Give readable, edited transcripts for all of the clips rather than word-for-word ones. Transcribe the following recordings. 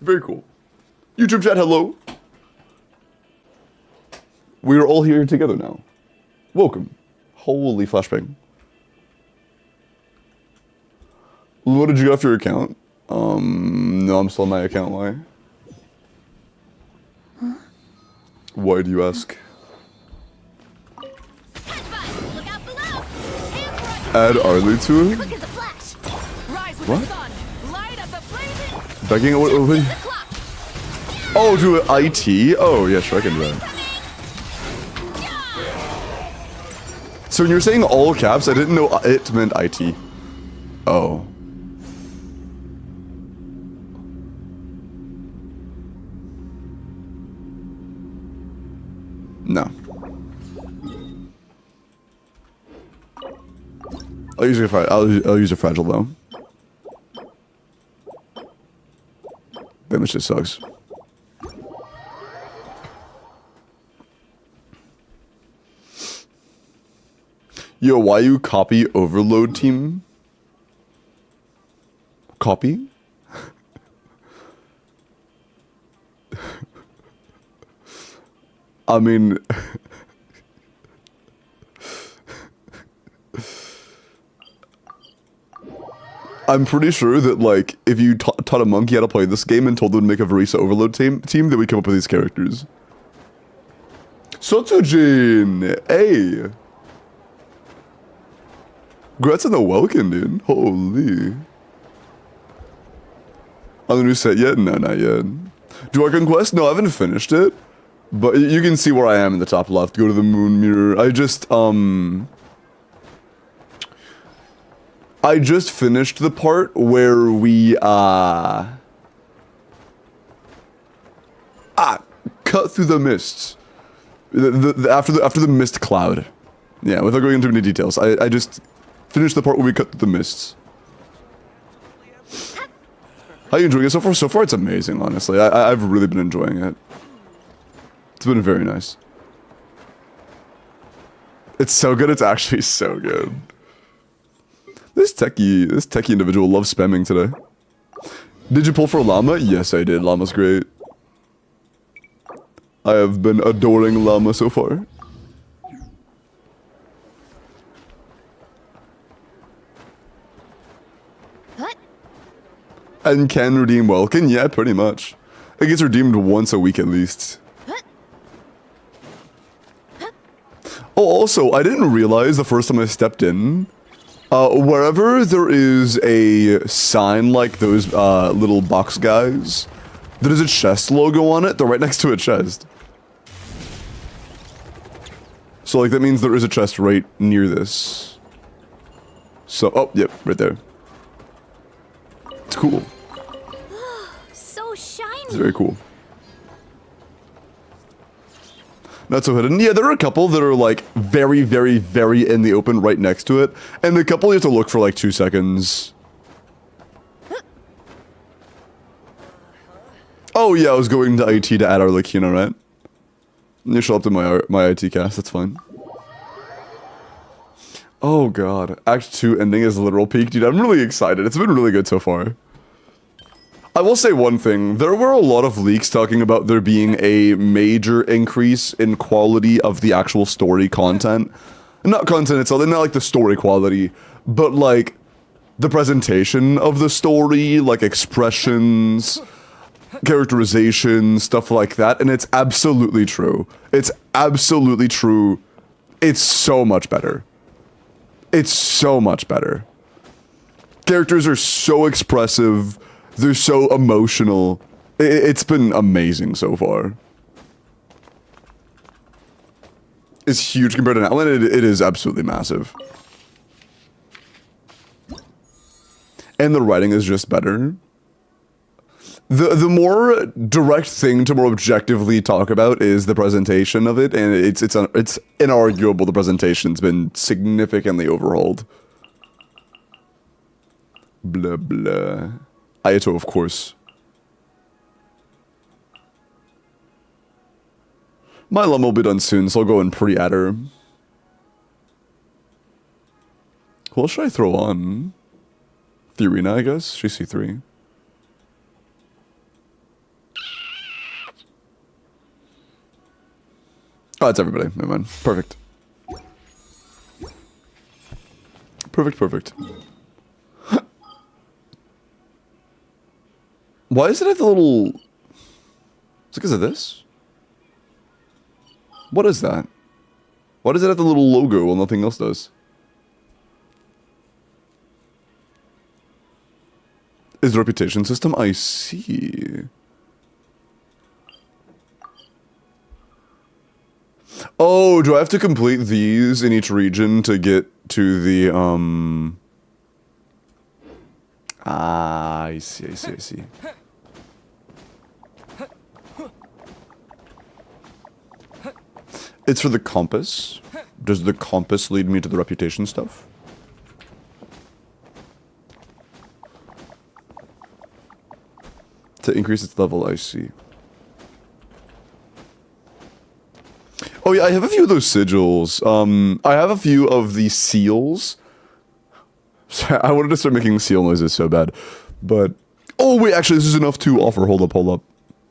Very cool. YouTube chat, hello. We are all here together now. Welcome. Holy flashbang. What did you get off your account? No, I'm still on my account. Why? Huh? Why do you ask? Add Arlie to it? What? Begging? What? Oh, do it IT? Oh, yeah, sure, I can do that. So when you're saying all caps, I didn't know it meant IT. Oh. No. I'll use a fragile though. Damn, this just sucks. Yo, why you copy overload team? Copy? I mean... I'm pretty sure that, like, if you taught a monkey how to play this game and told them to make a Verisa overload team, that we come up with these characters. Sotsujin! Hey! Congrats on the Welkin, dude. Holy. On the new set yet? No, not yet. Do I conquest? No, I haven't finished it. But you can see where I am in the top left. Go to the moon mirror. I just finished the part where we, cut through the mists. After the mist cloud. Yeah, without going into any details. I just finished the part where we cut through the mists. How are you enjoying it so far? So far, it's amazing, honestly. I've really been enjoying it. It's been very nice. It's so good, it's actually so good. This techie individual loves spamming today. Did you pull for Llama? Yes, I did. Llama's great. I have been adoring Llama so far. What? And can redeem Welkin? Yeah, pretty much. It gets redeemed once a week at least. Oh, also, I didn't realize the first time I stepped in, wherever there is a sign like those little box guys, there's a chest logo on it. They're right next to a chest. So, like, that means there is a chest right near this. So, oh, yep, right there. It's cool. So shiny. It's very cool. Not so hidden. Yeah, there are a couple that are like very, very, very in the open right next to it. And the couple you have to look for like 2 seconds. Oh yeah, I was going to IT to add our WELKIN, right? You show up to my IT cast, that's fine. Oh god. Act 2 ending is literal peak. Dude, I'm really excited. It's been really good so far. I will say one thing, there were a lot of leaks talking about there being a major increase in quality of the actual story content. Not content itself, not like the story quality, but like the presentation of the story, like expressions, characterization, stuff like that, and it's absolutely true. It's absolutely true. It's so much better. It's so much better. Characters are so expressive. They're so emotional. It's been amazing so far. It's huge compared to now, and it is absolutely massive. And the writing is just better. The more direct thing to more objectively talk about is the presentation of it, and it's inarguable the presentation's been significantly overhauled. Blah blah. Ayato, of course. My llama will be done soon, so I'll go and pre-add her. Who else should I throw on? Fiorina, I guess? She's C3. Oh, it's everybody. Never mind. Perfect. Perfect. Why is it at the little... Is it because of this? What is that? Why does it have the little logo while nothing else does? Is the reputation system? I see. Oh, do I have to complete these in each region to get to the, I see. It's for the compass. Does the compass lead me to the reputation stuff? To increase its level, I see. Oh yeah, I have a few of those sigils. I have a few of the seals. I wanted to start making seal noises so bad. But... Oh wait, actually this is enough to offer. Hold up.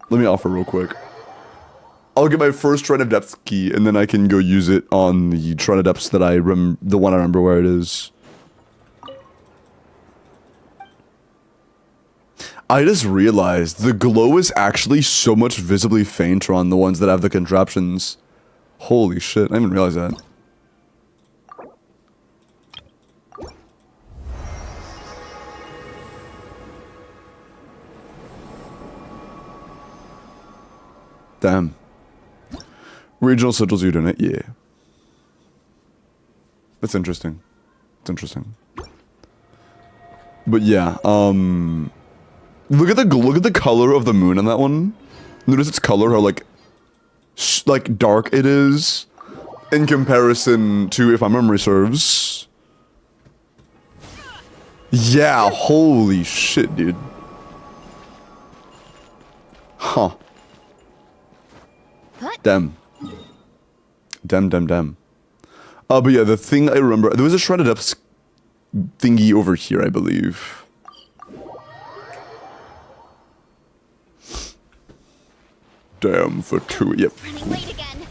Let me offer real quick. I'll get my first Shrine of Depths key, and then I can go use it on the Shrine of Depths that the one I remember where it is. I just realized the glow is actually so much visibly fainter on the ones that have the contraptions. Holy shit, I didn't even realize that. Damn. Regional sigils you're doing it? Yeah. That's interesting. But yeah, look at the color of the moon on that one. Notice its color, how like dark it is in comparison to, if my memory serves. Yeah, holy shit, dude. Huh. Damn. But yeah, the thing I remember, there was a Shrine of Depths thingy over here, I believe. Damn, for two, yep. Running late again.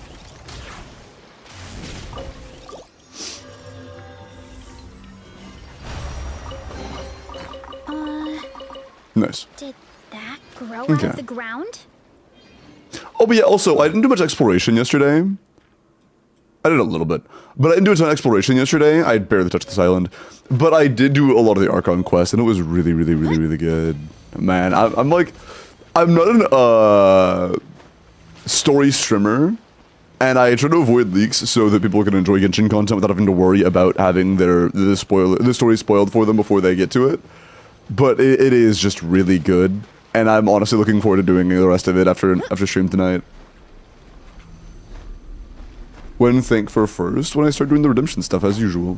Nice. Did that grow out Okay. of the ground? Oh, but yeah, also, I didn't do much exploration yesterday. I did a little bit. But I didn't do a ton of exploration yesterday. I barely touched this island. But I did do a lot of the Archon quest, and it was really good. Man, I'm like... I'm not an, story streamer, and I try to avoid leaks so that people can enjoy Genshin content without having to worry about having the story spoiled for them before they get to it. But it is just really good, and I'm honestly looking forward to doing the rest of it after stream tonight. When think for first, when I start doing the redemption stuff as usual.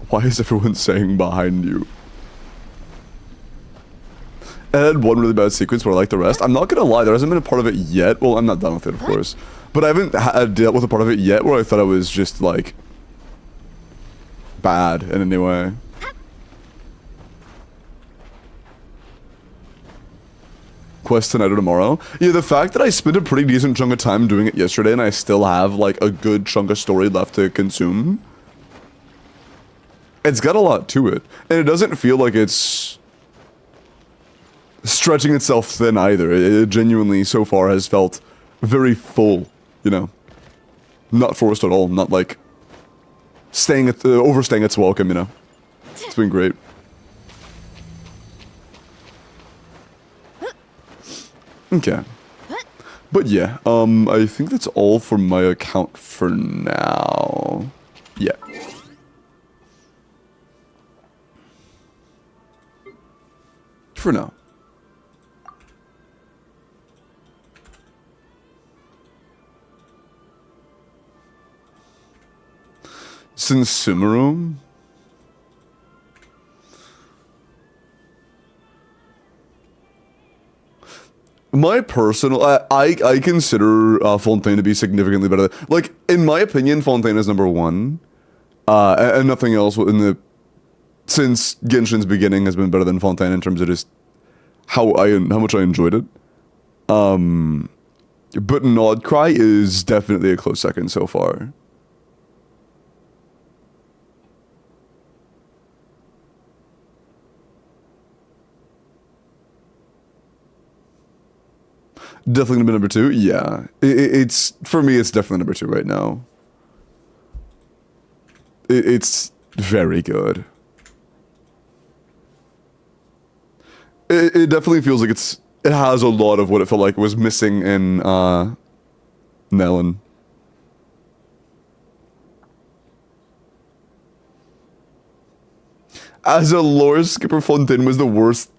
Why is everyone saying behind you? I had one really bad sequence where I like the rest. I'm not gonna lie, there hasn't been a part of it yet. Well, I'm not done with it, of course. But I haven't dealt with a part of it yet where I thought it was just, like, bad in any way. Quest tonight or tomorrow? Yeah, the fact that I spent a pretty decent chunk of time doing it yesterday and I still have, like, a good chunk of story left to consume. It's got a lot to it. And it doesn't feel like it's stretching itself thin either. It genuinely, so far, has felt very full, you know? Not forced at all. Not, like, overstaying its welcome, you know? It's been great. Okay. But yeah, I think that's all for my account for now. Yeah. For now. Since Sumeru? My personal... I consider Fontaine to be significantly better. Like, in my opinion, Fontaine is number one. And nothing else in the... Since Genshin's beginning has been better than Fontaine in terms of just how much I enjoyed it. But Nodcry is definitely a close second so far. Definitely gonna be number 2. Yeah, it's for me. It's definitely number 2 right now. It's very good. It definitely feels like it has a lot of what it felt like was missing in Nellen. As a lore skipper, Fontaine was the worst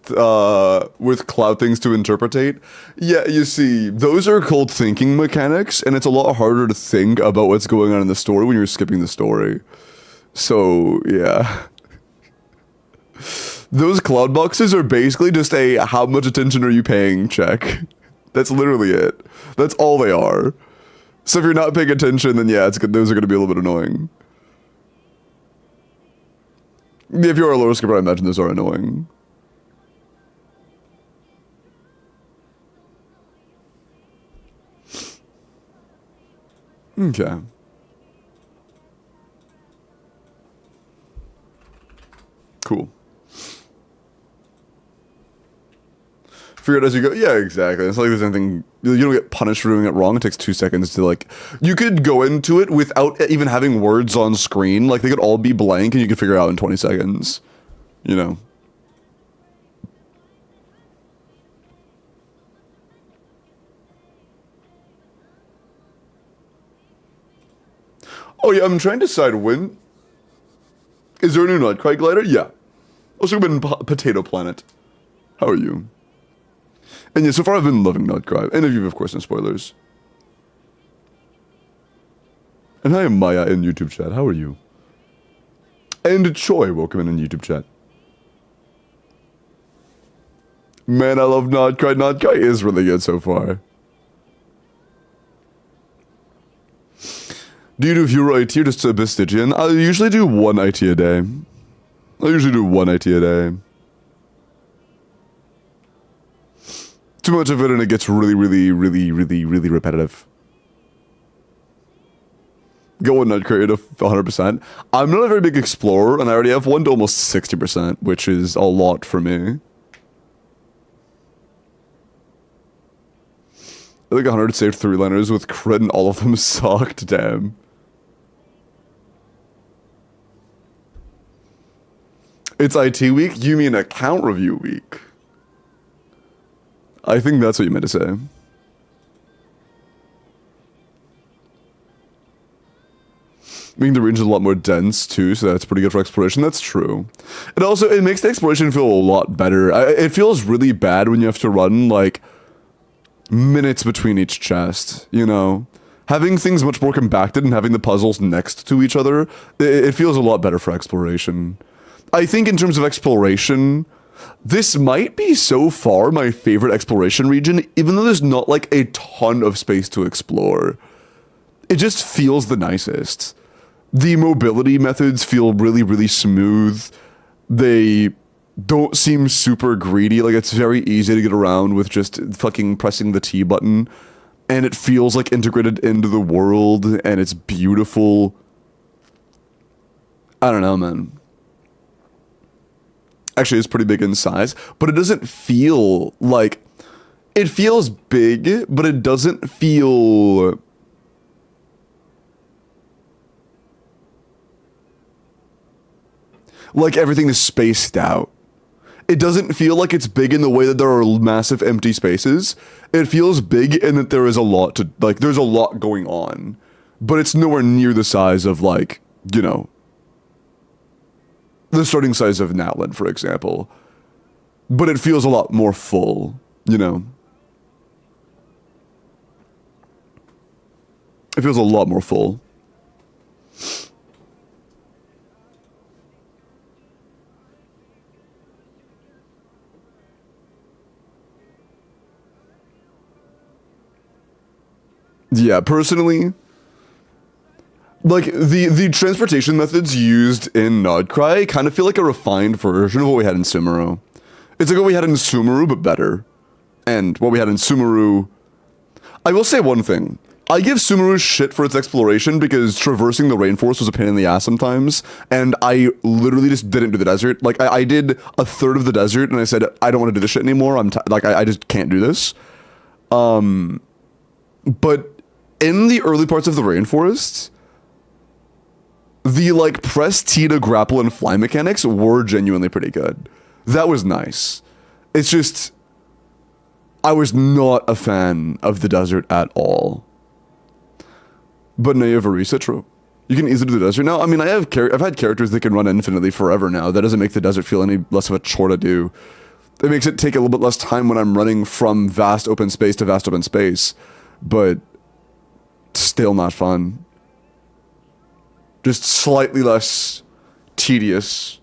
with cloud things to interpretate. Yeah, you see, those are called thinking mechanics, and it's a lot harder to think about what's going on in the story when you're skipping the story. So, yeah. Those cloud boxes are basically just a how much attention are you paying check. That's literally it. That's all they are. So if you're not paying attention, then yeah, it's good. Those are going to be a little bit annoying. If you're a lore skipper, I imagine those are annoying. Okay. Cool. Figure it as you go. Yeah, exactly. It's not like there's anything. You don't get punished for doing it wrong. It takes 2 seconds to like. You could go into it without even having words on screen. Like they could all be blank, and you could figure it out in 20 seconds. You know. Oh yeah, I'm trying to decide when. Is there a new Nightcry glider? Yeah. Also been Potato Planet. How are you? And yeah, so far I've been loving Nightcry. And if you've, of course, no spoilers. And hi, Maya in YouTube chat. How are you? And Choi, welcome in YouTube chat. Man, I love Nightcry. Nightcry is really good so far. Do you do Hero IT or just a Bastigian? I usually do 1 IT a day. I usually do 1 IT a day. Too much of it and it gets really repetitive. Go on Nightcry to 100%. I'm not a very big explorer and I already have 1 to almost 60%, which is a lot for me. I think 100 saved 3-liners with crit and all of them sucked, damn. It's IT week? You mean account review week? I think that's what you meant to say. I mean, the range is a lot more dense too, so that's pretty good for exploration. That's true. And also, it makes the exploration feel a lot better. It feels really bad when you have to run, like, minutes between each chest, you know? Having things much more compacted and having the puzzles next to each other, it feels a lot better for exploration. I think in terms of exploration, this might be so far my favorite exploration region, even though there's not like a ton of space to explore. It just feels the nicest. The mobility methods feel really smooth. They don't seem super greedy. Like it's very easy to get around with just fucking pressing the T button. And it feels like integrated into the world and it's beautiful. I don't know, man. Actually, it's pretty big in size, but it doesn't feel like... It feels big, but it doesn't feel... like everything is spaced out. It doesn't feel like it's big in the way that there are massive empty spaces. It feels big in that there is a lot to... like, there's a lot going on. But it's nowhere near the size of, like, you know... the starting size of Natlan, for example. But it feels a lot more full, you know? It feels a lot more full. Yeah, personally... like, the transportation methods used in Nodcry kind of feel like a refined version of what we had in Sumeru. It's like what we had in Sumeru, but better. and what we had in Sumeru. I will say one thing. I give Sumeru shit for its exploration because traversing the rainforest was a pain in the ass sometimes, and I literally just didn't do the desert. Like, I did a third of the desert, and I said, I don't want to do this shit anymore. I just can't do this. But in the early parts of the rainforest, the, like, press T to grapple and fly mechanics were genuinely pretty good. That was nice. It's just, I was not a fan of the desert at all. But now you have Arisa, true. You can easily do the desert now. I mean, I've had characters that can run infinitely forever now. That doesn't make the desert feel any less of a chore to do. It makes it take a little bit less time when I'm running from vast open space to vast open space. But still not fun. Just slightly less tedious.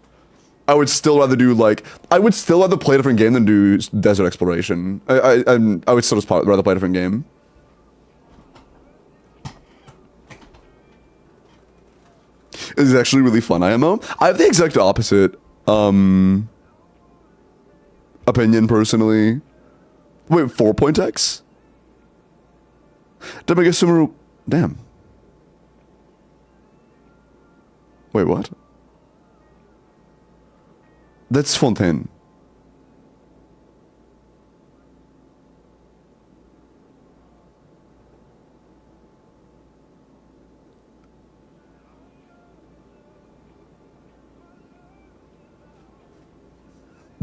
I would still rather do, like, I would still rather play a different game than do desert exploration. I would still just rather play a different game. This is actually really fun, IMO. I have the exact opposite opinion, personally. Wait, 4.x? Damn, I guess Sumeru... Damn. Wait, what? That's Fontaine.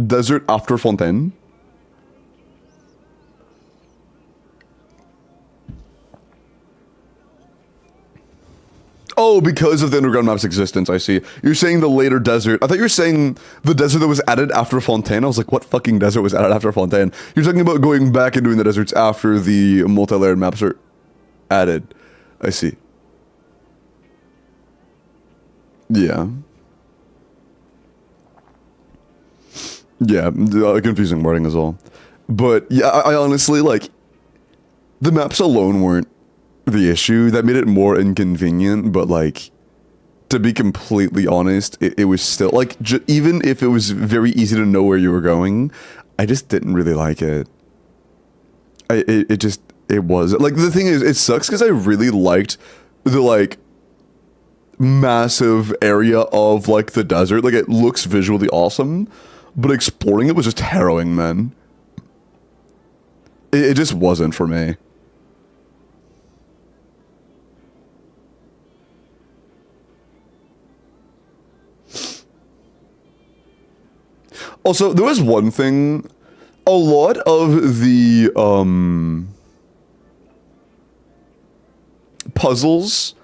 Desert after Fontaine? Oh, because of the underground map's existence, I see. You're saying the later desert. I thought you were saying the desert that was added after Fontaine. I was like, what fucking desert was added after Fontaine? You're talking about going back and doing the deserts after the multi-layered maps are added. I see. Yeah. Yeah, confusing wording as well. But yeah, I honestly, like, the maps alone weren't the issue. That made it more inconvenient, but, like, to be completely honest, it was still, like, even if it was very easy to know where you were going, I just didn't really like it. It was. Like, the thing is, it sucks because I really liked the, like, massive area of, like, the desert. Like, it looks visually awesome. But exploring it was just harrowing, man. It just wasn't for me. Also, there was one thing. A lot of the puzzles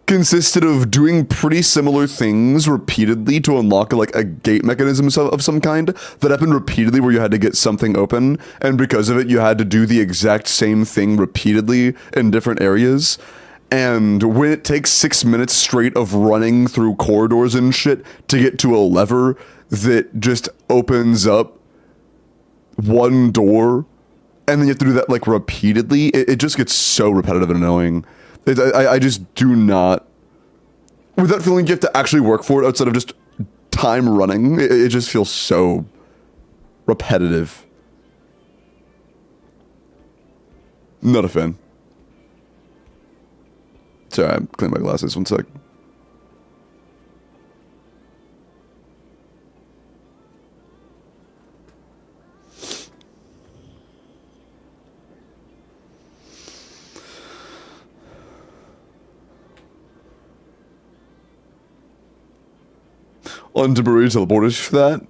consisted of doing pretty similar things repeatedly to unlock, like, a gate mechanism of some kind that happened repeatedly where you had to get something open, and because of it you had to do the exact same thing repeatedly in different areas. And when it takes 6 minutes straight of running through corridors and shit to get to a lever that just opens up one door, and then you have to do that, like, repeatedly, it just gets so repetitive and annoying. I just do not... With that feeling, you have to actually work for it outside of just time running. It just feels so repetitive. Not a fan. Sorry, I'm cleaning my glasses. 1 sec. On temporary teleporters for that.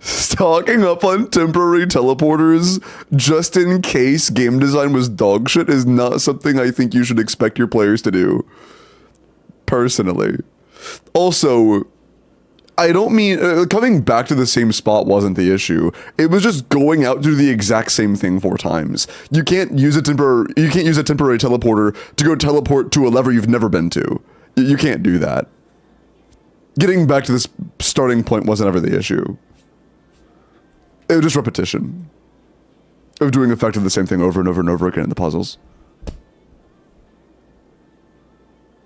Stocking up on temporary teleporters just in case game design was dog shit is not something I think you should expect your players to do. Personally. Also, I don't mean... coming back to the same spot wasn't the issue. It was just going out to do the exact same thing 4 times. You can't use a temporary teleporter to go teleport to a lever you've never been to. You can't do that. Getting back to this starting point wasn't ever the issue. It was just repetition. Of doing effectively the same thing over and over and over again in the puzzles.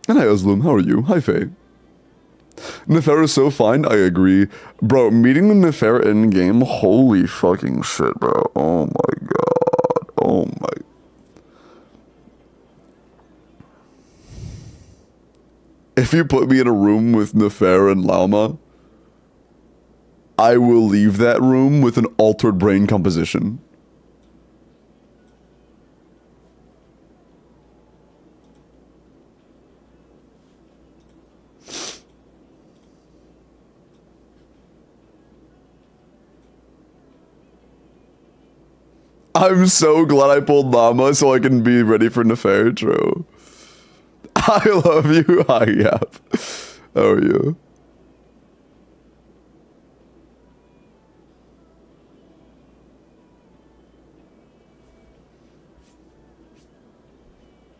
And hi Özlem, how are you? Hi Faye. Nefera is so fine, I agree. Bro, meeting the Nefera in game, holy fucking shit, bro. Oh my god. Oh my. If you put me in a room with Nefera and Lauma, I will leave that room with an altered brain composition. I'm so glad I pulled Llama so I can be ready for Nefera, true. I love you, hi Yap. How are you?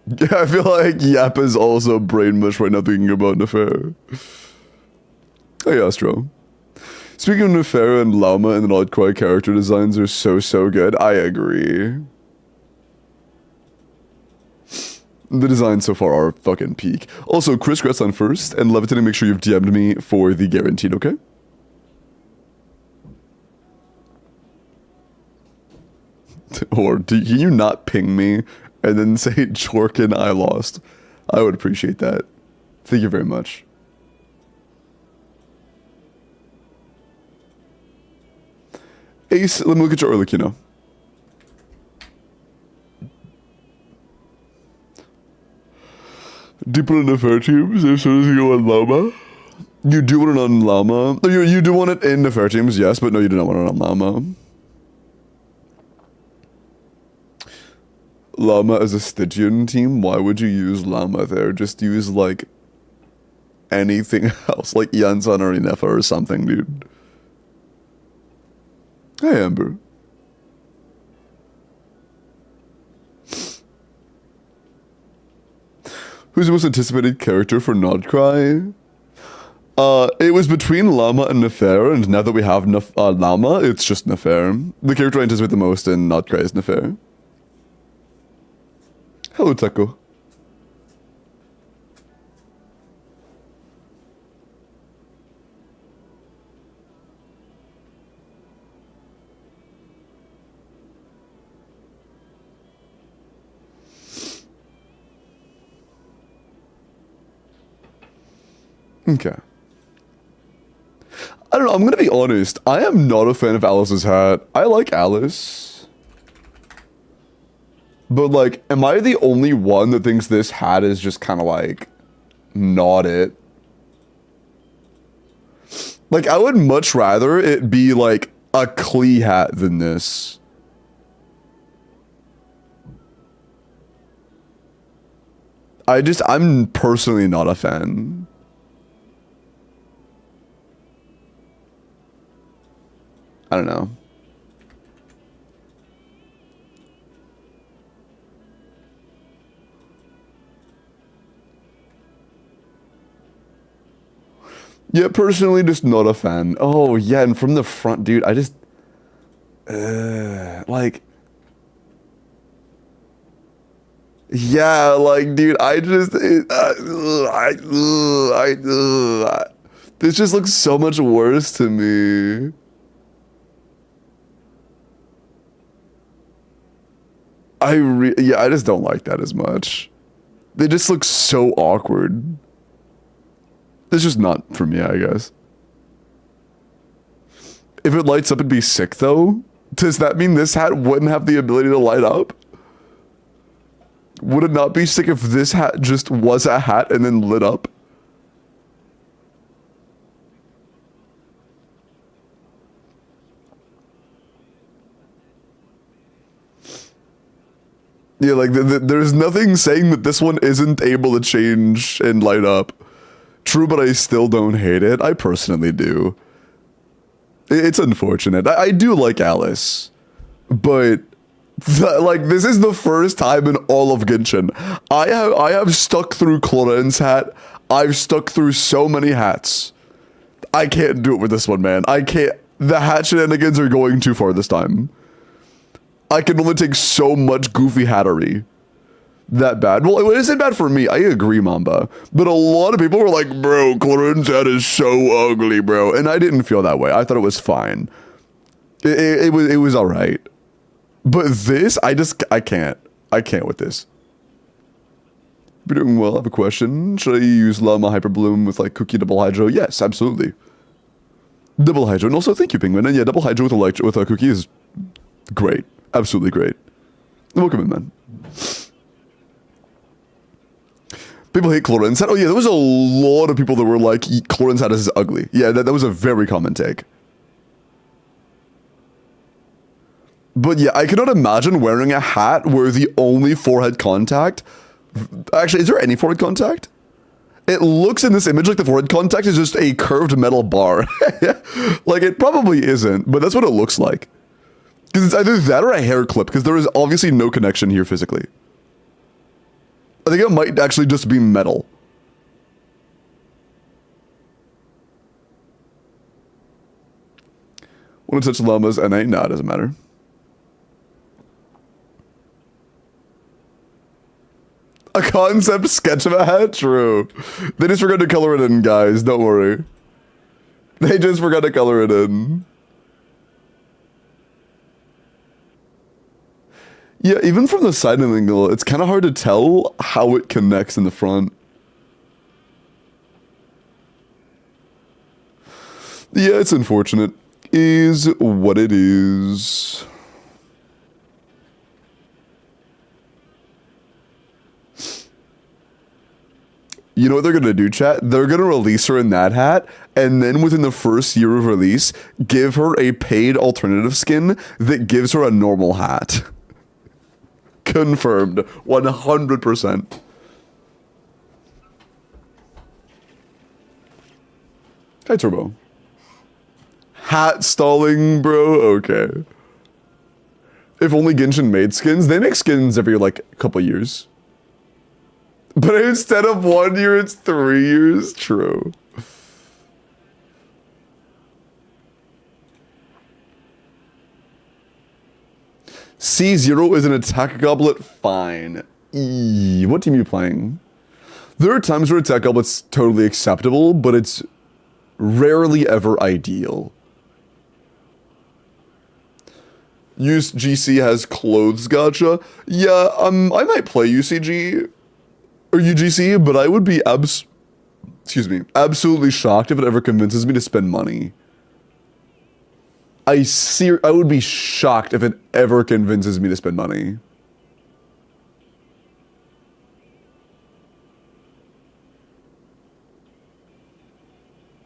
Yeah, I feel like Yap is also brain mush right now thinking about Nefera. Hey Astro. Speaking of Nefera and Llama and the Nodcry character designs are so good, I agree. The designs so far are fucking peak. Also, Chris Gretz on first, and Levitating, make sure you've DM'd me for the guaranteed, okay? Or can you not ping me and then say, Jorkin, I lost? I would appreciate that. Thank you very much. Ace, let me look at your early Kino. Do you put it in the fair teams as soon as you go on Llama? You do want it on Llama? No, you do want it in the fair teams, yes, but no, you do not want it on Llama. Llama as a Stygian team? Why would you use Llama there? Just use, like, anything else, like Yansan or Inefa or something, dude. Hey, Amber. Who's the most anticipated character for Nodcry? It was between Llama and Nefera, and now that we have Llama, it's just Nefera. The character I anticipate the most in Nodcry is Nefera. Hello, Teko. Okay. I don't know, I'm gonna be honest. I am not a fan of Alice's hat. I like Alice. But, like, am I the only one that thinks this hat is just kind of, like, not it? Like, I would much rather it be, like, a Klee hat than this. I'm personally not a fan. I don't know. Yeah, personally, just not a fan. Oh, yeah, and from the front, dude, I just... like... Yeah, like, dude, I just... this just looks so much worse to me. Yeah, I just don't like that as much. They just look so awkward. It's just not for me, I guess. If it lights up, it'd be sick, though. Does that mean this hat wouldn't have the ability to light up? Would it not be sick if this hat just was a hat and then lit up? Yeah, like, there's nothing saying that this one isn't able to change and light up. True, but I still don't hate it. I personally do. It's unfortunate. I do like Alice. But, like, this is the first time in all of Genshin. I have stuck through Cloren's hat. I've stuck through so many hats. I can't do it with this one, man. I can't. The hat shenanigans are going too far this time. I can only take so much goofy hattery. that bad. Well, it isn't bad for me. I agree, Mamba. But a lot of people were like, bro, Clarence's head is so ugly, bro. And I didn't feel that way. I thought it was fine. It was all right. But this, I can't. I can't with this. You're doing well. I have a question. Should I use Llama Hyperbloom with like Cookie Double Hydro? Yes, absolutely. Double Hydro. And also, thank you, Penguin. And yeah, Double Hydro with a Cookie is great. Absolutely great. Welcome in, man. People hate Clarence. Oh yeah, there was a lot of people that were like, Clarence hat is ugly. Yeah, that was a very common take. But yeah, I cannot imagine wearing a hat where the only forehead contact... Actually, is there any forehead contact? It looks in this image like the forehead contact is just a curved metal bar. Like, it probably isn't, but that's what it looks like. Because it's either that or a hair clip, because there is obviously no connection here physically. I think it might actually just be metal. Want to touch llamas and I... No, it doesn't matter. A concept sketch of a hat? True. They just forgot to color it in, guys. Don't worry. They just forgot to color it in. Yeah, even from the side angle, it's kind of hard to tell how it connects in the front. Yeah, it's unfortunate. Is what it is. You know what they're gonna do, chat? They're gonna release her in that hat, and then within the first year of release, give her a paid alternative skin that gives her a normal hat. Confirmed. 100%. Hi, Turbo. Hat stalling, bro? Okay. If only Genshin made skins. They make skins every, like, couple years. But instead of 1 year, it's 3 years. True. C0 is an attack goblet. Fine. What team are you playing? There are times where attack goblet's totally acceptable, but it's rarely ever ideal. UGC has clothes gacha. Yeah, I might play UCG or UGC, but I would be absolutely shocked if it ever convinces me to spend money. I would be shocked if it ever convinces me to spend money.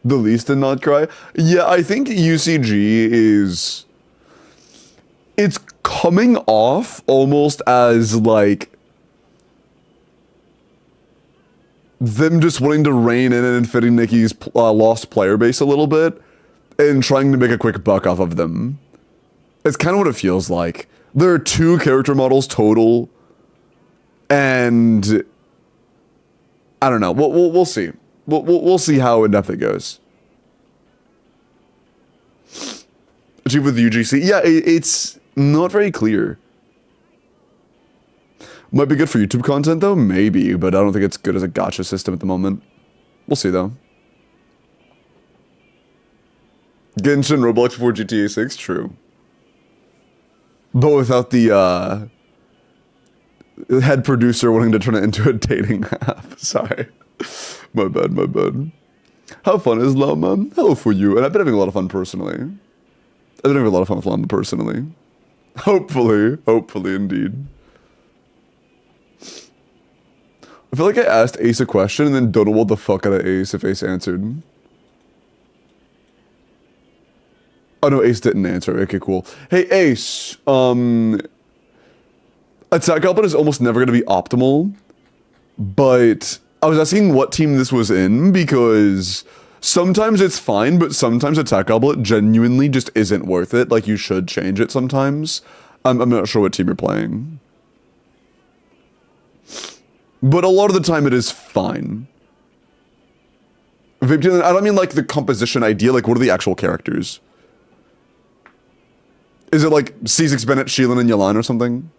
The least and not cry? Yeah, I think UCG is... It's coming off almost as, like... them just wanting to rein in and fit in Nikki's lost player base a little bit. And trying to make a quick buck off of them. It's kind of what it feels like. There are 2 character models total. And... I don't know. We'll see. We'll see how in-depth it goes. Achieve with UGC. Yeah, it's not very clear. Might be good for YouTube content, though? Maybe, but I don't think it's good as a gacha system at the moment. We'll see, though. Genshin, Roblox before GTA 6? True. But without the, head producer wanting to turn it into a dating app. Sorry. My bad, my bad. How fun is Llama? Hello for you. And I've been having a lot of fun personally. I've been having a lot of fun with Llama personally. Hopefully. Hopefully, indeed. I feel like I asked Ace a question and then doodled the fuck out of Ace if Ace answered. Oh no, Ace didn't answer. Okay, cool. Hey, Ace. Attack Goblet is almost never going to be optimal. But I was asking what team this was in because sometimes it's fine, but sometimes Attack Goblet genuinely just isn't worth it. Like, you should change it sometimes. I'm not sure what team you're playing. But a lot of the time it is fine. I don't mean like the composition idea, like what are the actual characters? Is it like C6 Bennett, Sheelan, and Yalan or something?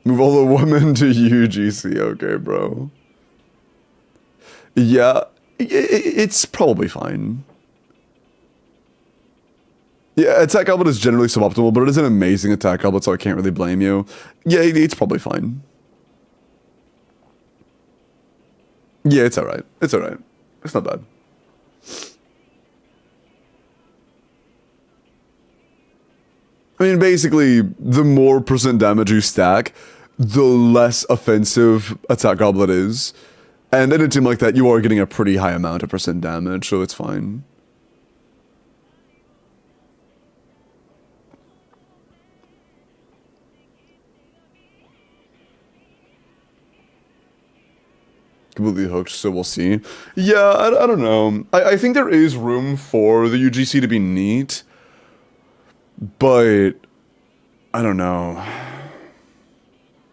Move all the women to UGC. Okay, bro. Yeah, it's probably fine. Yeah, attack output is generally suboptimal, but it is an amazing attack output, so I can't really blame you. Yeah, it's probably fine. Yeah, it's alright. It's alright. It's not bad. I mean, basically, the more percent damage you stack, the less offensive attack goblet is. And in a team like that, you are getting a pretty high amount of percent damage, so it's fine. Completely hooked, so we'll see. Yeah, I don't know. I think there is room for the UGC to be neat, but I don't know.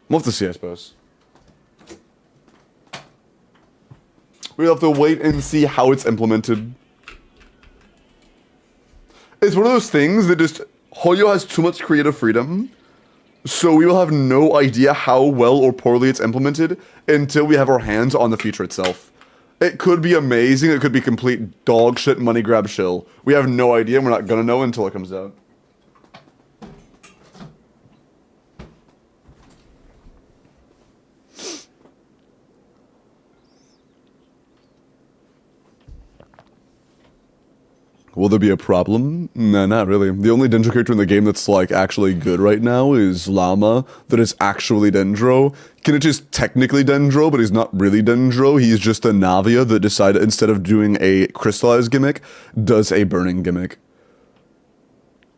We'll have to see, I suppose. We'll have to wait and see how it's implemented. It's one of those things that just, Hoyo has too much creative freedom, so we will have no idea how well or poorly it's implemented until we have our hands on the feature itself. It could be amazing, it could be complete dog shit money grab shill. We have no idea, and we're not gonna know until it comes out. Will there be a problem? Nah, not really. The only Dendro character in the game that's, like, actually good right now is Llama, that is actually Dendro. Kenichi is technically Dendro, but he's not really Dendro. He's just a Navia that decided, instead of doing a crystallized gimmick, does a burning gimmick.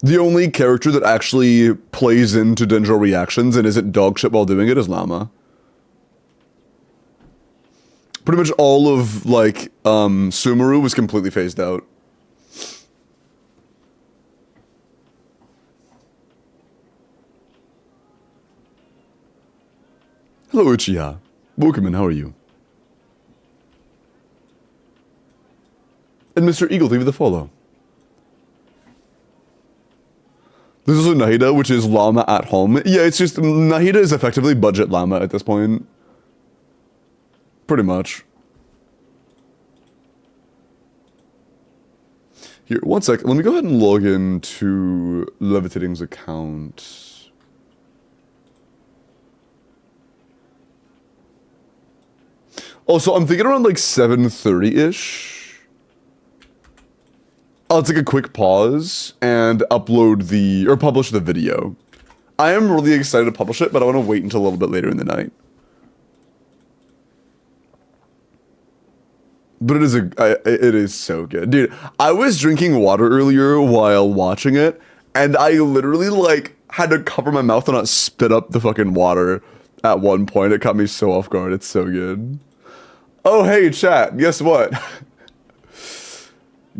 The only character that actually plays into Dendro reactions and isn't dogshit while doing it is Llama. Pretty much all of, like, Sumeru was completely phased out. Hello, Uchiha. WELKIN, how are you? And Mr. Eagle, leave you the follow. This is a Nahida, which is Llama at home. Yeah, it's just, Nahida is effectively budget Llama at this point. Pretty much. Here, one sec. Let me go ahead and log into Levitating's account. Oh, so I'm thinking around like 7:30-ish. I'll take a quick pause and upload or publish the video. I am really excited to publish it, but I want to wait until a little bit later in the night. But it is so good. Dude, I was drinking water earlier while watching it, and I literally, like, had to cover my mouth and not spit up the fucking water at one point. It caught me so off guard. It's so good. Oh, hey, chat, guess what?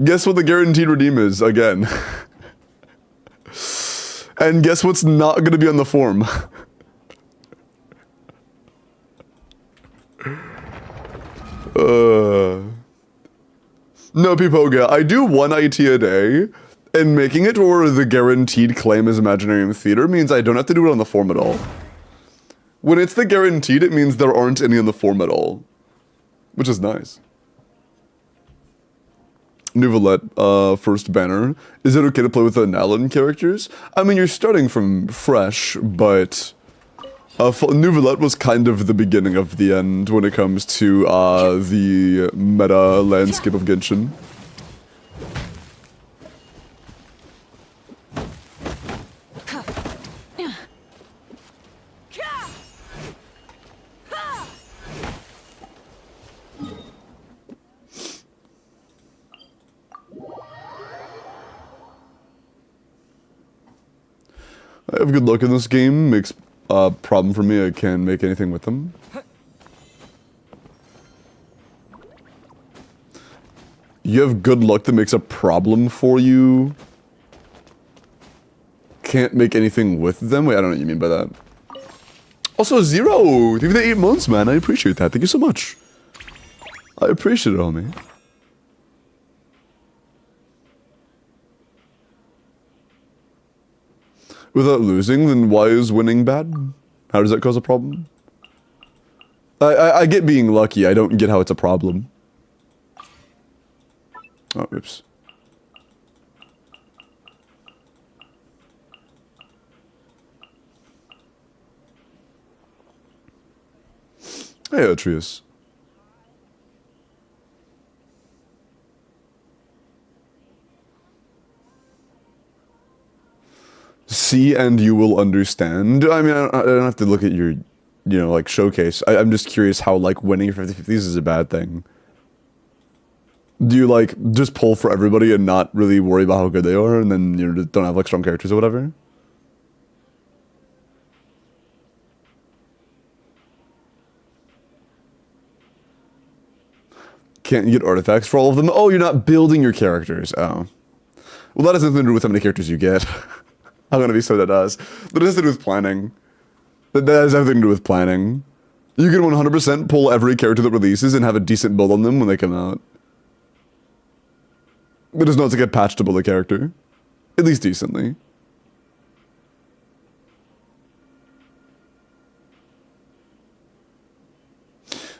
Guess what the guaranteed redeem is, again. And guess what's not gonna be on the form? No, Pipoga, I do one IT a day, and making it where the guaranteed claim is Imaginarium Theater means I don't have to do it on the form at all. When it's the guaranteed, it means there aren't any on the form at all. Which is nice. Nuvalette, first banner. Is it okay to play with the Nalan characters? I mean, you're starting from fresh, but Nuvalette was kind of the beginning of the end when it comes to the meta landscape of Genshin. I have good luck in this game. Makes a problem for me. I can't make anything with them. You have good luck that makes a problem for you. Can't make anything with them? Wait, I don't know what you mean by that. Also, Zero! Even the 8 months, man. I appreciate that. Thank you so much. I appreciate it, homie. Without losing, then why is winning bad? How does that cause a problem? I get being lucky. I don't get how it's a problem. Oh, oops. Hey, Atreus. See and you will understand. I mean, I don't have to look at your, like, showcase. I'm just curious how, like, winning 50/50s is a bad thing. Do you, like, just pull for everybody and not really worry about how good they are, and then, just don't have, like, strong characters or whatever? Can't you get artifacts for all of them? Oh, you're not building your characters. Oh. Well, that has nothing to do with how many characters you get. I'm gonna be so that does. That has to do with planning. That has everything to do with planning. You can 100% pull every character that releases and have a decent build on them when they come out. It does not take a patch to build a character. At least decently.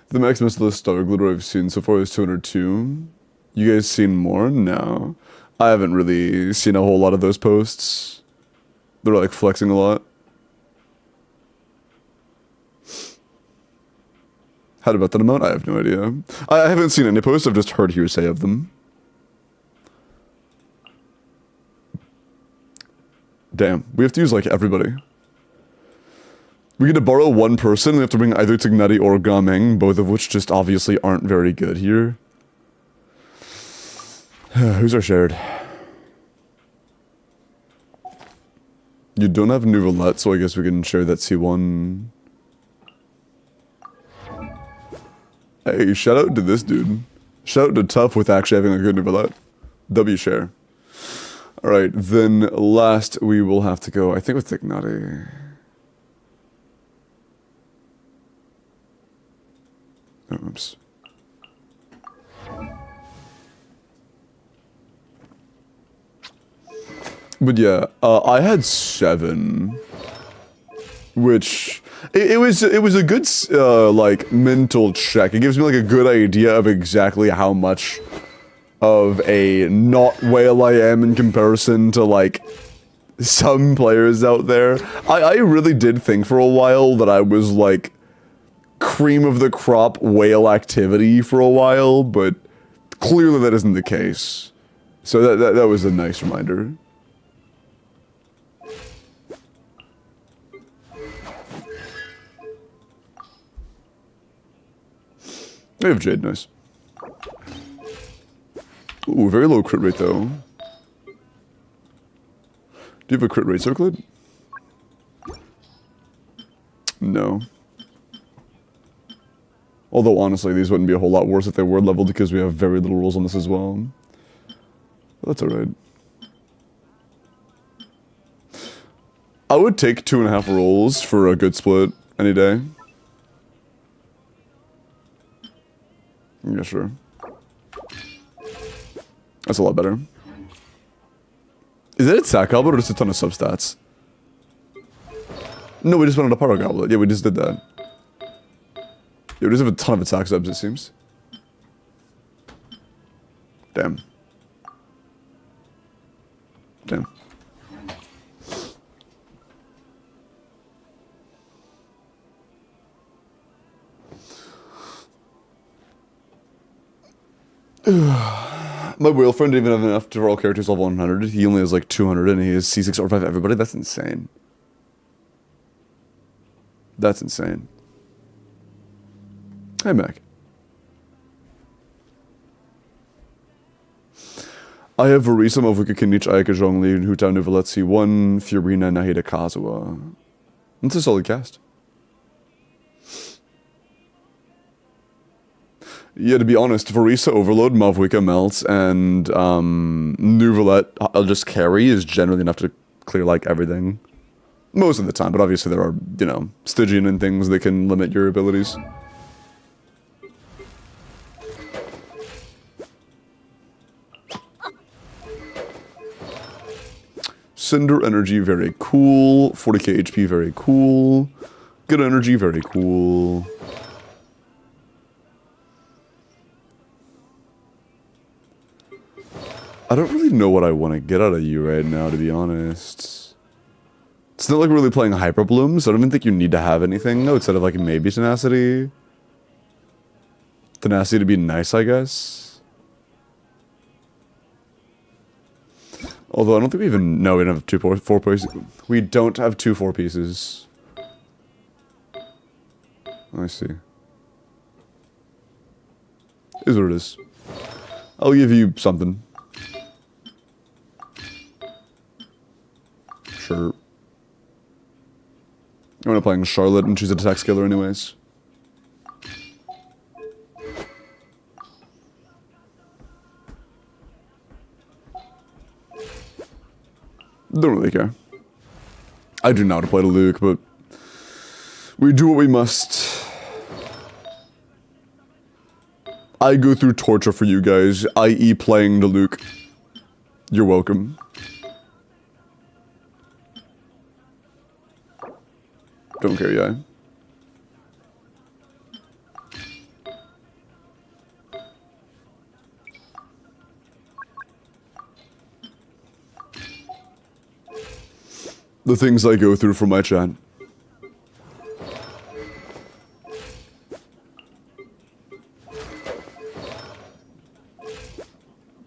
The maximum list star glitter I've seen so far is 202. You guys seen more? No. I haven't really seen a whole lot of those posts. They're like flexing a lot. How about that amount? I have no idea. I haven't seen any posts, I've just heard hearsay of them. Damn, we have to use like everybody. We get to borrow one person, and we have to bring either Tignati or Gameng, both of which just obviously aren't very good here. Who's our shared? You don't have Nouvelette, so I guess we can share that C1. Hey, shout out to this dude. Shout out to Tough with actually having a good Nouvelette. W share. Alright, then last we will have to go, I think with Tignati. Oops. But yeah, I had 7, which it was a good like mental check. It gives me like a good idea of exactly how much of a not whale I am in comparison to like some players out there. I really did think for a while that I was like cream of the crop whale activity for a while, but clearly that isn't the case. So that was a nice reminder. I have Jade, nice. Ooh, very low crit rate though. Do you have a crit rate circlet? No. Although honestly, these wouldn't be a whole lot worse if they were leveled because we have very little rolls on this as well. But that's alright. I would take 2.5 rolls for a good split any day. Yeah, sure. That's a lot better. Is that attack goblet or just a ton of substats? No, we just went on a Pyro Goblet. Yeah, we just did that. Yeah, we just have a ton of attack subs, it seems. Damn. Damn. My whale friend didn't even have enough to roll characters level 100. He only has like 200 and he has C6 or 5 everybody. That's insane. That's insane. Hey, Mac. I have Orisa, Movuka, Kinich, Ayaka, Zhongli, Hu Tao, Nouvelette, C1, Fiorina, Nahida, Kazuha. That's a solid cast. Yeah, to be honest, Orisa, Overload, Mavwika, Melt, and Nouvelette, I'll just carry is generally enough to clear like everything. Most of the time, but obviously there are, you know, Stygian and things that can limit your abilities. Cinder Energy, very cool. 40k HP, very cool. Good energy, very cool. I don't really know what I want to get out of you right now, to be honest. It's not like we're really playing Hyper Bloom, so I don't even think you need to have anything outside of like maybe Tenacity. Tenacity to be nice, I guess. Although I don't think we even... No, we don't have 2 4 pieces. We don't have 2 4 pieces. I see. Is what it is. I'll give you something. Sure. I'm not playing Charlotte and she's an attack scaler anyways. Don't really care. I do not play to Luke, but we do what we must. I go through torture for you guys, i.e. playing to Luke. You're welcome. Don't care, yeah. The things I go through for my chat.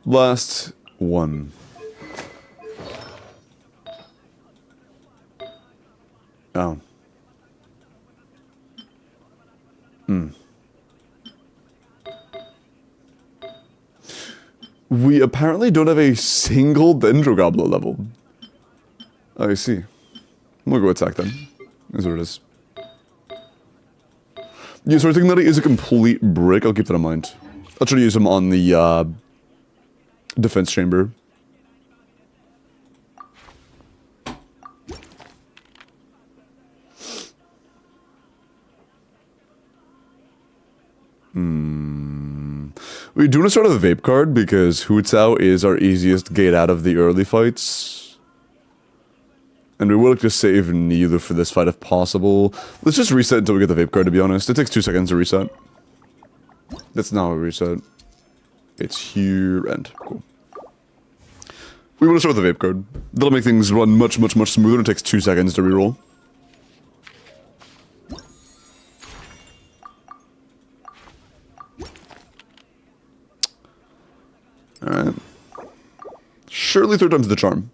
Last one. Oh. We apparently don't have a single Dendro Gobbler level. I see. We'll go attack then. Is what it is. Yeah, so I think that is a complete brick. I'll keep that in mind. I'll try to use him on the defense chamber. We do want to start with a vape card because Hutzao is our easiest gate out of the early fights. And we would like to save neither for this fight if possible. Let's just reset until we get the vape card, to be honest. It takes 2 seconds to reset. That's not a reset. It's here and cool. We want to start with the vape card. That'll make things run much, much, much smoother. It takes 2 seconds to reroll. Alright. Surely 3rd time's the charm.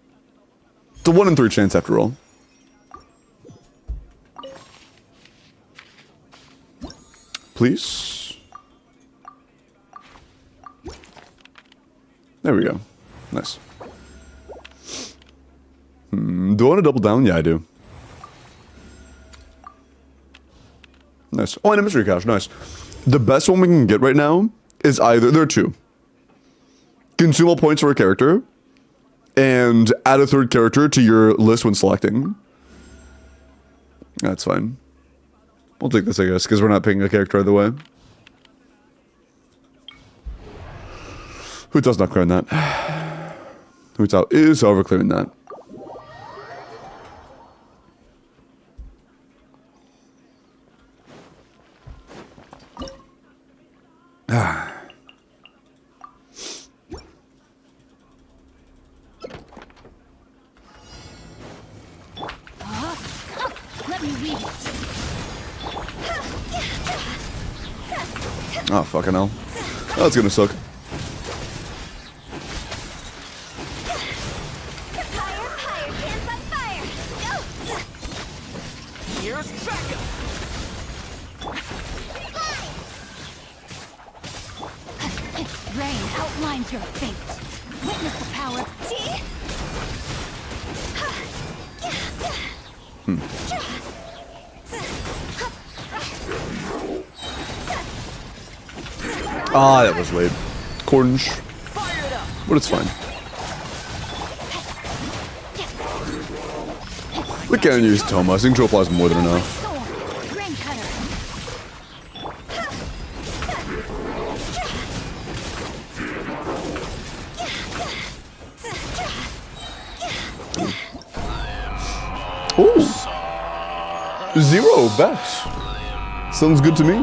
It's a 1 in 3 chance after all. Please. There we go. Nice. Do I want to double down? Yeah, I do. Nice. Oh, and a mystery cache. Nice. The best one we can get right now is either... There are 2. Consume all points for a character, and add a 3rd character to your list when selecting. That's fine. We'll take this, I guess, because we're not picking a character either way. Hutao's not clearing that. Hutao is, however, clearing that. Oh, fucking hell. That's gonna suck. Rain outlines your fate. Witness the power. Ah, that was late. Cornish. But it's fine. We can use Toma. I think Tropla is more than enough. Ooh. 0, bet. Sounds good to me.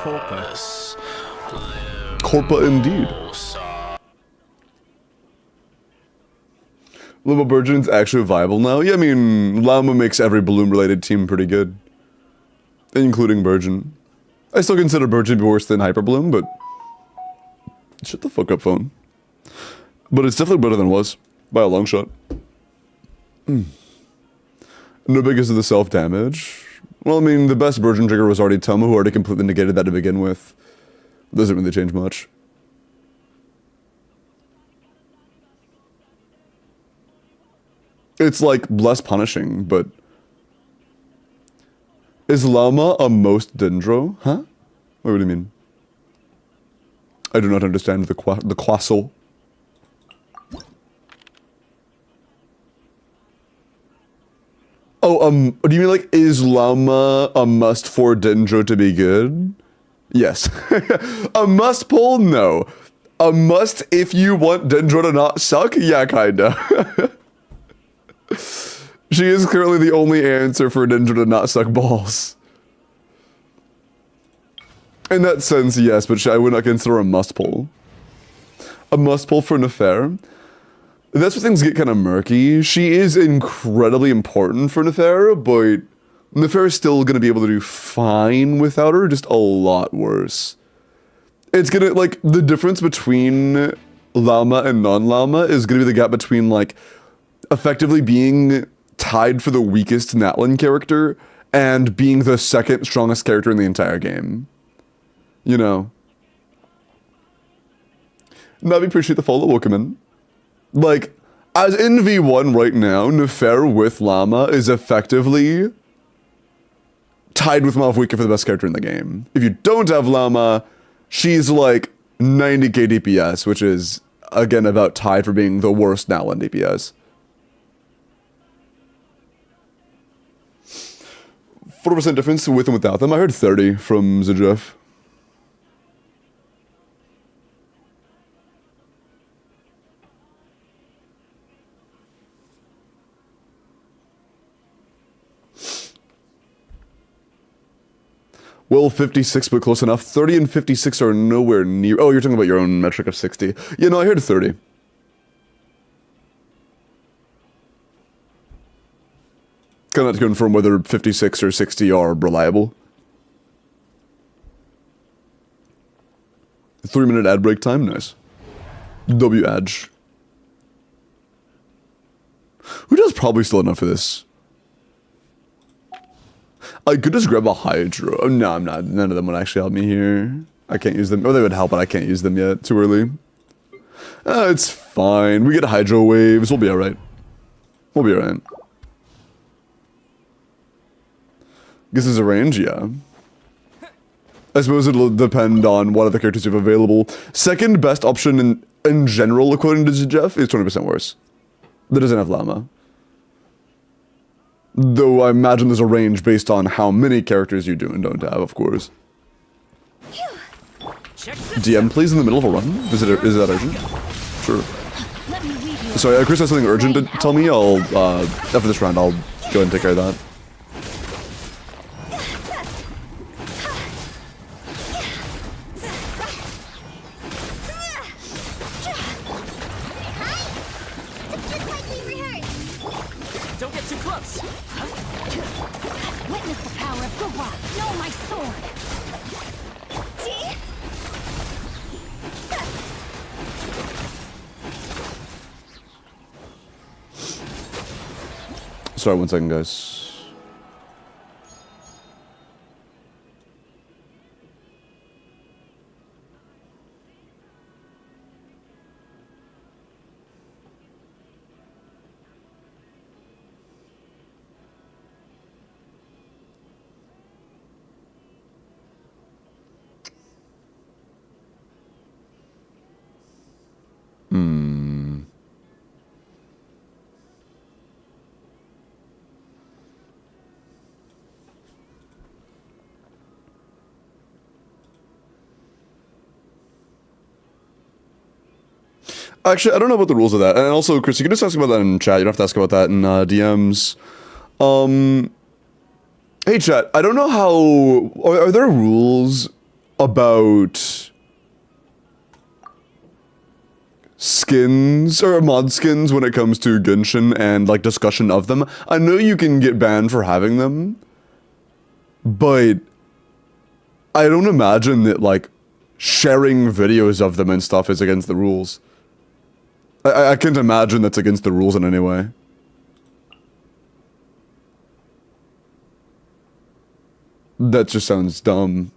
Corpus. Corpa indeed. Llama Burgeon's actually viable now? Yeah, I mean, Llama makes every Bloom-related team pretty good. Including Burgeon. I still consider Burgeon to be worse than Hyper Bloom, but... Shut the fuck up, phone. But it's definitely better than it was. By a long shot. No because of the self-damage. Well, I mean, the best Burgeon trigger was already Toma, who already completely negated that to begin with. Doesn't really change much. It's like less punishing, but is Llama a most Dendro? Huh? What do you mean? I do not understand the quassel. Oh, do you mean like is Llama a must for Dendro to be good? Yes. A must pull? No. A must if you want Dendro to not suck? Yeah, kinda. She is currently the only answer for Dendro to not suck balls. In that sense, yes, but I would not consider a must pull. A must pull for Nefer? That's where things get kind of murky. She is incredibly important for Nefer, but Nefer is still going to be able to do fine without her, just a lot worse. It's going to, like, the difference between Llama and non-Llama is going to be the gap between, like, effectively being tied for the weakest Natlin character and being the second strongest character in the entire game. You know. Navi, appreciate the follow, welcome in. Like, as in V1 right now, Nefer with Llama is effectively tied with Malvika for the best character in the game. If you don't have Llama, she's like 90k DPS, which is, again, about tied for being the worst Natlin DPS. 40% difference with and without them. I heard 30 from Zajef. Well, 56, but close enough. 30 and 56 are nowhere near... Oh, you're talking about your own metric of 60. Yeah, no, I heard 30. Kind of to confirm whether 56 or 60 are reliable. 3-minute ad break time, nice. W Edge. Who does probably still enough for this? I could just grab a Hydro. Oh, no, I'm not. None of them would actually help me here. I can't use them. Oh, they would help, but I can't use them yet. Too early. It's fine. We get Hydro waves. We'll be alright. We'll be alright. Guess there's a range, yeah. I suppose it'll depend on what other characters you have available. Second best option in general, according to Jeff, is 20% worse. That doesn't have Llama. Though I imagine there's a range based on how many characters you do and don't have, of course. DM, please, in the middle of a run? Is that urgent? Sure. Sorry, Chris has something urgent to tell me. After this round, I'll go ahead and take care of that. Sorry, 1 second, guys. Actually, I don't know about the rules of that. And also, Chris, you can just ask about that in chat. You don't have to ask about that in DMs. Hey chat, I don't know how... Are there rules about skins or mod skins when it comes to Genshin and like discussion of them? I know you can get banned for having them, but I don't imagine that like sharing videos of them and stuff is against the rules. I can't imagine that's against the rules in any way. That just sounds dumb.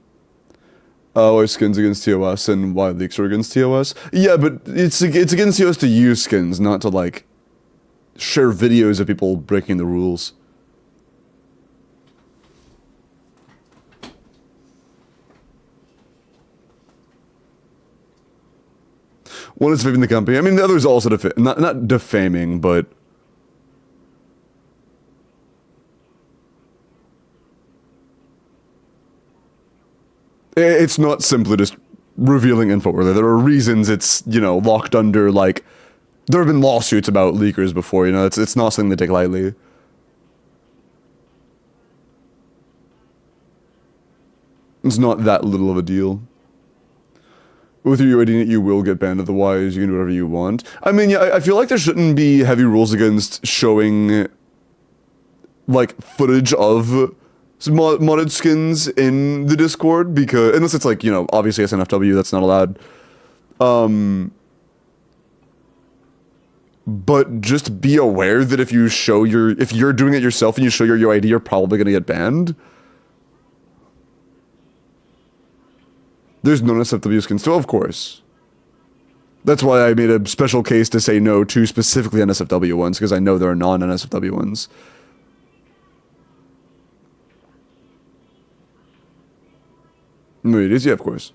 Why skins against TOS and why leaks are against TOS? Yeah, but it's against TOS to use skins, not to like share videos of people breaking the rules. One is defaming the company. I mean, the other is also not defaming, but it's not simply just revealing info. There are reasons it's, you know, locked under, like, there have been lawsuits about leakers before, you know, it's not something to take lightly. It's not that little of a deal. With your UID, you will get banned, otherwise you can do whatever you want. I mean, yeah, I feel like there shouldn't be heavy rules against showing, like, footage of modded skins in the Discord, because, unless it's like, you know, obviously SNFW, that's not allowed. But just be aware that if you're doing it yourself and you show your UID, you're probably gonna get banned. There's non-SFW skins too, of course. That's why I made a special case to say no to specifically NSFW ones, because I know there are non-NSFW ones. Wait, is yeah, of course.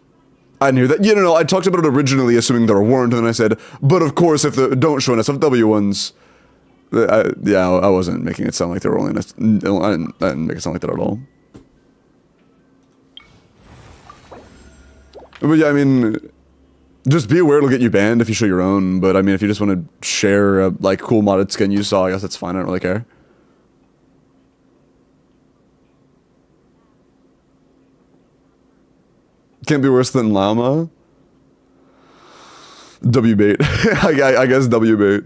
I didn't hear that. Yeah, no, I talked about it originally, assuming there weren't, and then I said, but of course, if the don't show NSFW ones, I wasn't making it sound like there were only I didn't make it sound like that at all. But yeah, I mean, just be aware it'll get you banned if you show your own, but I mean, if you just want to share a, like, cool modded skin you saw, I guess that's fine, I don't really care. Can't be worse than llama. W-bait. I guess W-bait.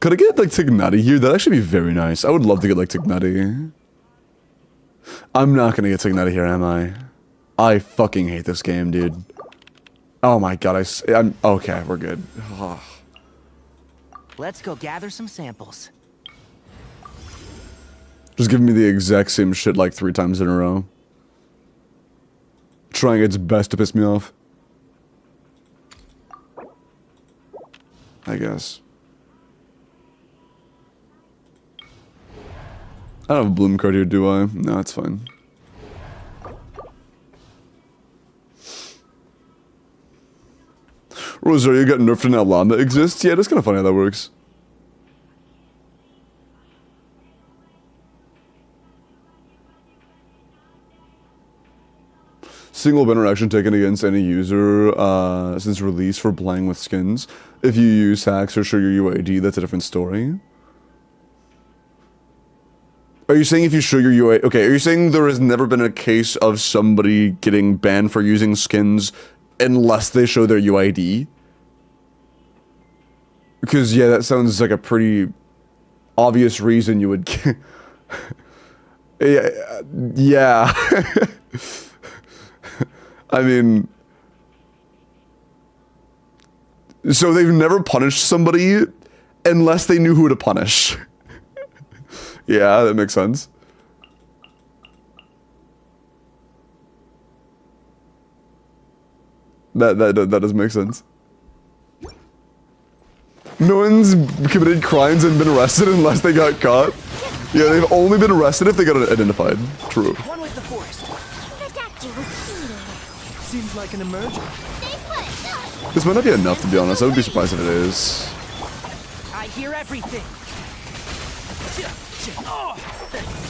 Could I get, like, Tignati here? That'd actually be very nice. I would love to get, like, Tignati. I'm not gonna get Tignati here, am I? I fucking hate this game, dude. Oh my god, I'm... Okay, we're good. Oh. Let's go gather some samples. Just giving me the exact same shit, like, 3 times in a row. Trying its best to piss me off. I guess. I don't have a bloom card here, do I? No, it's fine. Rosario got nerfed and now llama exists? Yeah, that's kind of funny how that works. Single banner action taken against any user since release for playing with skins. If you use hacks or show your UID, that's a different story. Are you saying if you show your UID... Okay, are you saying there has never been a case of somebody getting banned for using skins unless they show their UID? Because, yeah, that sounds like a pretty obvious reason you would... yeah. I mean... So they've never punished somebody unless they knew who to punish. Yeah, that makes sense. That does make sense. No one's committed crimes and been arrested unless they got caught. Yeah, they've only been arrested if they got identified. True. One with the forest. Seems like an emergency. This might not be enough, to be honest. I would be surprised if it is. I hear everything. Oh,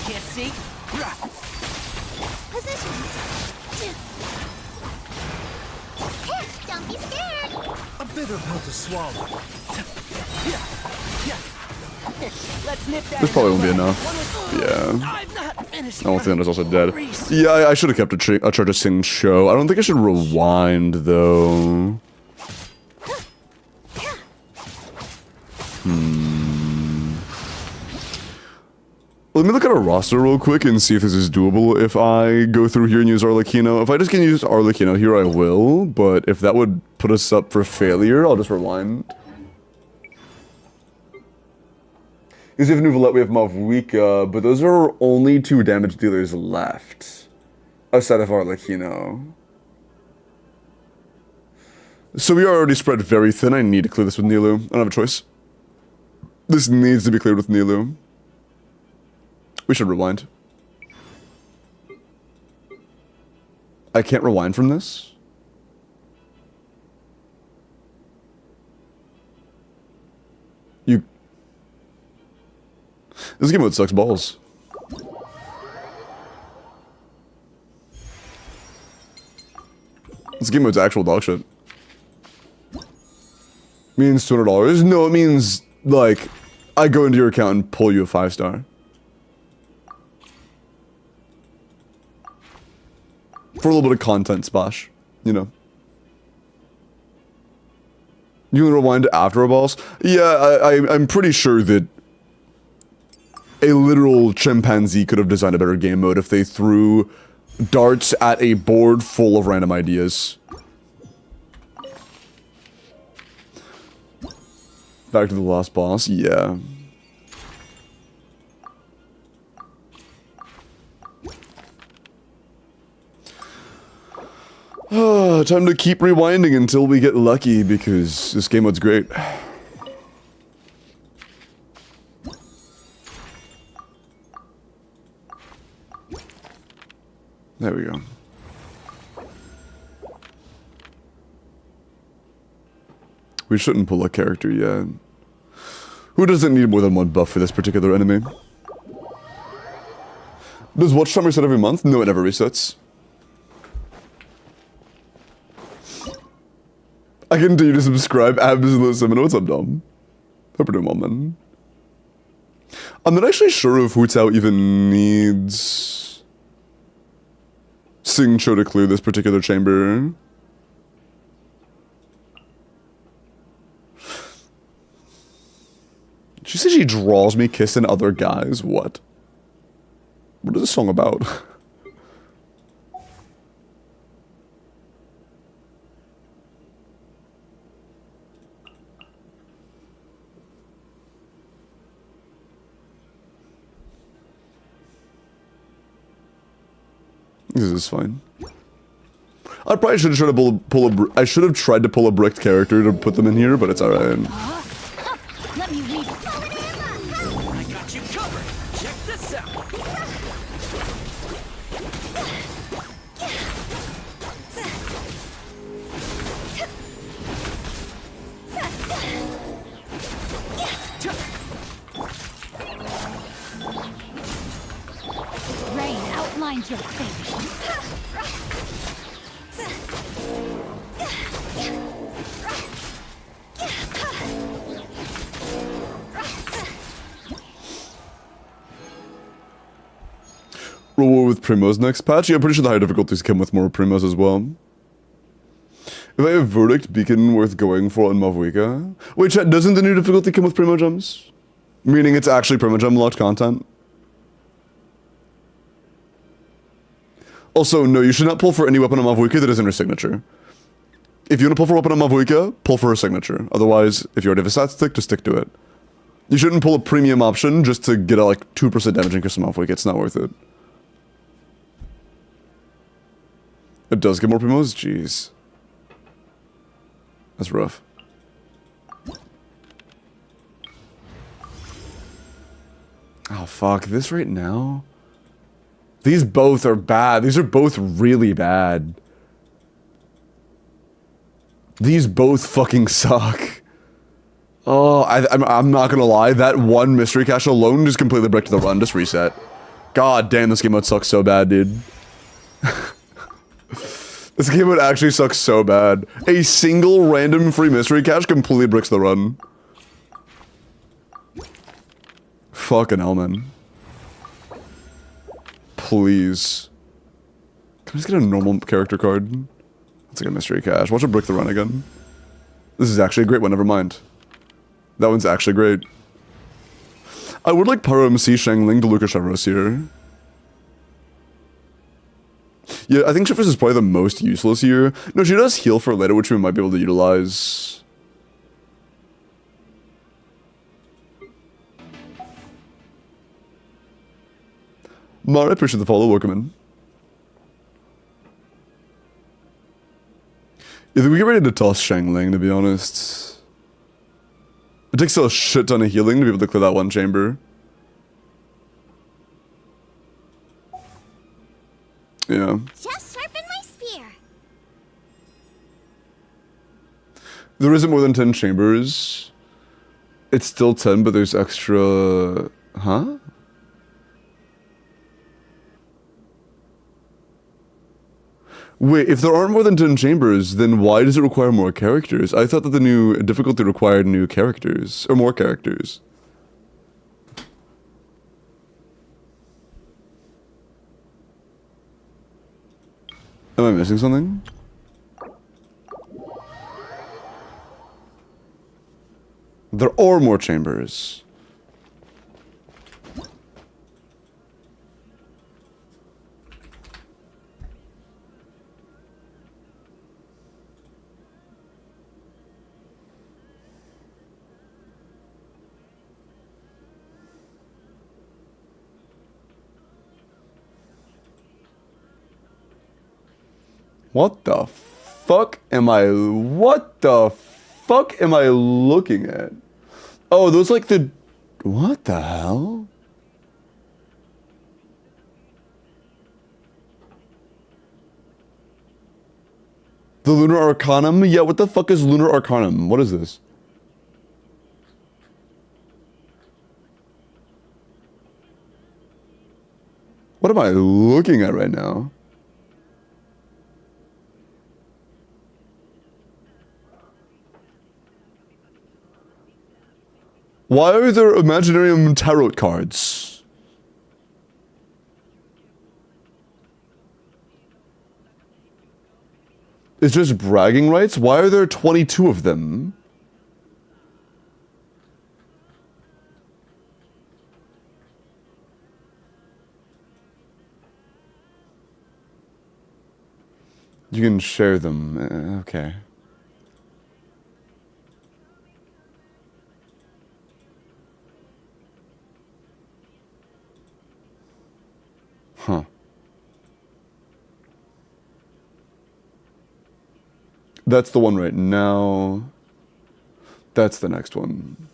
can't see. Positions. Don't be scared. A bitter pill to swallow. Let's nip that. This probably won't be enough. Yeah. I'm not finished. Oh, Theon's also dead. Yeah, I should have kept a charge of Sing Show. I don't think I should rewind, though. Let me look at our roster real quick and see if this is doable if I go through here and use Arlecchino. If I just can use Arlecchino here, I will. But if that would put us up for failure, I'll just rewind. Because we have Nouvelette, we have Mavwika, but those are only 2 damage dealers left. Aside of Arlecchino. So we are already spread very thin. I need to clear this with Nilou. I don't have a choice. This needs to be cleared with Nilou. We should rewind. I can't rewind from this? You... This game mode sucks balls. This game mode's actual dog shit. Means $200? No, it means, like, I go into your account and pull you a 5-star. For a little bit of content splash, you know. You can rewind after a boss? Yeah, I'm pretty sure that a literal chimpanzee could have designed a better game mode if they threw darts at a board full of random ideas. Back to the last boss, yeah. Time to keep rewinding until we get lucky, because this game mode's great. There we go. We shouldn't pull a character yet. Who doesn't need more than 1 buff for this particular enemy? Does watch time reset every month? No, it never resets. I continue to subscribe. Absolute Simon. What's up, Dom? Hope you're doing well, man. I'm not actually sure if Hu Tao even needs Sing Cho to clear this particular chamber. Did you say she draws me kissing other guys? What? What is this song about? This is fine. I probably should have tried to I should have tried to pull a bricked character to put them in here, but it's alright. Let me read. I got you covered. Check this out. Rain outlines your fate. Roll with Primos next patch? Yeah, I'm pretty sure the higher difficulties come with more Primos as well. If I have Verdict Beacon worth going for on Mavwika? Wait, chat, doesn't the new difficulty come with Primogems? Meaning it's actually Primogem locked content? Also, no, you should not pull for any weapon on Mavwika that isn't her signature. If you want to pull for a weapon on Mavwika, pull for her signature. Otherwise, if you already have a stat stick, just stick to it. You shouldn't pull a premium option just to get a, like, 2% damage increase on Mavwika. It's not worth it. It does get more primos? Jeez. That's rough. Oh, fuck. This right now? These both are bad. These are both really bad. These both fucking suck. Oh, I'm not gonna lie. That one mystery cache alone just completely bricked the run. Just reset. God damn, this game mode sucks so bad, dude. This game would actually suck so bad. A single random free mystery cache completely bricks the run. Fucking hell, man. Please. Can I just get a normal character card? Let's get a mystery cache. Watch it brick the run again. This is actually a great one, never mind. That one's actually great. I would like Pyro MC Shangling to Lucas Chevros here. Yeah, I think Chevros is probably the most useless here. No, she does heal for later, which we might be able to utilize. Mar, I appreciate the follow, welcome in. Yeah, we get ready to toss Shangling, to be honest. It takes a shit ton of healing to be able to clear that one chamber. Yeah. Just sharpen my spear. There isn't more than 10 chambers. It's still 10, but there's extra... Huh? Wait, if there aren't more than 10 chambers, then why does it require more characters? I thought that the new difficulty required new characters, or more characters. Am I missing something? There are more chambers. What the fuck am I looking at? Oh, those like the... What the hell? The Lunar Arcanum? Yeah, what the fuck is Lunar Arcanum? What is this? What am I looking at right now? Why are there Imaginarium tarot cards? It's just bragging rights? Why are there 22 of them? You can share them. Okay. Huh. That's the one right now. That's the next one.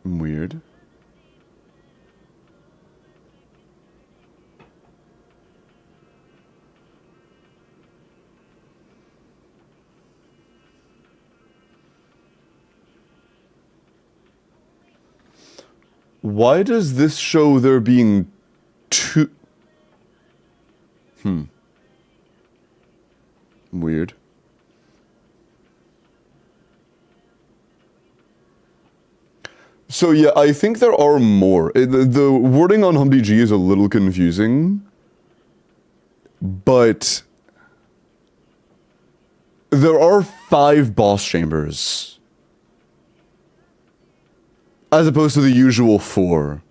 Weird. Why does this show there being two... Weird. So yeah, I think there are more. The wording on HumDG is a little confusing, but there are 5 boss chambers, as opposed to the usual 4.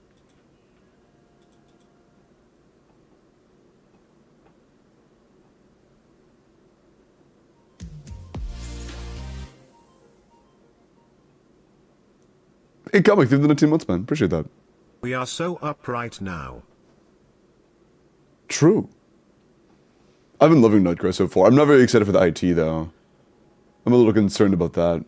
Hey, comic, through the 19 months, man. Appreciate that. We are so upright now. True. I've been loving Nightcrawler so far. I'm not very excited for the IT, though. I'm a little concerned about that.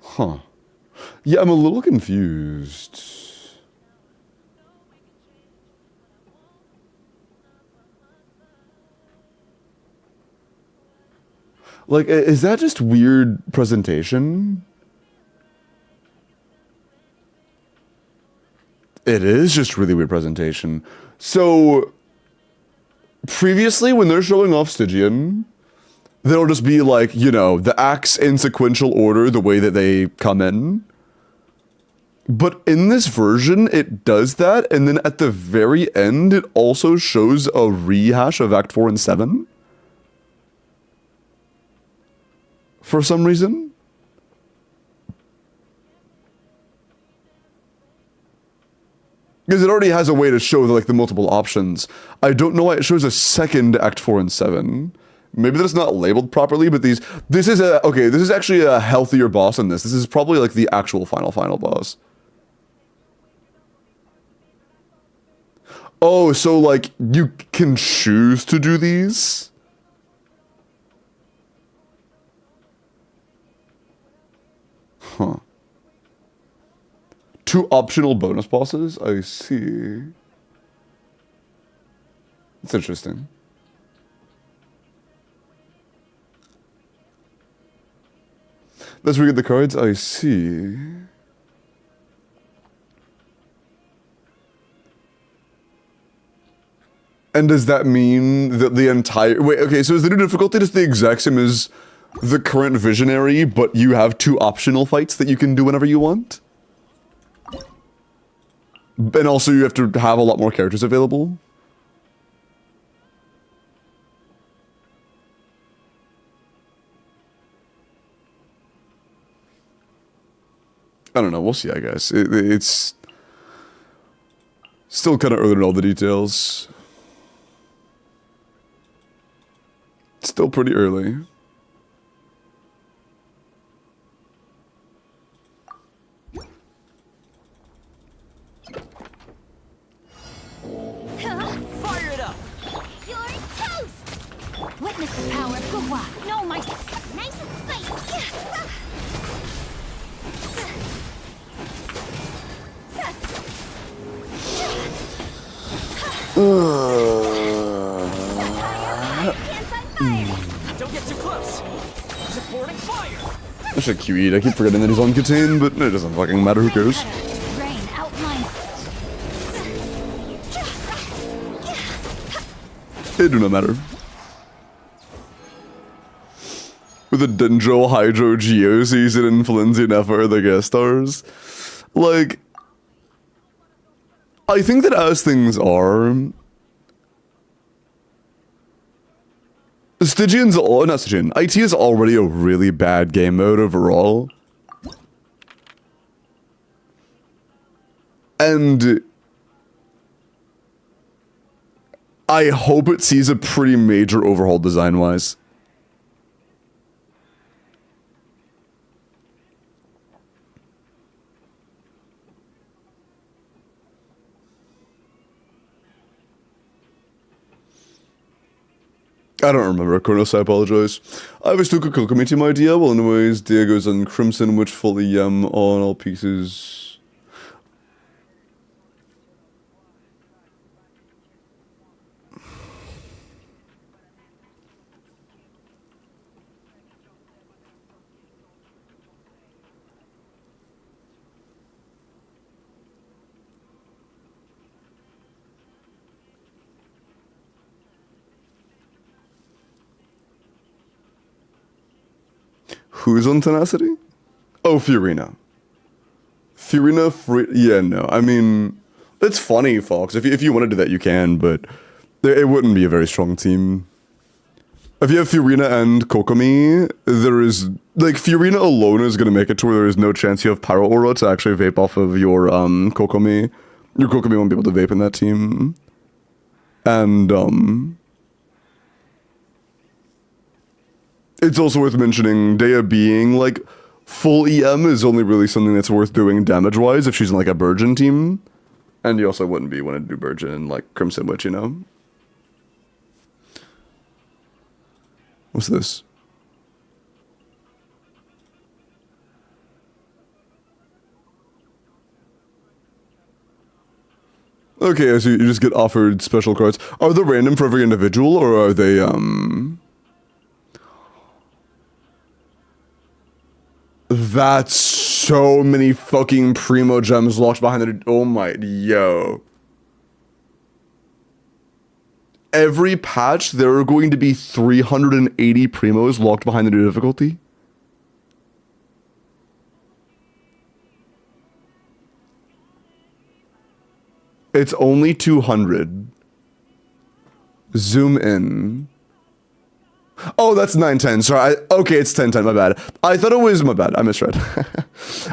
Huh. Yeah, I'm a little confused. Like, is that just weird presentation? It is just really weird presentation. So, previously, when they're showing off Stygian, they'll just be like, you know, the acts in sequential order, the way that they come in. But in this version, it does that, and then at the very end, it also shows a rehash of Act 4 and 7. For some reason. Because it already has a way to show, like, the multiple options. I don't know why it shows a second Act 4 and 7. Maybe that's not labeled properly, but this is actually a healthier boss than this. This is probably, like, the actual final boss. Oh, so, like, you can choose to do these? Huh. 2 optional bonus bosses? I see. It's interesting. Let's read the cards. I see. And does that mean that the entire... Wait, okay, so is the new difficulty just the exact same as the current Visionary, but you have 2 optional fights that you can do whenever you want? And also you have to have a lot more characters available? I don't know, we'll see, I guess. It's still kind of early to know all the details. Still pretty early. Fire it up! You're toast! Witness the power of Gugwa. No, my... Nice and spicy. Don't get too close! Supporting fire! I should QE'd. I keep forgetting that he's on Contain, but it doesn't fucking matter, who cares? Rain outline. It do not matter. With the Dendro, Hydro, Geo season, and Flinzy Nefer are the guest stars. Like, I think that as things are, Stygian's, not Stygian, IT is already a really bad game mode overall. And I hope it sees a pretty major overhaul design-wise. I don't remember, Kronos, I apologize. I have a Stuka Kokomi team idea. Well, anyways, Diego's on Crimson, which fully on all pieces. Who's on Tenacity? Oh, Fiorina. Fiorina, yeah, no. I mean, it's funny, Fox. If you want to do that, you can, but it wouldn't be a very strong team. If you have Fiorina and Kokomi, there is... Like, Fiorina alone is going to make it to where there is no chance you have Pyro Aura to actually vape off of your Kokomi. Your Kokomi won't be able to vape in that team. And, it's also worth mentioning, Dea being, like, full EM is only really something that's worth doing damage-wise if she's in, like, a Burgeon team. And you also wouldn't be wanting to do Burgeon in, like, Crimson Witch, you know? What's this? Okay, so you just get offered special cards. Are they random for every individual, or are they, That's so many fucking primo gems locked behind the... Oh my... Yo. Every patch, there are going to be 380 primos locked behind the new difficulty. It's only 200. Zoom in. Oh, that's 910. Sorry. Okay, it's 1010. My bad. I thought it was... My bad. I misread.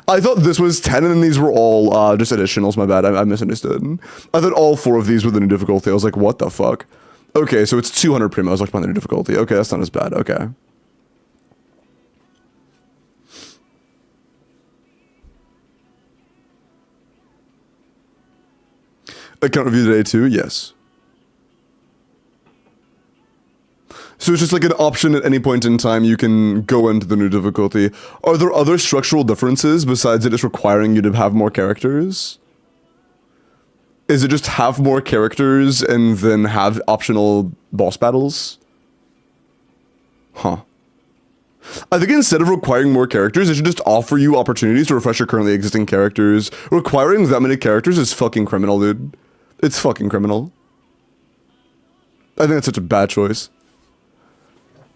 I thought this was 10 and then these were all just additionals. My bad. I misunderstood. I thought all 4 of these were the new difficulty. I was like, what the fuck? Okay, so it's 200 primos locked behind the new difficulty. Okay, that's not as bad. Okay. Account review today too? Yes. So it's just like an option at any point in time you can go into the new difficulty. Are there other structural differences besides it just requiring you to have more characters? Is it just have more characters and then have optional boss battles? Huh. I think instead of requiring more characters, it should just offer you opportunities to refresh your currently existing characters. Requiring that many characters is fucking criminal, dude. It's fucking criminal. I think that's such a bad choice.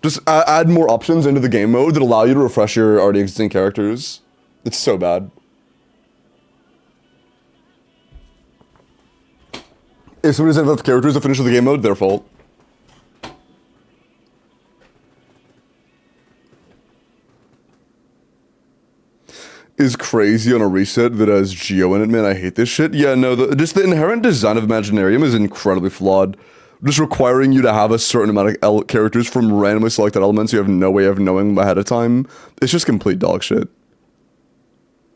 Just add more options into the game mode that allow you to refresh your already existing characters. It's so bad. If somebody doesn't have enough characters to finish with the game mode, their fault. Is crazy on a reset that has Geo in it, man. I hate this shit. Yeah, no, just the inherent design of Imaginarium is incredibly flawed. Just requiring you to have a certain amount of characters from randomly selected elements you have no way of knowing ahead of time. It's just complete dog shit.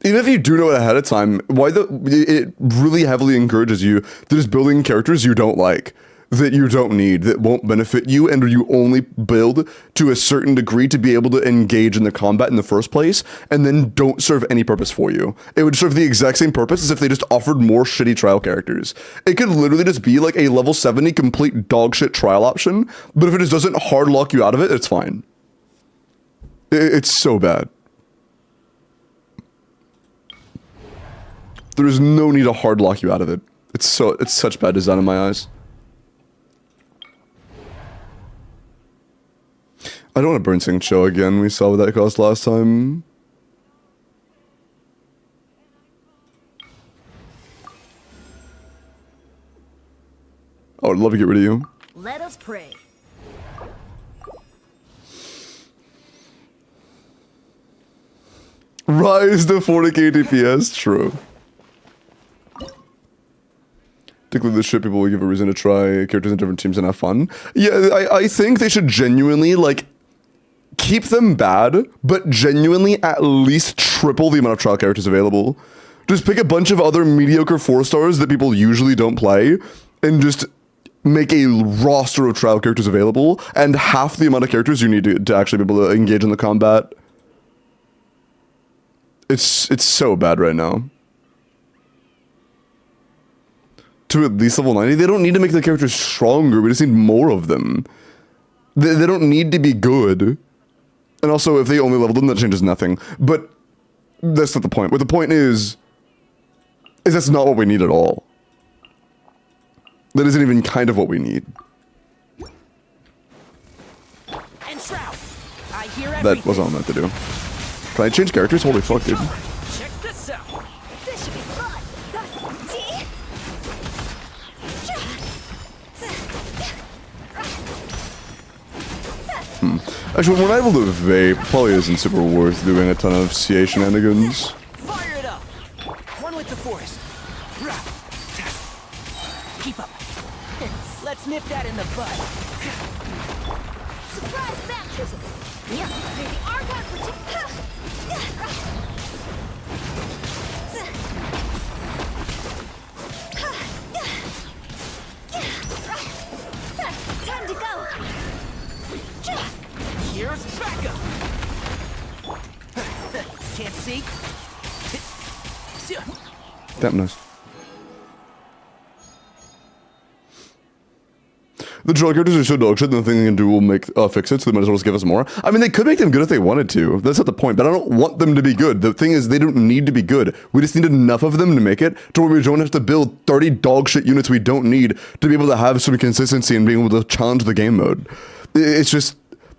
Even if you do know it ahead of time, it really heavily encourages you to just building characters you don't like, that you don't need, that won't benefit you, and you only build to a certain degree to be able to engage in the combat in the first place, and then don't serve any purpose for you. It would serve the exact same purpose as if they just offered more shitty trial characters. It could literally just be like a level 70 complete dogshit trial option, but if it just doesn't hard lock you out of it, it's fine. It's so bad. There is no need to hard lock you out of it. It's such bad design in my eyes. I don't want to burn Sing Cho again. We saw what that cost last time. Oh, I'd love to get rid of you. Let us pray. Rise to 40k DPS. True. Particularly the shit people will give a reason to try characters in different teams and have fun. Yeah, I think they should genuinely, like, keep them bad, but genuinely at least triple the amount of trial characters available. Just pick a bunch of other mediocre 4-stars that people usually don't play, and just make a roster of trial characters available, and half the amount of characters you need to actually be able to engage in the combat. It's so bad right now. To at least level 90, they don't need to make the characters stronger, we just need more of them. They don't need to be good. And also, if they only leveled them, that changes nothing. But that's not the point. What the point is that's not what we need at all. That isn't even kind of what we need. And Shroud, I hear That was all I meant to do. Can I change characters? Holy fuck, dude. Check this out. This should be fun. See? Actually, when I'm able to vape, probably isn't super worth doing a ton of CA shenanigans. Fire it up. One with the forest. Keep up. Let's nip that in the bud. Surprise baptism. Yeah, maybe archive time to go. Here's backup. Can't see. Damn nice. The trial characters are so dog shit, nothing they can do will make fix it, so they might as well just give us more. I mean, they could make them good if they wanted to. That's not the point, but I don't want them to be good. The thing is, they don't need to be good. We just need enough of them to make it to where we don't have to build 30 dog shit units we don't need to be able to have some consistency and being able to challenge the game mode. It's just,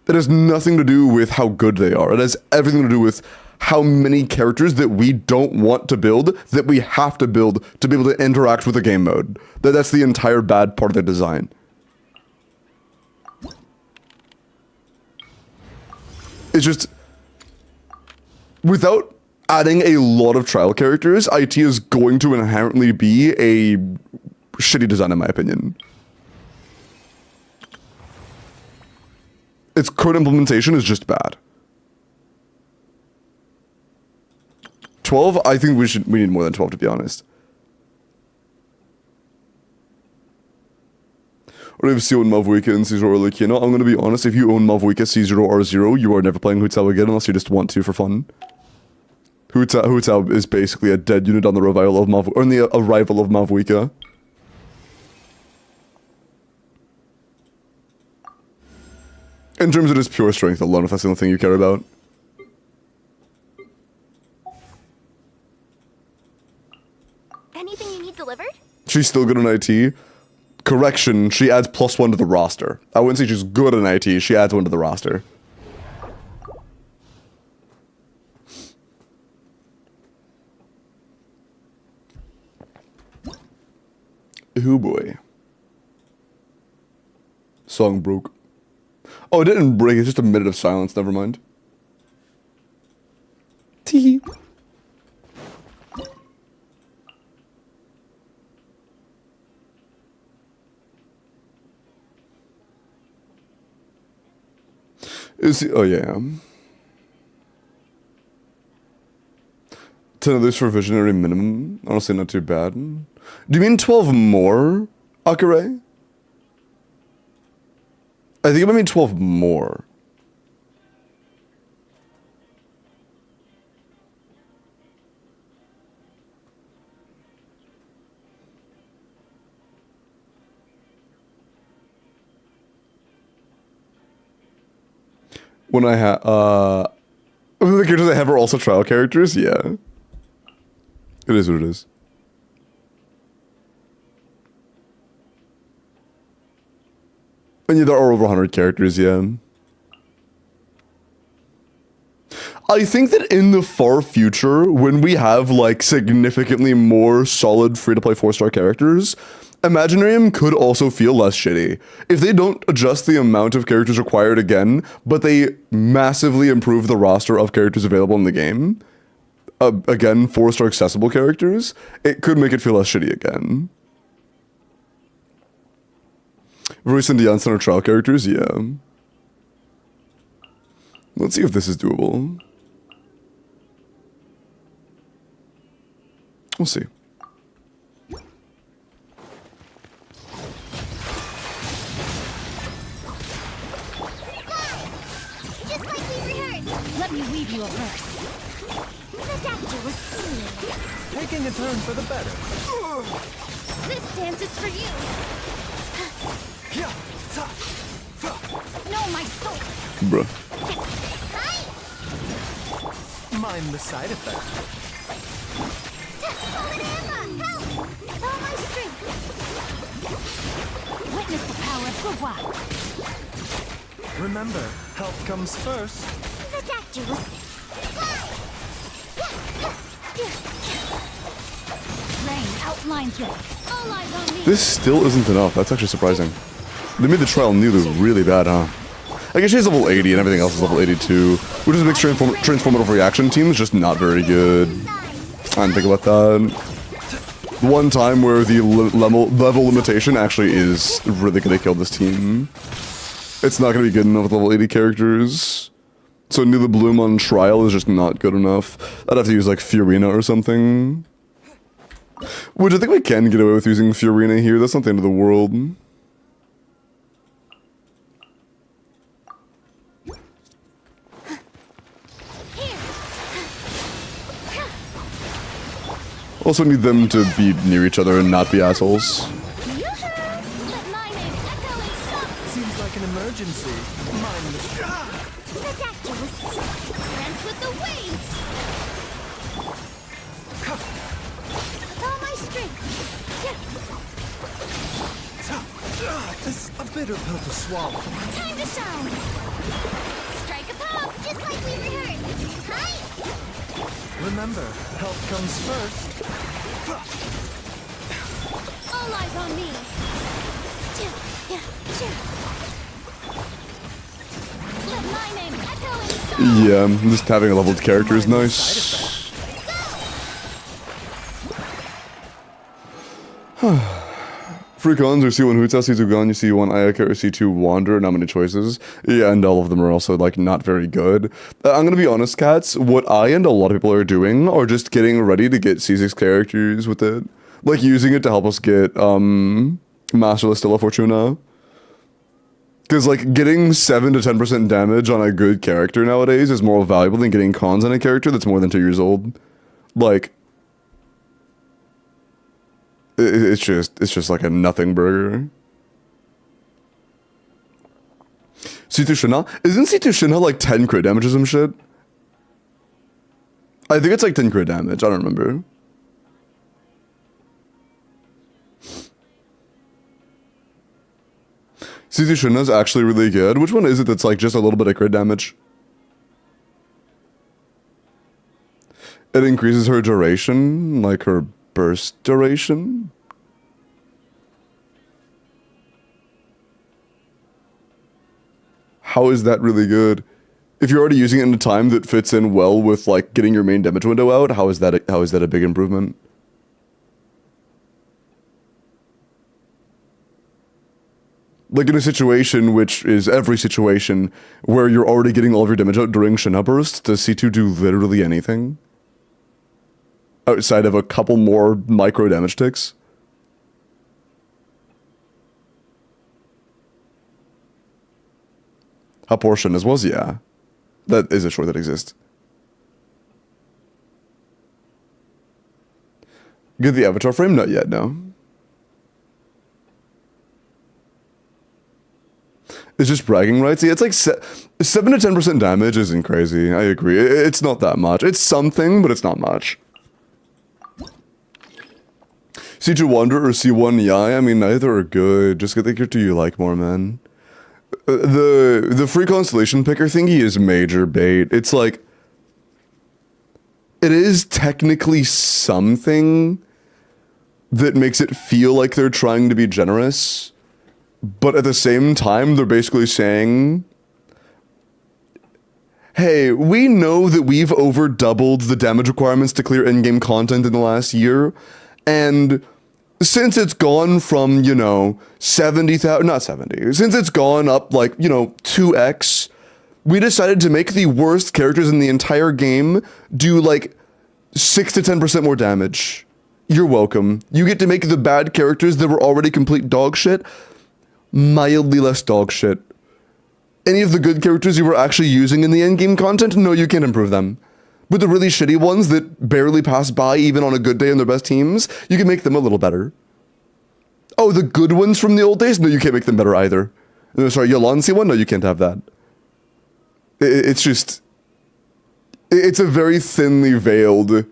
it has nothing to do with how good they are. It has everything to do with how many characters that we don't want to build that we have to build to be able to interact with the game mode. That's the entire bad part of the design. It's just, without adding a lot of trial characters, IT is going to inherently be a shitty design in my opinion. Its current implementation is just bad. 12, I think we need more than 12 to be honest. Or if you own Mavwika and C0 or Lekino, I'm gonna be honest, if you own Mavwika, C0 or 0, you are never playing Hutao again unless you just want to for fun. Hutao is basically a dead unit on the revival of Mavwika. In terms of just pure strength alone, if that's the only thing you care about. Anything you need delivered? She's still good in IT. Correction, she adds +1 to the roster. I wouldn't say she's good in IT, she adds 1 to the roster. Ooh boy. Song broke. Oh, it didn't break, it's just a minute of silence, never mind. Tee. Oh yeah. 10 others for visionary minimum. Honestly, not too bad. Do you mean 12 more, Akare? I think I mean 12 more. When I have, the characters I have are also trial characters? Yeah. It is what it is. And yeah, there are over 100 characters, yeah. I think that in the far future, when we have, like, significantly more solid free-to-play 4-star characters, Imaginarium could also feel less shitty. If they don't adjust the amount of characters required again, but they massively improve the roster of characters available in the game, again, 4-star accessible characters, it could make it feel less shitty again. Voice and Janssen are trial characters, yeah. Let's see if this is doable. We'll see. Just like we rehearsed. Let me weave you a verse. The doctor was singing. Taking a turn for the better. This dance is for you. No, my soul. Bruh. Mind the side effect. Emma, help! With all my strength. Witness the power of Gua. Remember, health comes first. The doctor was... Rain outlines you. All eyes on me. This still isn't enough. That's actually surprising. They made the trial Nilu really bad, huh? I guess she's level 80 and everything else is level 82, which just makes transformative reaction teams just not very good. I didn't think about that. One time where the level limitation actually is really gonna kill this team. It's not gonna be good enough with level 80 characters. So Nilu Bloom on trial is just not good enough. I'd have to use like Fiorina or something. Which I think we can get away with using Fiorina here, that's not the end of the world. Also need them to be near each other and not be assholes. Let my name echo in song bitter pill to swallow. Time to shine. Strike a pose, just like we rehearsed. Hi. Remember, health comes first. All eyes on me. Let my name echo inside. Yeah, just having a leveled character is nice. Free cons or C1 Hootsa, C2 Gun, C1 Ayaka, or C2 Wander, not many choices. Yeah, and all of them are also, like, not very good. I'm gonna be honest, cats, what I and a lot of people are doing are just getting ready to get C6 characters with it. Like, using it to help us get, Master Stella Fortuna. Because, like, getting 7 to 10% damage on a good character nowadays is more valuable than getting cons on a character that's more than 2 years old. Like, it's just like a nothing burger. C2 Shinna? Isn't C2 Shinna like 10 crit damage or some shit? I think it's like 10 crit damage, I don't remember. C2 Shinna's actually really good. Which one is it that's like just a little bit of crit damage? It increases her duration, like her burst duration. How is that really good? If you're already using it in a time that fits in well with like getting your main damage window out, how is that a big improvement? Like in a situation, which is every situation, where you're already getting all of your damage out during Shinna bursts, does C2 do literally anything? Outside of a couple more micro damage ticks? A portion as was, yeah. That is a short that exists. Get the avatar frame? Not yet, no. It's just bragging rights. Yeah, it's like 7 to 10% damage isn't crazy. I agree. It's not that much. It's something, but it's not much. C2 Wander or C1 Yai? I mean, neither are good. Just get the character you like more, man. The free constellation picker thingy is major bait. It's like, it is technically something that makes it feel like they're trying to be generous, but at the same time, they're basically saying, hey, we know that we've over doubled the damage requirements to clear in-game content in the last year, and since it's gone from, you know, 70,000, not 70, since it's gone up like, you know, 2x, we decided to make the worst characters in the entire game do like 6 to 10% more damage. You're welcome. You get to make the bad characters that were already complete dog shit mildly less dog shit. Any of the good characters you were actually using in the endgame content, no, you can't improve them. But the really shitty ones that barely pass by even on a good day on their best teams, you can make them a little better. Oh, the good ones from the old days? No, you can't make them better either. No, sorry, Yolansi one? No, you can't have that. It's just... It's a very thinly veiled...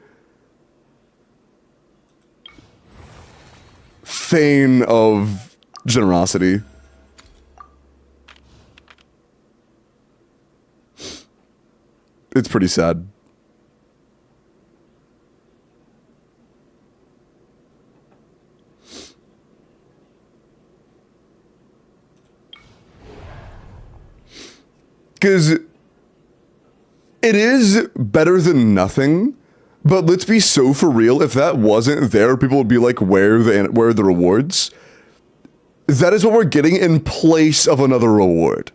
feign of generosity. It's pretty sad. Because it is better than nothing, but let's be so for real, if that wasn't there, people would be like, where are the rewards? That is what we're getting in place of another reward.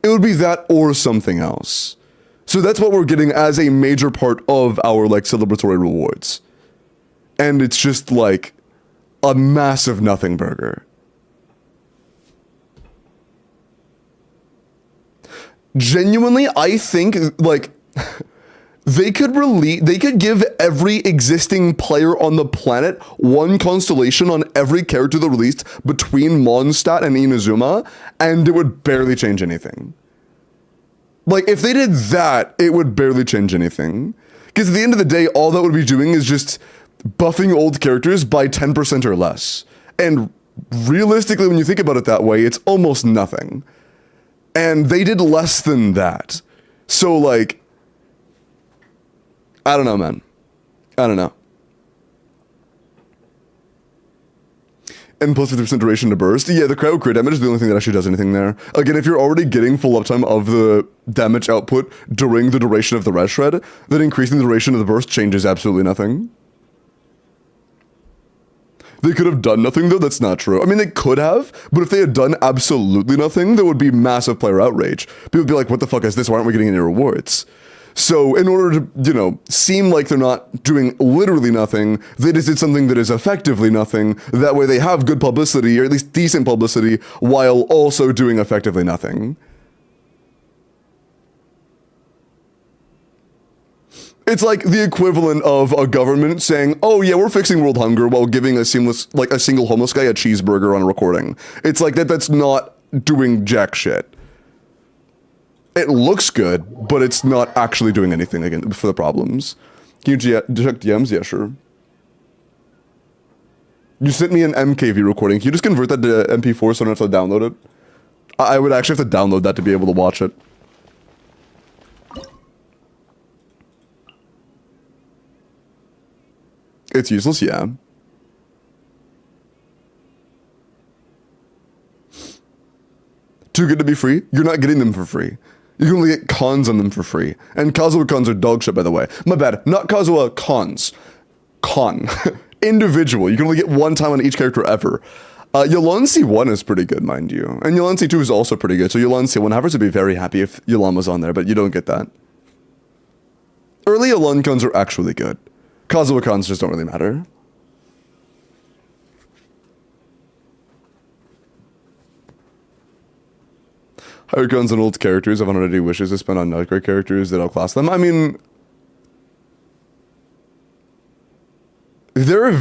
It would be that or something else. So that's what we're getting as a major part of our like celebratory rewards. And it's just like a massive nothing burger. Genuinely, I think like they could give every existing player on the planet one constellation on every character they released between Mondstadt and Inazuma, and it would barely change anything. Like, if they did that, it would barely change anything. Because at the end of the day, all that would be doing is just buffing old characters by 10% or less. And realistically, when you think about it that way, it's almost nothing. And they did less than that. So, like, I don't know, man. I don't know. And plus 50% duration to burst. Yeah, the crowd crit damage is the only thing that actually does anything there. Again, if you're already getting full uptime of the damage output during the duration of the res shred, then increasing the duration of the burst changes absolutely nothing. They could have done nothing, though. That's not true. I mean, they could have, but if they had done absolutely nothing, there would be massive player outrage. People would be like, what the fuck is this? Why aren't we getting any rewards? So in order to, you know, seem like they're not doing literally nothing, they just did something that is effectively nothing. That way they have good publicity, or at least decent publicity, while also doing effectively nothing. It's like the equivalent of a government saying, oh yeah, we're fixing world hunger while giving a single homeless guy a cheeseburger on a recording. It's like that's not doing jack shit. It looks good, but it's not actually doing anything again for the problems. Can you check DMs? Yeah, sure. You sent me an MKV recording. Can you just convert that to MP4 so I don't have to download it? I would actually have to download that to be able to watch it. It's useless, yeah. Too good to be free? You're not getting them for free. You can only get cons on them for free. And Kazuha cons are dog shit, by the way. My bad. Not Kazuha cons. Con. Individual. You can only get one time on each character ever. Yulan C1 is pretty good, mind you. And Yulan C2 is also pretty good. So Yulan C1 havers would be very happy if Yulan was on there, but you don't get that. Early Yulan cons are actually good. Kazuha cons just don't really matter. Higher cons on old characters have 180 wishes to spend on nightcrawler characters that outclass them. I mean, there are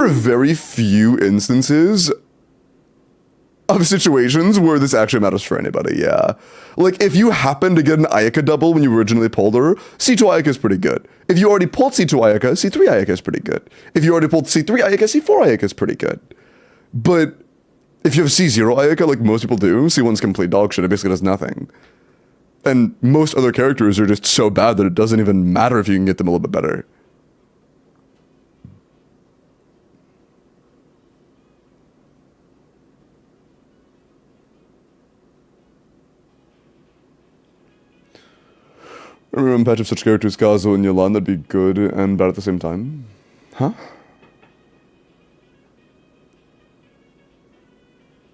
very few instances of situations where this actually matters for anybody, yeah. Like, if you happen to get an Ayaka double when you originally pulled her, C2 Ayaka is pretty good. If you already pulled C2 Ayaka, C3 Ayaka is pretty good. If you already pulled C3 Ayaka, C4 Ayaka is pretty good. But if you have C0 Ayaka, like most people do, C1's complete dog shit. It basically does nothing. And most other characters are just so bad that it doesn't even matter if you can get them a little bit better. I remember a patch of such characters, Kazuha and Yulan, that'd be good and bad at the same time. Huh?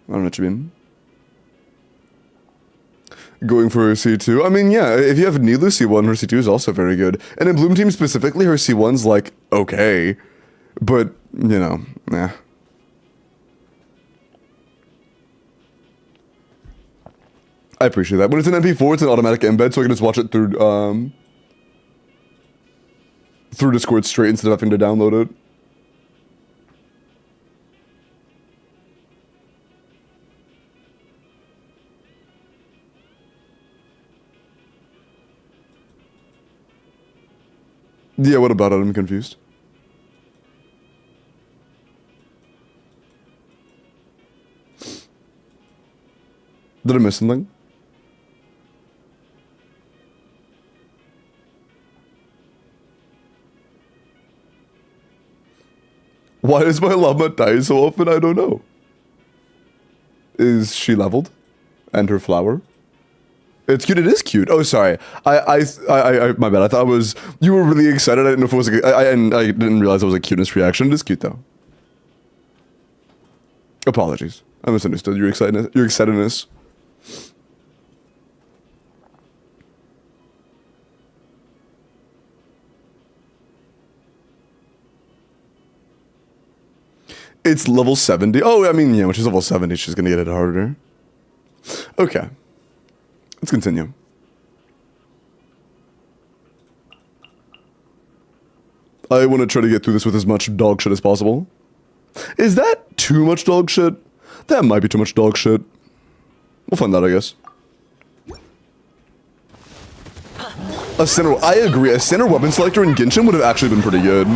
I don't know what you mean. Going for her C2. I mean, yeah, if you have Nilu C1, her C2 is also very good. And in Bloom Team specifically, her C1's like, okay. But, you know, nah. I appreciate that. When it's an MP4, it's an automatic embed, so I can just watch it through Discord straight instead of having to download it. Yeah, what about it? I'm confused. Did I miss something? Why does my llama die so often? I don't know. Is she leveled? And her flower? It's cute. It is cute. Oh, sorry. I my bad. I thought it was, you were really excited. I didn't know if it was like, I didn't realize it was a cuteness reaction. It is cute though. Apologies. I misunderstood your excitedness. It's level 70. Oh, I mean, yeah, when she's level 70, she's gonna get it harder. Okay. Let's continue. I want to try to get through this with as much dog shit as possible. Is that too much dog shit? That might be too much dog shit. We'll find out, I guess. A center, I agree. A center weapon selector in Genshin would have actually been pretty good.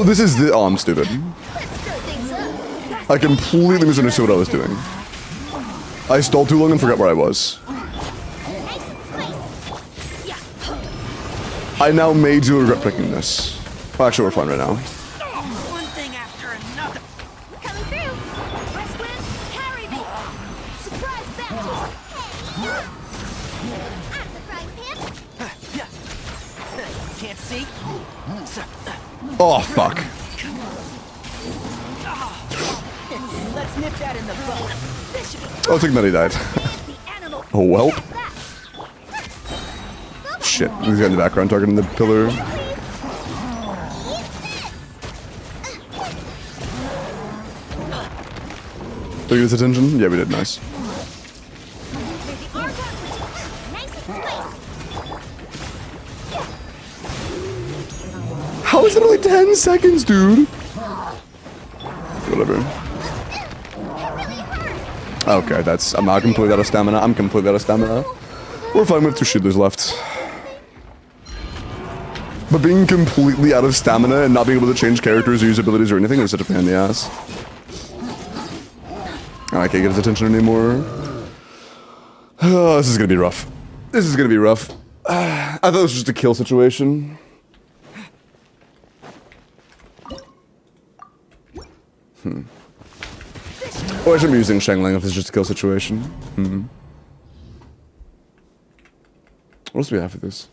Oh, this is the. Oh, I'm stupid. Let's stir things up. I completely misunderstood what I was doing. I stalled too long and forgot where I was. Nice and spicy. Yeah. I now majorly regret picking this. Well, actually, we're fine right now. One thing after another. Coming through. West wind, carry me. Surprise bounty. Hey. Out of the frying pan. Can't see? So, Oh, fuck. let's nip that in the bud. This should be Oh, Tignutty died. the animal. Oh, well. Shit, he's got in the background targeting the pillar. Did we get his attention? Yeah, we did. Nice. Nice and spicy. How is it only 10 seconds, dude? Whatever. Okay, that's. I'm not completely out of stamina. I'm completely out of stamina. We're fine with 2 shielders left. But being completely out of stamina and not being able to change characters or use abilities or anything is such a pain in the ass. I can't get his attention anymore. Oh, this is gonna be rough. This is gonna be rough. I thought it was just a kill situation. Oh, I should be using Shangling if it's just a kill situation. What else do we have for this?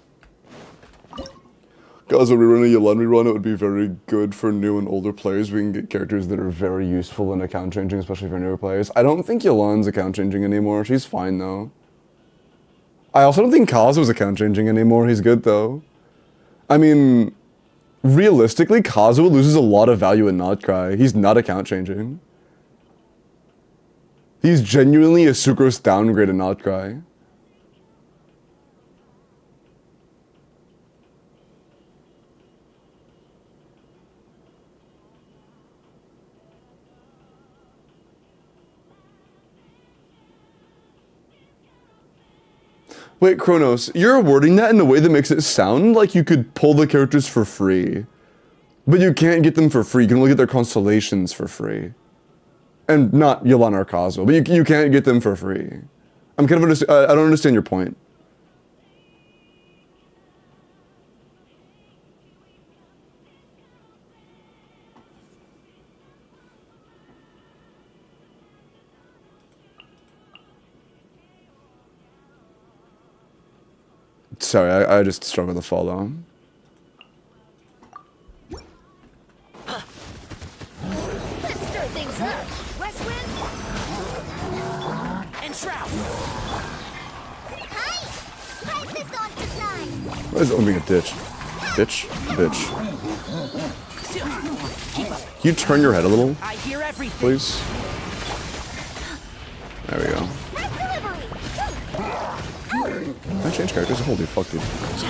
Guys, when we run a Yelan rerun, it would be very good for new and older players. We can get characters that are very useful in account changing, especially for newer players. I don't think Yelan's account changing anymore. She's fine though. I also don't think Kazu's account changing anymore. He's good though. I mean, realistically, Kazu loses a lot of value in Not Cry. He's not account changing. He's genuinely a Sucrose downgrade in Not Cry. Wait, Kronos, you're wording that in a way that makes it sound like you could pull the characters for free. But you can't get them for free. You can only get their constellations for free. And not Yelan or Kazu, but you can't get them for free. I'm kind of I don't understand your point. Sorry, I just struggle to follow. Let's stir things up. West wind. And Shroud. Hi. Pipe this on for size. Why is it only being a ditch? Ditch? Bitch. Keep up. Can you turn your head a little, I hear everything. please? There we go. Fast delivery. Can I change characters? Holy fuck, dude.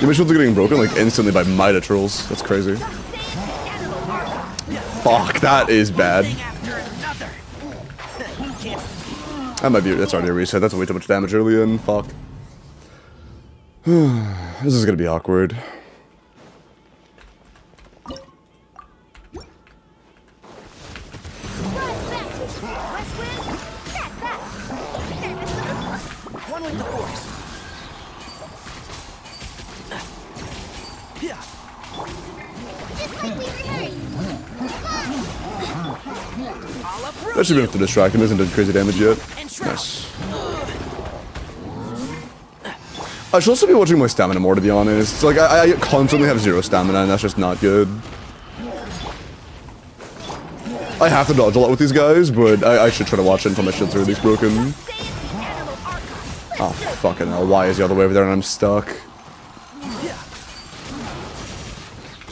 Your missions are getting broken like instantly by Mida trolls. That's crazy. Fuck, that is bad. Thing after another. Can't That might be. That's already a reset. That's way too much damage early in. Fuck. This is gonna be awkward. Surprise bounty. West wind. Back back. one with the force. Yeah. Just like we rehearsed. I'll approve. That should be enough to distract him. Isn't done crazy damage yet. And Shroud. Nice. I should also be watching my stamina more, to be honest. Like, I constantly have 0 stamina, and that's just not good. I have to dodge a lot with these guys, but I should try to watch it until my shields are at least broken. Oh, fucking hell. Why is he all the way over there and I'm stuck?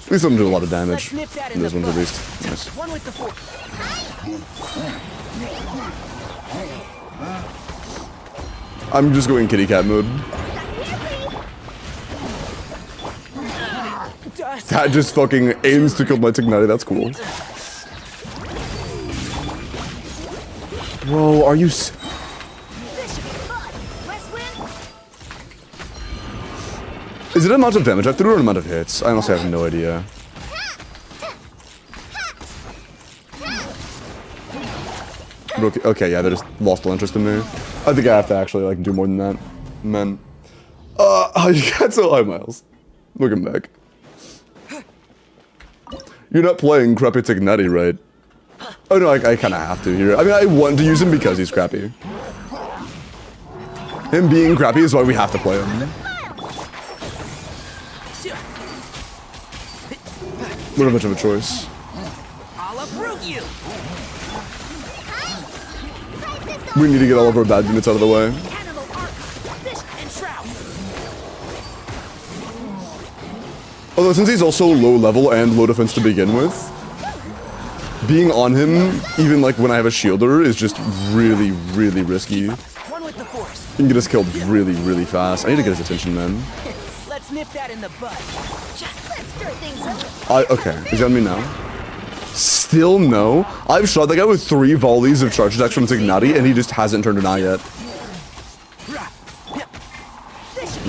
At least I'm doing a lot of damage. Let's nip that in In those the ones at bud. least. Nice. One with the force. I'm just going kitty cat mode. Dust. That just fucking aims to kill my Tignutty. That's cool. Bro, are you... This should be fun. West wind. Is it an amount of damage I threw or an amount of hits? I honestly have no idea. rookie. Okay, yeah, they just lost all interest in me. I think I have to actually like do more than that. Man. You got so high, Miles. Looking back. You're not playing crappy Tignati, right? Oh no, I kind of have to here. I mean, I want to use him because he's crappy. Him being crappy is why we have to play him. Not much of a choice. I'll uproot you. We need to get all of our bad units out of the way. Animal arc. Fish and shroud. Although since he's also low level and low defense to begin with, being on him, even like when I have a shielder, is just really, really risky. One with the force. He can get us killed really, really fast. I need to get his attention, man. Let's nip that in the bud. Let's stir things up. Okay, he's on me now. Still no. I've shot that guy with 3 volleys of charge attacks from Tignati, and he just hasn't turned an eye yet.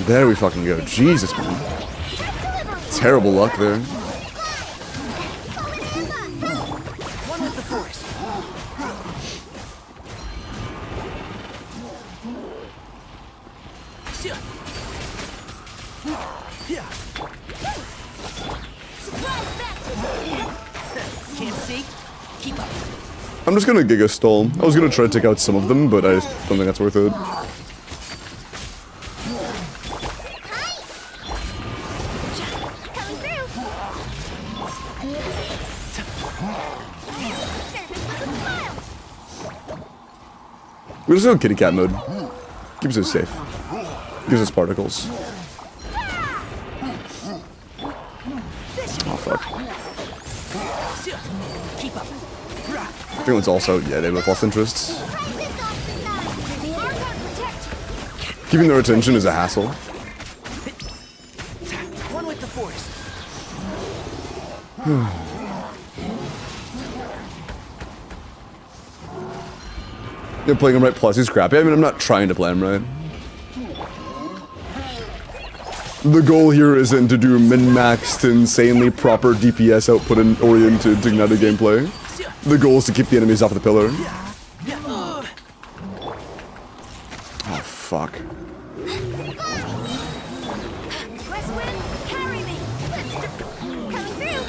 There we fucking go. Jesus, man. Terrible luck there. One with the force. Surprise baptism. Can't see? Keep up. I'm just gonna Giga Stall. I was gonna try to take out some of them, but I just don't think that's worth it. Coming through. Service with a smile. We just go kitty cat mode. Keeps us safe. Gives us particles. Oh fuck. Keep up. I think it's also, yeah, they both lost interests. This off the side. Mark on protect. Keeping their attention is a hassle. One with the force. You're playing him right, plus he's crappy. I mean, I'm not trying to play him right. The goal here isn't to do min-maxed, insanely proper DPS output and oriented Tignati gameplay. The goal is to keep the enemies off the pillar. Oh, fuck. West wind, carry me. Let's coming through.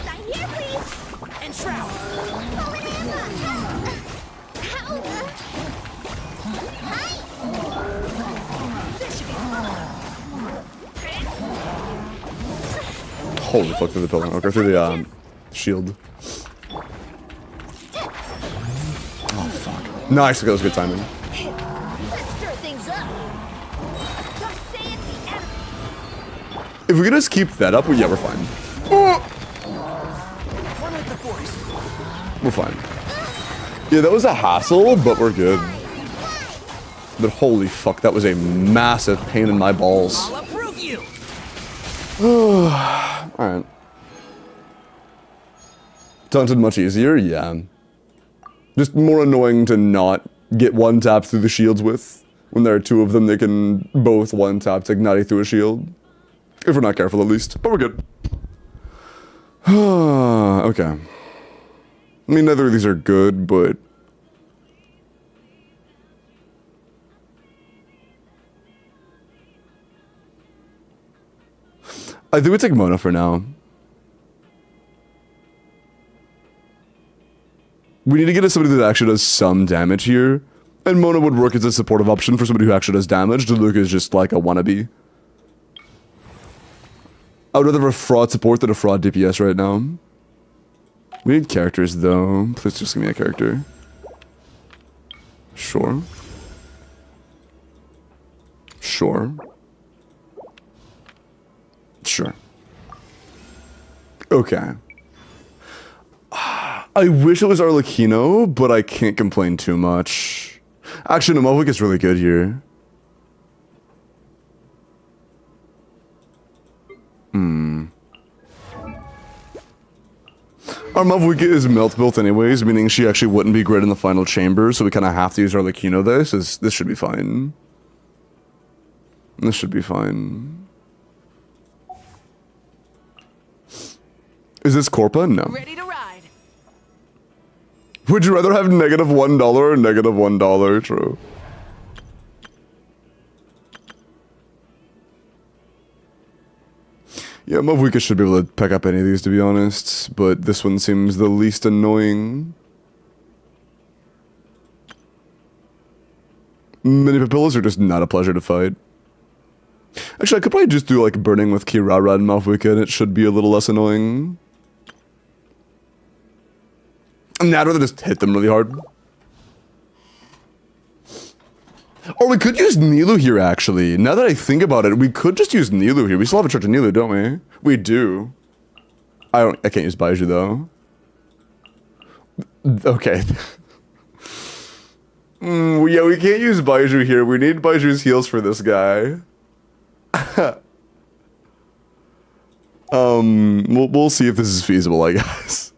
Sign here, please. And shroud. Holy Emma. Ow. Hi. This should be fun. Holy fuck, through the pillar. Okay, through the shield. Oh, fuck. Nice, that was good timing. Let's stir things up. Just say it's the enemy. If we could just keep that up, yeah, we're fine. One with the force. We're fine. Yeah, that was a hassle, but we're good. But holy fuck, that was a massive pain in my balls. I'll uproot you. Alright. Taunted much easier? Yeah. Just more annoying to not get one tap through the shields with. When there are 2 of them, they can both one tap Tignati through a shield. If we're not careful, at least. But we're good. Okay. I mean, neither of these are good, but... I think we take Mona for now. We need to get to somebody that actually does some damage here. And Mona would work as a supportive option for somebody who actually does damage. Diluc is just like a wannabe. I would rather have a fraud support than a fraud DPS right now. We need characters though. Please just give me a character. Sure. Sure. Sure. Okay. I wish it was Arlecchino, but I can't complain too much. Actually, no, Mohawk is really good here. Our Mavwika is melt built anyways, meaning she actually wouldn't be great in the final chamber, so we kind of have to use Arlecchino this. This should be fine. This should be fine. Is this Corpa? No. Ready to ride. Would you rather have -$1 or -$1? True. Yeah, Movwika should be able to pick up any of these, to be honest, but this one seems the least annoying. Mini Papillas are just not a pleasure to fight. Actually, I could probably just do, like, Burning with Kirara and Movwika, and it should be a little less annoying. And I'd rather just hit them really hard. Or we could use Nilu here, actually. Now that I think about it, we could just use Nilu here. We still have a Church of Nilu, don't we? We do. I can't use Baiju, though. Okay. Yeah, we can't use Baiju here. We need Baiju's heals for this guy. We'll see if this is feasible, I guess.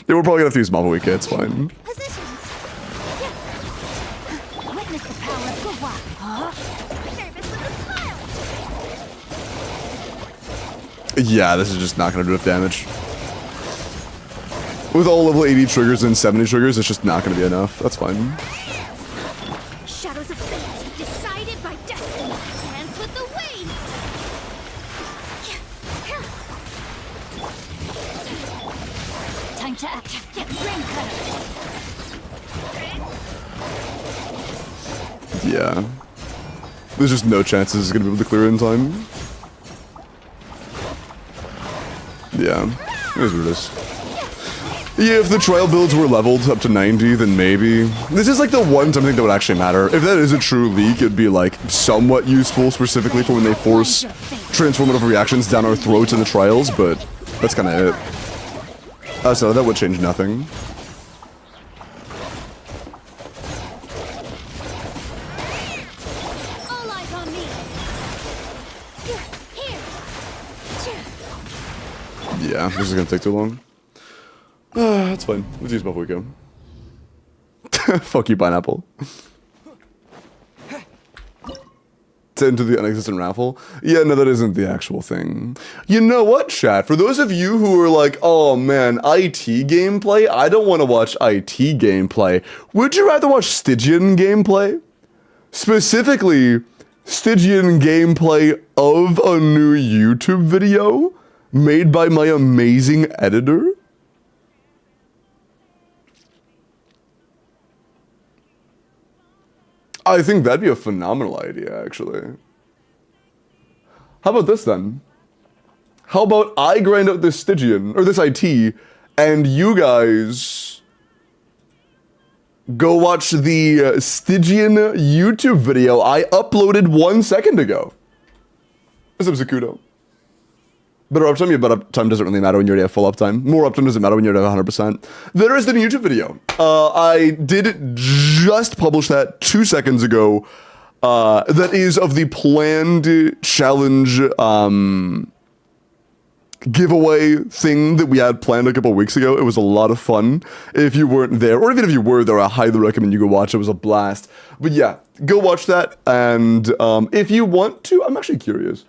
Yeah, we're probably gonna have to use Mavawika, it's fine. Positions. Witness the power of Gwa. Huh? Service with a smile. Yeah, this is just not gonna do enough damage. With all level 80 triggers and 70 triggers, it's just not gonna be enough. That's fine. Shadows of fate, decided by destiny. Dance with the waves. Time to act. Get ring cutter. Yeah. There's just no chance this is gonna be able to clear in time. Yeah. It is what it is. Yeah, if the trial builds were leveled up to 90, then maybe. This is like the one time thing that would actually matter. If that is a true leak, it'd be like somewhat useful, specifically for when they force transformative reactions down our throats in the trials, but that's kind of it. So that would change nothing. All eyes on me. Here. Yeah, this is gonna take too long. That's fine. Let's use Buffalo. Fuck you, pineapple. Into the unexistent raffle. Yeah, no, that isn't the actual thing. You know what, chat? For those of you who are like, oh man, IT gameplay, I don't want to watch IT gameplay. Would you rather watch Stygian gameplay? Specifically, Stygian gameplay of a new YouTube video made by my amazing editor? I think that'd be a phenomenal idea, actually. How about this, then? How about I grind out this Stygian, or this IT, and you guys go watch the Stygian YouTube video I uploaded 1 second ago. What's up, Zakudo? Better uptime? Yeah, but uptime doesn't really matter when you're already at full uptime. More uptime doesn't matter when you're at 100%. There is the new YouTube video. I did just publish that 2 seconds ago. That is of the planned challenge giveaway thing that we had planned a couple weeks ago. It was a lot of fun. If you weren't there, or even if you were there, I highly recommend you go watch it. It was a blast. But yeah, go watch that. And if you want to, I'm actually curious.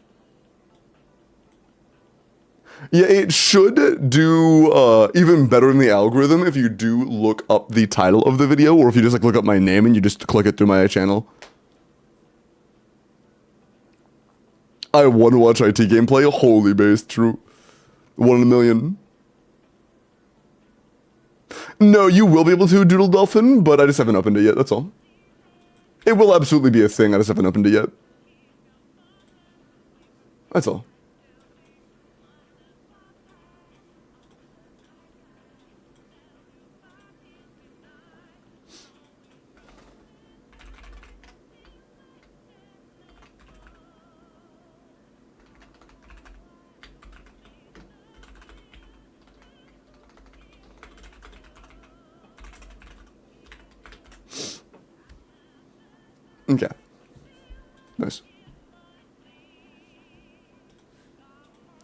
Yeah, it should do even better in the algorithm if you do look up the title of the video, or if you just like look up my name and you just click it through my channel. I want to watch IT gameplay. Holy base, true. 1 in a million. No, you will be able to Doodle Dolphin, but I just haven't opened it yet, that's all. It will absolutely be a thing, I just haven't opened it yet. That's all. Okay. Nice.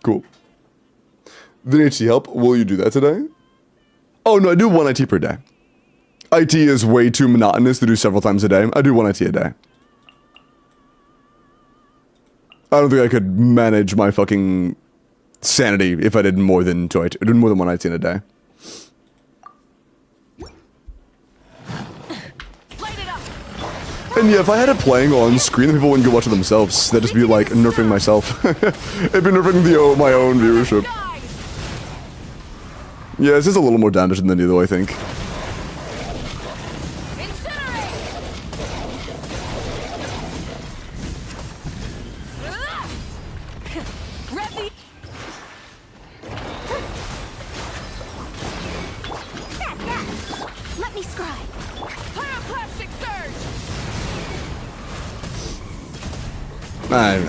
Cool. VNHT help, will you do that today? Oh no, I do 1 IT per day. IT is way too monotonous to do several times a day. I do 1 IT a day. I don't think I could manage my fucking sanity if I did more than 2 IT, did more than 1 IT in a day. And yeah, if I had it playing on screen, then people wouldn't go watch it themselves. They'd just be like nerfing myself. It'd be nerfing my own viewership. Yeah, this is a little more damage than you though, I think. Let me scribe. Pyroclastic surge.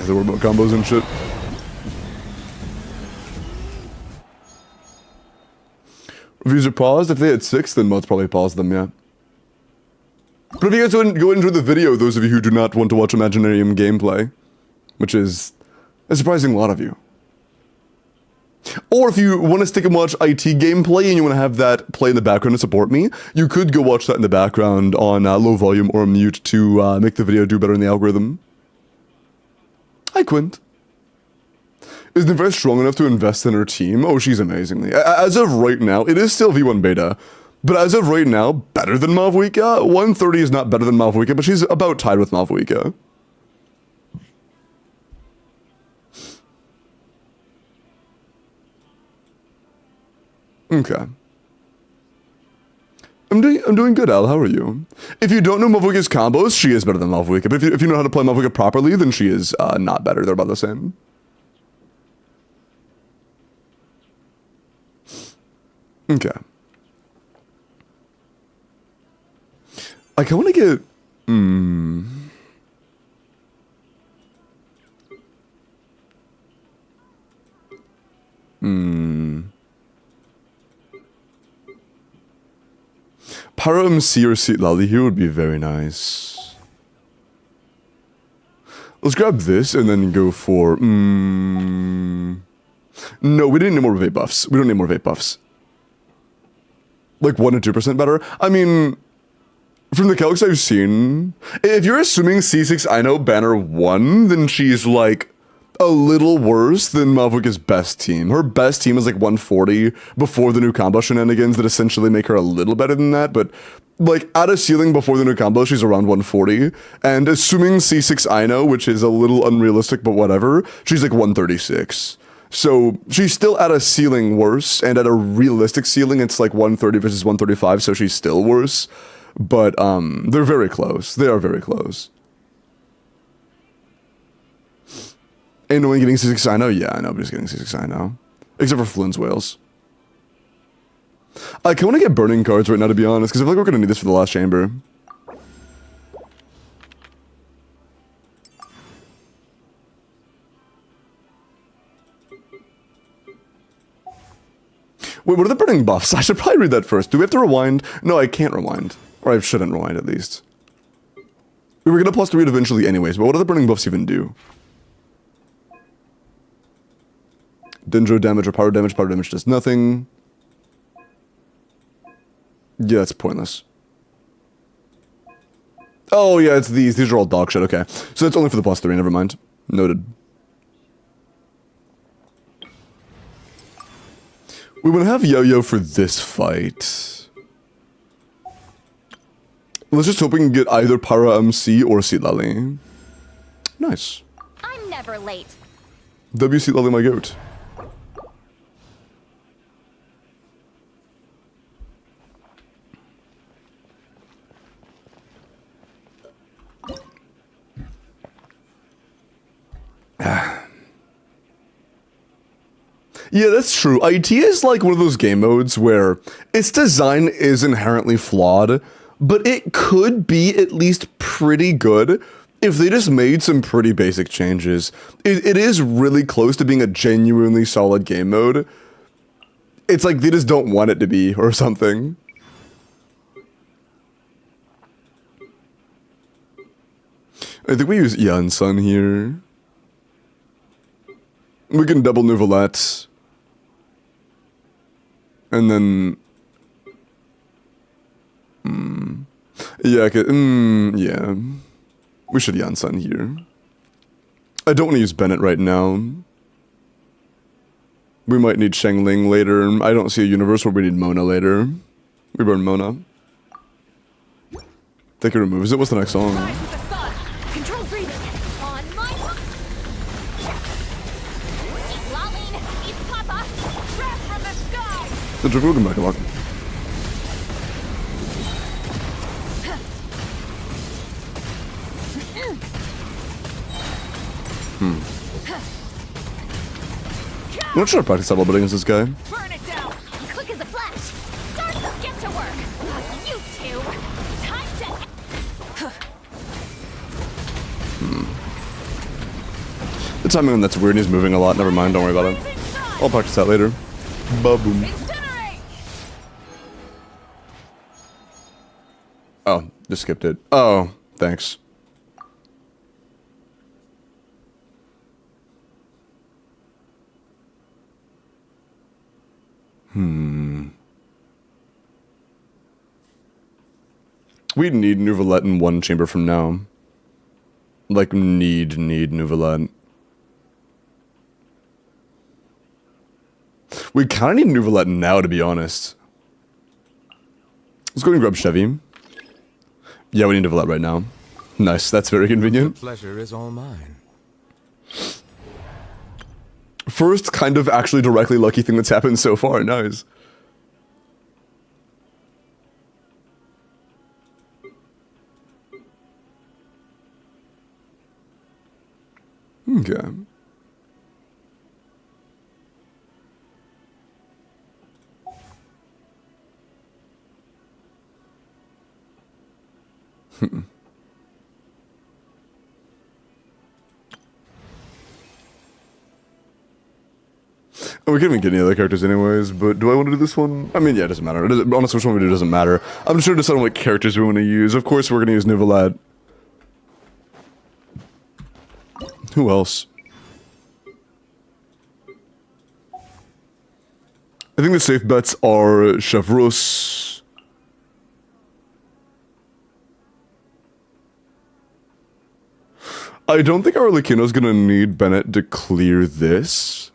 There were more combos and shit. Reviews are paused. If they had 6, then mods probably paused them, yeah. But if you guys go enjoy the video, those of you who do not want to watch Imaginarium gameplay, which is a surprising lot of you. Or if you want to stick and watch IT gameplay and you want to have that play in the background to support me, you could go watch that in the background on low volume or mute to make the video do better in the algorithm. Hi, Quint. Is Nivea strong enough to invest in her team? Oh, she's amazingly. As of right now, it is still V1 beta, but as of right now, better than Mavwika. 130 is not better than Mavwika, but she's about tied with Mavwika. Okay. I'm doing good, Al. How are you? If you don't know Mavwika's combos, she is better than Mavwika. But if you know how to play Mavwika properly, then she is not better. They're about the same. Okay. I kind of want to get... Pyro MC or Seat Lally here would be very nice. Let's grab this and then go for... No, we didn't need more vape buffs. We don't need more vape buffs. Like 1 to 2% better? I mean, from the calcs I've seen, if you're assuming C6 Ino banner 1, then she's like a little worse than Mavwika's best team. Her best team is like 140 before the new combo shenanigans that essentially make her a little better than that, but like at a ceiling before the new combo, she's around 140. And assuming C6 Ino, which is a little unrealistic, but whatever, she's like 136. So she's still at a ceiling worse, and at a realistic ceiling, it's like 130 versus 135, so she's still worse. But they're very close. They are very close. And no one getting C6 I know? Yeah, nobody's getting C6 I know. Except for Flynn's Whales. I kind of want to get burning cards right now, to be honest, because I feel like we're going to need this for the last chamber. Wait, what are the burning buffs? I should probably read that first. Do we have to rewind? No, I can't rewind. Or I shouldn't rewind, at least. We were going to pause to read eventually anyways, but what do the burning buffs even do? Dendro damage or power damage. Power damage does nothing. Yeah, that's pointless. Oh, yeah, it's these. These are all dog shit. Okay. So that's only for the +3. Never mind. Noted. We want to have Yo-Yo for this fight. Let's just hope we can get either Para MC or Seat Lally. Nice. I'm never late. W Seat Lally, my goat. Yeah, that's true. IT is like one of those game modes where its design is inherently flawed, but it could be at least pretty good if they just made some pretty basic changes. It is really close to being a genuinely solid game mode. It's like they just don't want it to be, or something. I think we use Yan Sun here. We can double Nouvelette. And then... Yeah, yeah. We should Yan Sun here. I don't want to use Bennett right now. We might need Sheng Ling later. I don't see a universe where we need Mona later. We burn Mona. think it removes it. What's the next song? Rise with the sun. Control breathing. On my mark. Keep lolling. Eat Papa. Wrath from the sky. The triple come back a lot. I'm not sure I practice that a little bit against this guy. Burn it down. Quick as a flash. Start to get to work. You two. Time to. The timing on that's weird and he's moving a lot. Never mind, don't worry about it. I'll practice that later. Ba-boom. Incinerate. Oh, just skipped it. Oh, thanks. We need Nouvelette in one chamber from now. Like, need Nouvelette. We kinda need Nouvelette now, to be honest. Let's go and grab Chevy. Yeah, we need Nouvelette right now. Nice, that's very convenient. Pleasure is all mine. First kind of actually directly lucky thing that's happened so far, nice. Okay. We can't even get any other characters anyways, but do I want to do this one? I mean, yeah, it doesn't matter. Honestly, which one we do doesn't matter. I'm just trying to decide on what characters we want to use. Of course, we're going to use Nouvelette. Who else? I think the safe bets are Chevreuse. I don't think Arlecchino's gonna need Bennett to clear this.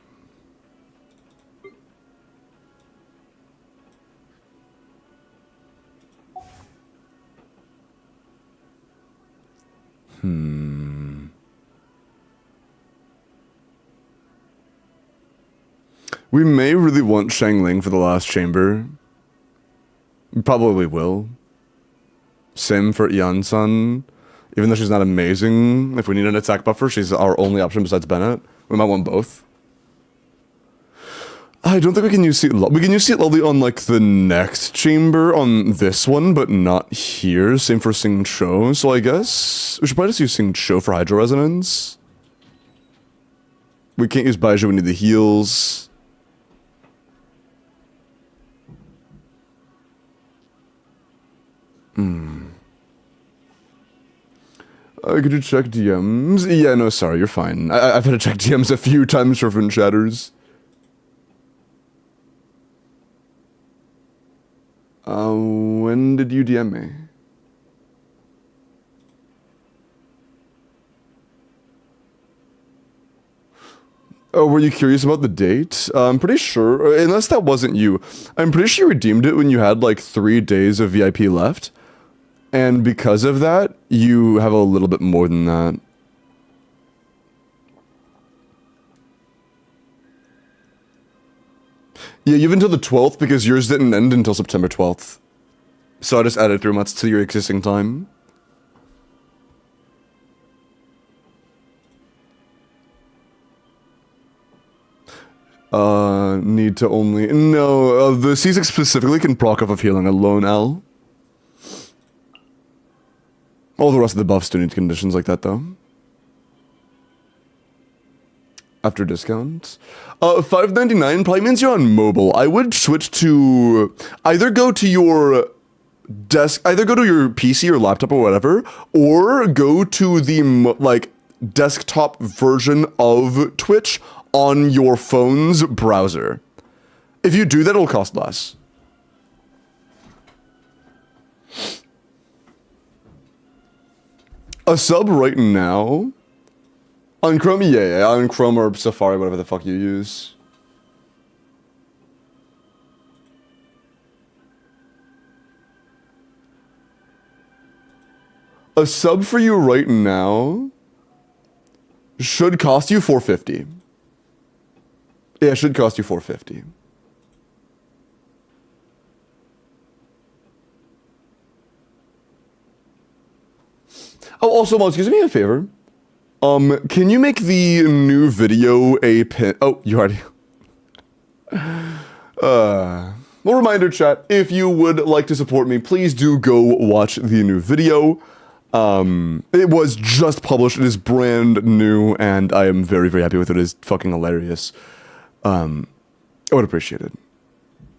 We may really want Shangling for the last chamber. We probably will. Same for Ian-san. Even though she's not amazing, if we need an attack buffer, she's our only option besides Bennett. We might want both. I don't think we can use Seat We can use Seat Lovely on, like, the next chamber on this one, but not here. Same for Sing Cho. So I guess we should probably just use Sing Cho for Hydro Resonance. We can't use Baiju, we need the heals. Could you check DMs? Yeah, no, sorry, you're fine. I've had to check DMs a few times for Fin Shatters. When did you DM me? Oh, were you curious about the date? I'm pretty sure, unless that wasn't you, I'm pretty sure you redeemed it when you had like 3 days of VIP left. And because of that, you have a little bit more than that. Yeah, you have until the 12th because yours didn't end until September 12th. So I just added 3 months to your existing time. Need to only... No, the C6 specifically can proc off of healing alone, L. All the rest of the buffs do need conditions like that, though. After discounts. $5.99 probably means you're on mobile. I would switch to... Either go to your either go to your PC or laptop or whatever, or go to the, like, desktop version of Twitch on your phone's browser. If you do that, it'll cost less. A sub right now? On Chrome, yeah, on Chrome or Safari, whatever the fuck you use. A sub for you right now should cost you 450. Yeah, it should cost you 450. Oh, also, Moz, excuse me a favor. Can you make the new video a pin? Oh, you already. Well, reminder, chat. If you would like to support me, please do go watch the new video. It was just published. It is brand new, and I am very, very happy with it. It is fucking hilarious. I would appreciate it.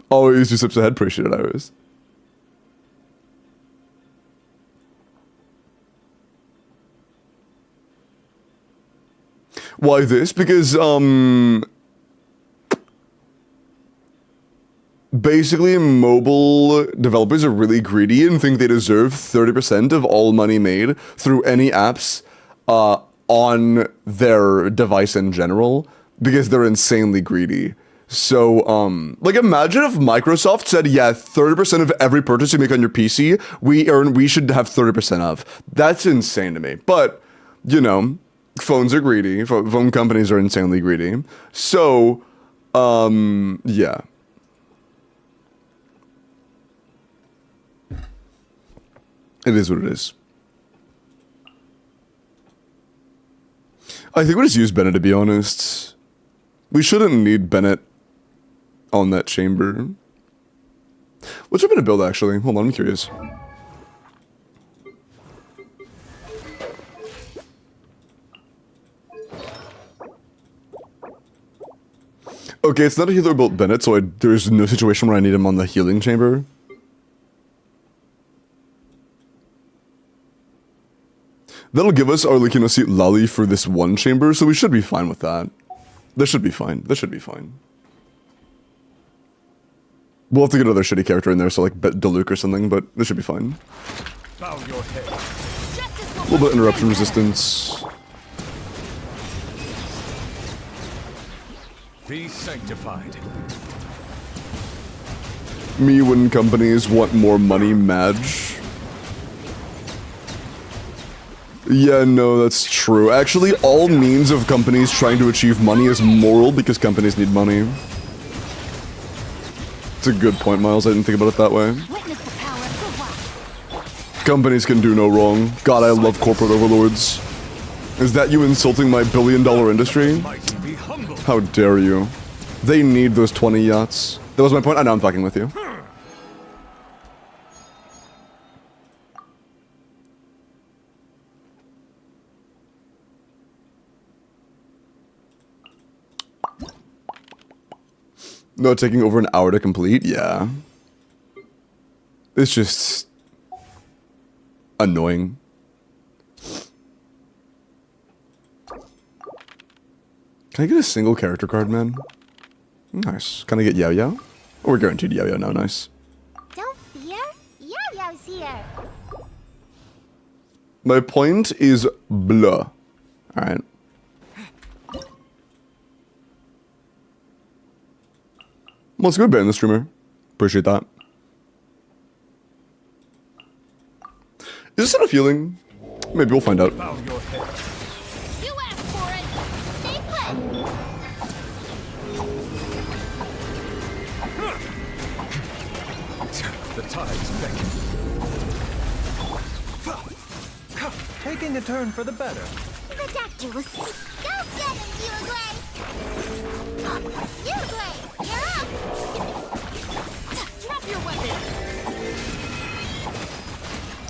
Always 2 steps ahead. Appreciate it, Iris. Why this? Because, basically, mobile developers are really greedy and think they deserve 30% of all money made through any apps, on their device in general, because they're insanely greedy. So, like, imagine if Microsoft said, yeah, 30% of every purchase you make on your PC, we should have 30% of. That's insane to me. But, you know, phones are greedy. Phone companies are insanely greedy. So, yeah. It is what it is. I think we just use Bennett, to be honest. We shouldn't need Bennett on that chamber. What's I'm gonna build, actually? Hold on, I'm curious. Okay, it's not a healer built Bennett, so there's no situation where I need him on the healing chamber. That'll give us our Likinosi Lali for this one chamber, so we should be fine with that. This should be fine. This should be fine. We'll have to get another shitty character in there, so like Deluke or something, but this should be fine. Bow your head. A little bit of interruption resistance. Be sanctified. Me when companies want more money, Madge. Yeah, no, that's true. Actually, all means of companies trying to achieve money is moral because companies need money. It's a good point, Miles. I didn't think about it that way. Witness the power of the wild. Companies can do no wrong. God, I love corporate overlords. Is that you insulting my billion-dollar industry? Mighty, be humble. How dare you? They need those 20 yachts. That was my point. I know I'm fucking with you. No, taking over an hour to complete? Yeah. It's just annoying. Can I get a single character card, man? Nice. Can I get Yao-Yao? Oh, we're guaranteed Yao-Yao now, nice. Don't fear. Yo-yo's here. My point is blah. Alright. Well, let's go ban the streamer. Appreciate that. Is this enough healing? Maybe we'll find out. Bow your head. You asked for it. Stay put. The tides beckon. Taking a turn for the better. The doctor will see. Go get him, Uruguay. Uruguay, you're up. Drop your weapon.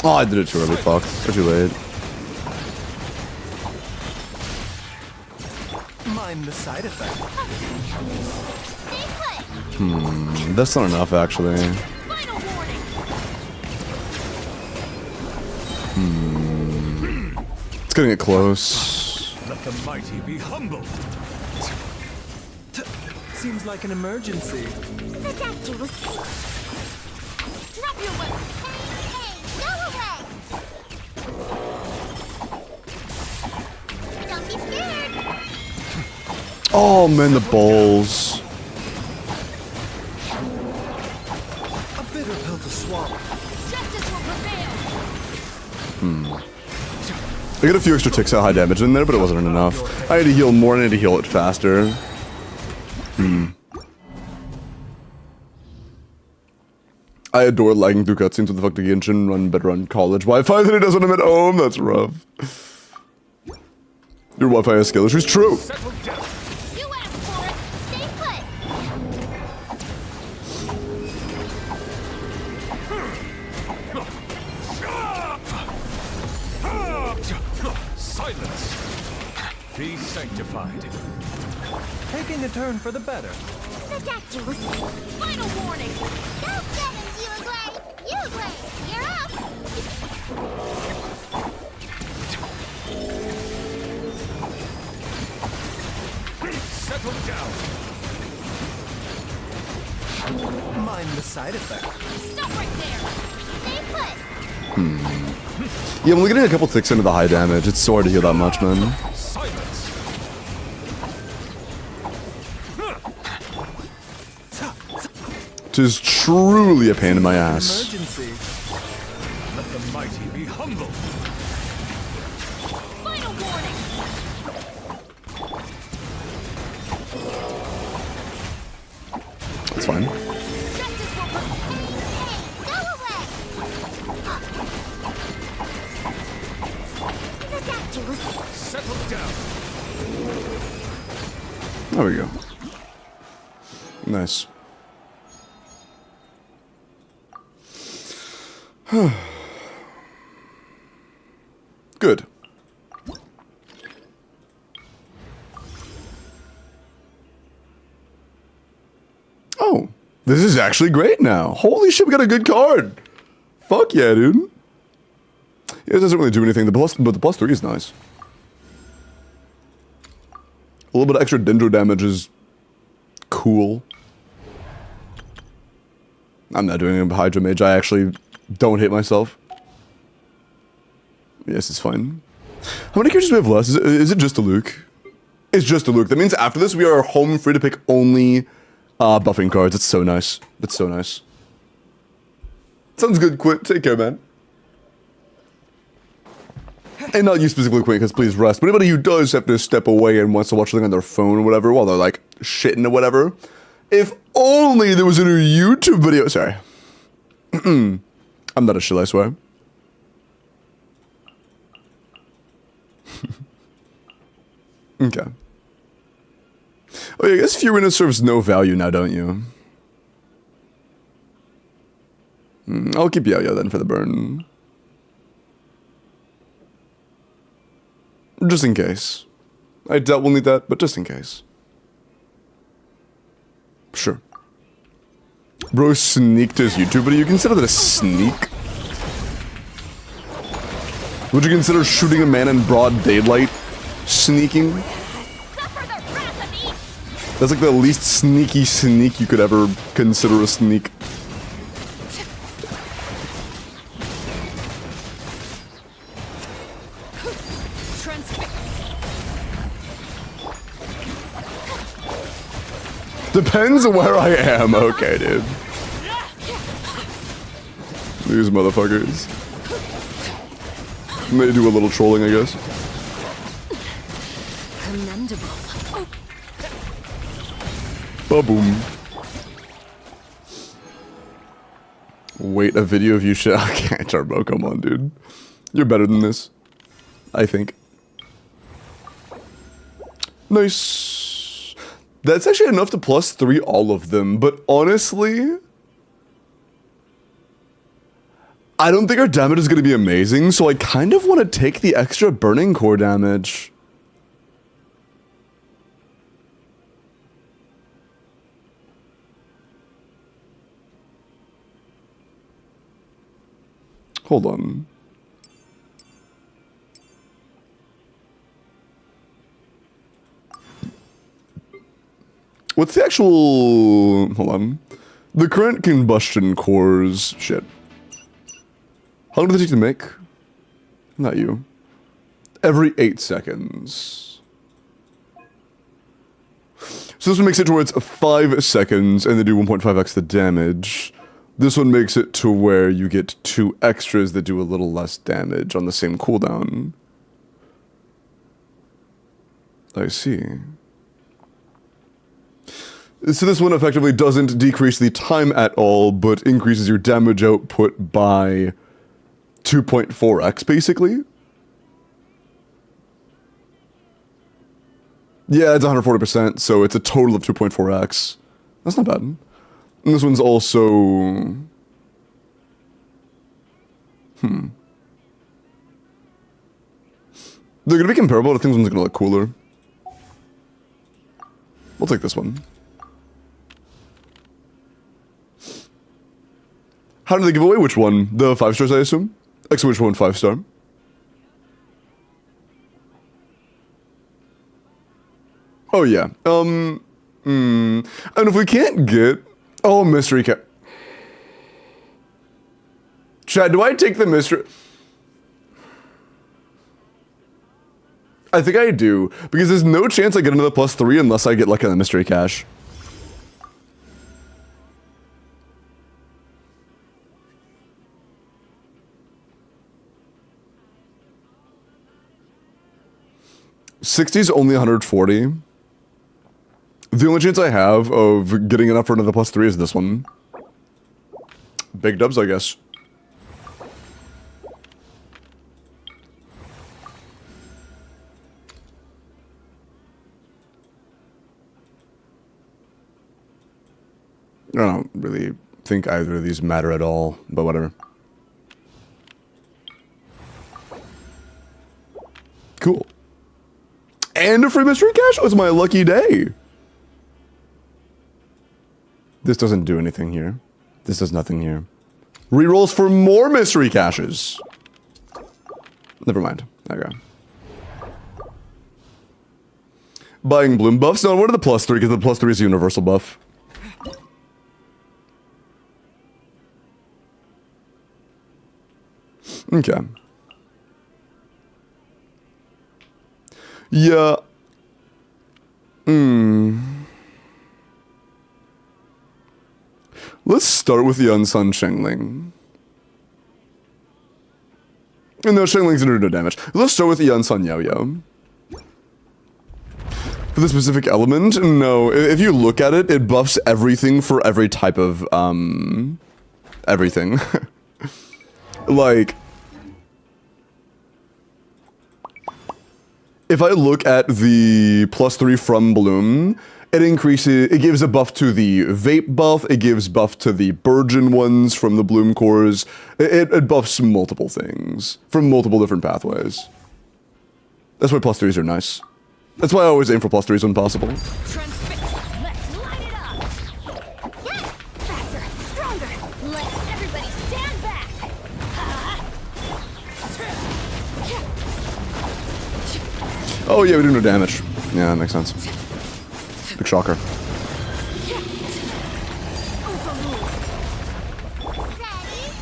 Oh, I did it too early, fuck. Or too late. Mind the side effect. Stay put. That's not enough, actually. Final warning. It's getting it close. Let the mighty be humble. Seems like an emergency. The doctor will see. Drop your weapon. Hey, go away. Don't be scared. Oh, man, the balls. A bitter pill to swallow. Justice will prevail. I got a few extra ticks at high damage in there, but it wasn't enough. I had to heal more and I had to heal it faster. I adore lagging through cutscenes with the fuck the Genshin, run better on college Wi-Fi than it does when I'm at home. That's rough. Your Wi-Fi has skill issues. True. Settle down. You asked for it. Stay put. Silence. Be sanctified. Taking a turn for the better. Ridiculous. Final warning. Go get him, Uglay. Uglay, you're up. Settle down. Mind the side effect. Stop right there. Stay put. Yeah, I'm only getting a couple ticks into the high damage. It's so hard to heal that much, man. Silence. It is truly a pain in my ass. Emergency. Let the mighty be humble. Final warning. It's fine. Justice will Hey, go away. Ridiculous. Settle down. There we go. Nice. Good. Oh, this is actually great now. Holy shit, we got a good card. Fuck yeah, dude. Yeah, it doesn't really do anything, but the plus 3 is nice. A little bit of extra dendro damage is cool. I'm not doing a Hydra Mage. I actually don't hate myself. Yes, it's fine. How many characters do we have left? Is it just a Luke? It's just a Luke. That means after this, we are home free to pick only buffing cards. It's so nice. It's so nice. Sounds good, Quint. Take care, man. And not you specifically, Quint, because please rest. But anybody who does have to step away and wants to watch something on their phone or whatever while they're like shitting or whatever, if only there was a new YouTube video. Sorry. I'm not a shill, I swear. Okay. Oh yeah, I guess Furina serves no value now, don't you? I'll keep Yo-Yo then for the burn. Just in case. I doubt we'll need that, but just in case. Sure. Bro sneaked his YouTube video. You consider that a sneak? Would you consider shooting a man in broad daylight sneaking? Suffer the wrath of each. That's like the least sneaky sneak you could ever consider a sneak. Depends on where I am. Okay, dude. These motherfuckers. They do a little trolling, I guess. Commendable. Ba-boom. Wait, a video of you shit. Okay, Turbo, come on, dude. You're better than this. I think. Nice. That's actually enough to +3 all of them, but honestly, I don't think our damage is going to be amazing, so I kind of want to take the extra burning core damage. Hold on. What's the actual... Hold on. The current combustion cores... Shit. How long do they take to make? Not you. Every 8 seconds. So this one makes it to where it's 5 seconds and they do 1.5x the damage. This one makes it to where you get 2 extras that do a little less damage on the same cooldown. I see. So this one effectively doesn't decrease the time at all, but increases your damage output by 2.4x, basically. Yeah, it's 140%, so it's a total of 2.4x. That's not bad. And this one's also... They're gonna be comparable, I think this one's gonna look cooler. We'll take this one. How did they give away which one? The 5 stars, I assume? Exclamation 1 5-star. Oh yeah. And if we can't get... Oh, mystery cat. Chad, do I take the mystery... I think I do, because there's no chance I get another +3 unless I get like a mystery cache. '60's only 140. The only chance I have of getting enough for another +3 is this one. Big dubs, I guess. I don't really think either of these matter at all, but whatever. Cool. And a free mystery cache was my lucky day. This doesn't do anything here. This does nothing here. Rerolls for more mystery caches. Never mind. Okay. Buying bloom buffs? No, what are the +3? Because the +3 is a universal buff. Okay. Yeah. Let's start with the Unsun Shengling. And no, Shengling's gonna do no damage. Let's start with the Unsun Yo-Yo. For the specific element, no. If you look at it, it buffs everything for every type of, everything. Like... If I look at the +3 from Bloom, it gives a buff to the vape buff, it gives buff to the Burgeon ones from the Bloom cores. It buffs multiple things from multiple different pathways. That's why +3s are nice. That's why I always aim for +3s when possible. Let's light it up. Yes, faster, stronger. Let everybody stand back. Oh yeah, we do no damage. Yeah, that makes sense. Big shocker. Ready,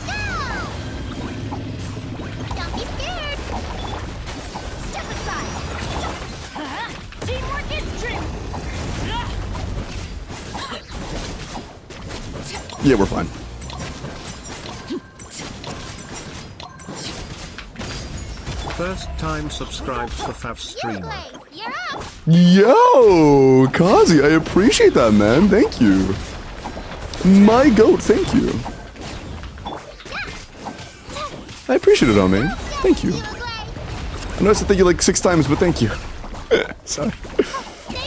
go! Don't be scared. Step aside. Teamwork is true. Yeah, we're fine. First time subscribed for Fav streamer. Blade, you're up. Yo, Kazi, I appreciate that, man. Thank you. My goat, thank you. I appreciate it, homie. Thank you. I know I said thank you like 6 times, but thank you. Sorry.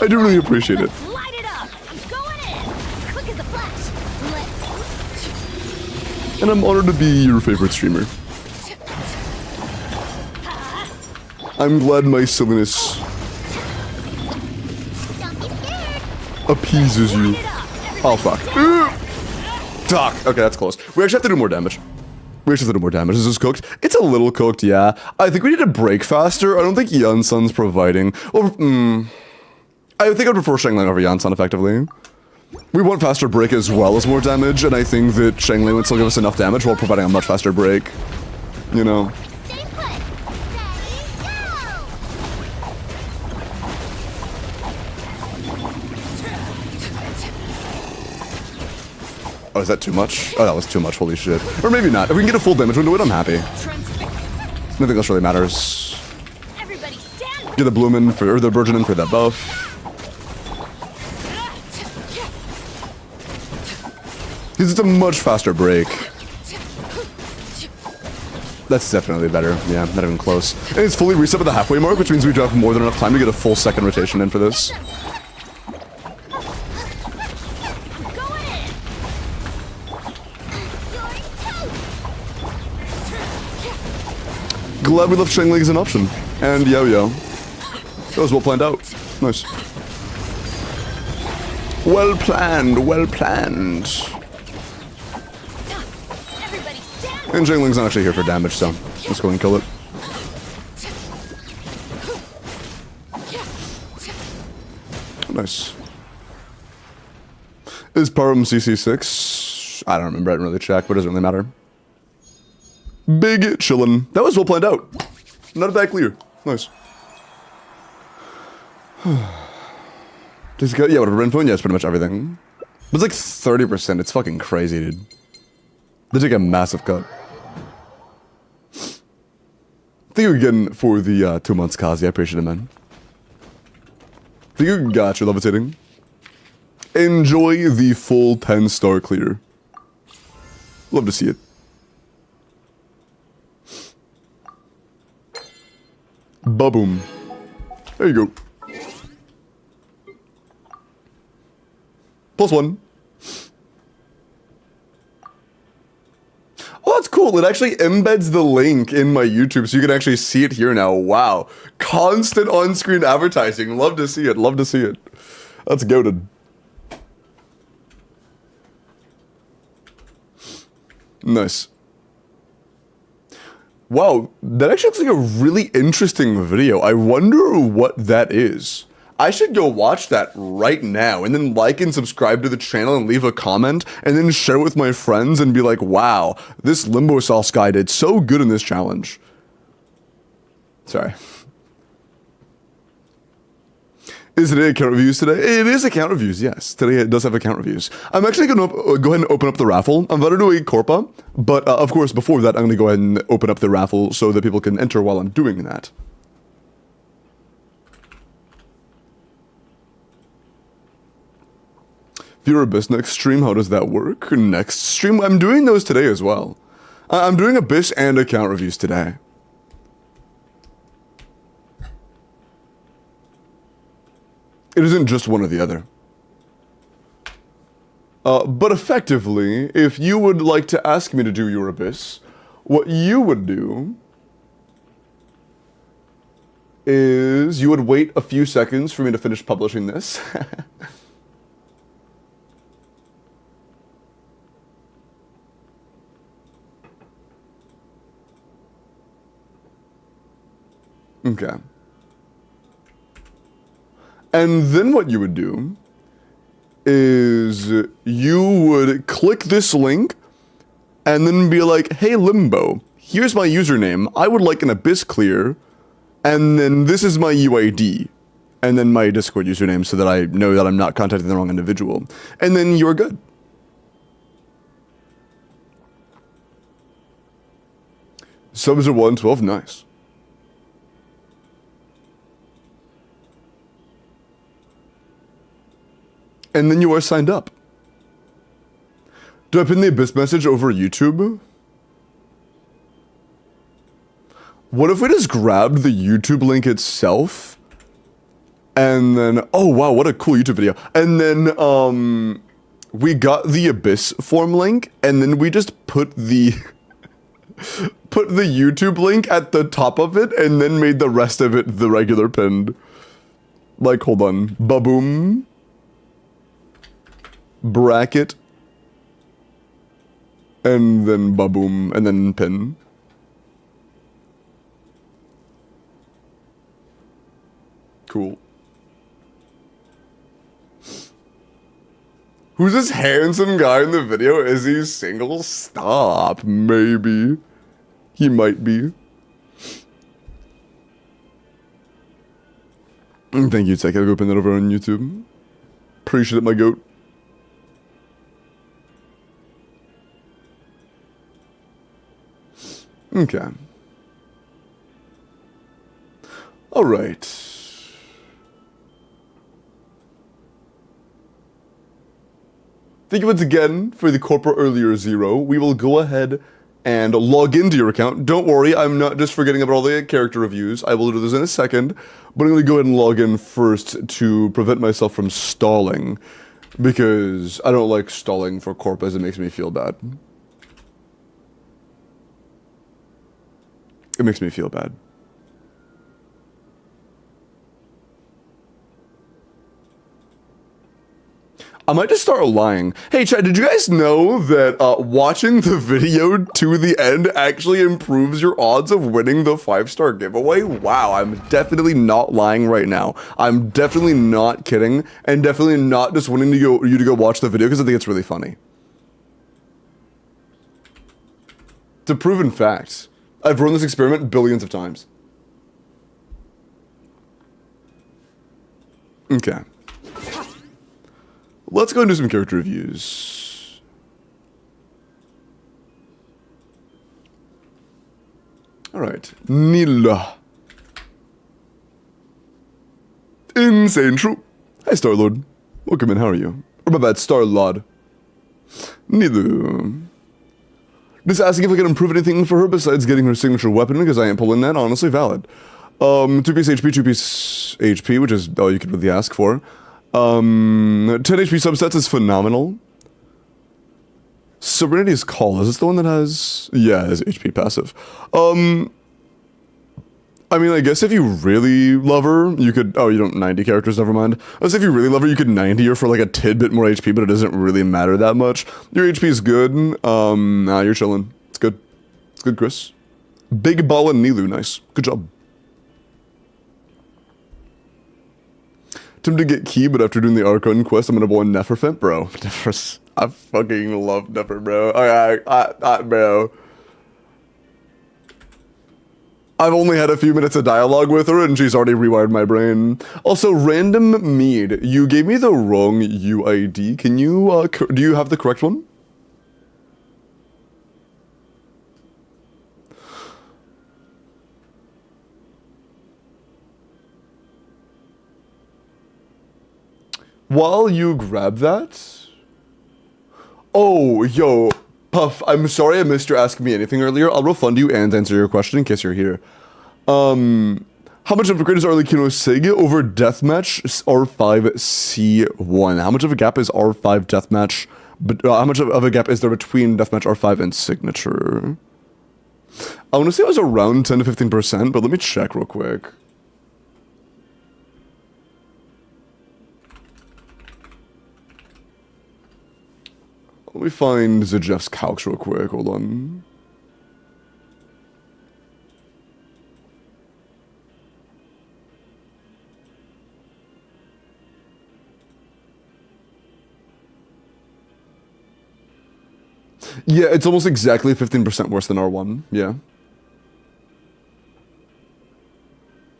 I do really appreciate it. Light it up. I'm going in. Quick as a flash. Let's... And I'm honored to be your favorite streamer. I'm glad my silliness Don't be scared. appeases you. Oh, fuck. Fuck. Okay, that's close. We actually have to do more damage. We actually have to do more damage. Is this cooked? It's a little cooked, yeah. I think we need to break faster. I don't think Yansun's providing... Well, I think I'd prefer Shengling over Yansun, effectively. We want faster break as well as more damage, and I think that Shengling would still give us enough damage while providing a much faster break. You know? Stay put. Ready, go! Oh, is that too much? Oh, that was too much, holy shit. Or maybe not. If we can get a full damage window, I'm happy. Nothing else really matters. Everybody Everybody stand. Get the Bloomin' for, or the Burgeonin for that buff. Because it's a much faster break. That's definitely better. Yeah, not even close. And it's fully reset at the halfway mark, which means we do have more than enough time to get a full second rotation in for this. Go in. You're toast. Glad we left Shangling as an option. And Yo-Yo. That was well planned out. Nice. Well planned, well planned. Everybody stand. And Jingling's not actually here for damage, so let's go and kill it. Nice. Is Parum CC6? I don't remember, I didn't really check, but it doesn't really matter. Big chillin'. That was well planned out. Not a bad clear. Nice. Just got, yeah, whatever, info, yeah, it's pretty much everything. But it's like 30%, it's fucking crazy, dude. They take a massive cut. Thank you again for the 2 months, Kazi. I appreciate it, man. Thank you, gotcha, levitating. Enjoy the full 10-star clear. Love to see it. Ba-boom. There you go. +1. Oh, that's cool. It actually embeds the link in my YouTube, so you can actually see it here now. Wow. Constant on-screen advertising. Love to see it. Love to see it. That's goated. Nice. Wow, that actually looks like a really interesting video. I wonder what that is. I should go watch that right now and then like and subscribe to the channel and leave a comment and then share it with my friends and be like, wow, this Limbo Sauce guy did so good in this challenge. Sorry. Is today account reviews today? It is account reviews, yes. Today it does have account reviews. I'm actually going to go ahead and open up the raffle. I'm about to do a Corpa, but of course before that I'm going to go ahead and open up the raffle so that people can enter while I'm doing that. Viewer Abyss next stream, how does that work? Next stream, I'm doing those today as well. I'm doing Abyss and account reviews today. It isn't just one or the other. But effectively, if you would like to ask me to do your Abyss, what you would do is you would wait a few seconds for me to finish publishing this. Okay. And then what you would do is you would click this link and then be like, hey Limbo, here's my username. I would like an Abyss clear. And then this is my UID. And then my Discord username so that I know that I'm not contacting the wrong individual. And then you're good. Subs are 112, nice. And then you are signed up. Do I pin the Abyss message over YouTube? What if we just grabbed the YouTube link itself? And then, oh wow, what a cool YouTube video. And then, we got the Abyss form link, and then we just put the, put the YouTube link at the top of it, and then made the rest of it the regular pinned. Like, hold on, ba-boom. Bracket, and then ba-boom, and then pin. Cool. Who's this handsome guy in the video? Is he single? Stop. Maybe. He might be. Thank you, Tech. I'll go pin that over on YouTube. Appreciate it, my goat. Okay. All right. Thank you once again for the corporate earlier 0. We will go ahead and log into your account. Don't worry, I'm not just forgetting about all the character reviews. I will do this in a second, but I'm going to go ahead and log in first to prevent myself from stalling, because I don't like stalling for corp as it makes me feel bad. It makes me feel bad. I might just start lying. Hey, chat, did you guys know that watching the video to the end actually improves your odds of winning the 5-star giveaway? Wow, I'm definitely not lying right now. I'm definitely not kidding, and definitely not just wanting you to go watch the video because I think it's really funny. It's a proven fact. I've run this experiment billions of times. Okay. Let's go and do some character reviews. Alright. Nila. Insane True. Hi, Star-Lord. Welcome in, how are you? Or my bad, Star-Lord. Nilu. Just asking if I can improve anything for her besides getting her signature weapon, because I ain't pulling that, honestly valid. 2-piece HP, 2-piece HP, which is all you could really ask for. 10 HP subsets is phenomenal. Serenity's Call, is this the one that has... Yeah, it has HP passive. I mean, I guess if you really love her, you could... Oh, you don't 90 characters, never mind. I guess if you really love her, you could 90 her for like a tidbit more HP, but it doesn't really matter that much. Your HP is good. Nah, you're chilling. It's good. It's good, Chris. Big Ball and Nilu, nice. Good job. Tempted to get key, but after doing the Archon quest, I'm gonna go on Neferfent, bro. I fucking love Nefer, bro. Bro. I've only had a few minutes of dialogue with her, and she's already rewired my brain. Also, Random Mead, you gave me the wrong UID. Can you, do you have the correct one? While you grab that... Oh, yo, Puff, I'm sorry I missed your asking me anything earlier. I'll refund you and answer your question in case you're here. How much of a grade is Arlecchino Sig over Deathmatch R5C1? How much of a gap is R5 Deathmatch... But how much of a gap is there between Deathmatch R5 and Signature? I want to say it was around 10 to 15%, but let me check real quick. Let me find Zajeff's calcs real quick, hold on. Yeah, it's almost exactly 15% worse than R1, yeah.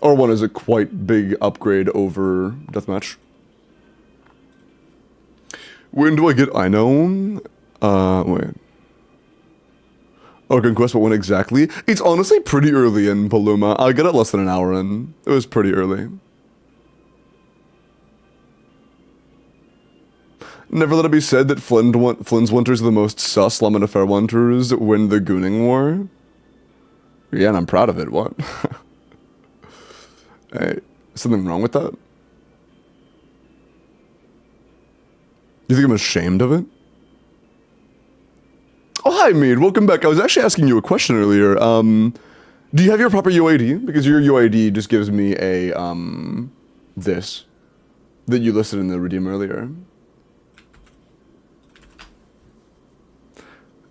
R1 is a quite big upgrade over Deathmatch. When do I get Ino? Wait. Archon Quest, but when exactly? It's honestly pretty early in Paloma. I got it less than an hour in. It was pretty early. Never let it be said that Flynn's winters are the most sus Lemon Affair winters win the Gooning War. Yeah, and I'm proud of it, what? Hey, something wrong with that? You think I'm ashamed of it? Oh, hi, Mead. Welcome back. I was actually asking you a question earlier. Do you have your proper UID? Because your UID just gives me a, this. That you listed in the redeem earlier.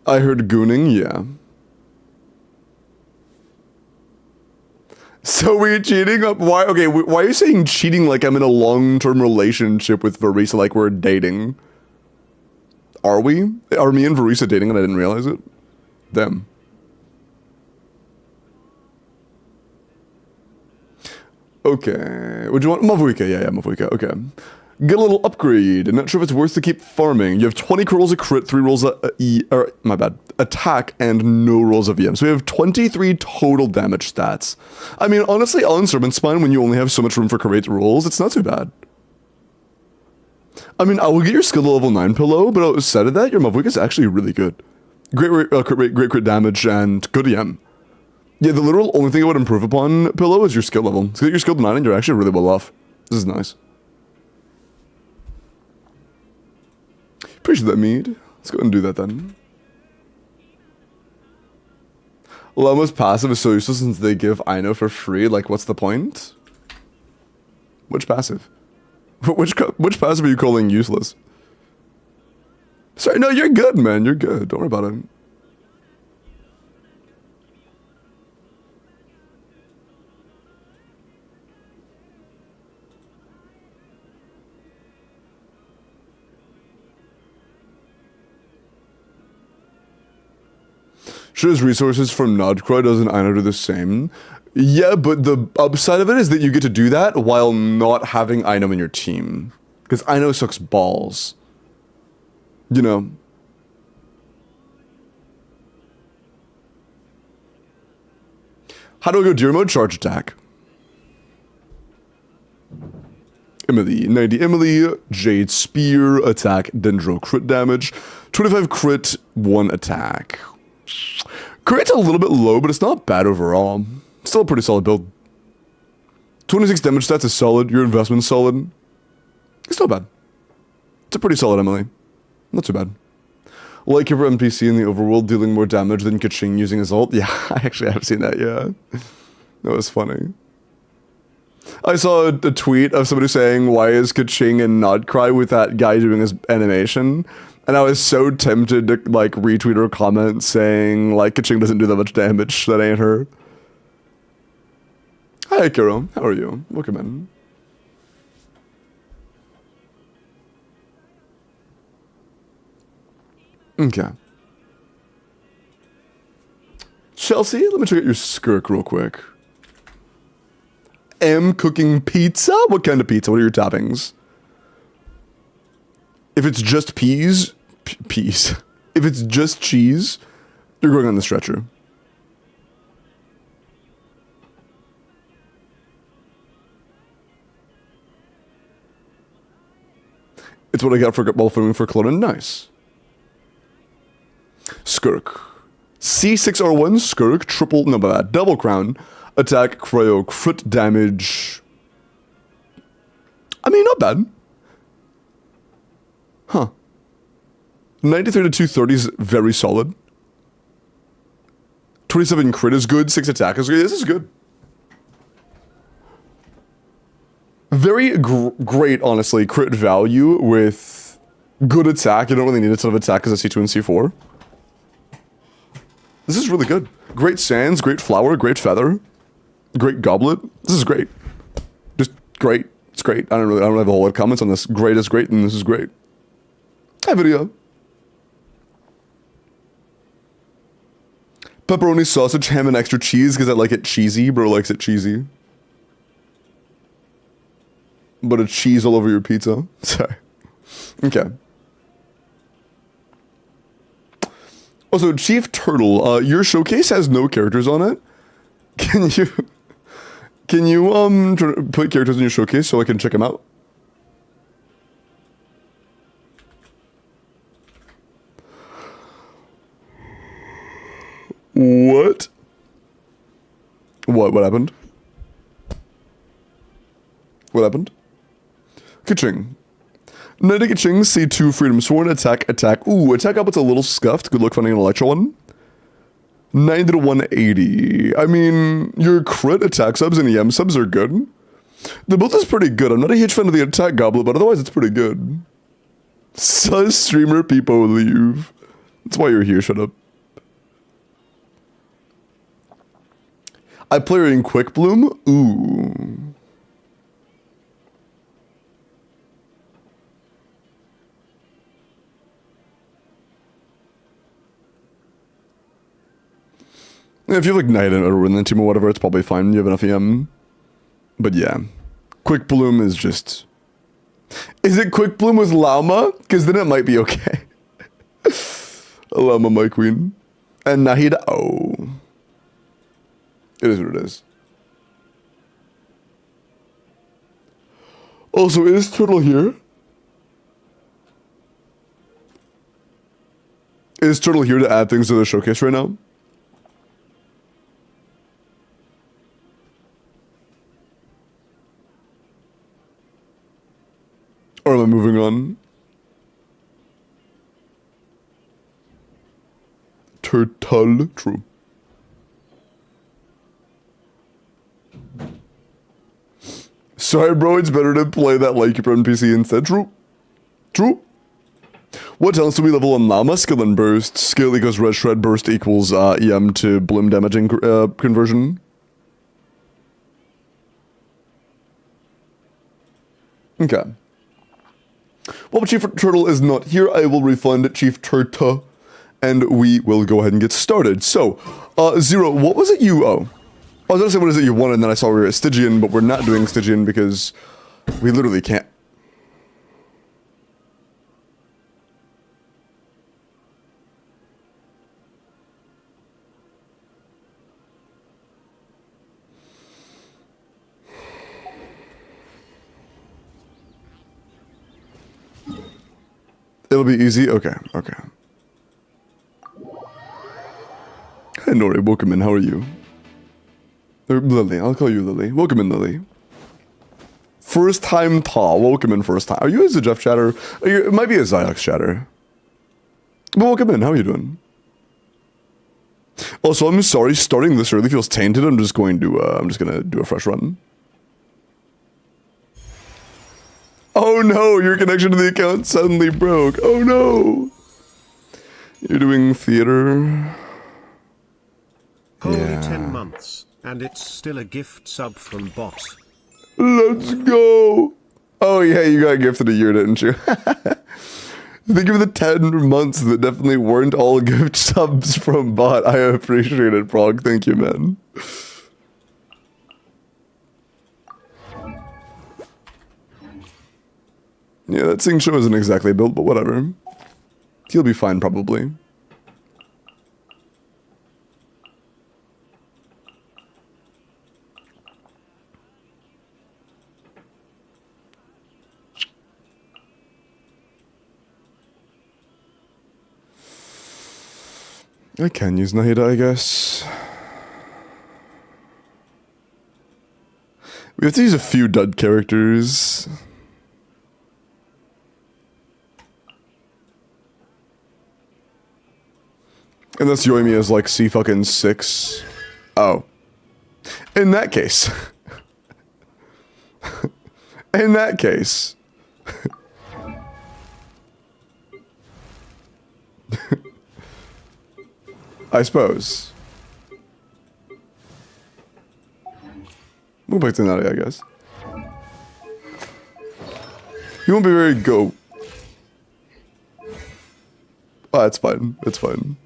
I heard gooning, yeah. So we're cheating? Why? Okay, why are you saying cheating like I'm in a long-term relationship with Verisa, like we're dating? Are we? Are me and Verisa dating and I didn't realize it? Them. Okay. Would you want Mavuika? Yeah, Mavuika. Okay. Get a little upgrade. Not sure if it's worth to keep farming. You have 20 rolls of crit, 3 rolls of my bad, attack, and no rolls of EM. So we have 23 total damage stats. I mean, honestly, on Serpent Spine, when you only have so much room for correct rolls, it's not too bad. I mean, I will get your skill to level 9 pillow, but outside of that, your Mavwick is actually really good. Great crit rate, great crit damage, and good EM. Yeah, the literal only thing I would improve upon, Pillow, is your skill level. So get your skill to 9 and you're actually really well off. This is nice. Appreciate that, Mead. Let's go ahead and do that then. Llama's passive is so useless since they give Ino for free. Like, what's the point? Which passive? Which passive are you calling useless? Sorry, no, you're good, man. You're good. Don't worry about it. Sure, his resources from Nodcroy doesn't Ino do the same? Yeah, but the upside of it is that you get to do that while not having Ino in your team. Because Ino sucks balls. You know. How do I go deer mode? Charge attack. Emily, 90 Emily, Jade Spear, attack, Dendro crit damage, 25 crit, 1 attack. Crit's a little bit low, but it's not bad overall. Still a pretty solid build. 26 damage stats is solid. Your investment's solid. It's not bad. It's a pretty solid Emily. Not too bad. Like your NPC in the overworld dealing more damage than Kaching using his ult. Yeah, I actually have seen that, yeah. That was funny. I saw a tweet of somebody saying, why is Kaching and Nodcry with that guy doing his animation? And I was so tempted to, like, retweet or comment saying, like, Kaching doesn't do that much damage. That ain't her. Hi, Kiro. How are you? Welcome in. Okay. Chelsea, let me check out your skirk real quick. M cooking pizza? What kind of pizza? What are your toppings? If it's just peas, peas. If it's just cheese, you're going on the stretcher. It's what I got for while filming for Clone. Nice. Skirk. C6R1 Skirk, triple, no, bad, double crown, attack, cryo, crit damage. I mean, not bad. Huh. 93 to 230 is very solid. 27 crit is good, 6 attack is good. This is good. Very great, honestly, crit value with good attack. You don't really need a ton of attack because of C2 and C4. This is really good. Great sands, great flower, great feather, great goblet. This is great. Just great. It's great. I don't have a whole lot of comments on this. Great is great, and this is great. Hi, video. Pepperoni sausage, ham, and extra cheese because I like it cheesy. Bro likes it cheesy. But a cheese all over your pizza. Sorry. Okay. Also, Chief Turtle, your showcase has no characters on it. Can you put characters in your showcase so I can check them out? What? What happened? What happened? Kaching. Knighty Kaching, C2, Freedom Sworn, attack. Ooh, attack up, it's a little scuffed. Good luck finding an electro one. 90 to 180. I mean, your crit attack subs and EM subs are good. The build is pretty good. I'm not a huge fan of the attack goblet, but otherwise it's pretty good. Sus streamer people leave. That's why you're here, shut up. I play her in Quick Bloom. Ooh. If you have like Knight or in the team or whatever, it's probably fine. You have enough EM. But yeah. Quick Bloom is just Is it Quick Bloom with Llama? Because then it might be okay. Llama, my queen. And Nahida. Oh. It is what it is. Also, is Turtle here? Is Turtle here to add things to the showcase right now? Or am I moving on? Turtle, true. Sorry, bro, it's better to play that Lightkeeper on PC instead. True. True. What else do we level on Llama? Skill and Burst. Skill equals Red Shred, Burst equals EM to Bloom damaging conversion. Okay. Well, Chief Turtle is not here. I will refund Chief Turtle, and we will go ahead and get started. So, Zero, what was it you owe? I was gonna say what is it you wanted, and then I saw we were at Stygian, but we're not doing Stygian because we literally can't. It'll be easy? Okay, okay. Hi Nori, welcome in, how are you? Or Lily, I'll call you Lily. Welcome in, Lily. First time Ta, welcome in first time. Are you as a Jeff chatter? It might be a Ziox chatter. But welcome in, how are you doing? Also, I'm sorry, starting this early feels tainted. I'm just gonna do a fresh run. Oh no, your connection to the account suddenly broke. Oh no. You're doing theater. Holy Yeah. 10 months, and it's still a gift sub from Bot. Let's go. Oh yeah, you got gifted a year, didn't you? Think of the 10 months that definitely weren't all gift subs from Bot. I appreciate it, Prog. Thank you, man. Yeah, that Sing Show isn't exactly built, but whatever. He'll be fine, probably. I can use Nahida, I guess. We have to use a few dud characters. Unless Yoimi is like C fucking 6. Oh. In that case. In that case. I suppose. We'll back to Natty, I guess. He won't be very go. Oh, that's fine. It's fine.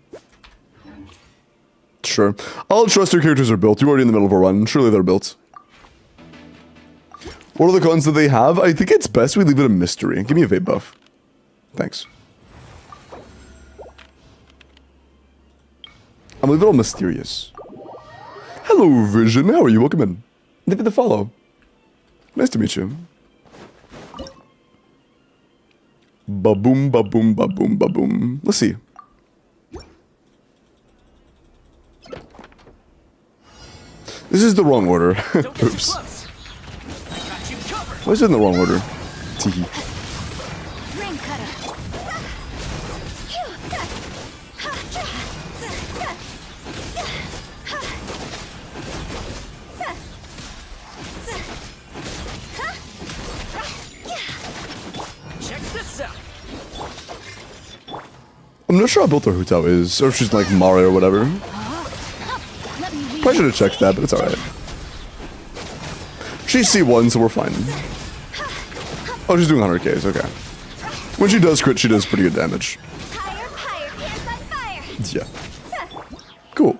Sure. I'll trust your characters are built. You're already in the middle of a run. Surely they're built. What are the cons that they have? I think it's best we leave it a mystery. Give me a vape buff. Thanks. I'm a little mysterious. Hello, Vision. How are you? Welcome in. Thank you for the follow. Nice to meet you. Ba-boom, ba-boom, ba-boom, ba-boom. Let's see. This is the wrong order. Oops. Why is it in the wrong order? Teehee. Ring cutter. Check this out. I'm not sure how built her Hu Tao is, or if she's like Mario or whatever. Let me read. Probably should have checked that, but it's alright. She's C1, so we're fine. Oh, she's doing 100Ks, okay. When she does crit, she does pretty good damage. Higher, higher, hands on fire. Yeah. Cool.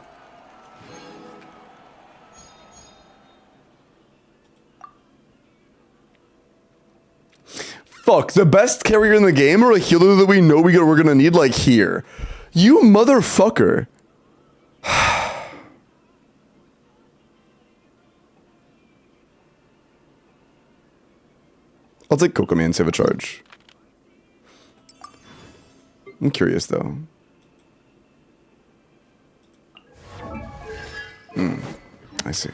Fuck, the best carrier in the game or a healer that we know we're gonna need, like, here? You motherfucker. I'll take Kokomi and save a charge. I'm curious, though. I see.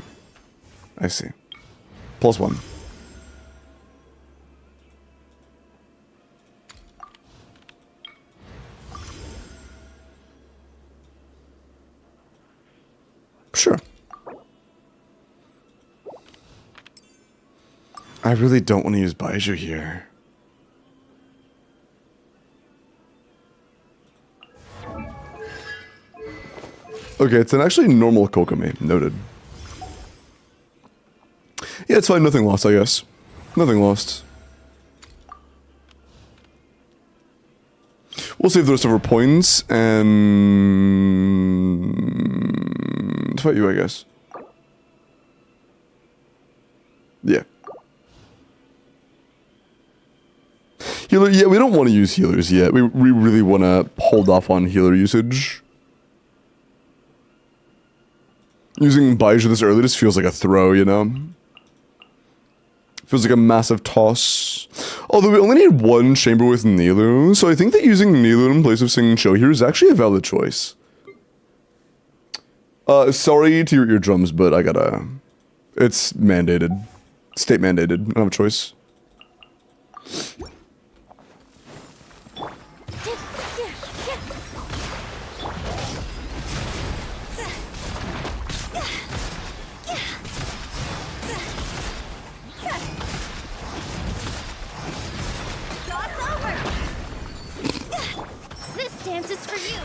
I see. +1. Sure. I really don't want to use Baiju here. Okay, it's an actually normal Kokomi. Noted. Yeah, it's fine. Nothing lost, I guess. Nothing lost. We'll save the rest of our points and fight you, I guess. Yeah. Healer, yeah, we don't want to use healers yet. We really want to hold off on healer usage. Using Baiju this early just feels like a throw, you know? Feels like a massive toss. Although we only need one chamber with Nilu, so I think that using Nilu in place of singing Cho here is actually a valid choice. Sorry to your eardrums, but I gotta... It's mandated. State mandated. I don't have a choice.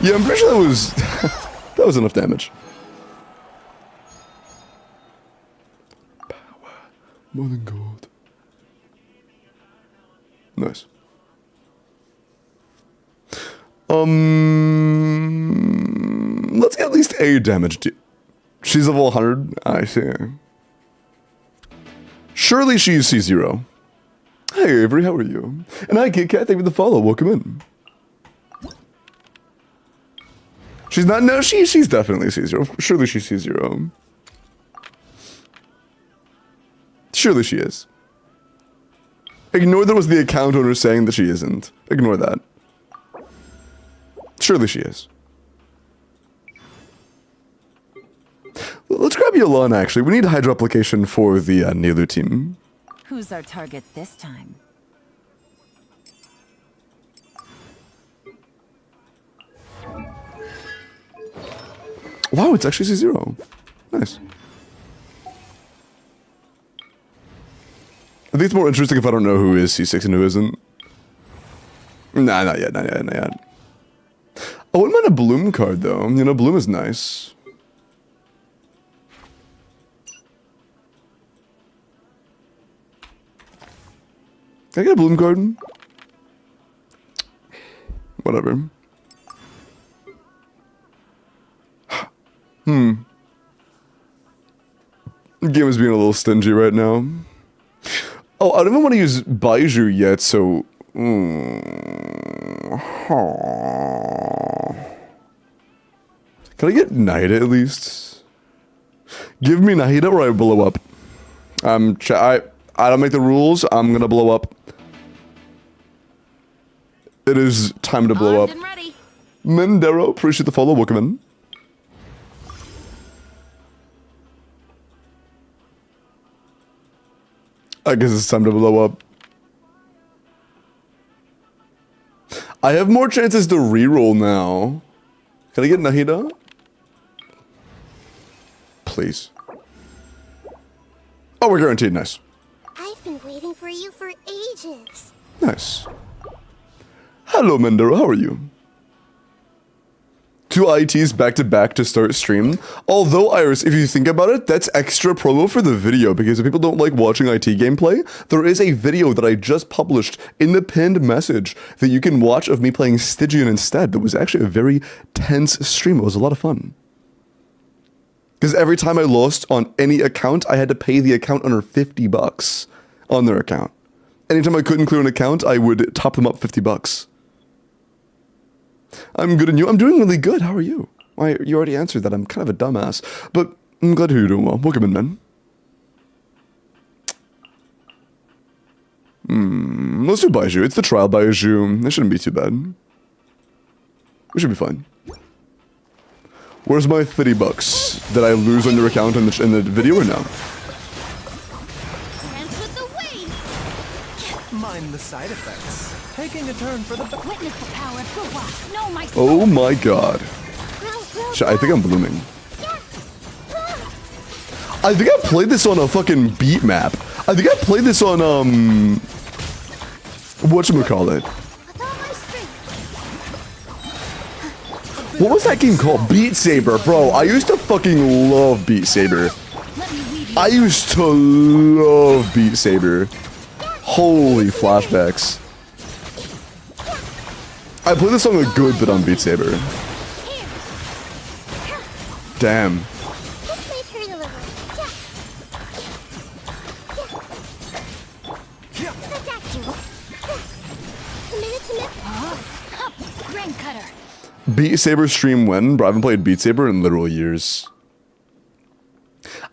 Yeah, I'm pretty sure that was that was enough damage. Power more than gold. Nice. Let's get at least a damage. She's level 100. I see. Surely she's C0. Hey Avery, how are you? And hi Kit Kat, thank you for the follow. Welcome in. She's not. No, she's definitely C0. Surely she's C0. Surely she is. Ignore that was the account owner saying that she isn't. Ignore that. Surely she is. Let's grab Yolan, actually. We need Hydro application for the Nilu team. Who's our target this time? Wow, it's actually C0. Nice. I think it's more interesting if I don't know who is C6 and who isn't. Nah, not yet, not yet, not yet. I wouldn't mind a Bloom card, though. You know, Bloom is nice. Can I get a Bloom card? Whatever. The game is being a little stingy right now. Oh, I don't even want to use Baiju yet, so... Can I get Nahida at least? Give me Nahida or I blow up. I don't make the rules, I'm gonna blow up. It is time to blow up. Mendero, appreciate the follow, welcome in. I guess it's time to blow up. I have more chances to reroll now. Can I get Nahida? Please. Oh, we're guaranteed. Nice. I've been waiting for you for ages. Nice. Hello, Mendero. How are you? 2 ITs back to back to start stream. Although, Iris, if you think about it, that's extra promo for the video, because if people don't like watching IT gameplay, there is a video that I just published in the pinned message that you can watch of me playing Stygian instead. That was actually a very tense stream. It was a lot of fun. Because every time I lost on any account, I had to pay the account owner $50 on their account. Anytime I couldn't clear an account, I would top them up $50. I'm good, and you? I'm doing really good. How are you? Why, you already answered that. I'm kind of a dumbass, but I'm glad you're doing well. Welcome in, man. Let's do Baiju. It's the trial Baiju. It shouldn't be too bad. We should be fine. Where's my $30? Did I lose on your account in the video or no? Dance with the waves. Mind the side effects. Taking a turn for the... Witness the power of Gua. Know my Oh my god. I think I'm blooming. I think I played this on a fucking beat map. I think I played this on, whatchamacallit? What was that game called? Beat Saber, bro. I used to fucking love Beat Saber. I used to love Beat Saber. Holy flashbacks. I played this song a good bit on Beat Saber. Damn. Grain cutter. Beat Saber stream when? Bro, I haven't played Beat Saber in literal years.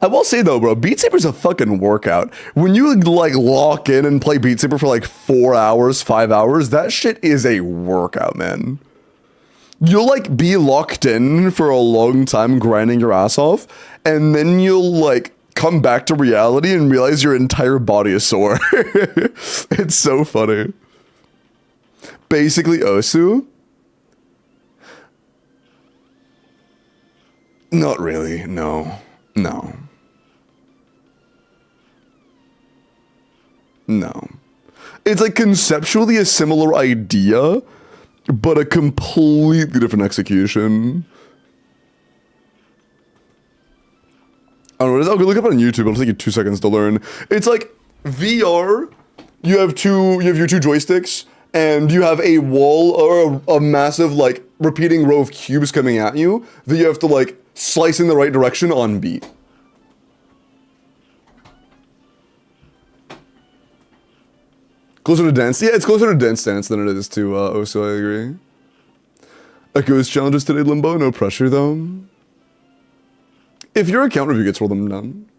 I will say though, bro, Beat Saber's a fucking workout. When you like lock in and play Beat Saber for like 4 hours, 5 hours, that shit is a workout, man. You'll like be locked in for a long time grinding your ass off, and then you'll like come back to reality and realize your entire body is sore. It's so funny. Basically Osu. Not really, no. No. No. It's like conceptually a similar idea, but a completely different execution. I don't know, I'll go look up on YouTube, it'll take you 2 seconds to learn. It's like VR, you have your two joysticks, and you have a wall or a massive like repeating row of cubes coming at you that you have to like slice in the right direction on beat. Closer to dance? Yeah, it's closer to dance dance than it is to Osu, I agree. Echoes challenges today, Limbo, no pressure though. If your account review gets rolled, I'm done.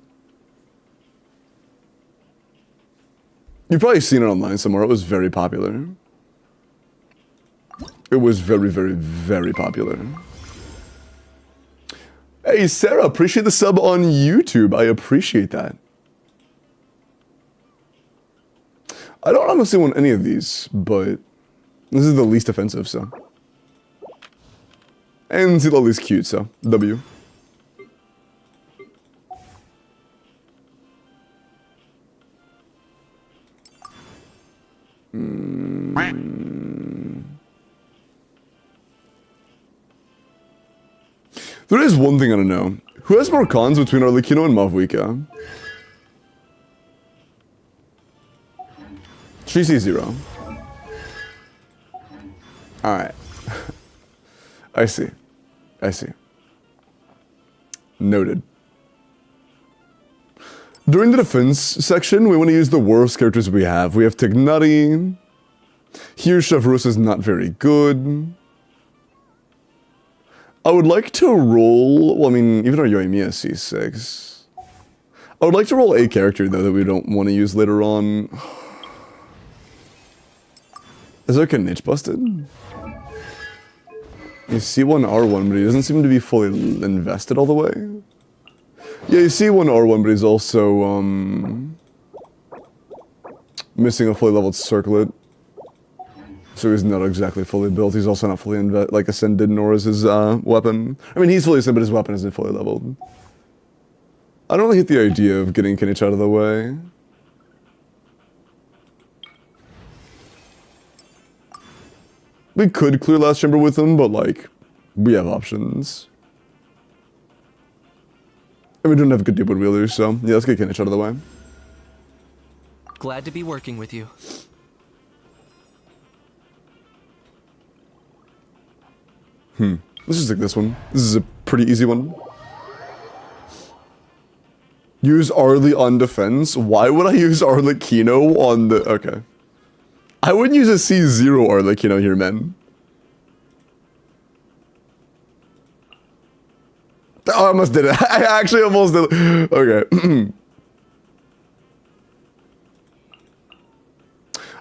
You've probably seen it online somewhere, it was very popular. It was very, very, very popular. Hey, Sarah, appreciate the sub on YouTube. I appreciate that. I don't honestly want any of these, but this is the least offensive, so. And Zilali's cute, so. W. There is one thing I don't know. Who has more cons between Arlecchino and Mavuika? She sees 0. Alright. I see. I see. Noted. During the defense section, we want to use the worst characters we have. We have Tignari. Here, Chavrus is not very good. I would like to roll... Well, I mean, even our Yoimiya C6. I would like to roll a character, though, that we don't want to use later on. Is our niche busted? You see one R1, but he doesn't seem to be fully invested all the way. Yeah, you see one R1, but he's also, missing a fully leveled circlet. So he's not exactly fully built. He's also not fully ascended, nor is his weapon. I mean, he's fully ascended, but his weapon isn't fully leveled. I don't really hate the idea of getting Kinich out of the way. We could clear Last Chamber with him, but like, we have options. And we don't have good debut wheelers, so yeah, let's get Kinich out of the way. Glad to be working with you. Let's just take this one. This is a pretty easy one. Use Arlie on defense? Why would I use Arlecchino on the... Okay. I wouldn't use a C0 Arlecchino here, man. Oh, I almost did it. I actually almost did it. Okay.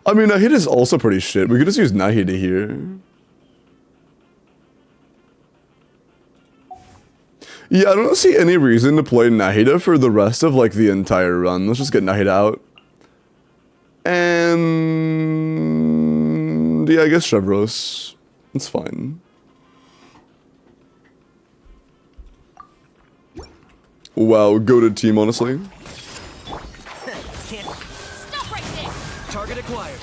I mean, Nahida is also pretty shit. We could just use Nahida here. Yeah, I don't see any reason to play Nahida for the rest of, like, the entire run. Let's just get Nahida out. And... yeah, I guess Chevros. It's fine. Wow, goated team, honestly. Can't. Stop right there. Target acquired.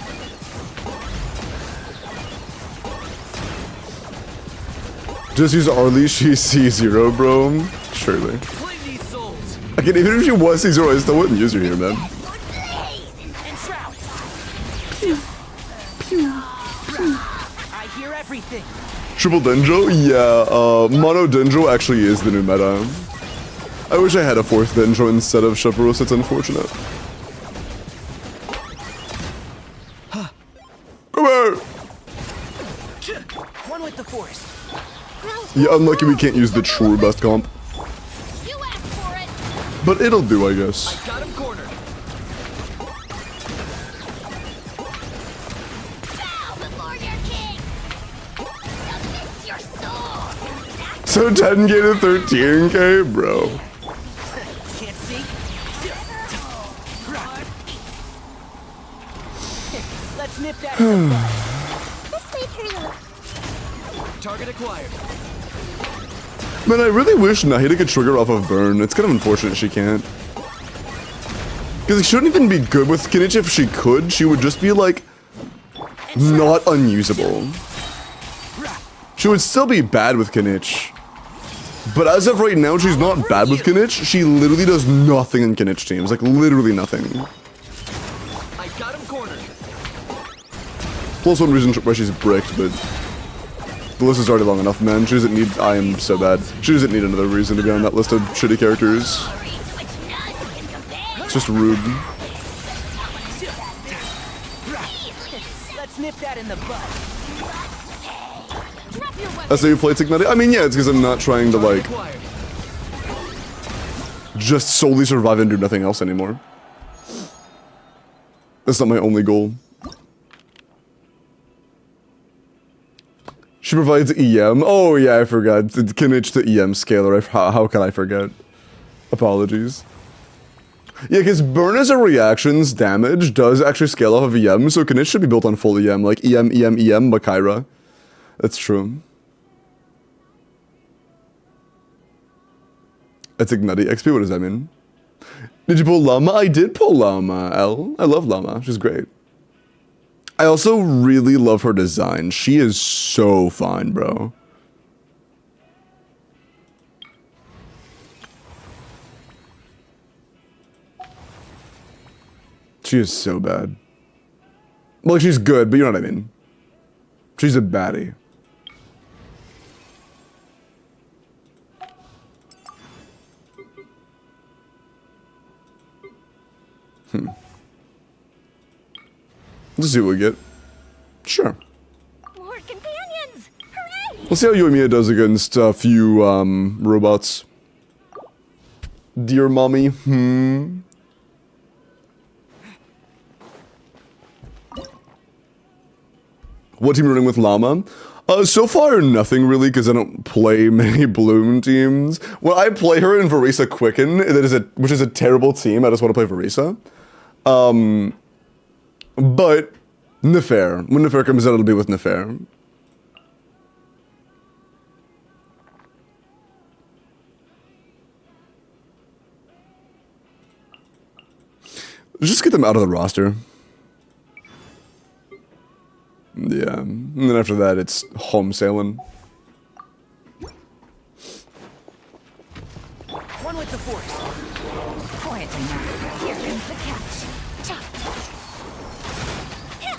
Just use Arlie, she's C0, bro. Surely. Play these souls. Again, even if she was C0, I still wouldn't use her here, man. And shroud. I hear everything. Triple Dendro? Yeah, Mono Dendro actually is the new meta. I wish I had a fourth Dendro instead of Chevros, it's unfortunate. Come here! One with the force. Yeah, unlucky we can't use the true best comp. You asked for it. But it'll do, I guess. Got him cornered. Bow before your king. Submit your soul. So 10k to 13k, bro. Can't see. Let's nip that in the bud. This way through. Target acquired. Man, I really wish Nahida could trigger off of Burn. It's kind of unfortunate she can't. Because it shouldn't even be good with Kinich. If she could, she would just be, like, not unusable. She would still be bad with Kinich. But as of right now, she's not bad with Kinich. She literally does nothing in Kinich teams. Like, literally nothing. I got him cornered. Plus one reason why she's bricked, but... the list is already long enough, man. She doesn't need... I am so bad. She doesn't need another reason to be on that list of shitty characters. It's just rude. Let's nip that in the bud. Drop your weapon. That's how you play Tignati? I mean, yeah, it's because I'm not trying to, like, Acquired. just solely survive and do nothing else anymore. That's not my only goal. She provides EM. Oh, yeah, I forgot. Kinich the EM scaler. How can I forget? Apologies. Yeah, because burn as a reactions damage does actually scale off of EM, so Kinich should be built on full EM, like EM, Makaira. That's true. That's Ignati XP, what does that mean? Did you pull Llama? I did pull Llama, L. I love Llama, she's great. I also really love her design. She is so fine, bro. She is so bad. Well, she's good, but you know what I mean. She's a baddie. Let's see what we get. Sure. More companions. Hooray! We'll see how Yoimiya does against a few robots. Dear mommy. What team are you running with Llama? So far, nothing really, because I don't play many Bloom teams. When I play her in Verisa Quicken, which is a terrible team, I just want to play Verisa. But Nefair. When Nefair comes out, it'll be with Nefair. Just get them out of the roster. Yeah, and then after that, it's home sailing. One with the force. Quietly now. Here comes the catch.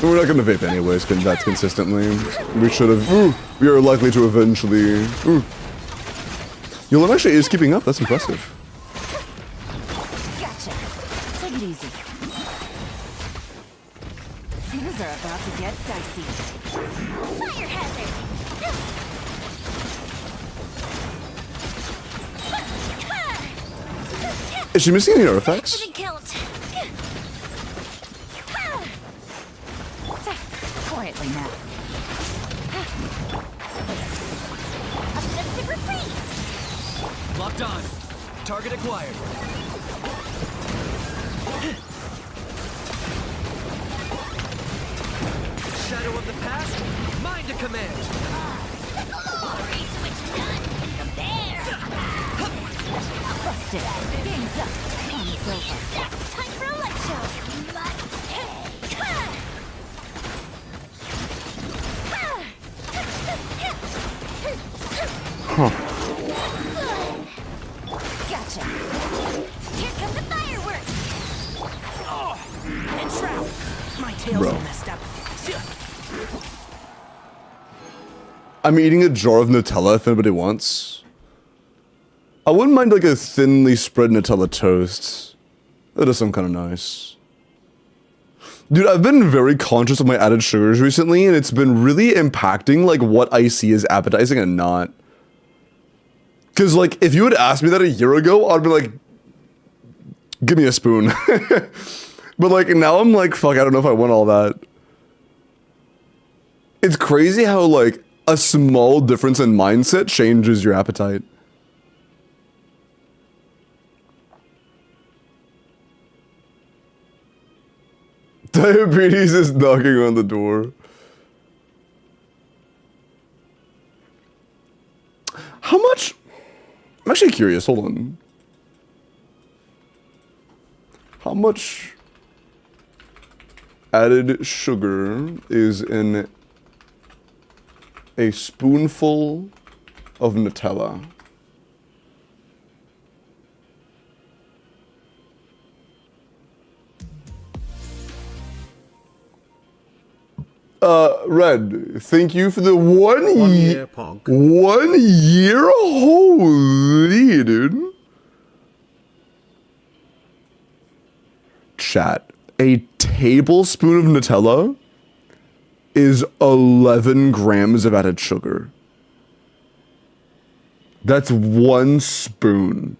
We're not gonna vape anyways, because that's consistently. We should have. We are likely to eventually. Yolan actually is keeping up. That's impressive. Things are about to get dicey. Fire hazard! Is she missing any artifacts? Didn't count. Quietly now. Objective freeze! Locked on. Target acquired. Shadow of the past, mine to command. Glory to which none can compare! Busted. Game's up. Game's over. Time for a light show! Must pay! Gotcha. Here come the fireworks! And Shroud. My tail's Bro. all messed up. I'm eating a jar of Nutella if anybody wants. I wouldn't mind like a thinly spread Nutella toast. That does sound kind of nice. Dude, I've been very conscious of my added sugars recently, and it's been really impacting like what I see as appetizing and not. Cause like if you had asked me that a year ago, I'd be like, give me a spoon. But like now I'm like, fuck, I don't know if I want all that. It's crazy how like a small difference in mindset changes your appetite. Diabetes is knocking on the door. How much? I'm actually curious. Hold on. How much added sugar is in a spoonful of Nutella? Red, thank you for the 1 1 year. year pog. 1 year? Holy, dude. Chat. A tablespoon of Nutella is 11 grams of added sugar. That's 1 spoon.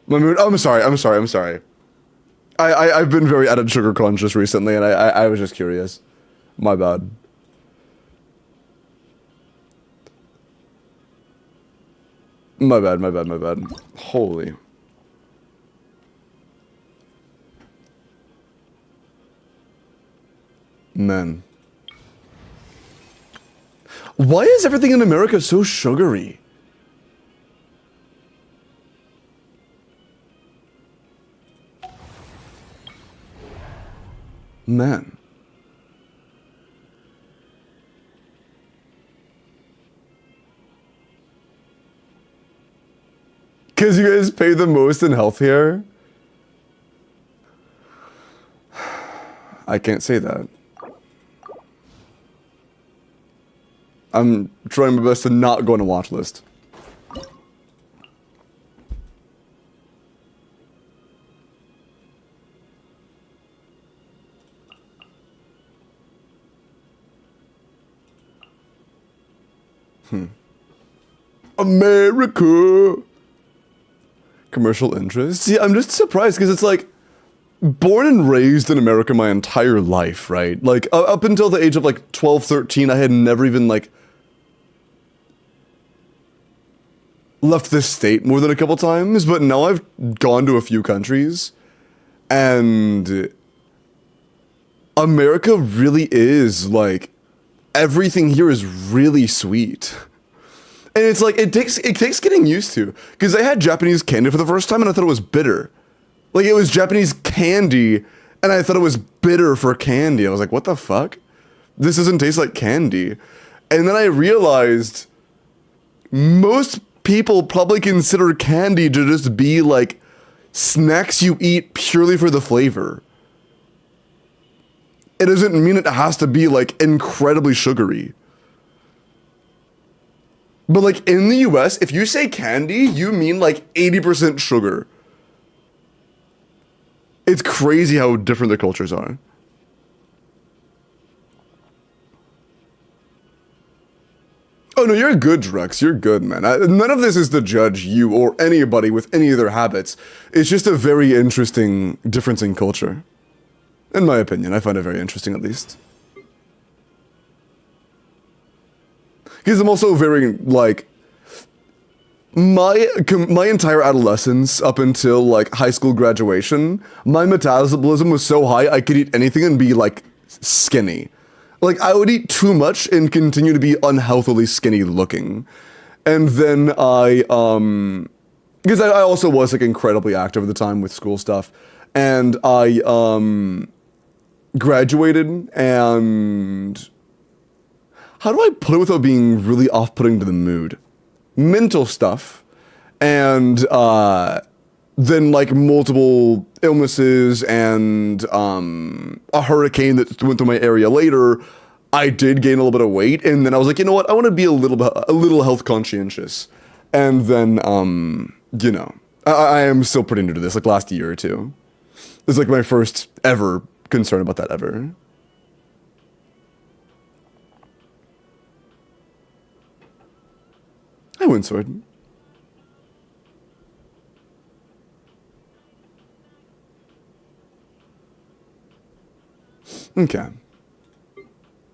I'm sorry. I've been very added sugar conscious recently, and I was just curious. My bad. My bad. Holy. Man. Why is everything in America so sugary? Man. Because you guys pay the most in healthcare? I can't say that. I'm trying my best to not go on a watch list. America. Commercial interest. See, I'm just surprised because it's like born and raised in America my entire life, right? Like up until the age of like 12, 13, I had never even like left this state more than a couple times, but now I've gone to a few countries and America really is like everything here is really sweet. And it's like, it takes getting used to. Because I had Japanese candy for the first time and I thought it was bitter. Like, it was Japanese candy and I thought it was bitter for candy. I was like, what the fuck? This doesn't taste like candy. And then I realized most people probably consider candy to just be like snacks you eat purely for the flavor. It doesn't mean it has to be like incredibly sugary. But like in the US, if you say candy, you mean like 80% sugar. It's crazy how different the cultures are. Oh no, you're good, Drex. You're good, man. None of this is to judge you or anybody with any of their habits. It's just a very interesting difference in culture. In my opinion, I find it very interesting, at least. Because I'm also very, like... My entire adolescence, up until, like, high school graduation, my metabolism was so high I could eat anything and be, like, skinny. Like, I would eat too much and continue to be unhealthily skinny looking. And then because I also was, like, incredibly active at the time with school stuff. And I, graduated, and... How do I put it without being really off-putting to the mood? Mental stuff, and, then, like, multiple illnesses and a hurricane that went through my area later, I did gain a little bit of weight, and then I was like, you know what, I want to be a little health conscientious. And then, you know, I am still pretty new to this, like, last year or two. This is, like, my first ever concern about that ever. Hi, Windsword. Okay.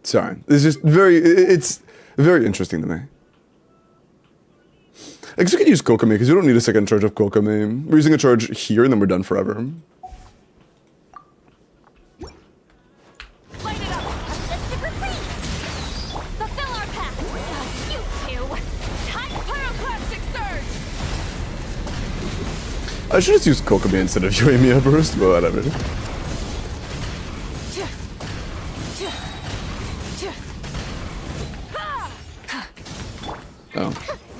Sorry. It's very interesting to me. I guess we could use Kokame, because we don't need a second charge of Kokame. We're using a charge here, and then we're done forever. Light it up! A mystic retreat! Fulfill our pact! You two! Time pyroclastic surge! I should just use Kokame instead of Yoimiya Burst, but whatever. Oh,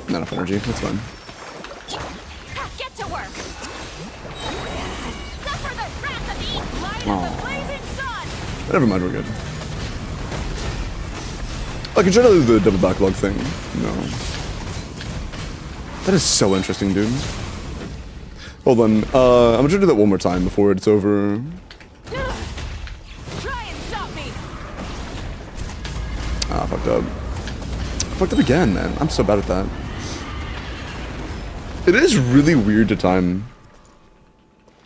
not enough energy. That's fine. Get to work! Suffer the wrath of the light Oh. of the blazing sun! Never mind, we're good. I can try to do the double backlog thing. No. That is so interesting, dude. Hold on. I'm gonna try to do that one more time before it's over. Try and stop me! Ah, fucked up. Fucked up again, man. I'm so bad at that. It is really weird to time.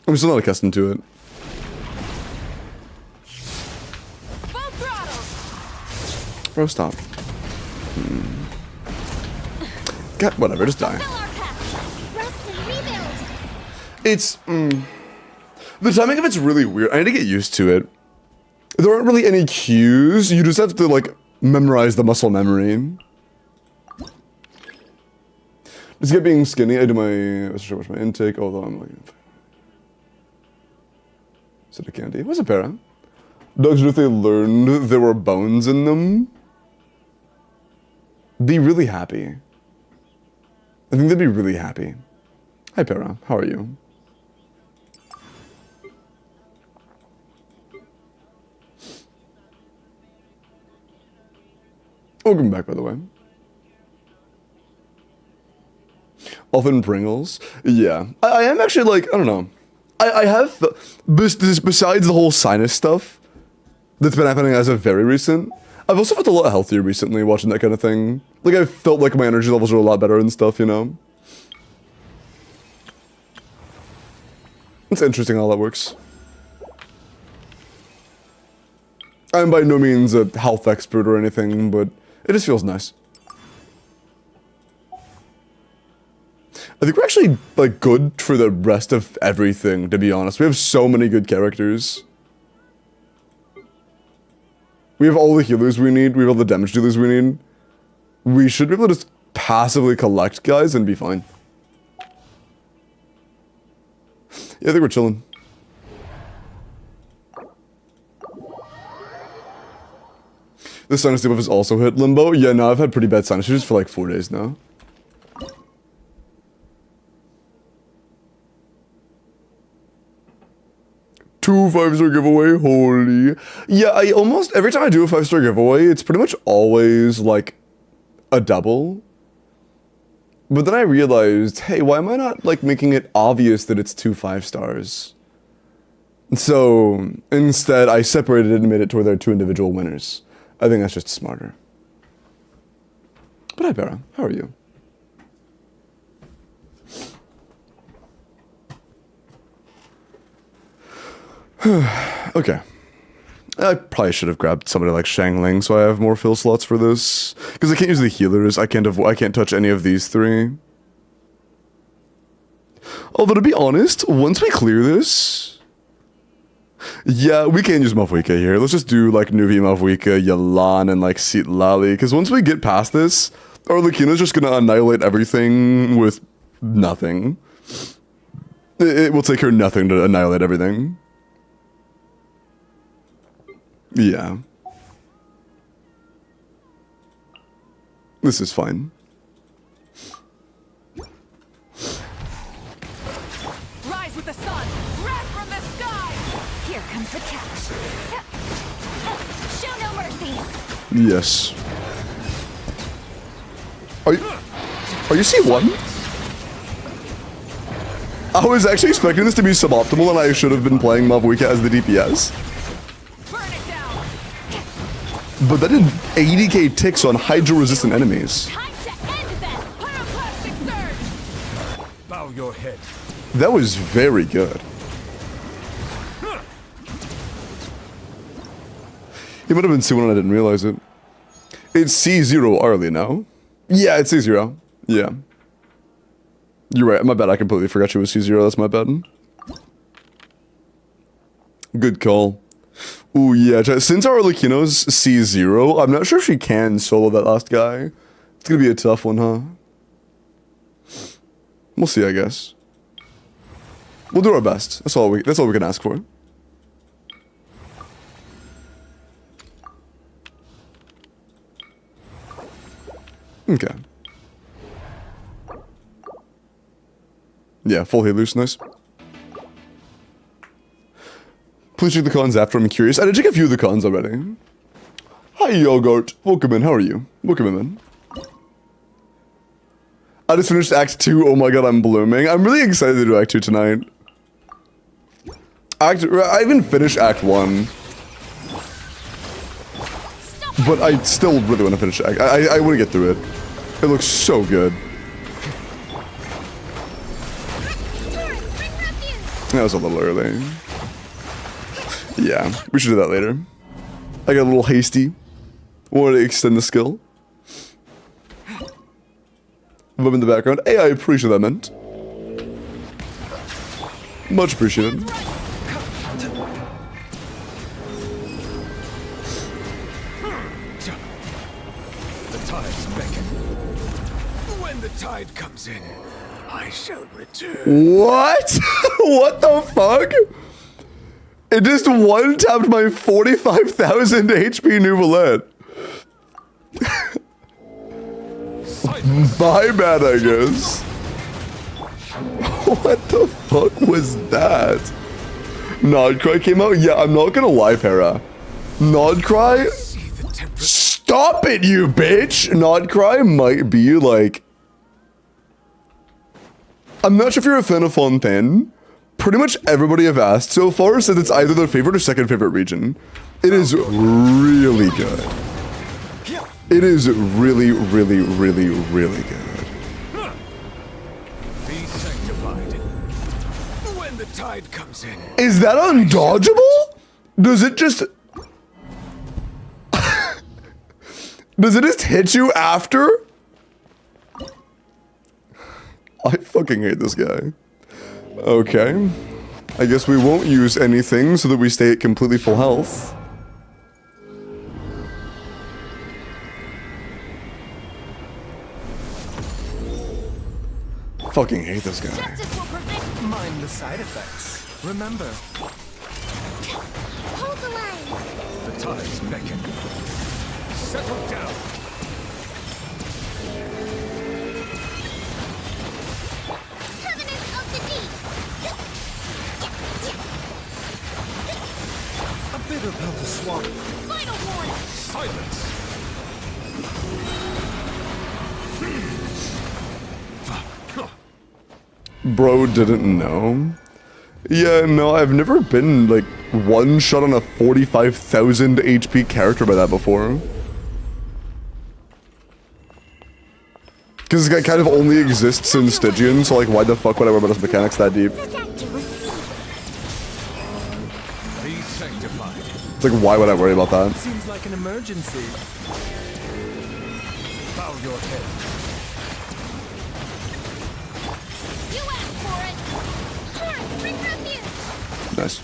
I'm still not accustomed to it. Full throttle! Bro, stop. God, whatever, just die. Fulfill our pact! Rest and rebuild! It's, the timing of it's really weird. I need to get used to it. There aren't really any cues. You just have to, like, memorize the muscle memory. Just get being skinny. I do my, what's my intake, although I'm looking for... Is it a candy? What's a para? Dogs, if they learned there were bones in them, be really happy. I think they'd be really happy. Hi, Para. How are you? Welcome back, by the way. Often Pringles? Yeah. I am actually, like, I don't know. I have, besides the whole sinus stuff that's been happening as of very recent, I've also felt a lot healthier recently watching that kind of thing. Like, I felt like my energy levels were a lot better and stuff, you know? It's interesting how that works. I'm by no means a health expert or anything, but it just feels nice. I think we're actually, like, good for the rest of everything, to be honest. We have so many good characters. We have all the healers we need. We have all the damage dealers we need. We should be able to just passively collect guys and be fine. Yeah, I think we're chilling. The sinus debuff has also hit Limbo. Yeah, no, I've had pretty bad sinus issues for like 4 days now. Two 5-star giveaway, holy. Yeah, I almost, every time I do a 5-star giveaway, it's pretty much always like a double. But then I realized, hey, why am I not like making it obvious that it's 2 5-stars? So instead, I separated it and made it to where there are two individual winners. I think that's just smarter. But hi, Barra. How are you? Okay. I probably should have grabbed somebody like Shangling so I have more fill slots for this. Because I can't use the healers. I can't touch any of these three. Although to be honest, once we clear this... Yeah, we can't use Mavwika here. Let's just do like Nuvi, Mavwika, Yalan, and like Seat Lali. Because once we get past this, our Lucina's just going to annihilate everything with nothing. It will take her nothing to annihilate everything. Yeah. This is fine. Rise with the sun! Wrath from the sky! Here comes the catch. Show no mercy. Yes. Are you C1? I was actually expecting this to be suboptimal and I should have been playing Mavwika as the DPS. Burn it down! But that did 80k ticks on Hydro-resistant enemies. Time to end them. Pyroclastic surge! Bow your head. That was very good. It might have been C1 and I didn't realize it. It's C0 Arlie now. Yeah, it's C0. Yeah. You're right, my bad, I completely forgot she was C0, that's my bad. Good call. Ooh, yeah, since our Arlecchino's C0, I'm not sure if she can solo that last guy. It's gonna be a tough one, huh? We'll see, I guess. We'll do our best. That's all we can ask for. Okay. Yeah, full Halus, nice. Please check the cons after, I'm curious. I did check a few of the cons already. Hi, Yogurt. Welcome in, how are you? Welcome in, man. I just finished Act 2, oh my god, I'm blooming. I'm really excited to do Act 2 tonight. I even finished Act 1. But I still really want to finish Act. I want to get through it. It looks so good. That was a little early. Yeah, we should do that later. I got a little hasty. Wanted to extend the skill. Love in the background. Hey, I appreciate that, meant. Much appreciated. The tides beckon. When the tide comes in, I shall return. What? What the fuck? It just one-tapped my 45,000 HP Nouvelette. My bad, I guess. What the fuck was that? Nodcry came out? Yeah, I'm not gonna lie, Para. Nodcry? Stop it, you bitch! Nodcry might be like... I'm not sure if you're a fan of Fontaine. Pretty much everybody I've asked so far says it's either their favorite or second favorite region. It is really good. It is really, really, really, really good. Be sanctified. When the tide comes in. Is that undodgeable? Does it just... Does it just hit you after? I fucking hate this guy. Okay. I guess we won't use anything so that we stay at completely full health. Fucking hate this guy. Justice will prevent. Mind the side effects. Remember, Hold the line. The tides beckon. Settle down. Covenant of the deep. A bitter pill to swallow. Final warning. Silence. Bro didn't know. Yeah, no, I've never been, like, one shot on a 45,000 HP character by that before. Because this guy kind of only exists in Stygian, so, like, why the fuck would I worry about his mechanics that deep? Protect your seed. Be sanctified. It's like, why would I worry about that? Seems like an emergency. Bow your head. You asked for it. Sure, bring refuge. Nice.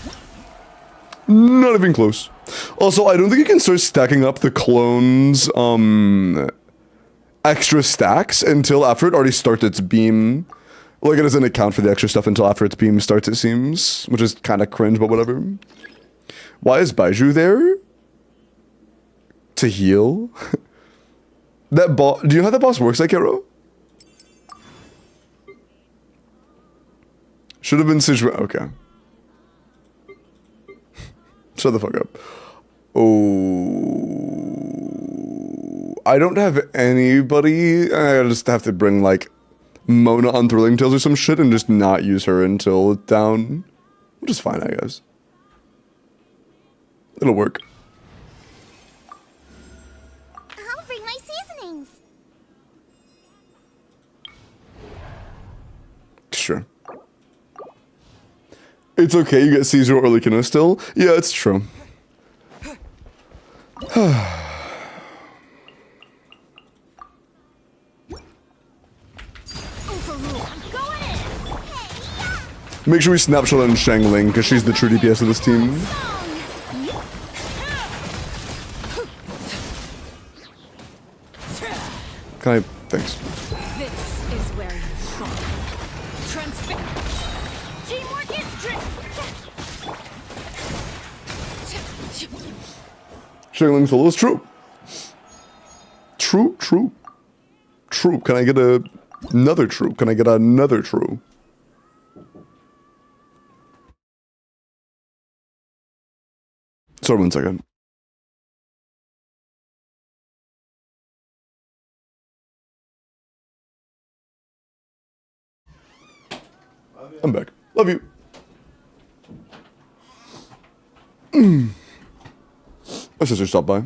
Not even close. Also, I don't think you can start stacking up the clones, extra stacks until after it already starts its beam. Like, it doesn't account for the extra stuff until after its beam starts, it seems. Which is kind of cringe, but whatever. Why is Baiju there? To heal? That boss... Do you know how that boss works, like, Hero? Should have been Siege... Okay. Shut the fuck up. Oh... I don't have anybody... I just have to bring, like, Mona on Thrilling Tales or some shit and just not use her until it's down. Which is fine, I guess. It'll work. I'll bring my seasonings. Sure. It's okay, you get Caesar or WELKIN still? Yeah, it's true. Overrule. I'm going in. Hey, yeah. Make sure we snapshot on Shangling, because she's the true DPS of this team. Can I... Thanks. This is where you fall. Teamwork is Shangling solo is true. True, true. True. Can I get another true? Can I get another true? Sorry, 1 second. I'm back. Love you. My sister stopped by.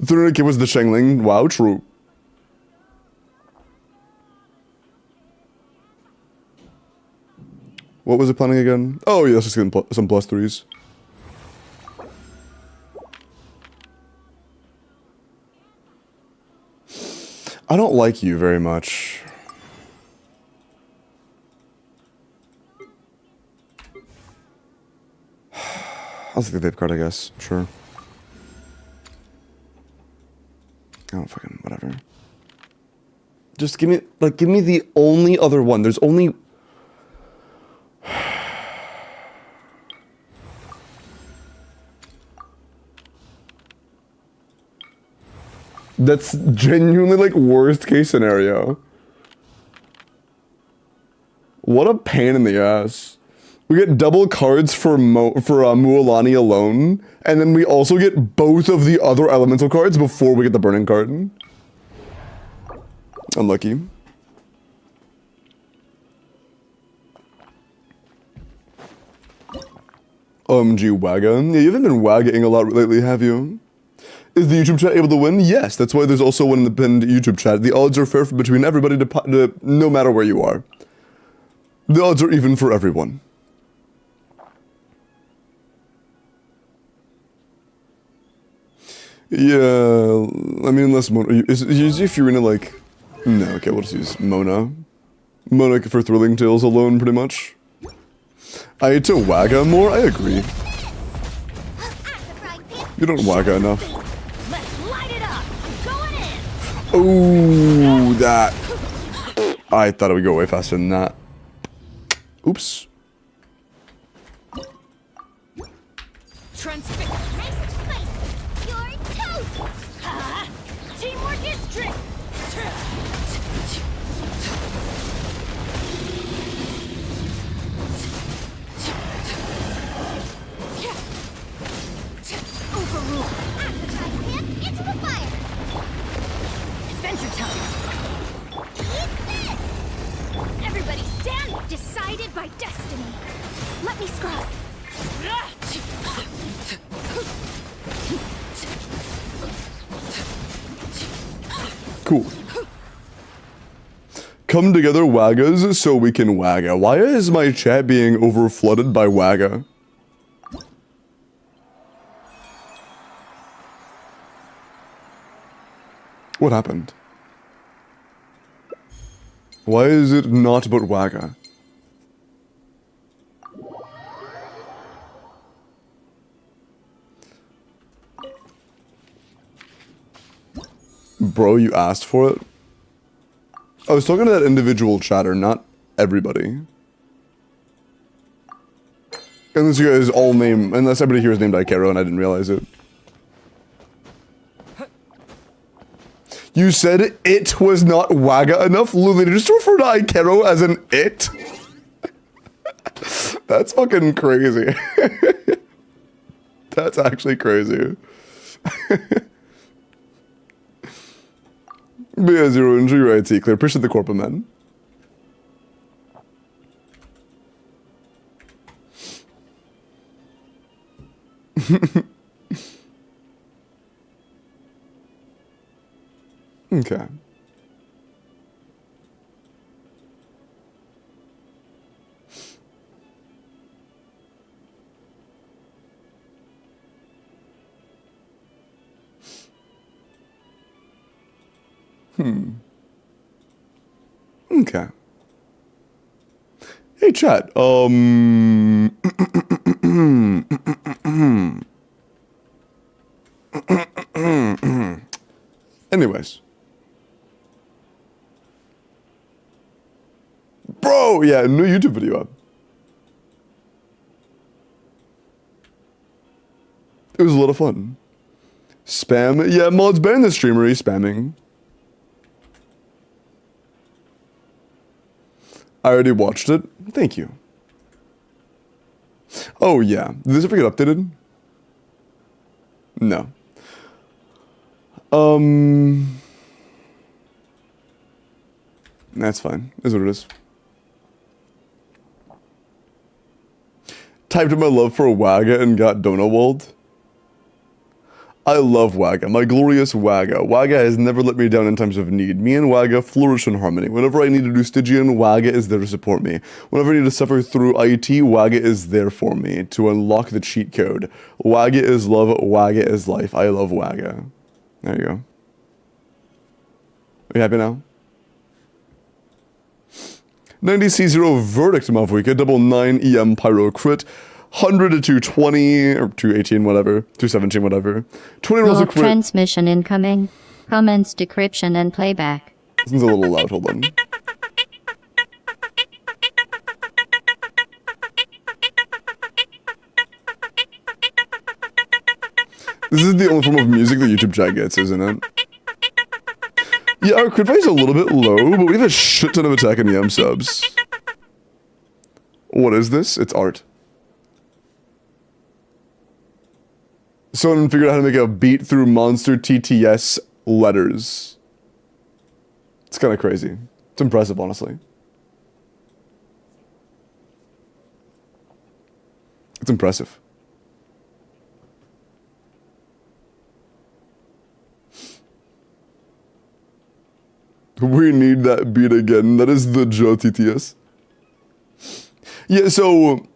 300k was the Shangling. Wow, true. What was it planning again? Oh, yeah, let's just get some plus threes. I don't like you very much. I'll take the vape card, I guess. Sure. I don't fucking... whatever. Just give me... like, give me the only other one. There's only... That's genuinely, like, worst case scenario. What a pain in the ass. We get double cards for Mualani alone, and then we also get both of the other elemental cards before we get the burning card. Unlucky. OMG Wagga. Yeah, you haven't been wagging a lot lately, have you? Is the YouTube chat able to win? Yes, that's why there's also one in the pinned YouTube chat. The odds are fair between everybody, no matter where you are. The odds are even for everyone. Yeah, I mean, unless Mona... Is Furina like... No, okay, we'll just use Mona. Mona for Thrilling Tales alone, pretty much. I need to Wagga more? I agree. You don't Wagga enough. Let's light it up. I'm going in. Ooh, that... I thought it would go way faster than that. Oops. Nice and spicy. You're toast. Teamwork is strict. Overrule. Appetite pan into the fire. Adventure time. Eat this. Stand decided by destiny. Let me scrub. Cool. Come together, Waggas, so we can Wagga. Why is my chat being overflooded by Wagga? What happened? Why is it not about Wagga? Bro, you asked for it? I was talking to that individual chatter, not everybody. Unless you guys all name, unless everybody here is named Ikero and I didn't realize it. You said it was not Wagga enough? Lulu, did you just refer to Ikero as an it? That's fucking crazy. That's actually crazy. Yeah, Zero, enjoy your IT, Clear. Appreciate the corporate man. Okay. Okay. Hey, chat. Anyways. Bro, yeah, new YouTube video up. It was a lot of fun. Spam? Yeah, mods ban the streamer, he's spamming. I already watched it. Thank you. Oh, yeah. Did this ever get updated? No. That's fine. Is what it is. Typed in my love for Wagga and got Donawald. I love Wagga, my glorious Wagga. Wagga has never let me down in times of need. Me and Wagga flourish in harmony. Whenever I need to do Stygian, Wagga is there to support me. Whenever I need to suffer through IT, Wagga is there for me to unlock the cheat code. Wagga is love, Wagga is life. I love Wagga. There you go. Are you happy now? 90C0 Verdict Mavwika, double 9 EM Pyro Crit. 100 to 220, or 218, whatever, 217, whatever. 20 rolls of crit. Transmission incoming. Comments decryption and playback. This one's a little loud, hold on. This is the only form of music that YouTube chat gets, isn't it? Yeah, our crit value is a little bit low, but we have a shit ton of attack and EM subs. What is this? It's art. Someone figured out how to make a beat through monster TTS letters. It's kind of crazy. It's impressive, honestly. It's impressive. We need that beat again. That is the Joe TTS. Yeah, so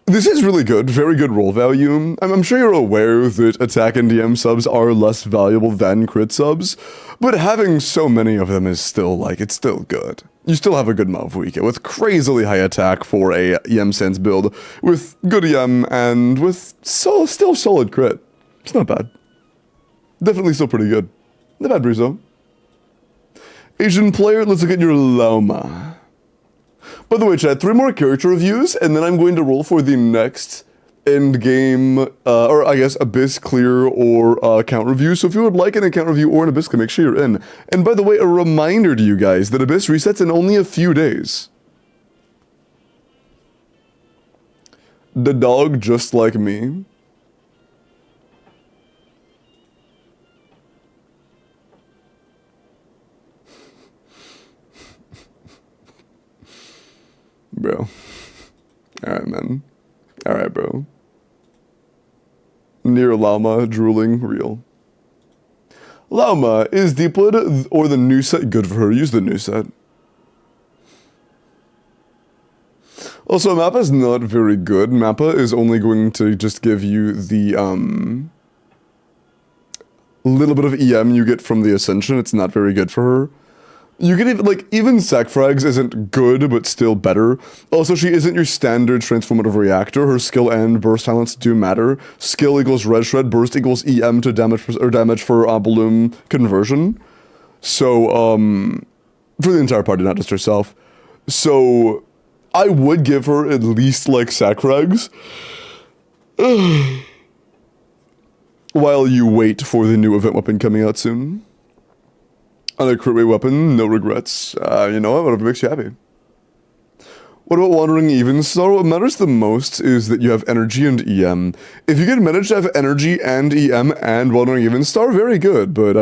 this is really good, very good roll value. I'm sure you're aware that attack and DM subs are less valuable than crit subs, but having so many of them is still, like, it's still good. You still have a good Malvuika with crazily high attack for a EM Sense build, with good EM and with still solid crit. It's not bad. Definitely still pretty good. Not bad, Brizo. Asian player, let's look at your Loma. By the way, chat, 3 more character reviews, and then I'm going to roll for the next Endgame, or I guess Abyss Clear or account review. So if you would like an account review or an Abyss Clear, make sure you're in. And by the way, a reminder to you guys that Abyss resets in only a few days. The dog just like me. bro. Alright, man. Alright, bro. Near llama, drooling, real. Llama, is Deep Blood or the new set good for her? Use the new set. Also, Mappa is not very good. Mappa is only going to just give you the, little bit of EM you get from the Ascension. It's not very good for her. You can even, like, even Sac Frags isn't good, but still better. Also, she isn't your standard transformative reactor. Her skill and burst talents do matter. Skill equals red shred, burst equals EM to damage for bloom conversion. So, for the entire party, not just herself. So, I would give her at least, like, Sac Frags. While you wait for the new event weapon coming out soon. On a crit rate weapon, no regrets. You know what? Whatever makes you happy. What about Wandering Evenstar? What matters the most is that you have energy and EM. If you can manage to have energy and EM and Wandering Evenstar, very good, but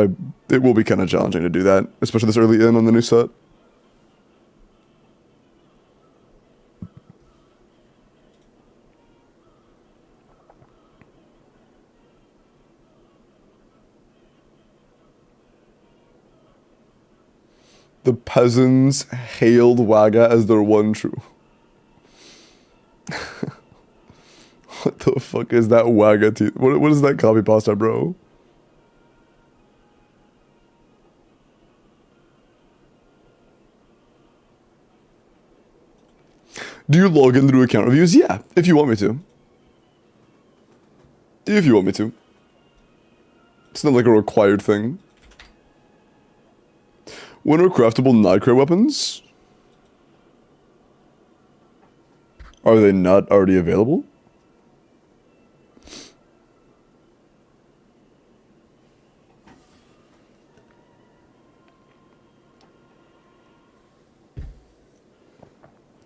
it will be kind of challenging to do that, especially this early in on the new set. The peasants hailed Wagga as their one true. What the fuck is that Wagga teeth? What is that copy pasta, bro? Do you log in through account reviews? Yeah, if you want me to. If you want me to. It's not like a required thing. When are craftable Nightcray weapons? Are they not already available?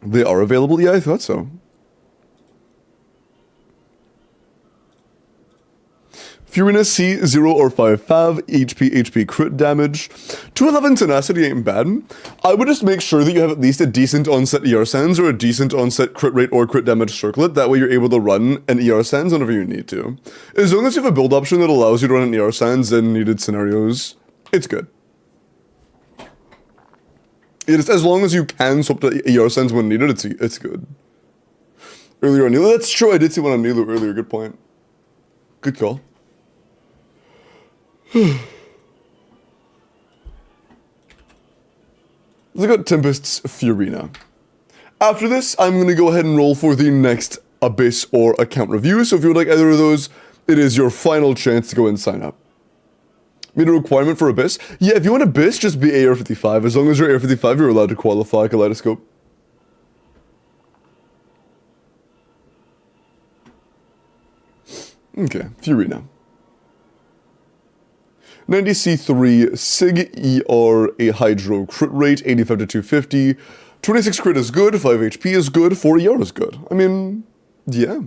They are available? Yeah, I thought so. Furina C, 0 or 5 fav, HP crit damage. 211 tenacity ain't bad. I would just make sure that you have at least a decent onset ER Sands or a decent onset crit rate or crit damage circlet. That way you're able to run an ER Sands whenever you need to. As long as you have a build option that allows you to run an ER Sands in needed scenarios, it's good. It's, as long as you can swap to ER Sands when needed, it's good. Earlier on Nilu, that's true, I did see one on Nilu earlier, good point. Good call. Let's look at Tempest's Furina. After this, I'm going to go ahead and roll for the next Abyss or account review, so if you would like either of those, it is your final chance to go and sign up. Meet a requirement for Abyss? Yeah, if you want Abyss, just be AR-55. As long as you're AR-55, you're allowed to qualify Kaleidoscope. Okay, Furina. 90C3, Sig ER, a Hydro crit rate, 85 to 250. 26 crit is good, 5 HP is good, 4 ER is good. I mean, yeah.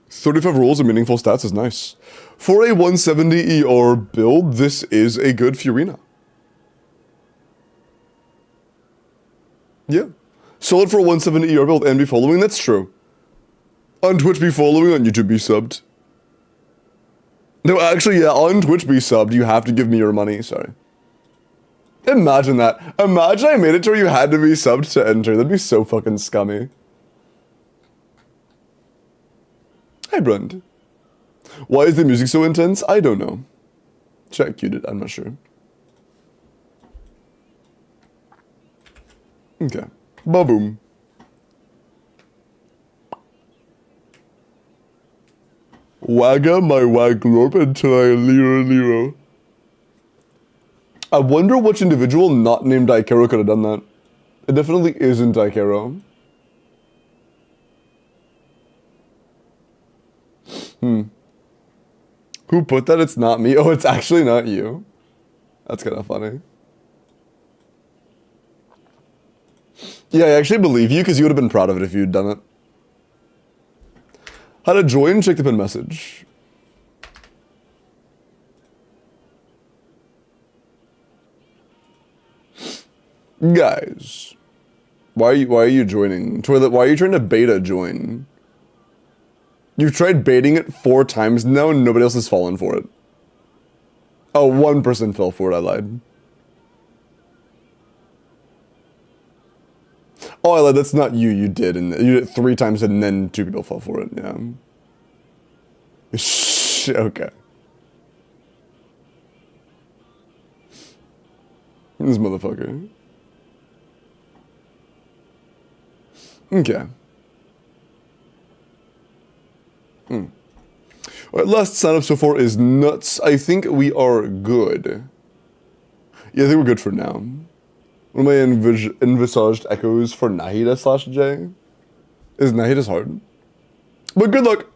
35 rolls and meaningful stats is nice. For a 170 ER build, this is a good Furina. Yeah. Solid for a 170 ER build and be following, that's true. On Twitch be following, on YouTube be subbed. No, actually, yeah, on Twitch be subbed, you have to give me your money, sorry. Imagine that. Imagine I made it to where you had to be subbed to enter. That'd be so fucking scummy. Hi, Brund. Why is the music so intense? I don't know. Chat queued it, I'm not sure. Okay. Ba-boom. Wagga my waglorp until I lero. I wonder which individual not named Daikaro could have done that. It definitely isn't Daikaro. Who put that? It's not me. Oh, it's actually not you. That's kind of funny. Yeah, I actually believe you because you would have been proud of it if you'd done it. How to join? Check the pin message. Guys, Why are you joining? Toilet, why are you trying to beta join? You've tried baiting it 4 times now and nobody else has fallen for it. Oh, 1 person fell for it, I lied. Oh, I lied, that's not you, you did it 3 times and then 2 people fell for it, yeah. Shh, okay. This motherfucker. Okay. Alright, last sign up so far is nuts. I think we are good. Yeah, I think we're good for now. What are my envisaged echoes for Nahida / J? Is Nahida's hard? But good luck!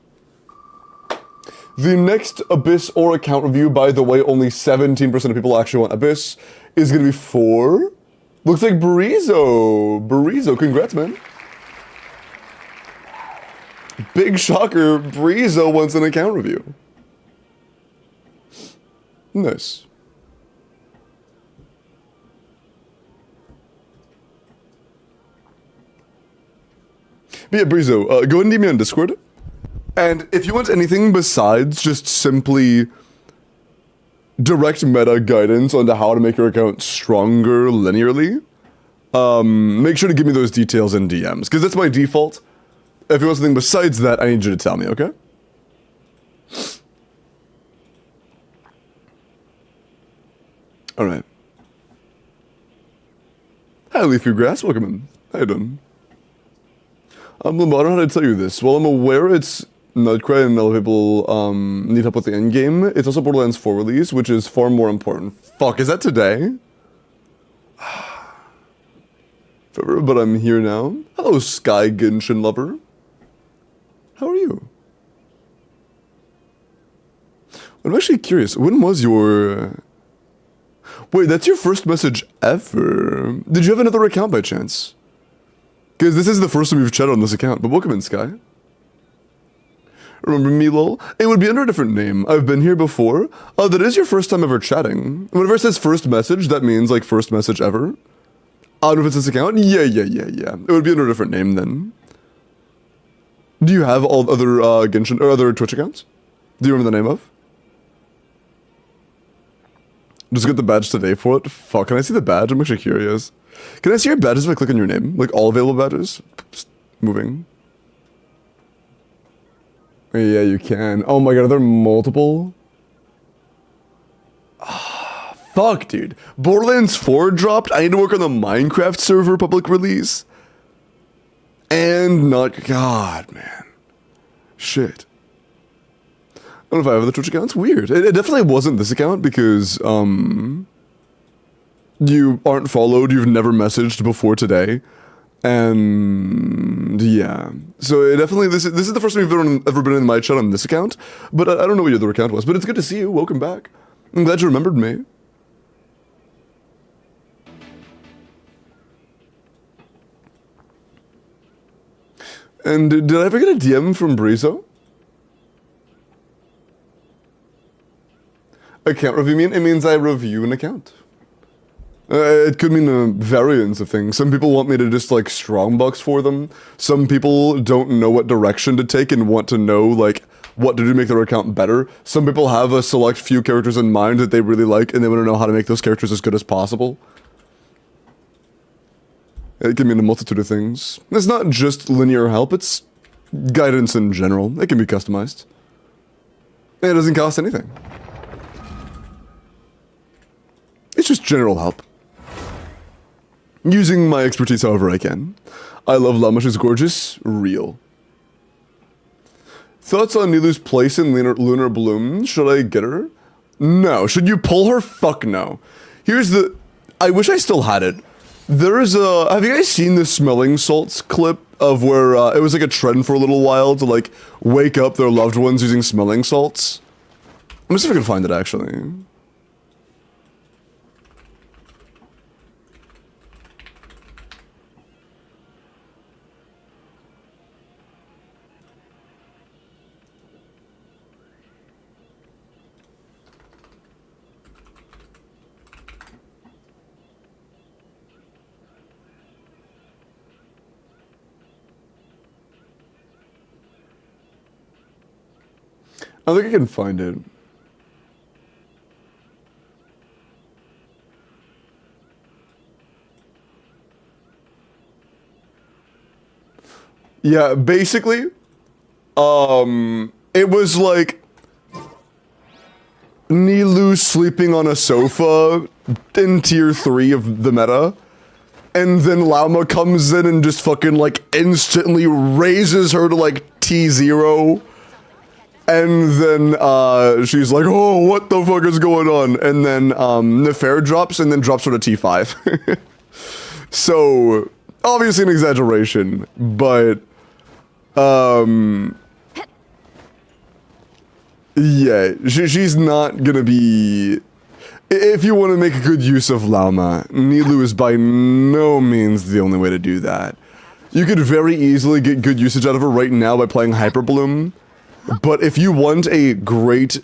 The next Abyss or account review, by the way, only 17% of people actually want Abyss, is gonna be for... Looks like Barizo! Barizo, congrats, man. Big shocker, Barizo wants an account review. Nice. But yeah, Brizo, go ahead and DM me on Discord. And if you want anything besides just simply direct meta guidance on how to make your account stronger linearly, make sure to give me those details in DMs, because that's my default. If you want something besides that, I need you to tell me, okay? Alright. Hi, Leafy Grass, welcome in. How you doing? Limbo, I don't know how to tell you this. While I'm aware it's Nutcry and a lot of people need help with the endgame, it's also Borderlands 4 release, which is far more important. Fuck, is that today? Forever, but I'm here now. Hello, Sky Genshin lover. How are you? I'm actually curious, when was your... Wait, that's your first message ever. Did you have another account by chance? Because this is the first time we've chatted on this account, but welcome in, Sky. Remember me, lol? It would be under a different name. I've been here before. That is your first time ever chatting. Whenever it says first message, that means like first message ever. I don't know if it's this account. Yeah. It would be under a different name then. Do you have all other Genshin or other Twitch accounts? Do you remember the name of? Just get the badge today for it? Fuck, can I see the badge? I'm actually curious. Can I see your badges if I click on your name? Like all available badges? Just moving. Yeah, you can. Oh my god, are there multiple? Fuck, dude. Borderlands 4 dropped. I need to work on the Minecraft server public release. And not... God, man. Shit. I don't know if I have the Twitch account. It's weird. It definitely wasn't this account because, you aren't followed, you've never messaged before today. And yeah. So it definitely, this is the first time you've ever been in my chat on this account. But I don't know what your other account was. But it's good to see you. Welcome back. I'm glad you remembered me. And did I ever get a DM from Brizo? Account review mean? It means I review an account. It could mean a variance of things. Some people want me to just like strongbox for them. Some people don't know what direction to take and want to know like what to do to make their account better. Some people have a select few characters in mind that they really like and they want to know how to make those characters as good as possible. It can mean a multitude of things. It's not just linear help, it's guidance in general. It can be customized. And it doesn't cost anything. It's just general help. Using my expertise however I can. I love Llama, she's gorgeous. Real. Thoughts on Nilu's place in Lunar Bloom? Should I get her? No. Should you pull her? Fuck no. Here's the... I wish I still had it. There's a... Have you guys seen the smelling salts clip of where it was like a trend for a little while to like wake up their loved ones using smelling salts? I'm gonna see if I can find it actually. I think I can find it. Yeah, basically, it was like Nilou sleeping on a sofa in tier 3 of the meta, and then Lauma comes in and just fucking like instantly raises her to like T0, and then she's like, oh, what the fuck is going on? And then Nefer drops and then drops her to T5. So, obviously an exaggeration, but yeah, she's not gonna be... If you want to make a good use of Lauma, Nilou is by no means the only way to do that. You could very easily get good usage out of her right now by playing Hyper Bloom, but if you want a great,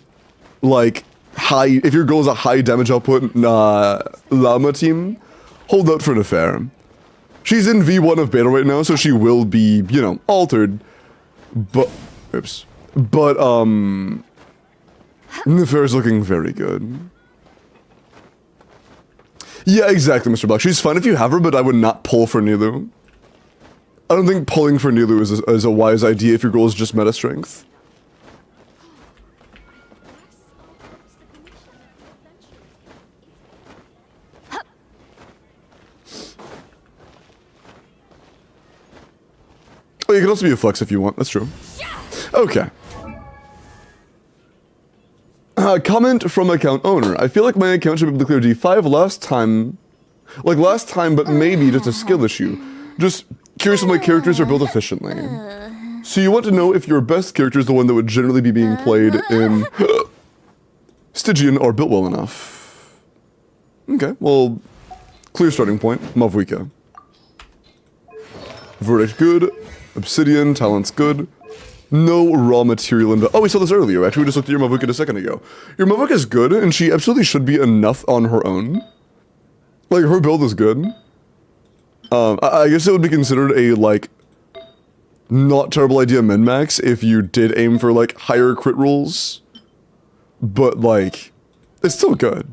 like, if your goal is a high damage output Lauma team, hold out for Nefer. She's in V1 of beta right now, so she will be, you know, altered, but, oops, but, Nefer's looking very good. Yeah, exactly, Mr. Black. She's fine if you have her, but I would not pull for Nilou. I don't think pulling for Nilou is a wise idea if your goal is just meta strength. Oh, you can also be a flex if you want. That's true. Okay. Comment from account owner. I feel like my account should be able to clear D5 last time, but maybe just a skill issue. Just curious if my characters are built efficiently. So you want to know if your best character is the one that would generally be being played in Stygian or built well enough. Okay, well, clear starting point. Mavwika. Verdict good. Obsidian, talent's good. No raw material in the... Oh, we saw this earlier. Actually, we just looked at your Mavuka a second ago. Your Mavuka is good, and she absolutely should be enough on her own. Like, her build is good. I guess it would be considered a, like, not terrible idea min-max if you did aim for, like, higher crit rolls. But, like, it's still good.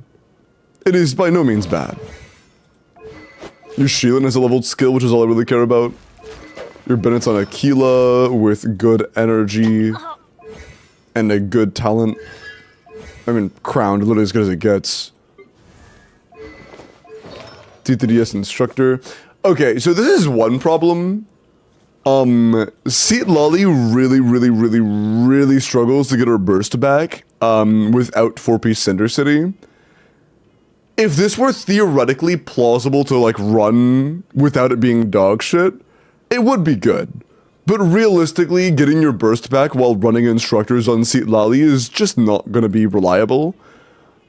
It is by no means bad. Your Sheelan has a leveled skill, which is all I really care about. Your Bennett's on Aquila with good energy and a good talent. I mean, crowned, literally as good as it gets. T3DS instructor. Okay, so this is one problem. Seat Lolly really struggles to get her burst back without 4-piece Cinder City. If this were theoretically plausible to, like, run without it being dog shit, it would be good. But realistically, getting your burst back while running instructors on Seat Lolly is just not gonna be reliable.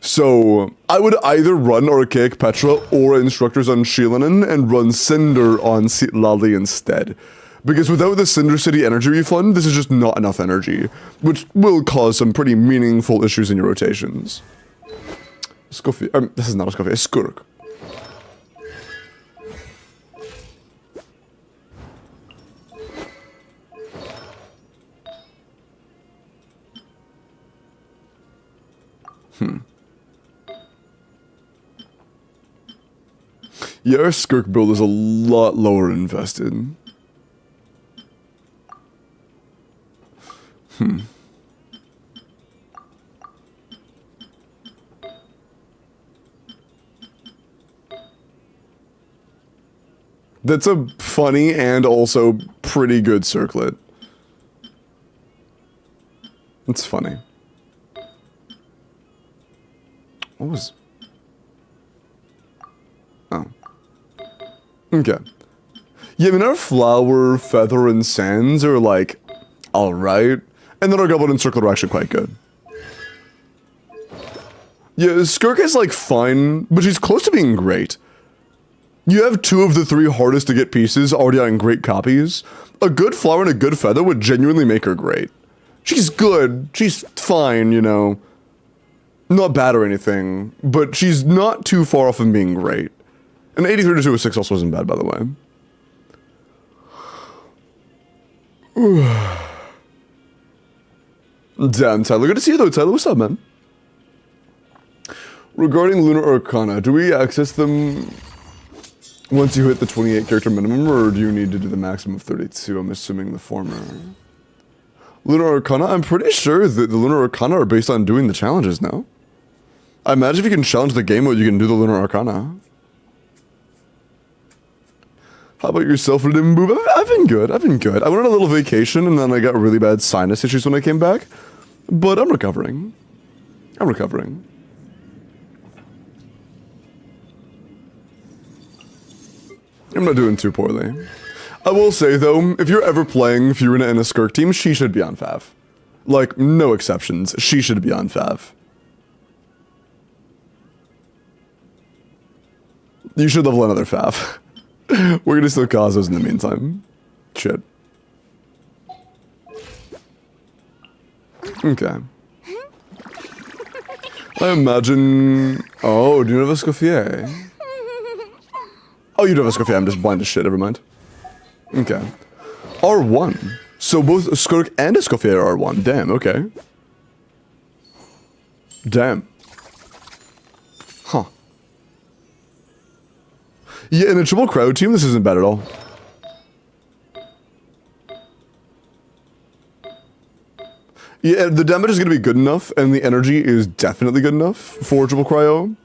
So, I would either run Archaic Petra or instructors on Sheelanen and run Cinder on Seat Lolly instead. Because without the Cinder City energy refund, this is just not enough energy, which will cause some pretty meaningful issues in your rotations. Scuffy, this is not a Scuffy, a Skurk. Yeah, our Skirk build is a lot lower invested. That's a funny and also pretty good circlet. It's funny. What was... Oh. Okay. Yeah, I mean, our Flower, Feather, and Sands are, like, alright. And then our Goblin and Circlet are actually quite good. Yeah, Skirk is, like, fine, but she's close to being great. You have 2 of the 3 hardest to get pieces already on great copies. A good Flower and a good Feather would genuinely make her great. She's good, she's fine, you know. Not bad or anything, but she's not too far off from being great. And 83 to 206 also wasn't bad, by the way. Damn, Tyler. Good to see you, though, Tyler. What's up, man? Regarding Lunar Arcana, do we access them once you hit the 28 character minimum, or do you need to do the maximum of 32? I'm assuming the former. Lunar Arcana? I'm pretty sure that the Lunar Arcana are based on doing the challenges now. I imagine if you can challenge the game mode, you can do the Lunar Arcana. How about yourself, Limbo? I've been good. I've been good. I went on a little vacation and then I got really bad sinus issues when I came back. But I'm recovering. I'm recovering. I'm not doing too poorly. I will say, though, if you're ever playing Fiorina in a Skirk team, she should be on Fav. Like, no exceptions. She should be on Fav. You should level another Fav. We're gonna still cause those in the meantime. Shit. Okay. I imagine... Oh, do you have a Escoffier? Oh, you do have a Escoffier, I'm just blind as shit, never mind. Okay. R1. So both Skirk and Escoffier are R1. Damn, okay. Damn. Huh. Yeah, in a triple crowd team, this isn't bad at all. Yeah, the damage is going to be good enough, and the energy is definitely good enough for triple cryo.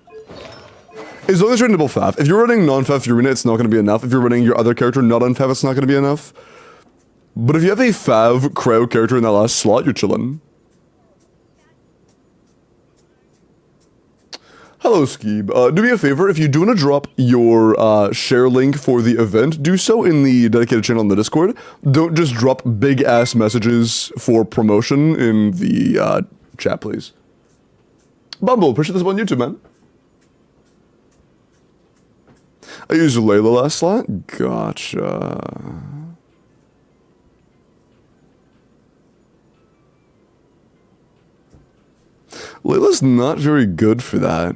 As long as you're in double Fav. If you're running non-Fav Fiorina, it's not going to be enough. If you're running your other character not on Fav, it's not going to be enough. But if you have a Fav cryo character in that last slot, you're chilling. Hello, Skeeb. Do me a favor, if you do want to drop your share link for the event, do so in the dedicated channel on the Discord. Don't just drop big-ass messages for promotion in the chat, please. Bumble, appreciate this on YouTube, man. I used Layla last slot? Gotcha. Layla's not very good for that.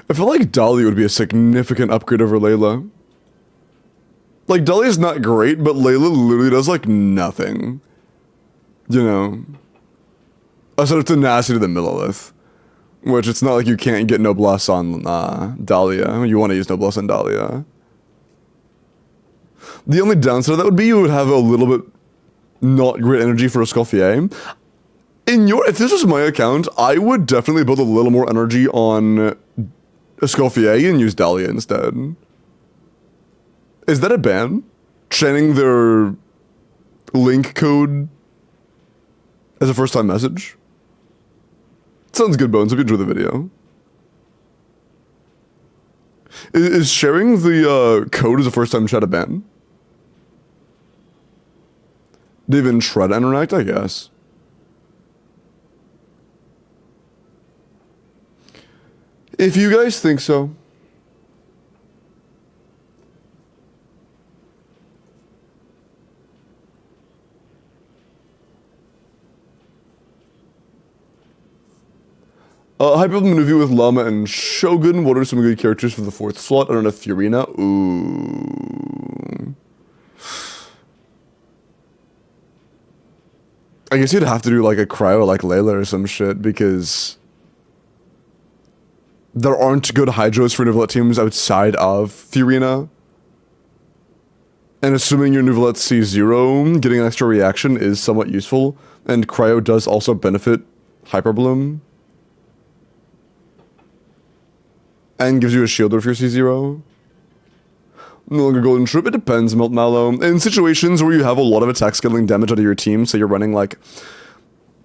I feel like Dahlia would be a significant upgrade over Layla. Like, Dahlia's not great, but Layla literally does, like, nothing. You know? Aside of tenacity to the Millilith. Which, it's not like you can't get Noblesse on Dahlia. You want to use Noblesse on Dahlia. The only downside of that would be you would have a little bit not great energy for Escoffier. If this was my account, I would definitely build a little more energy on Escoffier and use Dahlia instead. Is that a ban? Chanting their link code as a first-time message? Sounds good, Bones. Hope you enjoy the video. Is sharing the code as a first-time chat a ban? Do you even try to interact, I guess? If you guys think so. Hyper Maneuver with Llama and Shogun. What are some good characters for the 4th slot? I don't know, Fiorina. Ooh. I guess you'd have to do like a cryo like Layla or some shit, because there aren't good hydros for Neuvillette teams outside of Fiorina. And assuming your Neuvillette C0, getting an extra reaction is somewhat useful, and cryo does also benefit Hyperbloom. And gives you a shielder for your C0. No longer Golden Troop, it depends, Melt Mallow. In situations where you have a lot of attack scaling damage out of your team, so you're running like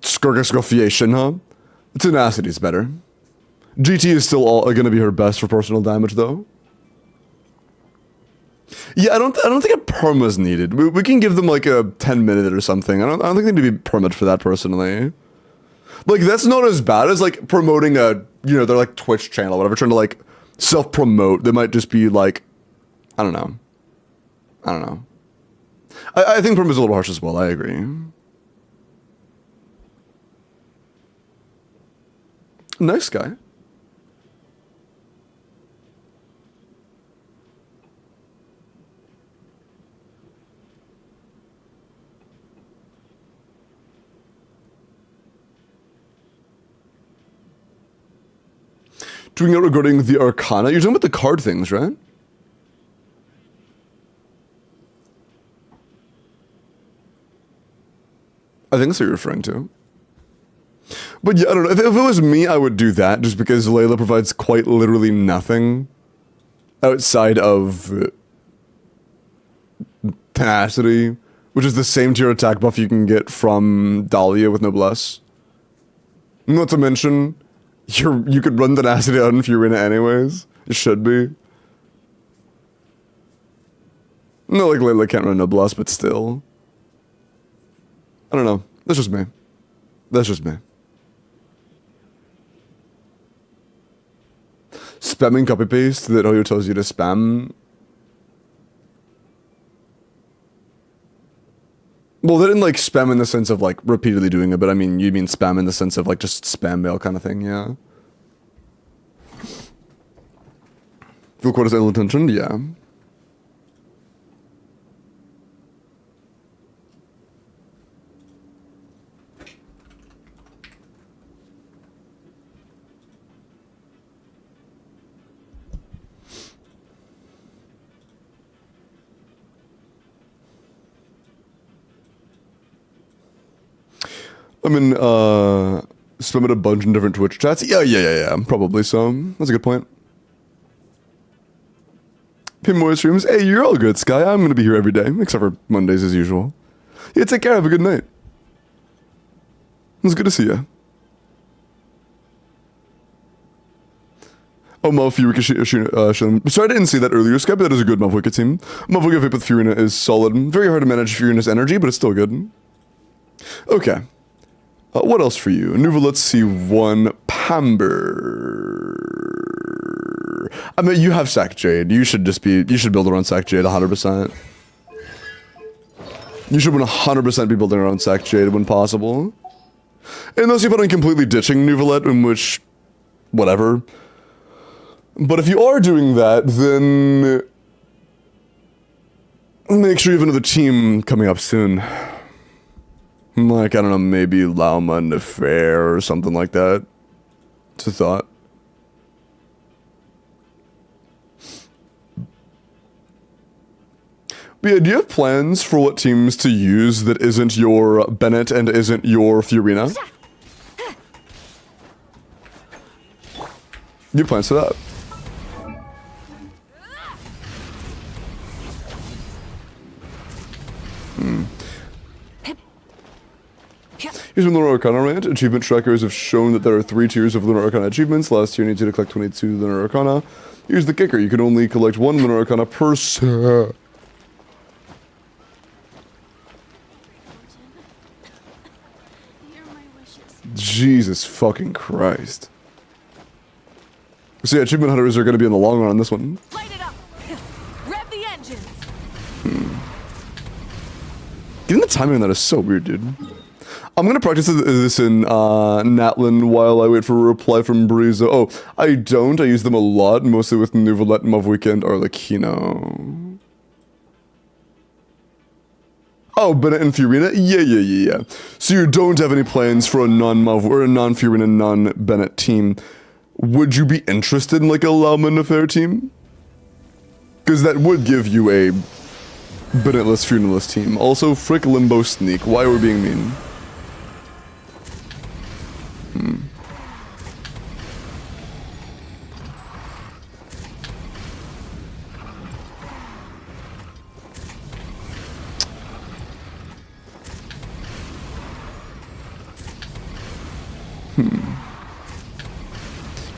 Skirk Escoffiation, huh? Tenacity's better. GT is still going to be her best for personal damage, though. Yeah, I don't think a perma's needed. We can give them like a 10-minute or something. I don't think they need to be permit for that, personally. Like, that's not as bad as like promoting a, you know, their like Twitch channel, whatever, trying to like self-promote. They might just be like, I don't know. I think perma's a little harsh as well, I agree. Nice guy. Tweeting out regarding the Arcana. You're talking about the card things, right? I think that's what you're referring to. But yeah, I don't know. If it was me, I would do that just because Layla provides quite literally nothing outside of tenacity, which is the same tier attack buff you can get from Dahlia with Noblesse. Not to mention, you could run tenacity out in Fiorina anyways. It should be. No, like Layla can't run Noblesse, but still. I don't know. That's just me. That's just me. Spamming copy paste that Hoyo tells you to spam. Well, they didn't like spam in the sense of like repeatedly doing it, but I mean, you mean spam in the sense of like just spam mail kind of thing, yeah. Feel quite as ill intentioned, yeah. I'm in, spam at a bunch in different Twitch chats. Yeah, probably so. That's a good point. Pin more streams. Hey, you're all good, Sky. I'm gonna be here every day, except for Mondays as usual. Yeah, take care. Have a good night. It's good to see you. Oh, Malfurica, sorry I didn't see that earlier, Sky, but that is a good Malfurica team. Malfurica Vape with Fiorina is solid. Very hard to manage Fiorina's energy, but it's still good. Okay. What else for you? Nuva, let's see one. Pamber. I mean, you have Sack Jade. You should build around Sack Jade 100%. You should 100% be building around Sack Jade when possible. Unless you plan on completely ditching Nuvalet, in which, whatever. But if you are doing that, then make sure you have another team coming up soon. Like, I don't know, maybe Lauma and the Fair or something like that. It's a thought. But yeah, do you have plans for what teams to use that isn't your Bennett and isn't your Fiorina? You have plans for that? Here's my Lunar Arcana rant. Achievement trackers have shown that there are 3 tiers of Lunar Arcana achievements. Last year, you needed to collect 22 Lunar Arcana. Here's the kicker. You can only collect 1 Lunar Arcana per set. Jesus fucking Christ. So yeah, achievement hunters are going to be in the long run on this one. Light it up. Rev the engines. Getting the timing on that is so weird, dude. I'm gonna practice this in Natlin while I wait for a reply from Brizo. Oh, I don't. I use them a lot, mostly with Nuvalet, Mavweekend, and Arlecchino. Oh, Bennett and Fiorina? Yeah. So you don't have any plans for a non-Mav or a non-Fiorina, non-Bennett team. Would you be interested in like a Lauman Affair team? Because that would give you a Bennettless, Fiorinaless team. Also, frick Limbo Sneak. Why are we being mean?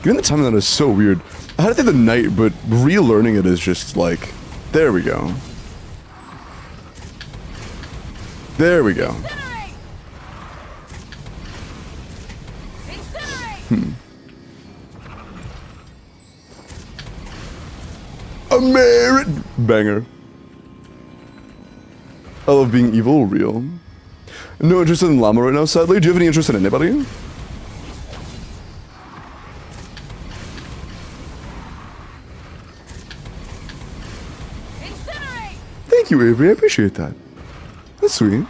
Given the timing that is so weird. I had to think the night, but relearning it is just like, there we go. There we go. A merit banger. I love being evil, real. No interest in Llama right now, sadly. Do you have any interest in anybody? Thank you, Avery. I appreciate that. That's sweet.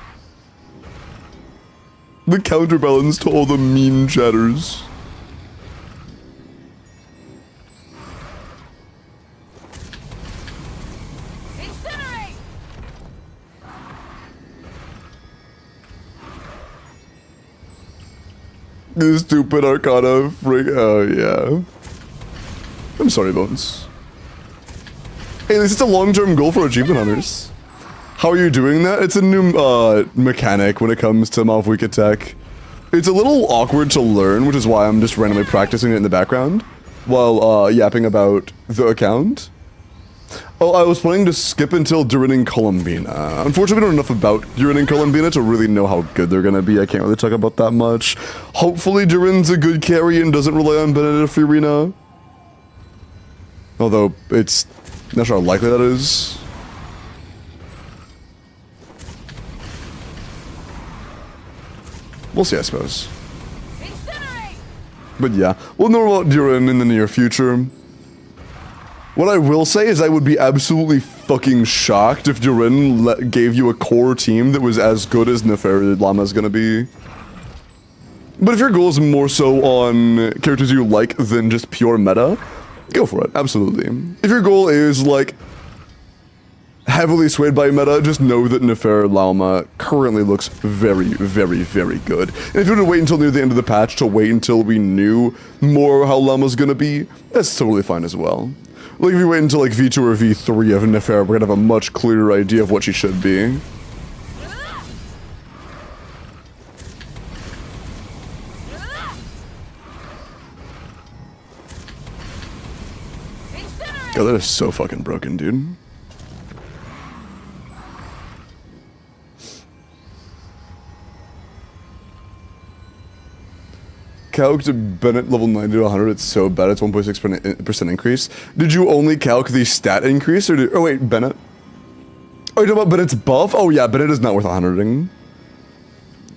The counterbalance to all the mean chatters. This stupid Arcana freak. Oh, yeah. I'm sorry, Bones. Hey, at least it's a long-term goal for achievement hunters. How are you doing that? It's a new mechanic when it comes to Malvika tech. It's a little awkward to learn, which is why I'm just randomly practicing it in the background while yapping about the account. Oh, I was planning to skip until Durin and Columbina. Unfortunately, we don't know enough about Durin and Columbina to really know how good they're gonna be. I can't really talk about that much. Hopefully Durin's a good carry and doesn't rely on Benedict Fiorina. Although, it's not sure how likely that is. We'll see, I suppose. Incinerate! But yeah, we'll know about Durin in the near future. What I will say is I would be absolutely fucking shocked if Durin gave you a core team that was as good as Nefer Llama's gonna be. But if your goal is more so on characters you like than just pure meta, go for it, absolutely. If your goal is like heavily swayed by meta, just know that Nefer Llama currently looks very, very, very good. And if you were to wait until near the end of the patch to wait until we knew more how Llama's gonna be, that's totally fine as well. Like if you wait until like V2 or V3 of Nefer, we're gonna have a much clearer idea of what she should be. Oh, that is so fucking broken, dude. Calc to Bennett level 90 to 100, it's so bad, it's 1.6% increase. Did you only calc the stat increase, or oh wait, Bennett? Oh, you're talking about Bennett's buff? Oh yeah, Bennett is not worth 100ing.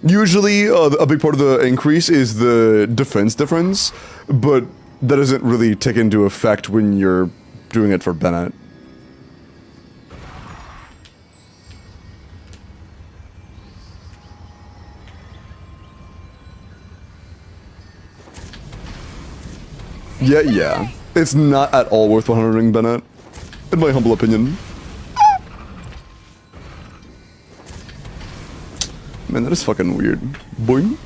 Usually, a big part of the increase is the defense difference, but that doesn't really take into effect when you're doing it for Bennett. Yeah. It's not at all worth 100ing Bennett, in my humble opinion. Man, that is fucking weird. Boing.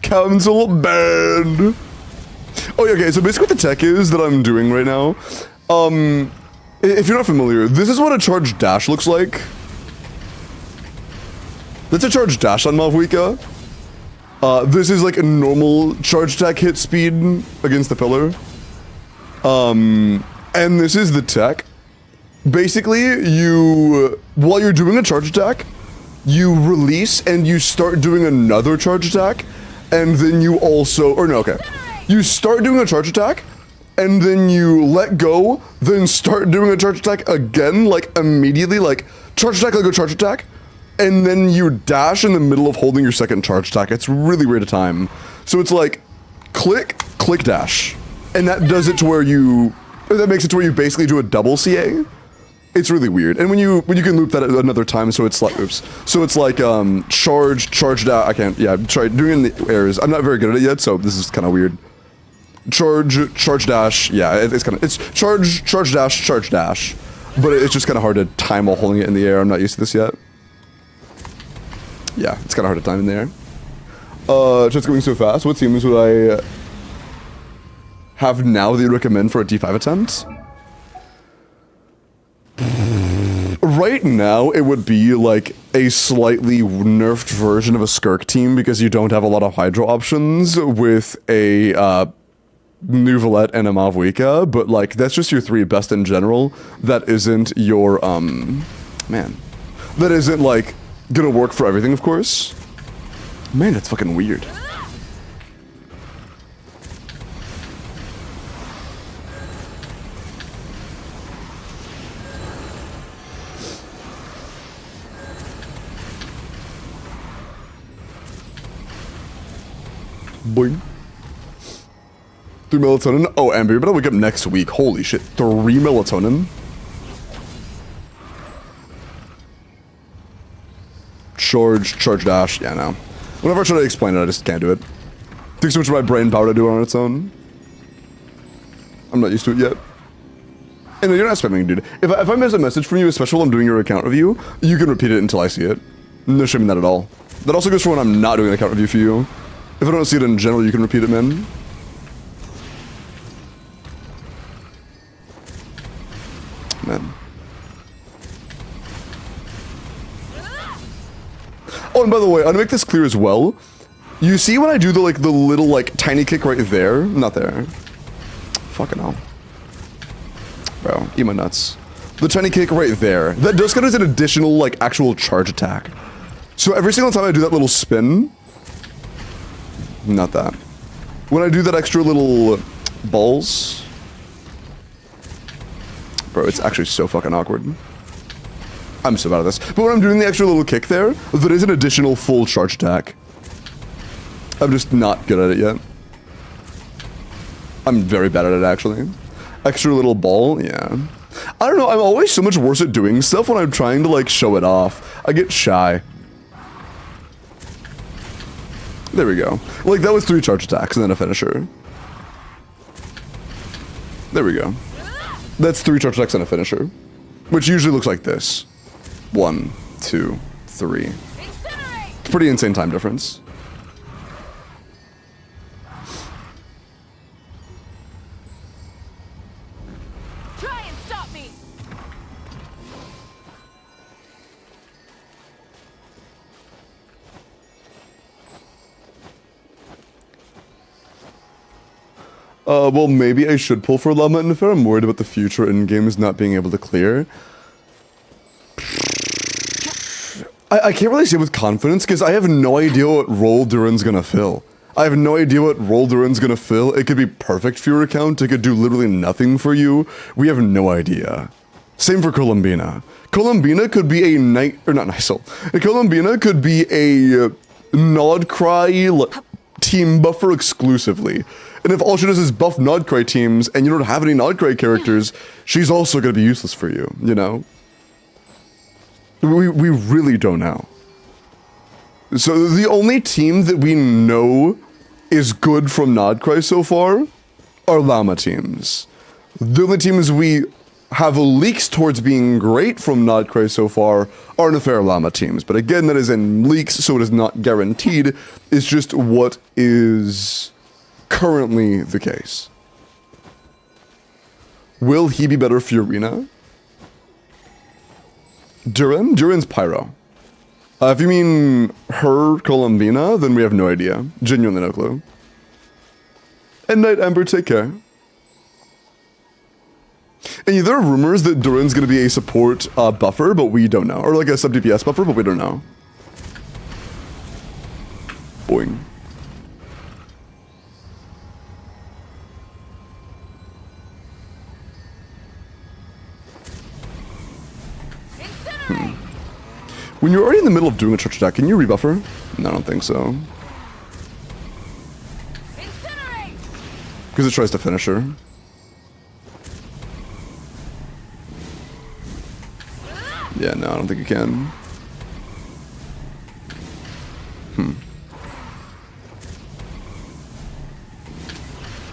Council banned. Oh, yeah, okay, so basically what the tech is that I'm doing right now, if you're not familiar, this is what a charged dash looks like. That's a charged dash on Malvika. This is like a normal charge attack hit speed against the pillar. And this is the tech. Basically, while you're doing a charge attack, you release and you start doing another charge attack, and then you also, or no, okay. You start doing a charge attack, and then you let go, then start doing a charge attack again, like immediately, like charge attack, like a charge attack, and then you dash in the middle of holding your second charge attack. It's really weird to time. So it's like, click, click, dash. And that does it to where that makes it to where you basically do a double CA. It's really weird. And when you can loop that at another time, so it's like, oops. So it's like, charge dash, I can't, yeah, try doing the errors. I'm not very good at it yet, so this is kind of weird. Charge dash, yeah, it's charge dash. But it's just kind of hard to time while holding it in the air. I'm not used to this yet. Yeah, it's kind of hard to time in the air. Just going so fast, what teams would I have now that you recommend for a D5 attempt? Right now, it would be like a slightly nerfed version of a Skirk team because you don't have a lot of Hydro options with a Nuvolette and a Malvika, but like that's just your three best in general. That isn't your man. That isn't like gonna work for everything, of course. Man, that's fucking weird. Boing. 3 melatonin. Oh, Amber, you better wake up next week. Holy shit. 3 melatonin? Charge dash. Yeah, no. Whenever I try to explain it, I just can't do it. Takes too much of my brain power to do it on its own. I'm not used to it yet. And you're not spamming, dude. If I miss a message from you, especially while I'm doing your account review, you can repeat it until I see it. No shame in that at all. That also goes for when I'm not doing an account review for you. If I don't see it in general, you can repeat it, man. Man. Oh, and by the way, I want to make this clear as well. You see when I do the little like tiny kick right there? Not there. Fucking hell. Bro, eat my nuts. The tiny kick right there. That does count as an additional like actual charge attack. So every single time I do that little spin, not that. When I do that extra little balls, bro, it's actually so fucking awkward. I'm so bad at this. But when I'm doing the extra little kick there, that is an additional full charge attack. I'm just not good at it yet. I'm very bad at it, actually. Extra little ball, yeah. I don't know, I'm always so much worse at doing stuff when I'm trying to, like, show it off. I get shy. There we go. Like, that was 3 charge attacks and then a finisher. There we go. That's 3 charge attacks and a finisher. Which usually looks like this. 1, 2, 3. It's a pretty insane time difference. Try and stop me. Well, maybe I should pull for Llama and if I'm worried about the future in-games not being able to clear. I can't really say with confidence because I have no idea what role Duran's gonna fill. I have no idea what role Duran's gonna fill. It could be perfect for your account. It could do literally nothing for you. We have no idea. Same for Columbina. Columbina could be a night or not Nice. Columbina could be a Nodcry team buffer exclusively. And if all she does is buff Nodcry teams and you don't have any Nodcry characters, she's also gonna be useless for you, you know? We really don't know. So the only team that we know is good from Nodcry so far are Llama teams. The only teams we have leaks towards being great from Nodcry so far are Nefair Llama teams. But again, that is in leaks, so it is not guaranteed. It's just what is currently the case. Will he be better Fiorina? Duran? Duran's Pyro. If you mean her Columbina, then we have no idea. Genuinely no clue. And Night Ember, take care. And yeah, there are rumors that Duran's gonna be a support buffer, but we don't know. Or like a sub DPS buffer, but we don't know. Boing. When you're already in the middle of doing a charge attack, can you rebuffer? No, I don't think so. Because it tries to finish her. Yeah, no, I don't think you can.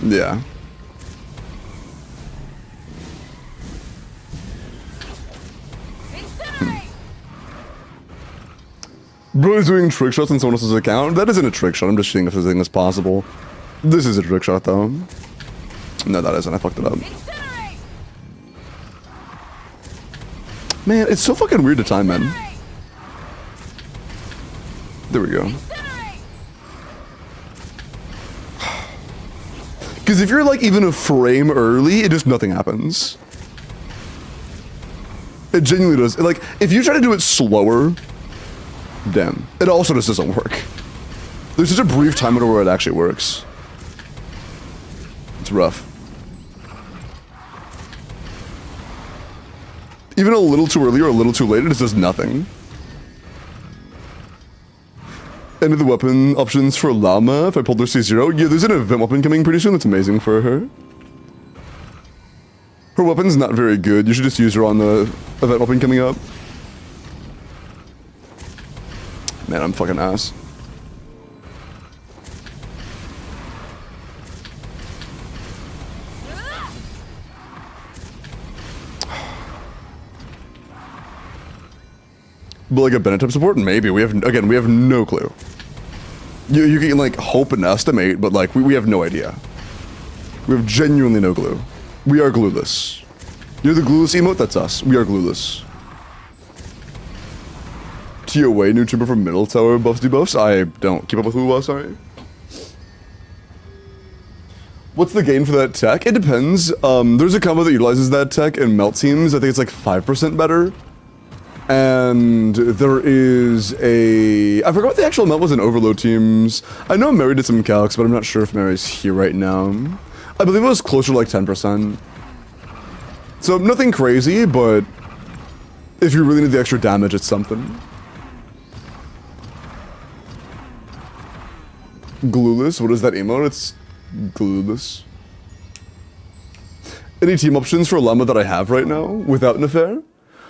Yeah. Bro is doing trick shots on someone else's account? That isn't a trick shot, I'm just seeing if this thing is possible. This is a trick shot, though. No, that isn't, I fucked it up. Man, it's so fucking weird to time, man. There we go. Because if you're like even a frame early, it just nothing happens. It genuinely does. Like, if you try to do it slower, damn, it also just doesn't work. There's such a brief time window where it actually works. It's rough. Even a little too early or a little too late, it just does nothing. End of the weapon options for Llama, if I pulled her C0. Yeah, there's an event weapon coming pretty soon that's amazing for her. Her weapon's not very good, you should just use her on the event weapon coming up. Man, I'm fucking ass. But like a Bennett type support, maybe. We have no clue. You can like hope and estimate, but like we have no idea. We have genuinely no clue. We are glueless. You're the glueless emote? That's us. We are glueless. TOA, new tuber from Middle Tower buffs debuffs? I don't keep up with who was, sorry. What's the gain for that tech? It depends. There's a combo that utilizes that tech in melt teams. I think it's like 5% better. And there is a... I forgot what the actual melt was in overload teams. I know Mary did some calcs, but I'm not sure if Mary's here right now. I believe it was closer to like 10%. So nothing crazy, but if you really need the extra damage, it's something. Glueless? What is that emote? It's glueless. Any team options for Llama that I have right now without Nefair?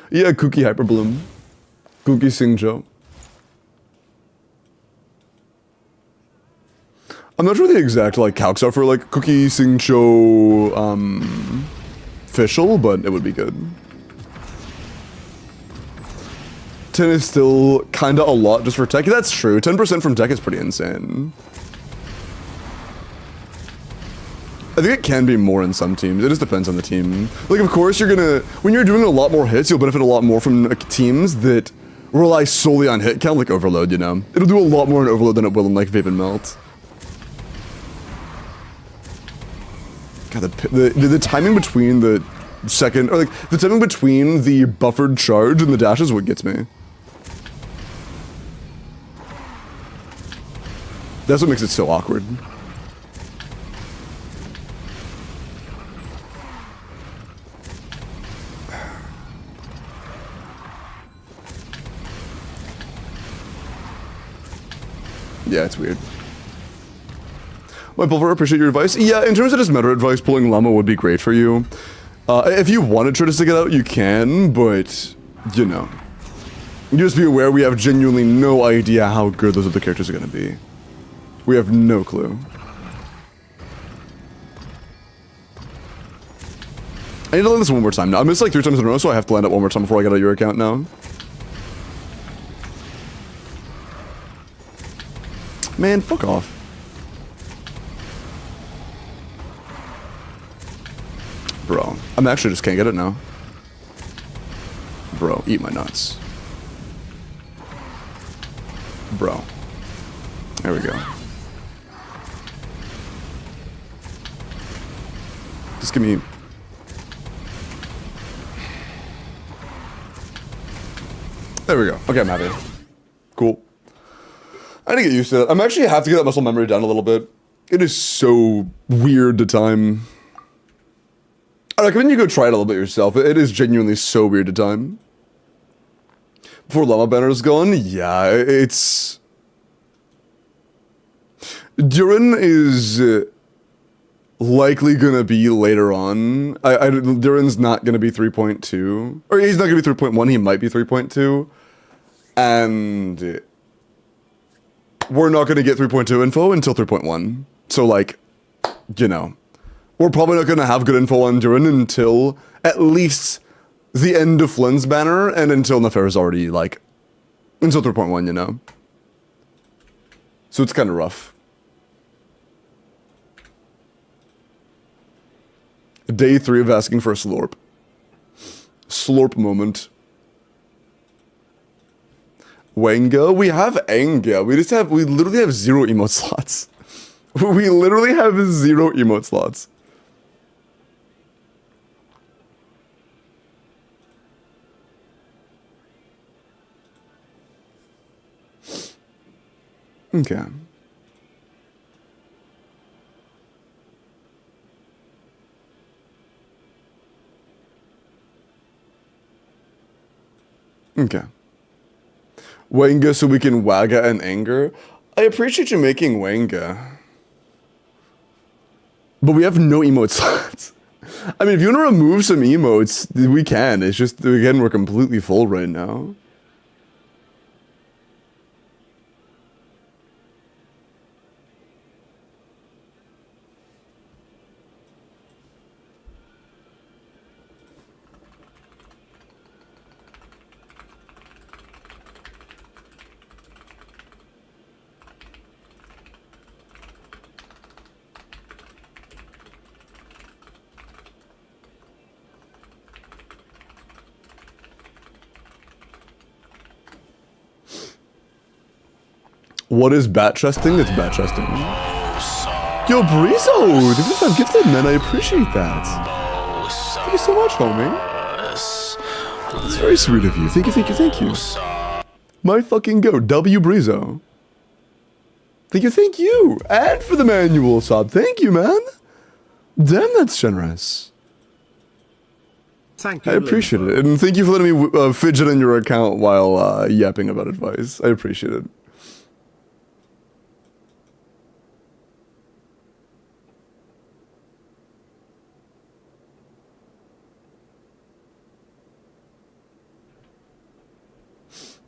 Yeah, Kooky Hyperbloom. Kooky Singjo. I'm not sure the exact like calcs are for like Kooky Singjo official, but it would be good. 10 is still kinda a lot just for tech. That's true. 10% from tech is pretty insane. I think it can be more in some teams. It just depends on the team. Like, of course, you're gonna... When you're doing a lot more hits, you'll benefit a lot more from teams that rely solely on hit count, like Overload, you know? It'll do a lot more in Overload than it will in, like, Vape and Melt. God, the timing between the second... Or, like, the timing between the buffered charge and the dash is what gets me. That's what makes it so awkward. Yeah, it's weird. My Pulver, appreciate your advice. Yeah, in terms of just meta advice, pulling Llama would be great for you. If you want to try to stick it out, you can, but, you know. Just be aware we have genuinely no idea how good those other characters are going to be. We have no clue. I need to land this one more time now. I missed like 3 times in a row, so I have to land it one more time before I get out of your account now. Man, fuck off. Bro, I'm actually just can't get it now. Bro, eat my nuts. Bro. There we go. Just give me... There we go. Okay, I'm happy. Cool. I need to get used to it. I'm actually have to get that muscle memory down a little bit. It is so weird to time. I recommend you go try it a little bit yourself. It is genuinely so weird to time. Before Llama Banner's gone, yeah, it's... Durin is likely gonna be later on. Durin's not gonna be 3.2. Or he's not gonna be 3.1, he might be 3.2. And... we're not gonna get 3.2 info until 3.1. So, like, you know. We're probably not gonna have good info on Durin until at least the end of Flynn's banner and until Nefair is already, like, until 3.1, you know? So it's kind of rough. Day 3 of asking for a slurp. Slurp moment. Wenga? We have Enga. We literally have 0 emote slots. We literally have 0 emote slots. Okay. Okay. Wenga so we can Wagga and Anger. I appreciate you making Wenga. But we have no emote slots. I mean, if you want to remove some emotes, we can. It's just, again, we're completely full right now. What is bat chesting? It's bat chesting. Yo, Brizo! Thank you for gifted, man. I appreciate that. Thank you so much, homie. That's very sweet of you. Thank you, thank you, thank you. My fucking goat, W Brizo. Thank you, thank you. And for the manual sub. Thank you, man. Damn, that's generous. Thank you. I appreciate it. And thank you for letting me fidget on your account while yapping about advice. I appreciate it.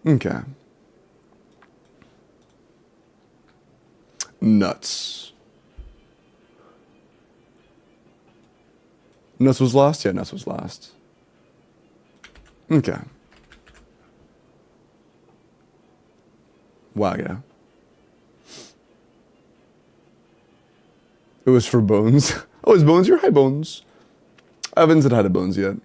Okay. Nuts. Nuts was last? Yeah, Nuts was last. Okay. Wagga. It was for Bones. Oh, is Bones here? Hi, Bones. I haven't said hi to Bones yet.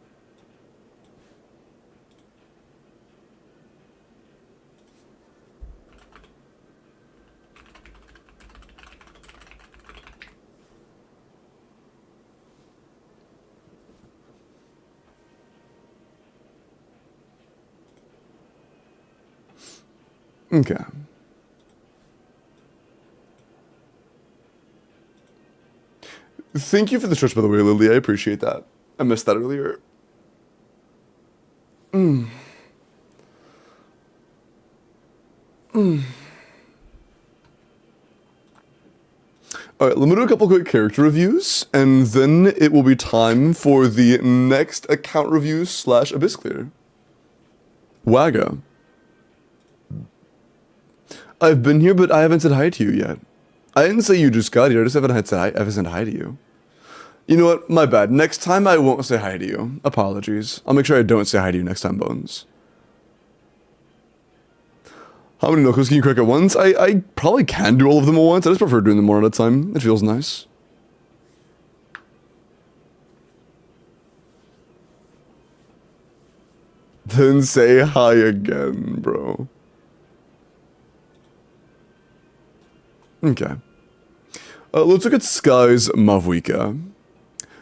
Okay. Thank you for the stretch, by the way, Lily. I appreciate that. I missed that earlier. Alright, let me do a couple quick character reviews, and then it will be time for the next account review / Abyss Clear. Wagga. I've been here, but I haven't said hi to you yet. I didn't say you just got here, I just haven't said hi to you. You know what? My bad. Next time I won't say hi to you. Apologies. I'll make sure I don't say hi to you next time, Bones. How many knuckles can you crack at once? I probably can do all of them at once. I just prefer doing them one at a time. It feels nice. Then say hi again, bro. Okay. Let's look at Sky's Mavwika.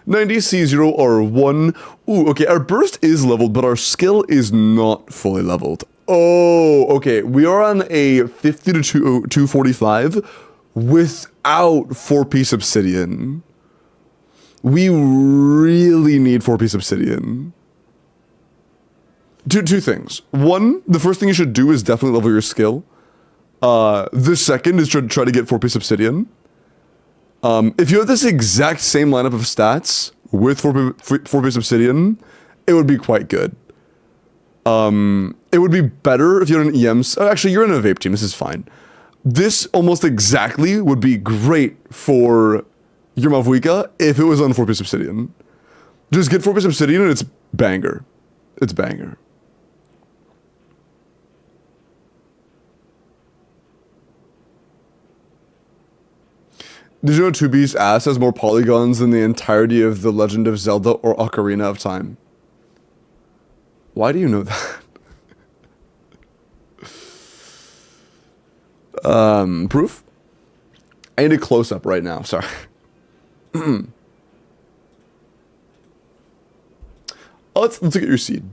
90C0R1. Ooh, okay, our burst is leveled, but our skill is not fully leveled. Oh, okay. We are on a 50 to 245 without 4-piece obsidian. We really need 4-piece obsidian. Two things. One, the first thing you should do is definitely level your skill. The second is try to get 4-piece obsidian. If you have this exact same lineup of stats with 4-piece obsidian, it would be quite good. It would be better if you're an EM. Actually, you're in a vape team. This is fine. This almost exactly would be great for your Mavwika if it was on 4-piece obsidian. Just get 4-piece obsidian and it's banger. It's banger. Did you know 2B's ass has more polygons than the entirety of The Legend of Zelda or Ocarina of Time? Why do you know that? Proof? I need a close-up right now, sorry. Let's look at your seed.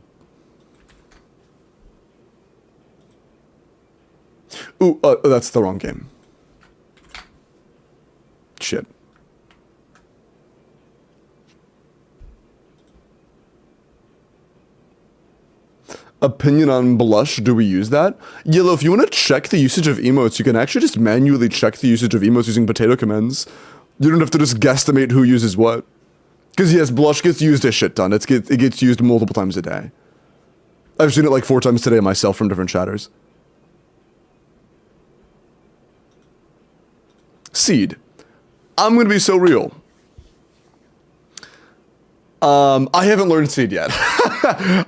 Ooh, that's the wrong game. Shit. Opinion on blush, do we use that? Yellow, if you want to check the usage of emotes, you can actually just manually check the usage of emotes using potato commands. You don't have to just guesstimate who uses what. Because yes, blush gets used a shit ton. It gets used multiple times a day. I've seen it like 4 times today myself from different chatters. Seed. I'm gonna be so real. I haven't learned Seed yet.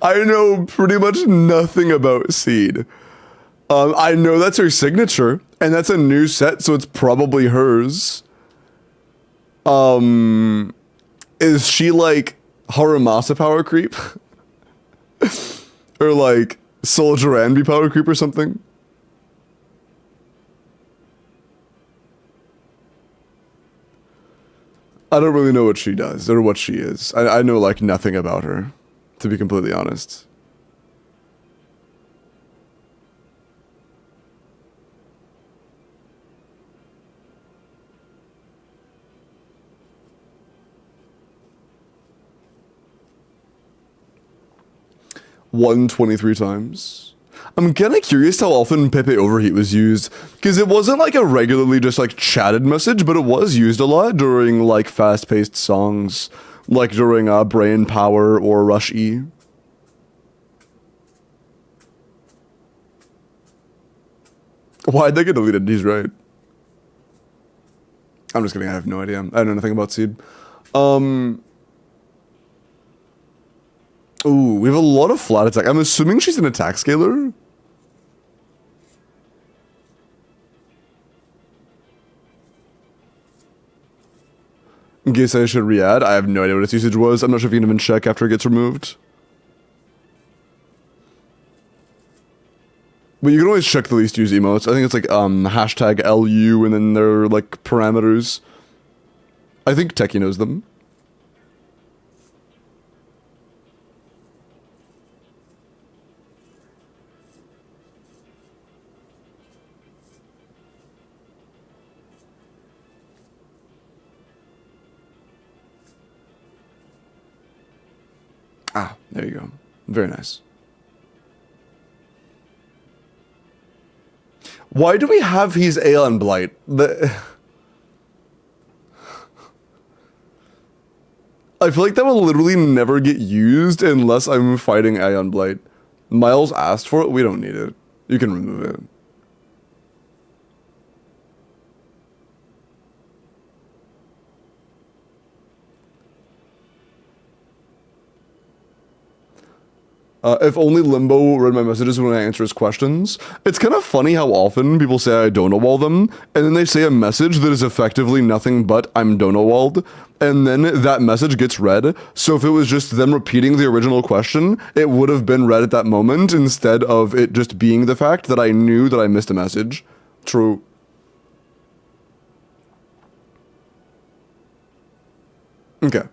I know pretty much nothing about Seed. I know that's her signature, and that's a new set, so it's probably hers. Is she like Harumasa power creep? Or like Soul Joranby power creep or something? I don't really know what she does or what she is. I know like nothing about her, to be completely honest. One 23 times. I'm kinda curious how often Pepe Overheat was used, because it wasn't like a regularly just like chatted message, but it was used a lot during like fast-paced songs, like during Brain Power or Rush E. Why'd they get deleted? He's right. I'm just kidding, I have no idea. I know nothing about Seed. Ooh, we have a lot of flat attack. I'm assuming she's an attack scaler. In case I should re-add, I have no idea what its usage was. I'm not sure if you can even check after it gets removed. But you can always check the least used emotes. I think it's like hashtag LU and then their like parameters. I think Techie knows them. Ah, there you go. Very nice. Why do we have his Aeon Blight? I feel like that will literally never get used unless I'm fighting Aeon Blight. Miles asked for it, we don't need it. You can remove it. If only Limbo read my messages when I answer his questions. It's kind of funny how often people say I Donowall them, and then they say a message that is effectively nothing but I'm Donowalled, and then that message gets read. So if it was just them repeating the original question, it would have been read at that moment instead of it just being the fact that I knew that I missed a message. True. Okay.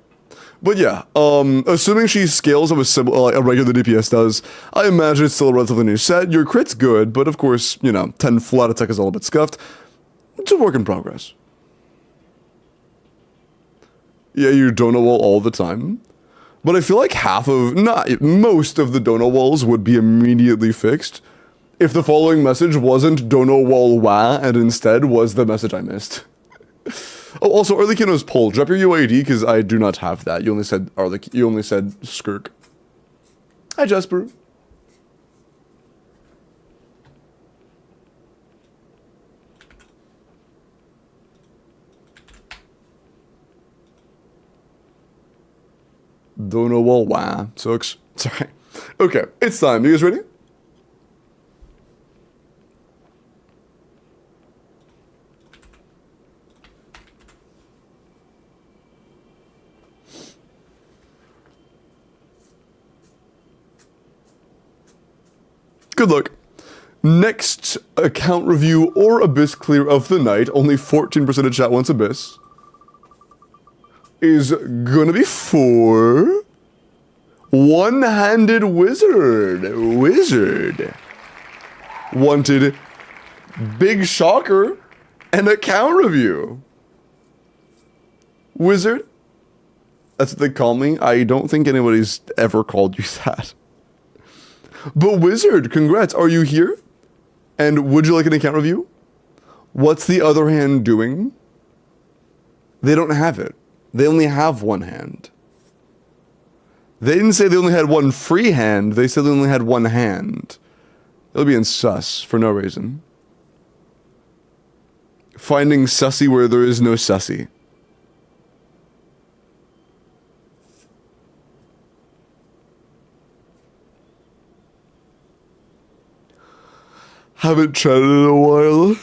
But yeah, assuming she scales of like a regular DPS does, I imagine it's still a relatively new set. Your crit's good, but of course, you know, 10 flat attack is a little bit scuffed. It's a work in progress. Yeah, you Donowall all the time. But I feel like most of the Donowalls would be immediately fixed if the following message wasn't Donowall wa and instead was the message I missed. Oh, also, Arlecchino's poll. Drop your UID because I do not have that. You only said you only said Skirk. Hi, Jasper. Don't know why. Sucks. Sorry. Okay, it's time. You guys ready? Good luck. Next account review or Abyss clear of the night, only 14% of chat wants Abyss, is gonna be for One-Handed Wizard. Wanted big shocker and account review. Wizard? That's what they call me. I don't think anybody's ever called you that. But Wizard, congrats. Are you here? And would you like an account review? What's the other hand doing? They don't have it. They only have one hand. They didn't say they only had one free hand. They said they only had one hand. They'll be in sus for no reason. Finding sussy where there is no sussy. Haven't chatted in a while.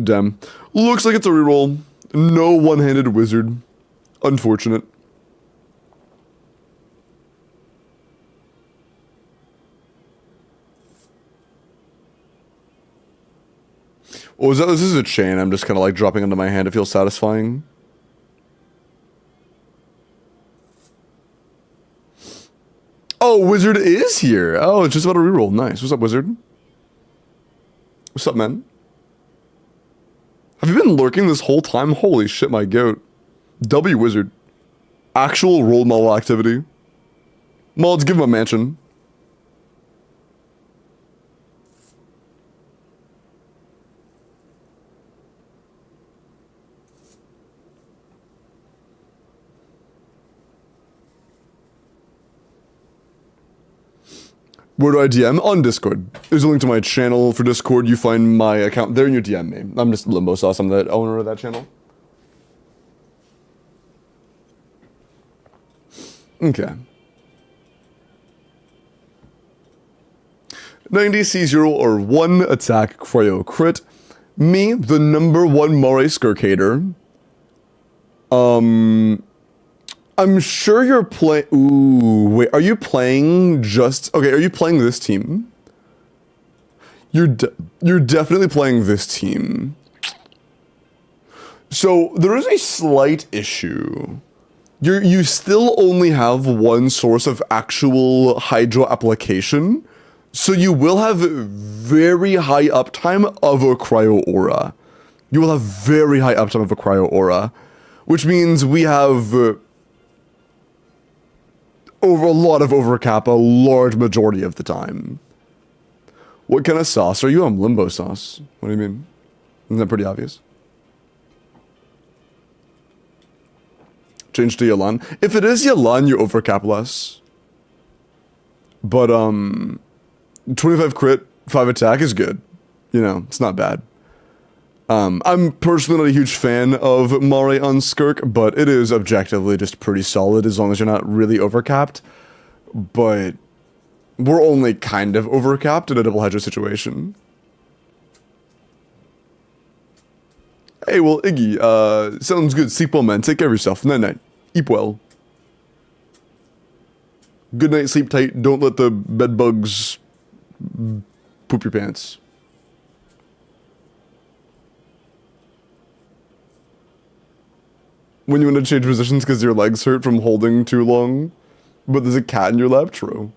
Damn. Looks like it's a reroll. No one-handed wizard. Unfortunate. Oh, this is a chain. I'm just kind of like dropping into my hand. It feels satisfying. Oh, Wizard is here. Oh, it's just about a reroll. Nice. What's up, Wizard? What's up, man? Have you been lurking this whole time? Holy shit, my goat. W Wizard. Actual role model activity. Mods, give him a mansion. Where do I DM? On Discord. There's a link to my channel for Discord. You find my account there and you DM me. I'm just Limbo Sauce. I'm the owner of that channel. Okay. 90 C0 or 1 attack cryo crit. Me, the #1 Mare Skirk hater. I'm sure you're playing. Ooh, wait. Are you playing just? Okay. Are you playing this team? You're definitely playing this team. So there is a slight issue. You still only have one source of actual Hydra application, so you will have very high uptime of a cryo aura. You will have very high uptime of a cryo aura, which means we have. Over a lot of overcap a large majority of the time. What kind of sauce are you? I'm Limbo Sauce. What do you mean? Isn't that pretty obvious? Change to Yalan. If it is Yalan, you overcap less. But 25 crit, 5 attack is good. You know, it's not bad. I'm personally not a huge fan of Mare on Skirk, but it is objectively just pretty solid as long as you're not really overcapped. But we're only kind of overcapped in a double Hydra situation. Hey, well, Iggy, sounds good. Sleep well, man. Take care of yourself. Night-night. Eat well. Good night, sleep tight. Don't let the bed bugs poop your pants. When you want to change positions because your legs hurt from holding too long, but there's a cat in your lap, true.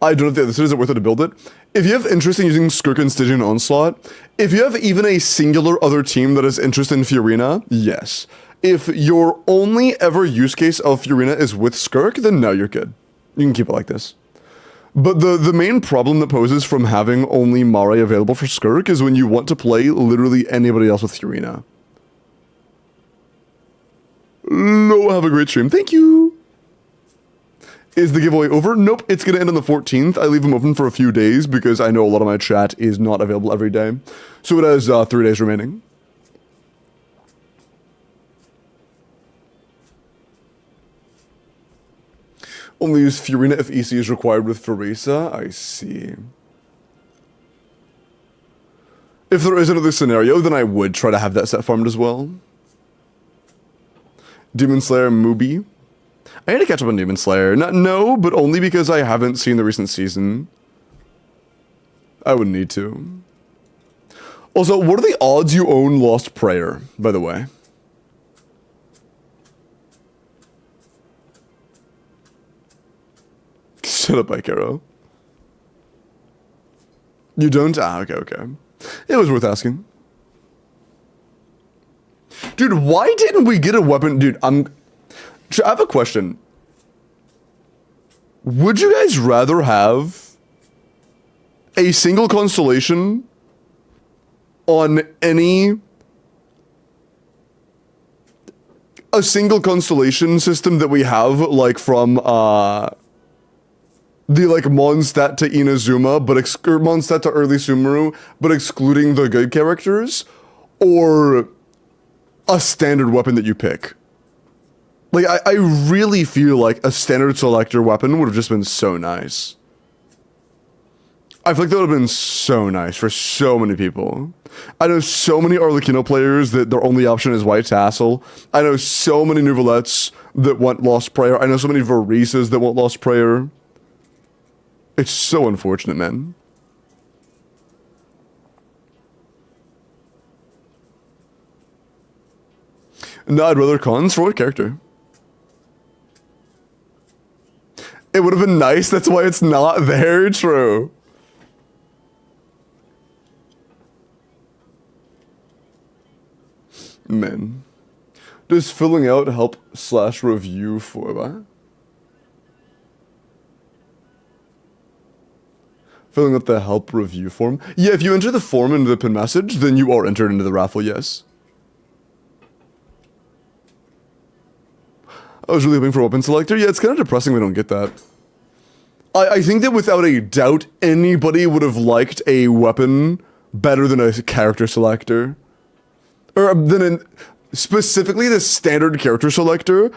I don't know if the other side is it worth it to build it. If you have interest in using Skirk and Stygian Onslaught, if you have even a singular other team that has interest in Fiorina, yes. If your only ever use case of Fiorina is with Skirk, then no, you're good. You can keep it like this. But the main problem that poses from having only Mare available for Skirk is when you want to play literally anybody else with Fiorina. No, have a great stream. Thank you. Is the giveaway over? Nope, it's going to end on the 14th. I leave them open for a few days because I know a lot of my chat is not available every day. So it has 3 days remaining. Only use Fiorina if EC is required with Pharisa? I see. If there is another scenario, then I would try to have that set farmed as well. Demon Slayer Mubi. I need to catch up on Demon Slayer. No, but only because I haven't seen the recent season. I would need to. Also, what are the odds you own Lost Prayer, by the way? Shut up, Ike Arrow. You don't? Ah, okay. It was worth asking. Dude, why didn't we get a weapon? Dude, I have a question. Would you guys rather have a single constellation on a single constellation system that we have, like from, the like Mondstadt to Inazuma, but Mondstadt to early Sumeru, but excluding the good characters, or a standard weapon that you pick? Like, I really feel like a standard selector weapon would have just been so nice. I feel like that would have been so nice for so many people. I know so many Arlecchino players that their only option is White Tassel. I know so many Nouvelettes that want Lost Prayer. I know so many Varisas that want Lost Prayer. It's so unfortunate, man. No, I'd rather cons. For what character? It would have been nice, that's why it's not there, true. Man. Does filling out help / review for what? Filling out the help review form? Yeah, if you enter the form into the pin message, then you are entered into the raffle, yes. I was really hoping for weapon selector. Yeah, it's kind of depressing we don't get that. I think that without a doubt, anybody would have liked a weapon better than a character selector. Or specifically the standard character selector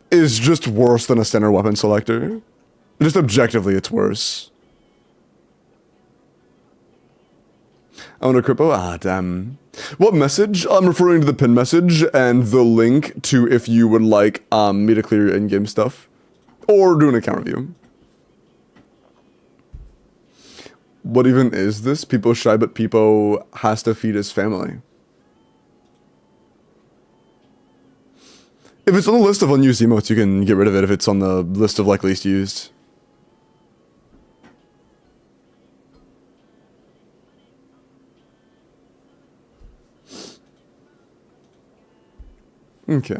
is just worse than a standard weapon selector. Just objectively, it's worse. I want to Crippo? Ah, damn. What message? I'm referring to the pin message and the link to if you would like me to clear your in-game stuff. Or do an account review. What even is this? People shy, but Peepo has to feed his family. If it's on the list of unused emotes, you can get rid of it if it's on the list of like least used. Okay.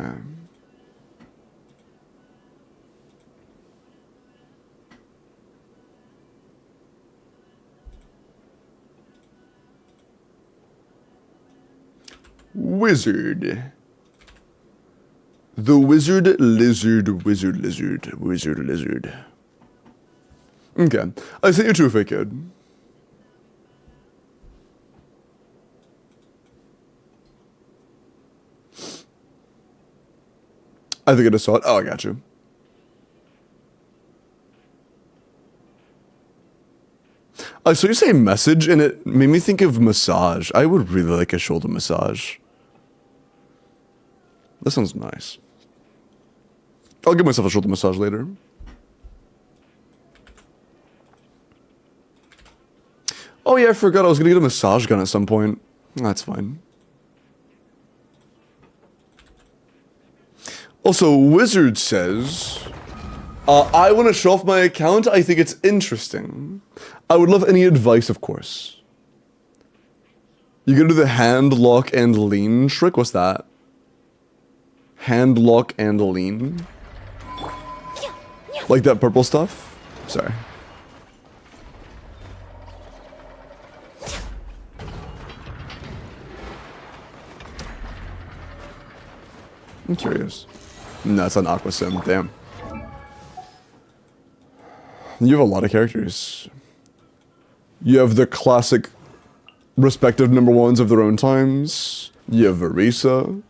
Wizard. The wizard, lizard, wizard, lizard, wizard, lizard. Okay. I sent you to a fake code. I think I just saw it. Oh, I got you. I saw you say message, and it made me think of massage. I would really like a shoulder massage. That sounds nice. I'll give myself a shoulder massage later. Oh yeah, I forgot I was gonna get a massage gun at some point. That's fine. Also, Wizard says, I want to show off my account. I think it's interesting. I would love any advice, of course. You go to the hand, lock, and lean trick. What's that? Hand, lock, and lean? Like that purple stuff? Sorry. I'm curious. No, it's an Aqua Sim. Damn. You have a lot of characters. You have the classic respective number ones of their own times. You have Verisa.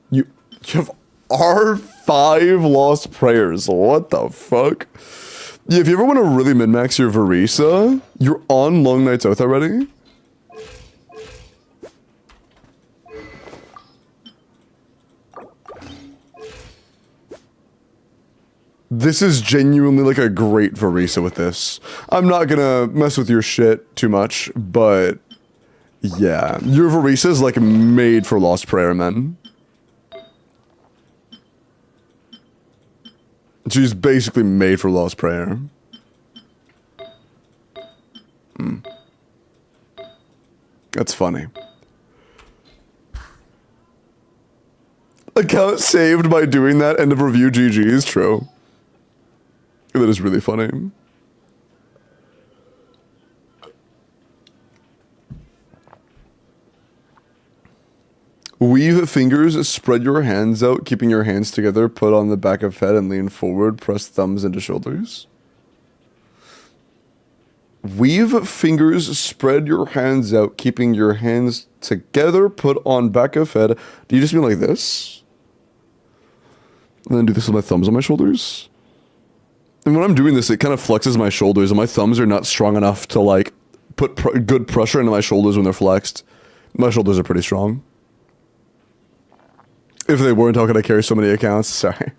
You have R5 Lost Prayers. What the fuck? Yeah, if you ever want to really min-max your Verisa, you're on Long Night's Oath already? This is genuinely like a great Verisa with this. I'm not gonna mess with your shit too much, but yeah, your Verisa is like made for Lost Prayer, man. She's basically made for Lost Prayer. That's funny. Account saved by doing that, end of review, GG is true. That is really funny. Weave fingers, spread your hands out, keeping your hands together, put on the back of head and lean forward, press thumbs into shoulders. Weave fingers, spread your hands out, keeping your hands together, put on back of head. Do you just mean like this? And then do this with my thumbs on my shoulders? And when I'm doing this, it kind of flexes my shoulders, and my thumbs are not strong enough to, like, put good pressure into my shoulders when they're flexed. My shoulders are pretty strong. If they weren't, how could I carry so many accounts? Sorry.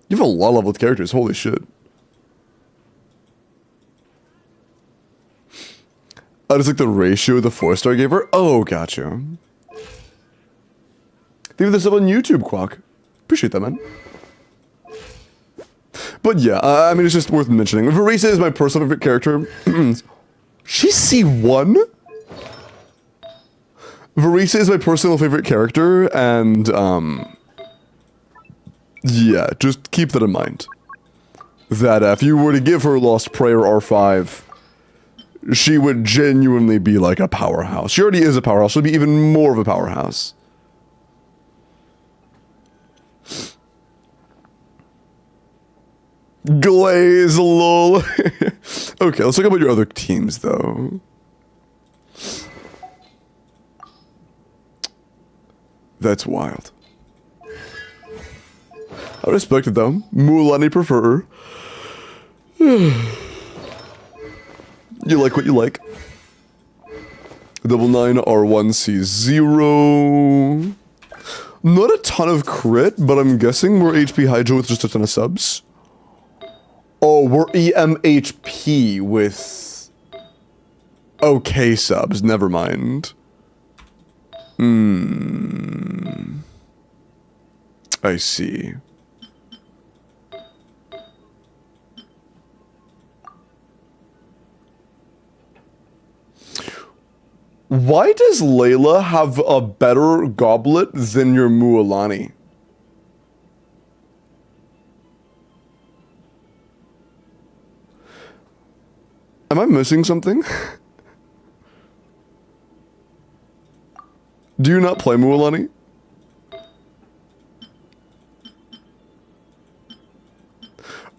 You have a lot of leveled characters. Holy shit. Oh, just like the ratio the 4-star gave her? Oh, gotcha. Leave this up on YouTube, Quack. Appreciate that, man. But yeah, I mean, it's just worth mentioning. Verisa is my personal favorite character. She's C1? Verisa is my personal favorite character, and, yeah, just keep that in mind. That if you were to give her Lost Prayer R5, she would genuinely be like a powerhouse. She already is a powerhouse. She'll be even more of a powerhouse. Glaze, lol. Okay, let's talk about your other teams, though. That's wild. I respect it, though. Mulan, prefer. You like what you like. 99 R1C0. Not a ton of crit, but I'm guessing we're HP Hydra with just a ton of subs. Oh, we're EMHP with okay subs. Never mind. I see. Why does Layla have a better goblet than your Mualani? Am I missing something? Do you not play Mualani?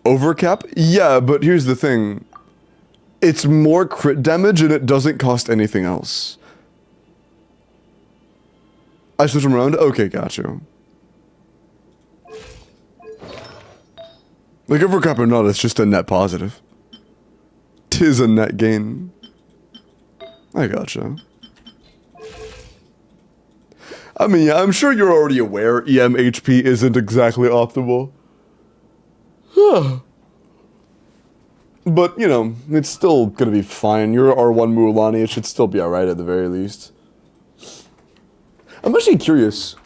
Overcap? Yeah, but here's the thing. It's more crit damage and it doesn't cost anything else. I switch them around? Okay, gotcha. Like, overcap or not, it's just a net positive. 'Tis a net gain. I gotcha. I mean, yeah, I'm sure you're already aware EMHP isn't exactly optimal. But, you know, it's still gonna be fine. You're R1 Mualani, it should still be alright at the very least. I'm actually curious.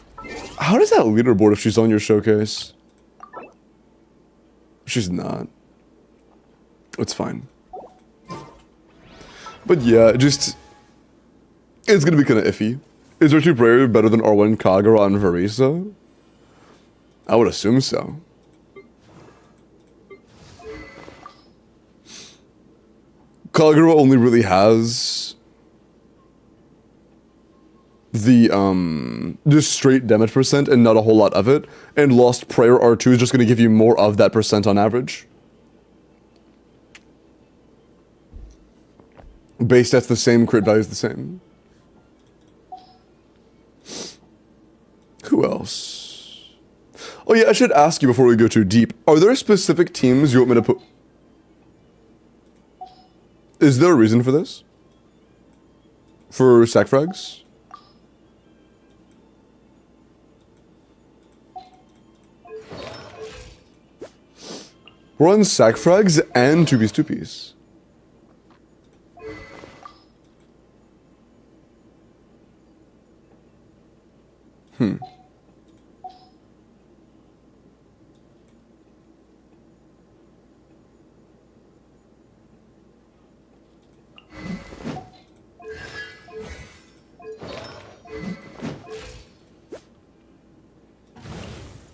How does that leaderboard if she's on your showcase? She's not. It's fine. But yeah, just... It's gonna be kinda iffy. Is R2 Prayer better than R1 Kagura on Verisa? I would assume so. Kagura only really has the just straight damage percent and not a whole lot of it, and Lost Prayer R2 is just going to give you more of that percent on average. Base stats the same, crit value is the same. Who else? Oh yeah, I should ask you before we go too deep. Are there specific teams you want me to put? Is there a reason for this? For sack frags? We're on sack frags and 2-piece 2-piece.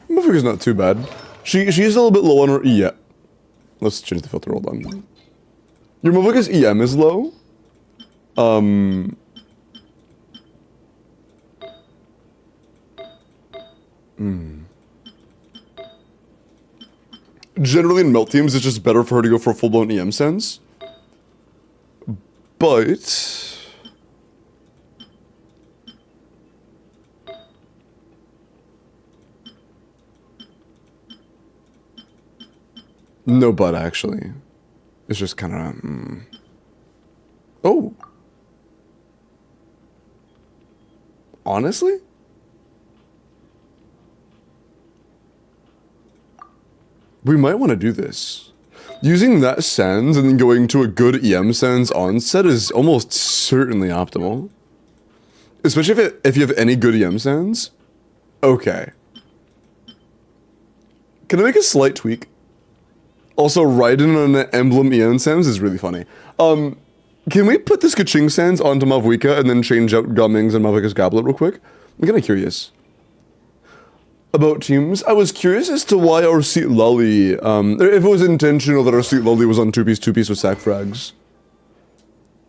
Motherfucker's not too bad. She's a little bit low on her EM. Let's change the filter, hold on. Your motherfucker's EM is low? Generally in melt teams, it's just better for her to go for a full-blown EM sense. But... No, but actually. It's just kind of... Oh. Honestly? We might want to do this. Using that sans and then going to a good EM sans onset is almost certainly optimal. Especially if you have any good EM sans. Okay. Can I make a slight tweak? Also, Raiden on an emblem EM sans is really funny. Can we put this Kaching sans onto Mavuika and then change out Gummings and Mavuika's Goblet real quick? I'm kind of curious. About teams, I was curious as to why our Seat Lolly, if it was intentional that our Seat Lolly was on 2-piece with sack frags.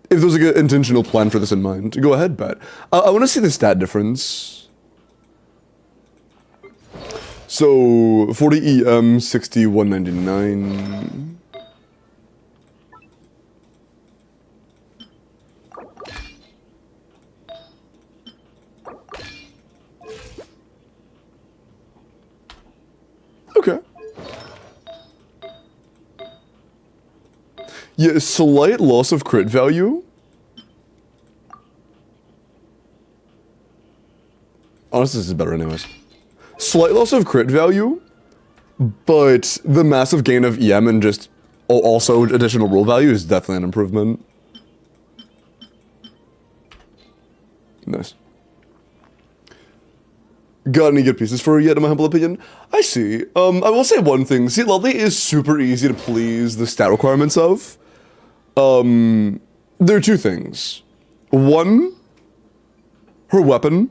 If there was like an intentional plan for this in mind. Go ahead, bet. I want to see the stat difference. So, 40 EM, 60, 199. Okay. Yeah, slight loss of crit value. Honestly, this is better anyways. Slight loss of crit value, but the massive gain of EM and just also additional roll value is definitely an improvement. Nice. Got any good pieces for her yet, in my humble opinion? I see. I will say one thing. See, Lovely is super easy to please the stat requirements of. There are two things. One, her weapon.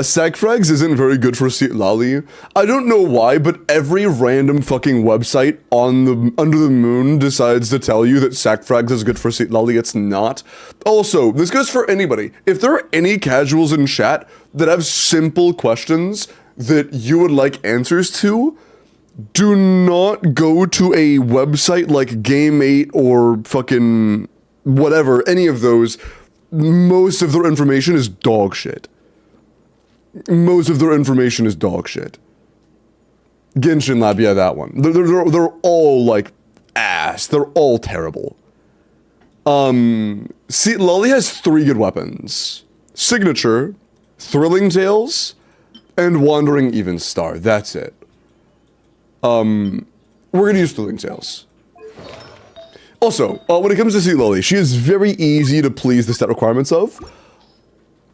Sack frags isn't very good for Seat Lolly. I don't know why, but every random fucking website under the moon decides to tell you that sack frags is good for Seat Lolly. It's not. Also, this goes for anybody. If there are any casuals in chat that have simple questions that you would like answers to, do not go to a website like Game8 or fucking whatever, any of those. Most of their information is dog shit. Most of their information is dog shit. Genshin Lab, yeah, that one. They're all like ass. They're all terrible. See, Lolly has 3 good weapons: Signature, Thrilling Tales, and Wandering Even Star. That's it. We're gonna use Thrilling Tales. Also, when it comes to See Lolly, she is very easy to please the stat requirements of.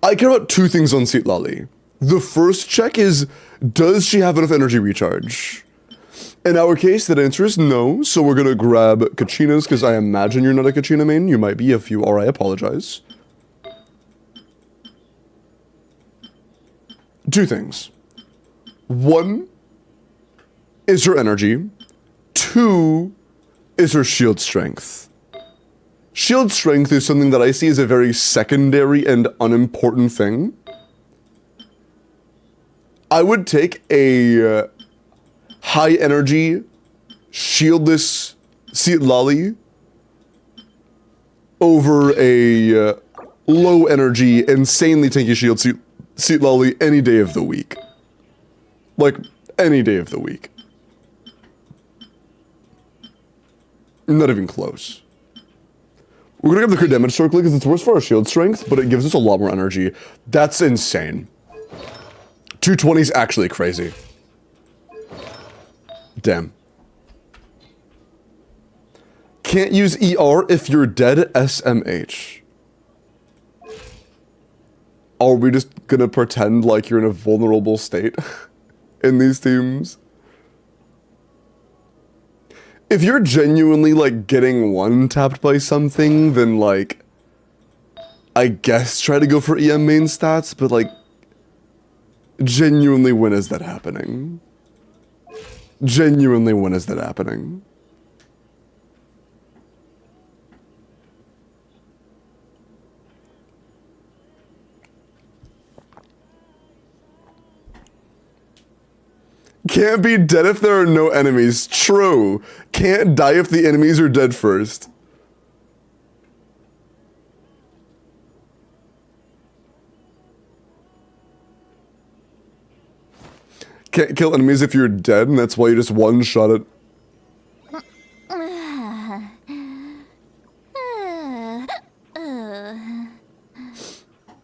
I care about 2 things on Seat Lolly. The first check is, does she have enough energy recharge? In our case, that answer is no, so we're gonna grab Kachinas, because I imagine you're not a Kachina main. You might be. If you are, I apologize. 2 things. 1 is her energy. 2 is her shield strength. Shield strength is something that I see as a very secondary and unimportant thing. I would take a high energy, shieldless Seat Lolly over a low energy, insanely tanky shield Seat Lolly any day of the week. Like, any day of the week. Not even close. We're gonna give the crit damage circle because it's worse for our shield strength, but it gives us a lot more energy. That's insane. 220 is actually crazy. Damn. Can't use ER if you're dead, SMH. Are we just gonna pretend like you're in a vulnerable state in these teams? If you're genuinely, like, getting one-tapped by something, then, like, I guess try to go for EM main stats, but, like, genuinely, when is that happening? Genuinely, when is that happening? Can't be dead if there are no enemies. True. Can't die if the enemies are dead first. Can't kill enemies if you're dead, and that's why you just one-shot it.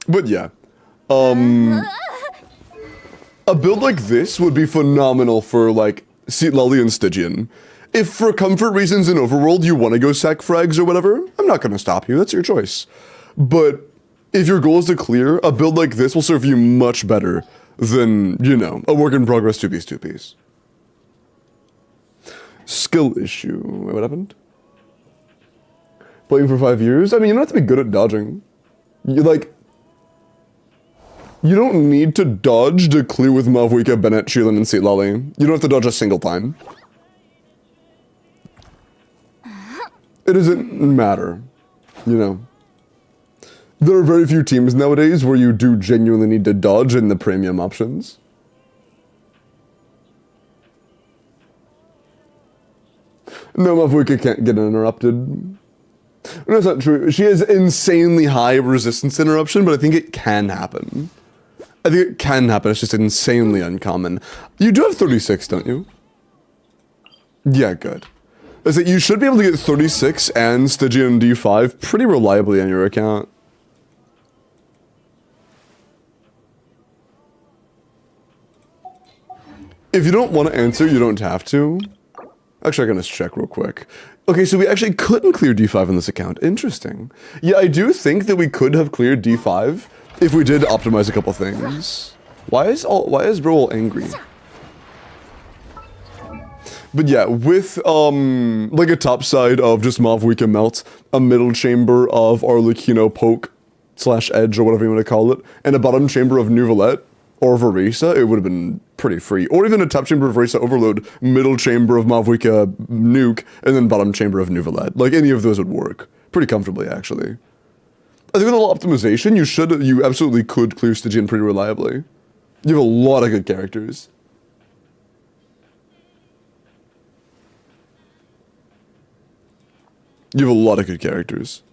But yeah. A build like this would be phenomenal for, like, Seat Lolly and Stygian. If for comfort reasons in Overworld you want to go sack frags or whatever, I'm not going to stop you. That's your choice. But if your goal is to clear, a build like this will serve you much better than, you know, a work in progress 2-piece. Skill issue. Wait, what happened? Playing for 5 years? I mean, you don't have to be good at dodging. You don't need to dodge to clear with Mavwika, Bennett, Sheelan, and Seat Lolly. You don't have to dodge a single time. It doesn't matter, you know. There are very few teams nowadays where you do genuinely need to dodge in the premium options. No, Mavwika can't get interrupted. No, that's not true. She has insanely high resistance interruption, but I think it can happen. I think it can happen, it's just insanely uncommon. You do have 36, don't you? Yeah, good. Is that you should be able to get 36 and Stygian D5 pretty reliably on your account. If you don't want to answer, you don't have to. Actually, I'm gonna check real quick. Okay, so we actually couldn't clear D5 on this account. Interesting. Yeah, I do think that we could have cleared D5 if we did optimize a couple things. Why is bro all angry? But yeah, with like a top side of just Mavwika Melt, a middle chamber of Arlecchino Poke / Edge or whatever you want to call it, and a bottom chamber of Nuvolette or Verisa, it would have been pretty free. Or even a top chamber of Verisa Overload, middle chamber of Mavwika Nuke, and then bottom chamber of Nuvolette. Like any of those would work pretty comfortably, actually. I think with a little optimization, you absolutely could clear Stygian pretty reliably. You have a lot of good characters. You have a lot of good characters.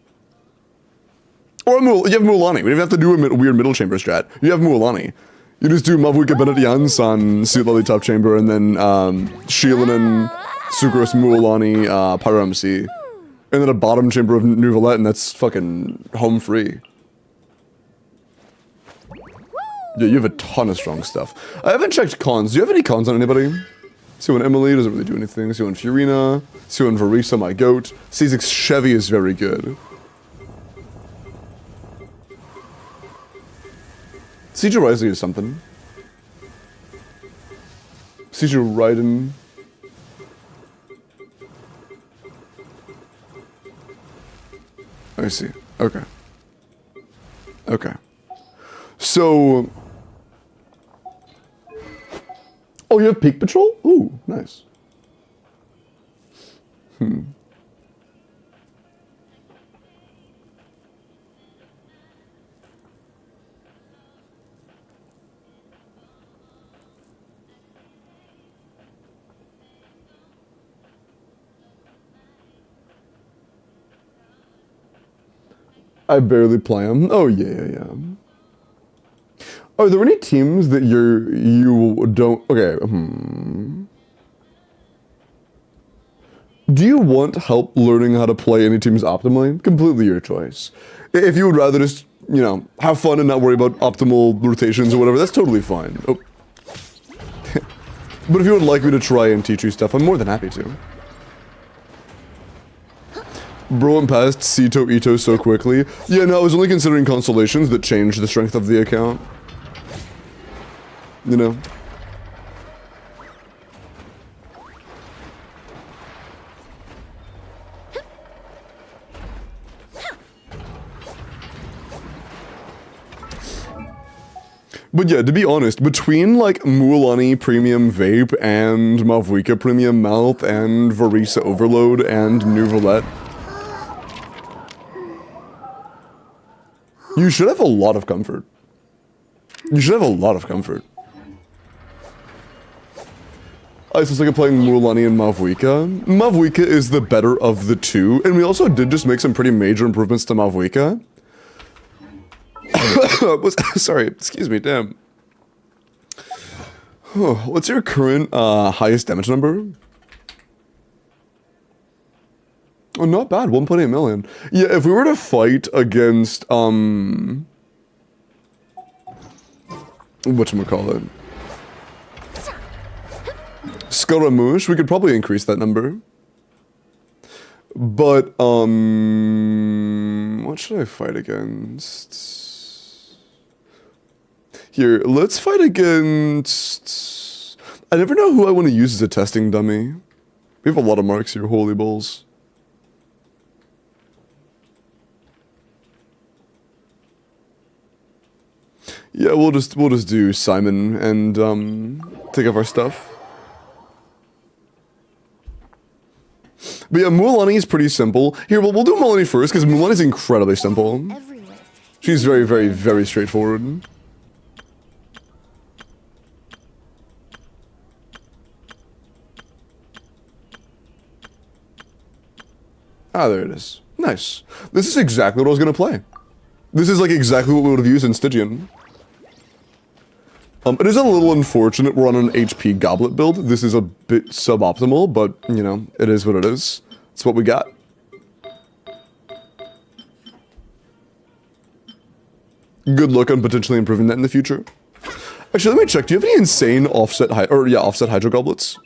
Or you have Mualani. We don't have to do a weird middle chamber strat. You have Mualani. You just do Mavwika Bennett Jans on Seat Lolly top chamber, and then Sheelan and Sucrose Mualani Pyro MC. And then a bottom chamber of Nuvolette, and that's fucking home free. Yeah, you have a ton of strong stuff. I haven't checked cons. Do you have any cons on anybody? C1 Emily doesn't really do anything. C1 Furina. C1 Verisa, my goat. C6 Chevy is very good. Siege Risley is something. Siege Raiden. I see. Okay. Okay. So... Oh, you have Peak Patrol? Ooh, nice. I barely play them. Oh, yeah. Are there any teams that you don't... Okay, Do you want help learning how to play any teams optimally? Completely your choice. If you would rather just, you know, have fun and not worry about optimal rotations or whatever, that's totally fine. Oh. But if you would like me to try and teach you stuff, I'm more than happy to. Bro went past Sito Ito so quickly. Yeah, no, I was only considering constellations that changed the strength of the account. You know? But yeah, to be honest, between like Mualani Premium Vape and Mavwika Premium Mouth and Verisa Overload and Nuvolette, you should have a lot of comfort. You should have a lot of comfort. I was like playing Mualani and Mavwika. Mavwika is the better of the two, and we also did just make some pretty major improvements to Mavwika. Sorry, excuse me, damn. What's your current highest damage number? Oh, not bad, 1.8 million. Yeah, if we were to fight against, whatchamacallit? Scaramouche, we could probably increase that number. But, what should I fight against? Here, let's fight against... I never know who I want to use as a testing dummy. We have a lot of marks here, holy balls. Yeah, we'll just do Simon and take off our stuff. But yeah, Mualani is pretty simple. Here, we'll do Mualani first because Mualani is incredibly simple. Everywhere. She's very, very, very straightforward. Ah, there it is. Nice. This is exactly what I was gonna play. This is like exactly what we would have used in Stygian. It is a little unfortunate we're on an HP goblet build. This is a bit suboptimal, but, you know, it is what it is. It's what we got. Good luck on potentially improving that in the future. Actually, let me check. Do you have any insane offset hydro goblets?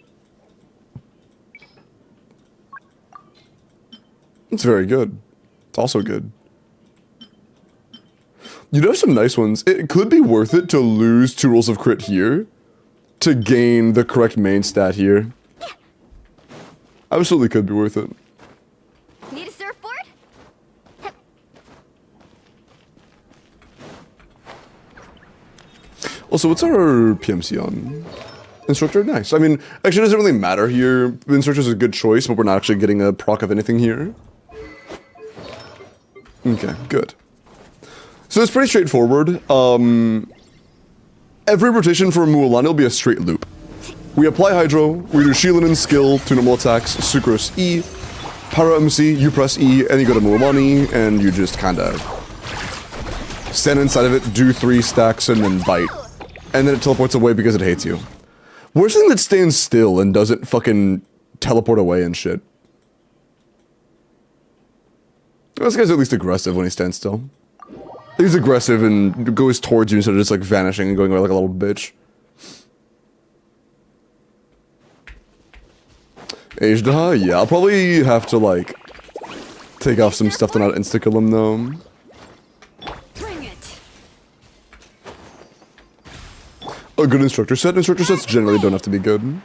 It's very good. It's also good. You'd have some nice ones. It could be worth it to lose 2 rolls of crit here to gain the correct main stat here. Absolutely could be worth it. Need a surfboard? Also, what's our PMC on? Instructor? Nice. I mean, actually it doesn't really matter here. Instructor's a good choice, but we're not actually getting a proc of anything here. Okay, good. So it's pretty straightforward. Every rotation for Mualani will be a straight loop. We apply Hydro, we do Shielding and Skill, 2 normal attacks, Sucrose E, Pyro MC, you press E, and you go to Mualani, and you just kinda stand inside of it, do 3 stacks, and then bite. And then it teleports away because it hates you. Worst thing that stands still and doesn't fucking teleport away and shit. This guy's at least aggressive when he stands still. He's aggressive and goes towards you instead of just like vanishing and going away like a little bitch. Ajdaha? Yeah, I'll probably have to like take off some stuff to not insta-kill him though. Bring it. A good instructor set? Instructor sets generally don't have to be good. You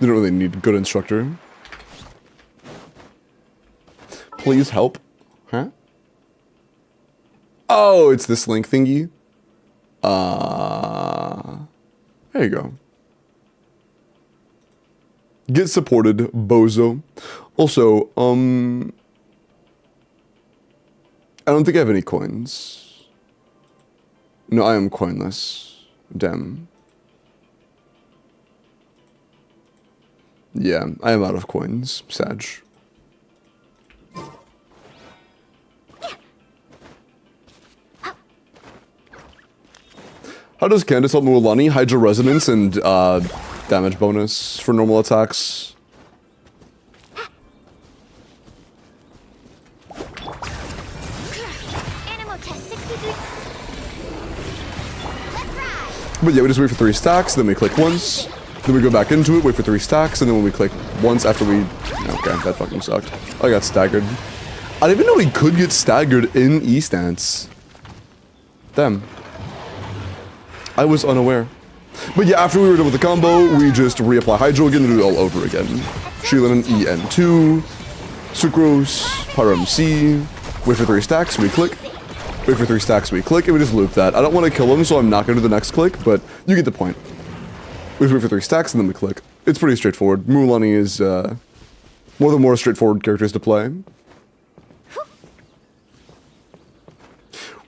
don't really need good instructor. Please help. Huh? Oh, it's this link thingy. There you go. Get supported, bozo. Also, I don't think I have any coins. No, I am coinless. Damn. Yeah, I am out of coins. Sag. How does Candace help Mualani? Hydro Resonance and damage bonus for normal attacks. Animal test 63. Let's ride. But yeah, we just wait for 3 stacks, then we click once, then we go back into it, wait for 3 stacks, and then when we click once after we... Okay, that fucking sucked. I got staggered. I didn't even know he could get staggered in E-stance. Damn. I was unaware. But yeah, after we were done with the combo, we just reapply Hydro again and do it all over again. Shielding EN2, Sucrose, Pyro MC, wait for 3 stacks, we click. Wait for 3 stacks, we click, and we just loop that. I don't want to kill him, so I'm not going to do the next click, but you get the point. We wait for 3 stacks, and then we click. It's pretty straightforward. Mualani is one of the more straightforward characters to play.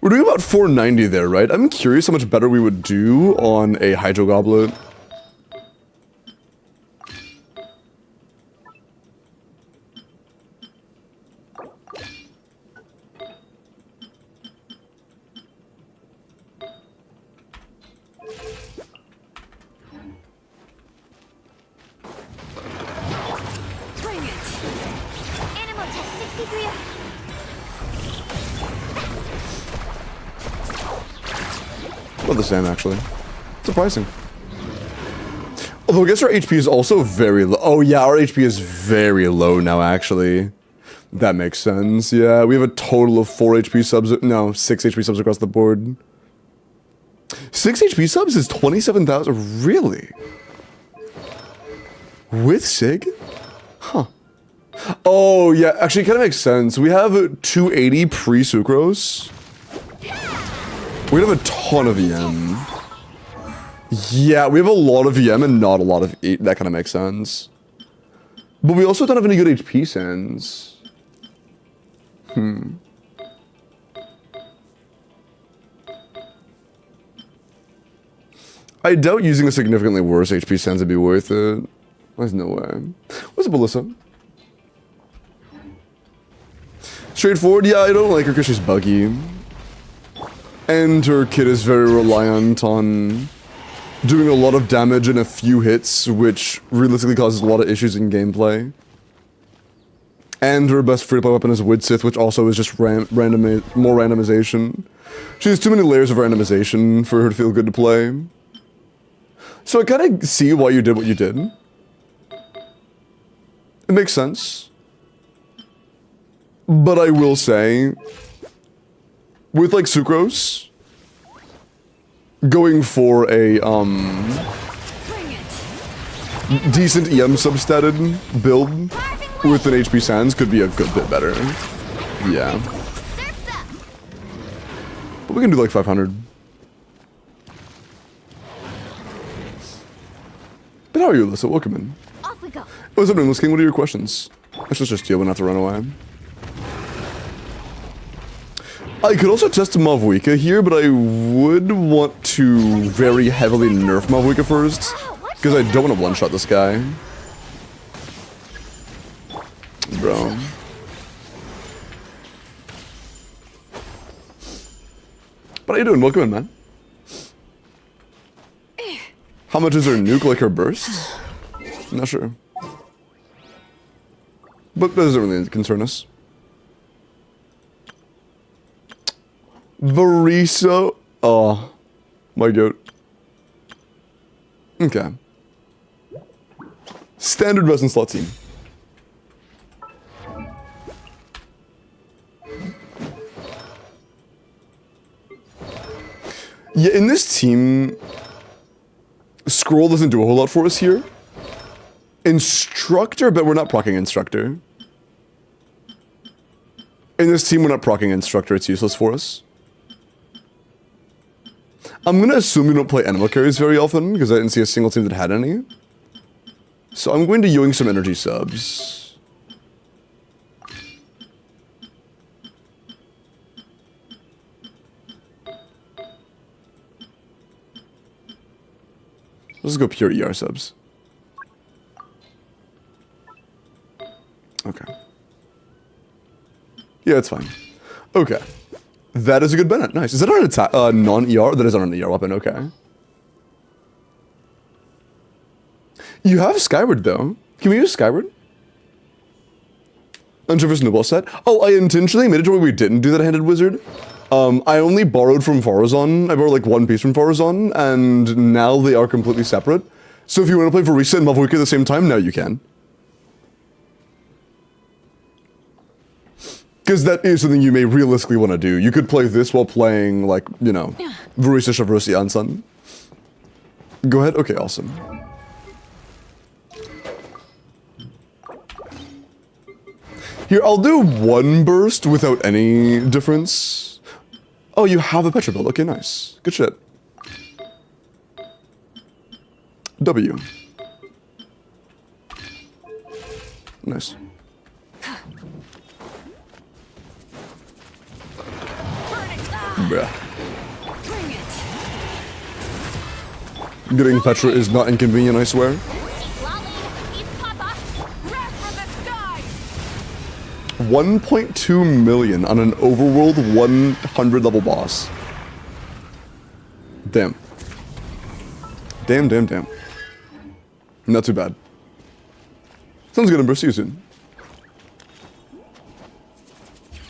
We're doing about 490 there, right? I'm curious how much better we would do on a Hydro Goblet. Bring it. Animal test 63. About the same, actually. Surprising. Although I guess our HP is also very low. Oh yeah, our HP is very low now, actually. That makes sense. Yeah, we have a total of 4 HP subs. No, 6 HP subs across the board. 6 HP subs is 27,000. Really? With Sig? Huh. Oh, yeah, actually, it kind of makes sense. We have 280 pre-Sucrose. We have a ton of EM. Yeah, we have a lot of EM and not a lot of E. That kind of makes sense. But we also don't have any good HP sands. I doubt using a significantly worse HP sands would be worth it. There's no way. What's up, Alyssa? Straightforward, yeah, I don't like her because she's buggy. And her kit is very reliant on doing a lot of damage in a few hits, which realistically causes a lot of issues in gameplay. And her best free-to-play weapon is Widsith, which also is just more randomization. She has too many layers of randomization for her to feel good to play. So I kind of see why you did what you did. It makes sense. But I will say, with like Sucrose, going for a decent EM substatted build with an HP Sands could be a good bit better. Yeah. But we can do like 500. But how are you, Alyssa? Welcome in. Off we go. What's up, Nameless King? What are your questions? Let's just deal, we don't have to run away. I could also test Mavuika here, but I would want to very heavily nerf Mavuika first, because I don't want to one-shot this guy. Bro. But how you doing? Welcome in, man. How much is her nuke, like her burst? Not sure. But that doesn't really concern us. Variso. Oh, my goat. Okay. Standard resin slot team. Yeah, in this team, Scroll doesn't do a whole lot for us here. Instructor, but we're not proccing Instructor. In this team, we're not proccing Instructor, it's useless for us. I'm gonna assume we don't play animal carries very often, because I didn't see a single team that had any. So I'm going to yoink some energy subs. Let's go pure ER subs. Okay. Yeah, it's fine. Okay. That is a good Bennett. Nice. Is that on an attack, non-ER? That is on an ER weapon, okay. You have Skyward, though. Can we use Skyward? Unsure for Snowball set. Oh, I intentionally made it to where we didn't do that handed wizard. I only borrowed from Farazan. I borrowed like one piece from Farazan, and now they are completely separate. So if you want to play Varisa and Mavuika at the same time, now you can. Because that is something you may realistically want to do. You could play this while playing, like, you know, Varisa Shavrosi Ansan. Go ahead? Okay, awesome. Here, I'll do one burst without any difference. Oh, you have a Petra build. Okay, nice. Good shit. W. Nice. Bruh. Getting Petra is not inconvenient, I swear. 1.2 million on an overworld 100 level boss. Damn. Damn, damn, damn. Not too bad. Sounds good, Ember. See you soon.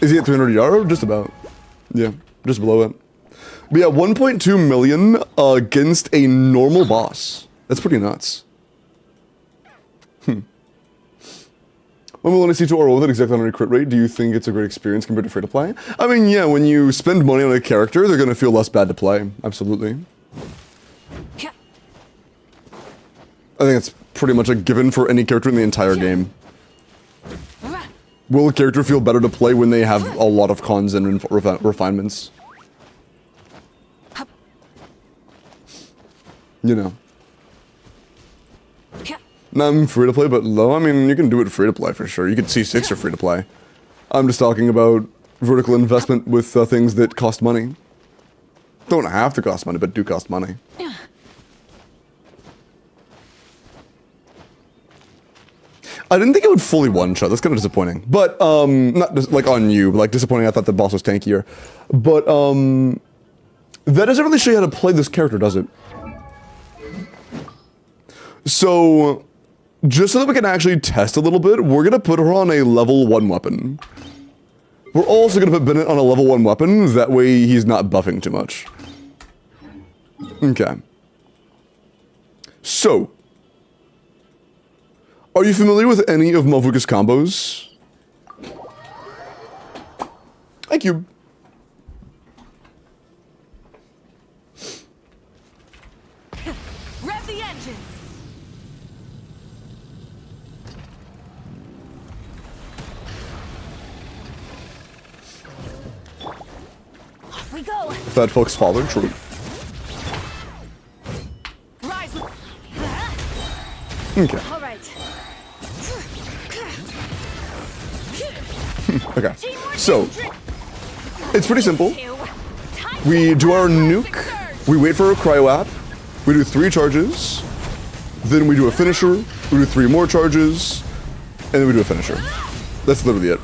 Is he at 300 yard? Just about. Yeah, just below it. But yeah, 1.2 million against a normal boss. That's pretty nuts. When will only see to RO with an exact on a crit rate, do you think it's a great experience compared to free to play? I mean, yeah, when you spend money on a character, they're gonna feel less bad to play. Absolutely. I think it's pretty much a given for any character in the entire game. Will a character feel better to play when they have a lot of cons and refinements? You know. Not free to play, but low. I mean, you can do it free to play for sure. You could C6 or free to play. I'm just talking about vertical investment with things that cost money. Don't have to cost money, but do cost money. I didn't think it would fully one-shot. That's kind of disappointing. But, not just, like on you, but like disappointing. I thought the boss was tankier. But, that doesn't really show you how to play this character, does it? So, just so that we can actually test a little bit, we're gonna put her on a level 1 weapon. We're also gonna put Bennett on a level 1 weapon, that way he's not buffing too much. Okay. So, are you familiar with any of Mavuka's combos? Thank you. Rev the engines. Off we go. Fat folks father, true. Rise with... Okay. All right. Okay. So, it's pretty simple. We do our nuke, we wait for a cryo app, we do 3 charges, then we do a finisher, we do 3 more charges, and then we do a finisher. That's literally it.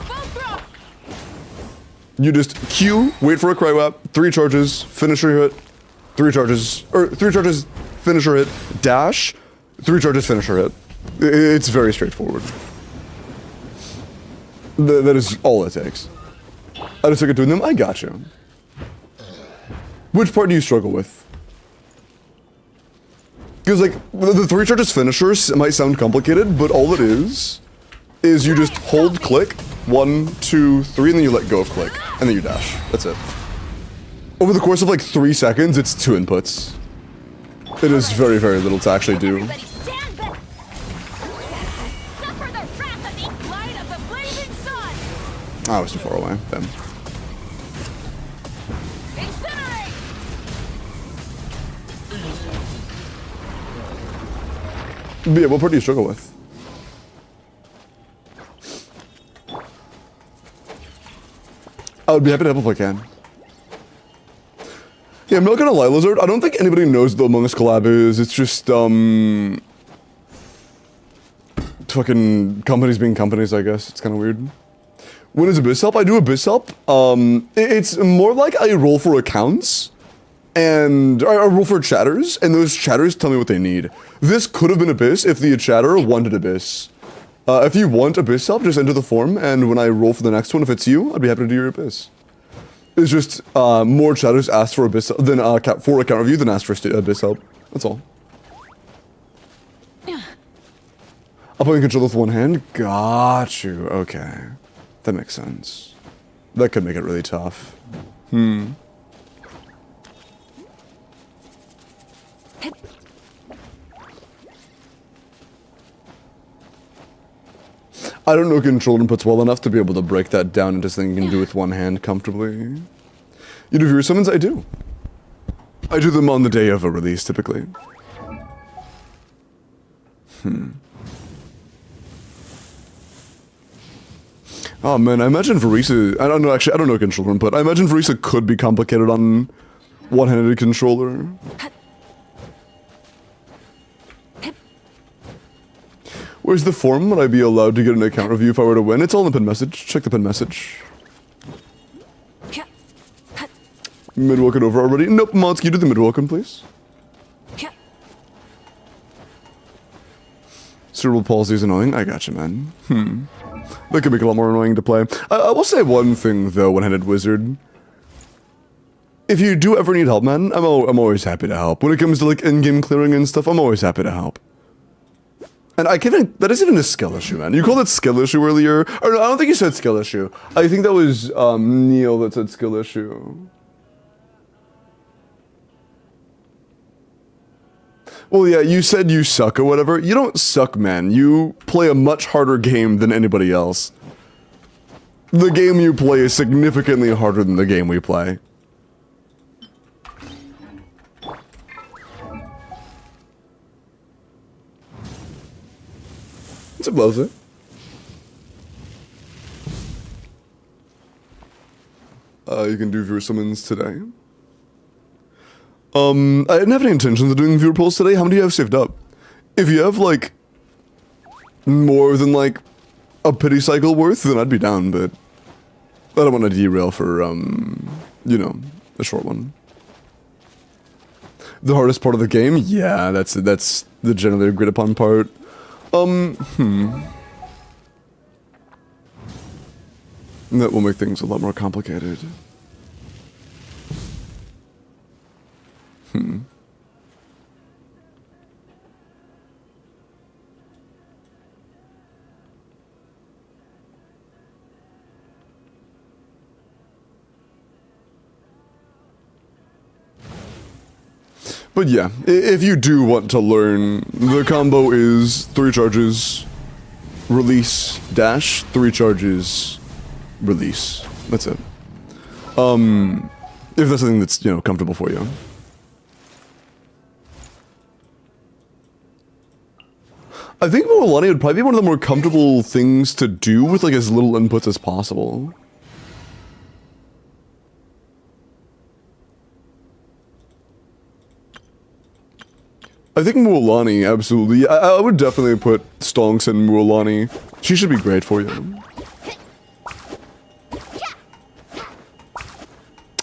You just Q, wait for a cryo app, 3 charges, finisher hit, 3 charges, or 3 charges, finisher hit, dash, 3 charges, finisher hit. It's very straightforward. That is all it takes. I just took it doing them. I got you. Which part do you struggle with? Because like the 3 charges finishers might sound complicated, but all it is you just hold click 1, 2, 3, and then you let go of click, and then you dash. That's it. Over the course of like 3 seconds, it's 2 inputs. It is very, very little to actually do. Everybody stand back. Suffer the wrath of the Light of the blazing sun. I was too far away. Damn. Incinerate. But yeah, what part do you struggle with? I would be happy to help if I can. Yeah, I'm not gonna lie, Lizard. I don't think anybody knows what the Among Us collab is. It's just, fucking companies being companies, I guess. It's kind of weird. When is Abyss Help? I do Abyss Help. It's more like I roll for accounts. And I roll for chatters, and those chatters tell me what they need. This could have been Abyss if the chatter wanted Abyss. If you want Abyss Help, just enter the form, and when I roll for the next one, if it's you, I'd be happy to do your Abyss. It's just more chatters asked for Abyss Help than for account review than asked for Abyss Help. That's all. I'll play control with one hand. Got you. Okay, that makes sense. That could make it really tough. I don't know control inputs well enough to be able to break that down into something you can do with one hand comfortably. You do viewer summons? I do. I do them on the day of a release, typically. Oh man, I imagine Varisa... I don't know, actually, I don't know controller input. I imagine Varisa could be complicated on one-handed controller. Where's the form? Would I be allowed to get an account review if I were to win? It's all in the pin message. Check the pin message. Mid-welcome over already? Nope, Mods, can you do the mid-welcome, please? Cerebral palsy is annoying. I gotcha, man. That could make it a lot more annoying to play. I will say one thing, though, one-handed wizard. If you do ever need help, man, I'm always happy to help. When it comes to, like, in-game clearing and stuff, I'm always happy to help. And I can't, that isn't even a skill issue, man. You called it skill issue earlier. Or no, I don't think you said skill issue. I think that was Neil that said skill issue. Well, yeah, you said you suck or whatever. You don't suck, man. You play a much harder game than anybody else. The game you play is significantly harder than the game we play. It's a blows it. You can do viewer summons today. I didn't have any intentions of doing viewer polls today. How many do you have saved up? If you have, like, more than, like, a pity cycle worth, then I'd be down, but I don't want to derail for, you know, a short one. The hardest part of the game? Yeah, that's the generally agreed upon part. That will make things a lot more complicated. But yeah, if you do want to learn, the combo is 3 charges, release, dash, 3 charges, release. That's it. If that's something that's, you know, comfortable for you. I think Mualani would probably be one of the more comfortable things to do with, like, as little inputs as possible. I think Mualani, absolutely. I would definitely put Stonks in Mualani. She should be great for you.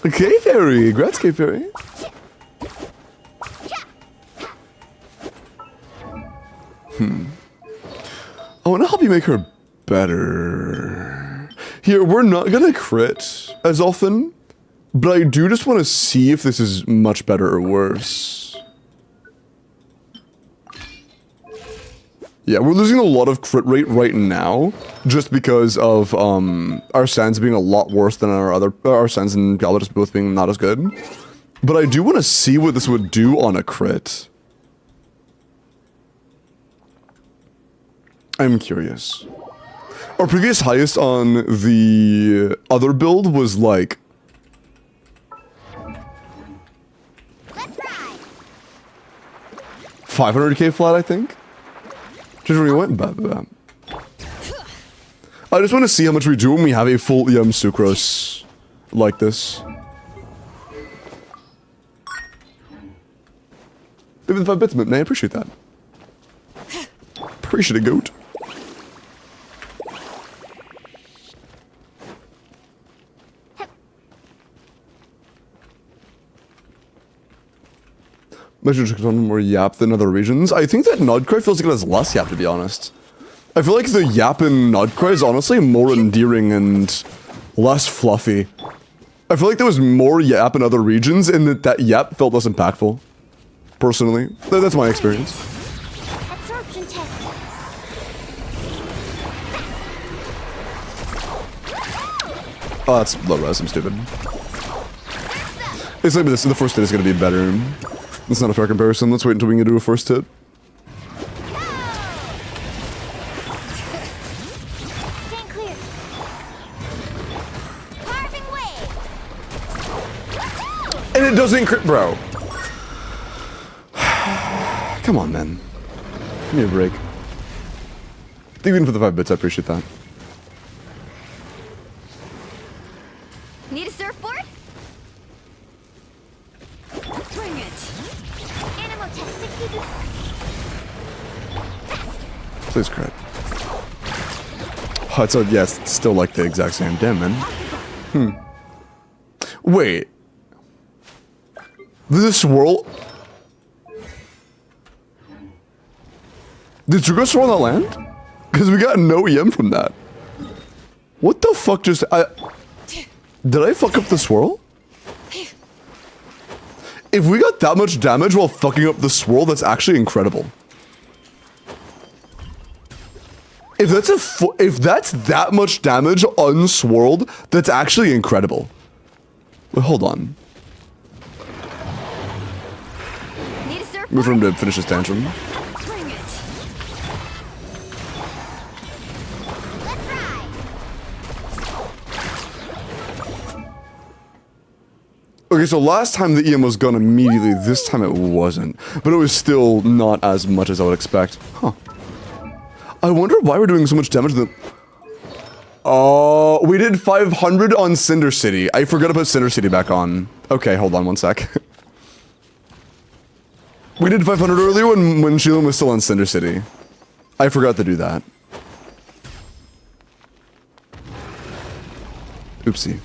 K-Fairy! Congrats, K-Fairy! I want to help you make her better. Here, we're not gonna crit as often, but I do just want to see if this is much better or worse. Yeah, we're losing a lot of crit rate right now, just because of our stands being a lot worse than our stands and Galvatus both being not as good. But I do want to see what this would do on a crit. I'm curious. Our previous highest on the other build was like... Let's ride. 500k flat, I think? Just really went I just want to see how much we do when we have a full EM Sucrose like this. Maybe the 5 bits, man. I appreciate that. Appreciate it, goat. Measure on more yap than other regions. I think that Nodcry feels like it has less yap, to be honest. I feel like the yap in Nodcry is honestly more endearing and less fluffy. I feel like there was more yap in other regions and that yap felt less impactful. Personally. That's my experience. Absorption test. Oh, that's low res. I'm stupid. It's like this. The first hit is going to be better. That's not a fair comparison. Let's wait until we can do a first hit. Stand clear. Carving waves. And it doesn't crit, bro. Come on, man. Give me a break. Even for the 5 bits, I appreciate that. Need a surfboard? Bring it. Animal test 60 to... Faster. Please crit. Oh, it's yes, it's still like the exact same. Damn, man. Wait. Did this swirl? Did Zuko swirl on that land? Because we got no EM from that. What the fuck just... Did I fuck up the swirl? If we got that much damage while fucking up the swirl, that's actually incredible. If that's if that's that much damage unswirled, that's actually incredible. Wait, hold on. Need a surfboard? Wait for him to finish his tantrum. Bring it. Let's ride. Okay, so last time the EM was gone immediately, this time it wasn't. But it was still not as much as I would expect. Huh. I wonder why we're doing so much damage to the... Oh, we did 500 on Cinder City. I forgot to put Cinder City back on. Okay, hold on one sec. We did 500 earlier when Sheila was still on Cinder City. I forgot to do that. Oopsie.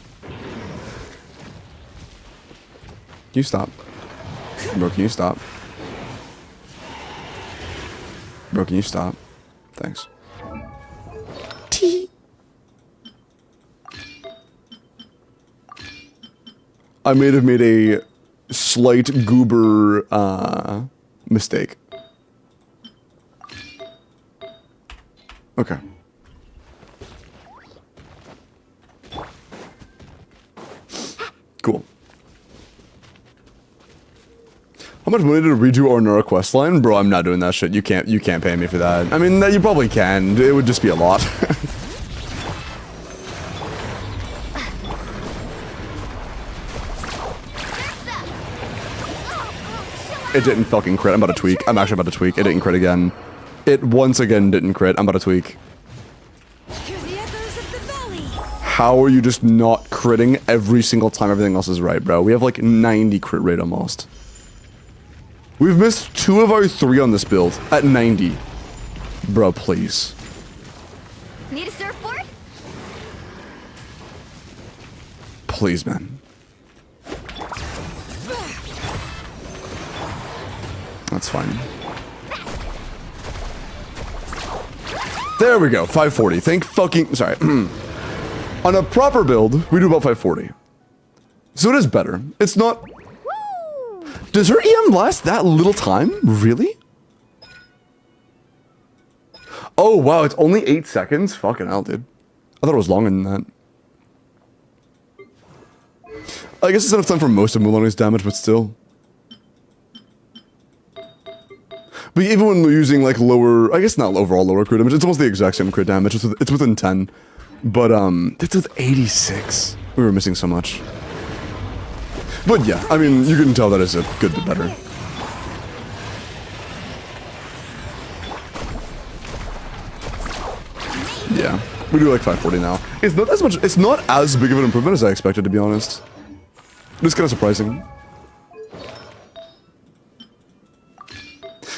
Can you stop? Bro, can you stop? Bro, can you stop? Thanks. Tee. I may have made a slight goober mistake. Okay. Cool. How much money to redo our Nura quest line? Bro, I'm not doing that shit. You can't pay me for that. I mean, you probably can. It would just be a lot. It didn't fucking crit. I'm about to tweak. I'm actually about to tweak. It didn't crit again. It once again didn't crit. I'm about to tweak. Hear the echoes of the valley. How are you just not critting every single time everything else is right, bro? We have like 90 crit rate almost. We've missed 2 of our 3 on this build at 90. Bro, please. Need a surfboard? Please, man. That's fine. There we go, 540. Thank fucking... Sorry. On a proper build, we do about 540. So it is better. It's not... Does her EM last that little time? Really? Oh, wow, it's only 8 seconds? Fucking hell, dude. I thought it was longer than that. I guess it's enough time for most of Mulaney's damage, but still. But even when we're using, like, lower... I guess not overall lower crit damage. It's almost the exact same crit damage. It's within 10. But, it's with 86. We were missing so much. But yeah, I mean, you can tell that it's a good bit better. Yeah, we do like 540 now. It's not as much, it's not as big of an improvement as I expected, to be honest. It's kind of surprising.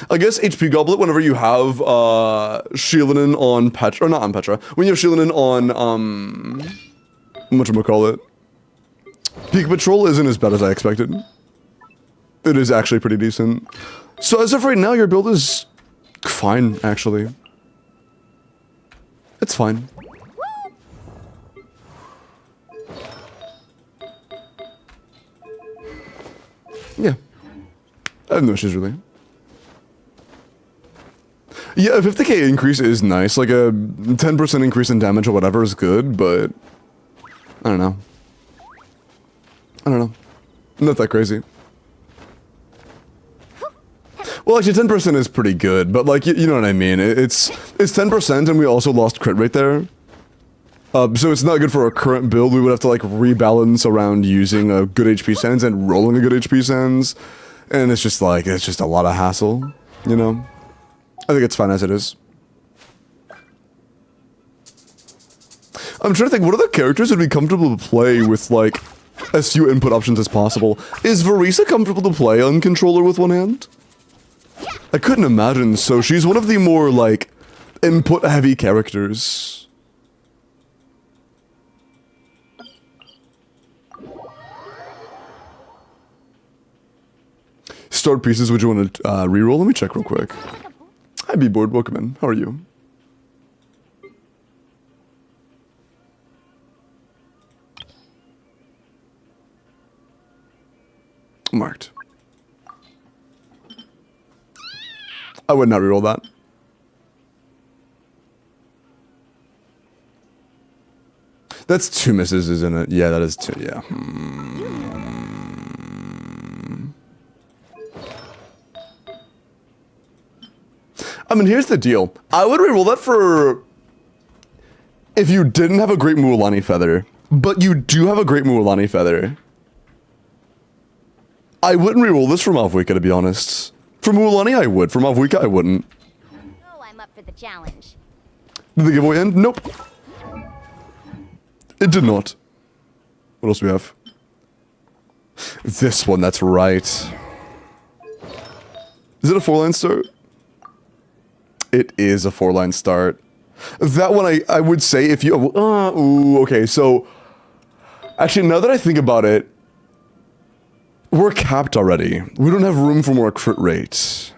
I guess HP Goblet, whenever you have, Sheelanin on Petra, or not on Petra, when you have Sheelanin on, whatchamacallit, Peak Patrol isn't as bad as I expected. It is actually pretty decent. So as of right now, your build is fine, actually. It's fine. Yeah. I have no issues, really. Yeah, a 50k increase is nice. Like a 10% increase in damage or whatever is good, but... I don't know. Not that crazy. Well, actually, 10% is pretty good, but like, you know what I mean. It's 10%, and we also lost crit rate there. So it's not good for our current build. We would have to like rebalance around using a good HP Sands and rolling a good HP Sands, and it's just like it's just a lot of hassle, you know. I think it's fine as it is. I'm trying to think, what other characters would be comfortable to play with like as few input options as possible? Is Verisa comfortable to play on controller with one hand? I couldn't imagine, so she's one of the more, like, input-heavy characters. Start pieces, would you want to reroll? Let me check real quick. Hi, B-Board, welcome in. How are you? Marked. I would not reroll that. That's 2 misses, isn't it? Yeah, that is 2, yeah. I mean, here's the deal. I would reroll that for... if you didn't have a great Mualani feather, but you do have a great Mualani feather. I wouldn't reroll this for Mavwika, to be honest. For Mualani, I would. For Mavwika, I wouldn't. Oh, I'm up for the challenge. Did the giveaway end? Nope. It did not. What else do we have? This one, that's right. Is it a 4-line start? It is a 4-line start. That one, I would say if you... ooh, okay, so... actually, now that I think about it, we're capped already. We don't have room for more crit rate.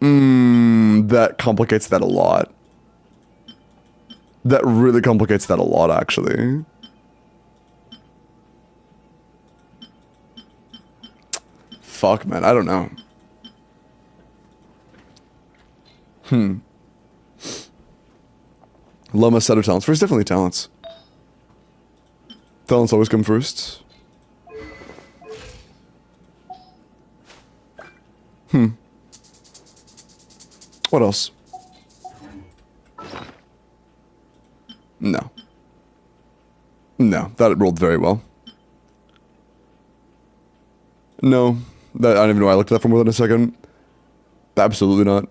That complicates that a lot. That really complicates that a lot, actually. Fuck, man, I don't know. Lama set of talents. First, definitely talents. Talents always come first. What else? No. No, that rolled very well. No. That, I don't even know why I looked at that for more than a second. Absolutely not.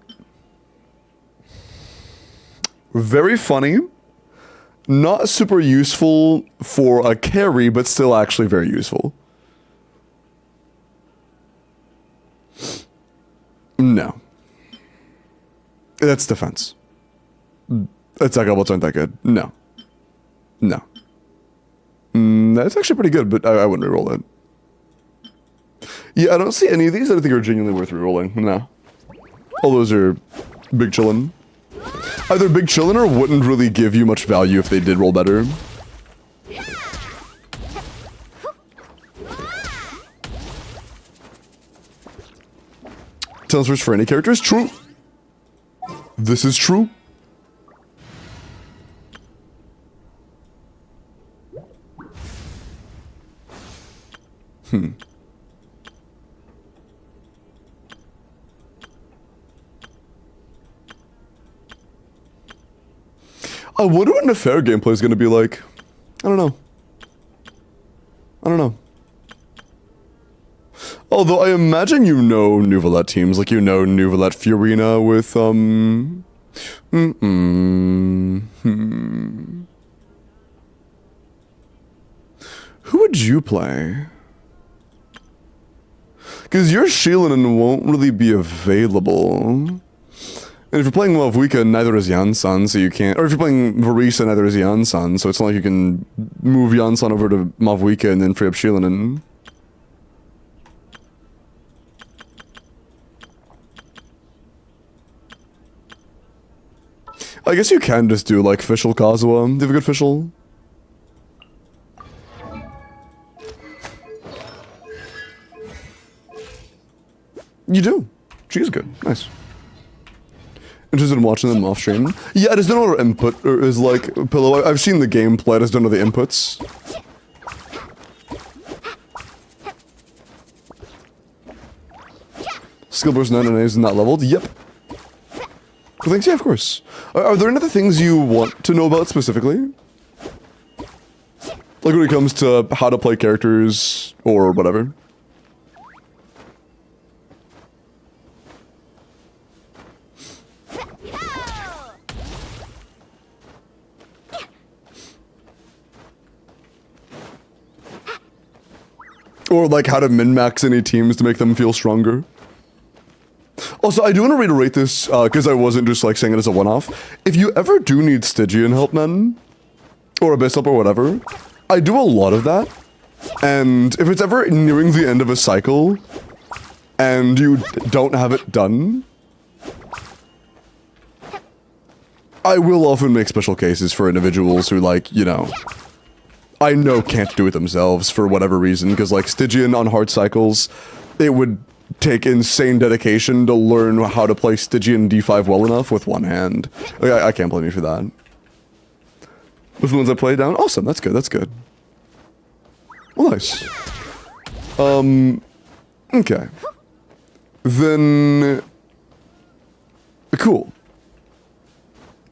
Very funny. Not super useful for a carry, but still actually very useful. No. That's defense. Attack elbows aren't that good. No. No. That's actually pretty good, but I wouldn't reroll it. Yeah, I don't see any of these that I think are genuinely worth rerolling. No. All those are big chillin'. Either big chillin' or wouldn't really give you much value if they did roll better. Transfers for any characters? True. This is true. I wonder what Nefair gameplay is going to be like. I don't know. I don't know. Although I imagine you know Nuvalet teams, like you know Nuvalet Fiorina with, Who would you play? Because your Shieldin won't really be available. And if you're playing Mavwika, neither is Yansan, so you can't... or if you're playing Varisa, neither is Yansan, so it's not like you can move Yansan over to Mavwika and then free up Shieldin. I guess you can just do, like, Fischl Kazuha. Do you have a good Fischl? You do. She's good. Nice. Interested in watching them off stream? Yeah, I just don't know what input is like. Pillow, I've seen the gameplay, I just don't know the inputs. Skill burst 9 and A is not leveled? Yep. Cool things? Yeah, of course. Are there any other things you want to know about specifically? Like when it comes to how to play characters or whatever? Or like how to min-max any teams to make them feel stronger. Also, I do want to reiterate this, because I wasn't just like saying it as a one-off. If you ever do need Stygian help, man, or Abyss help or whatever, I do a lot of that. And if it's ever nearing the end of a cycle, and you don't have it done, I will often make special cases for individuals who, like, you know, I know can't do it themselves for whatever reason, because like Stygian on hard cycles, it would take insane dedication to learn how to play Stygian D5 well enough with one hand. Like, I can't blame you for that. Those are the ones I played down? Awesome, that's good, that's good. Well, nice. Okay. Then... Cool.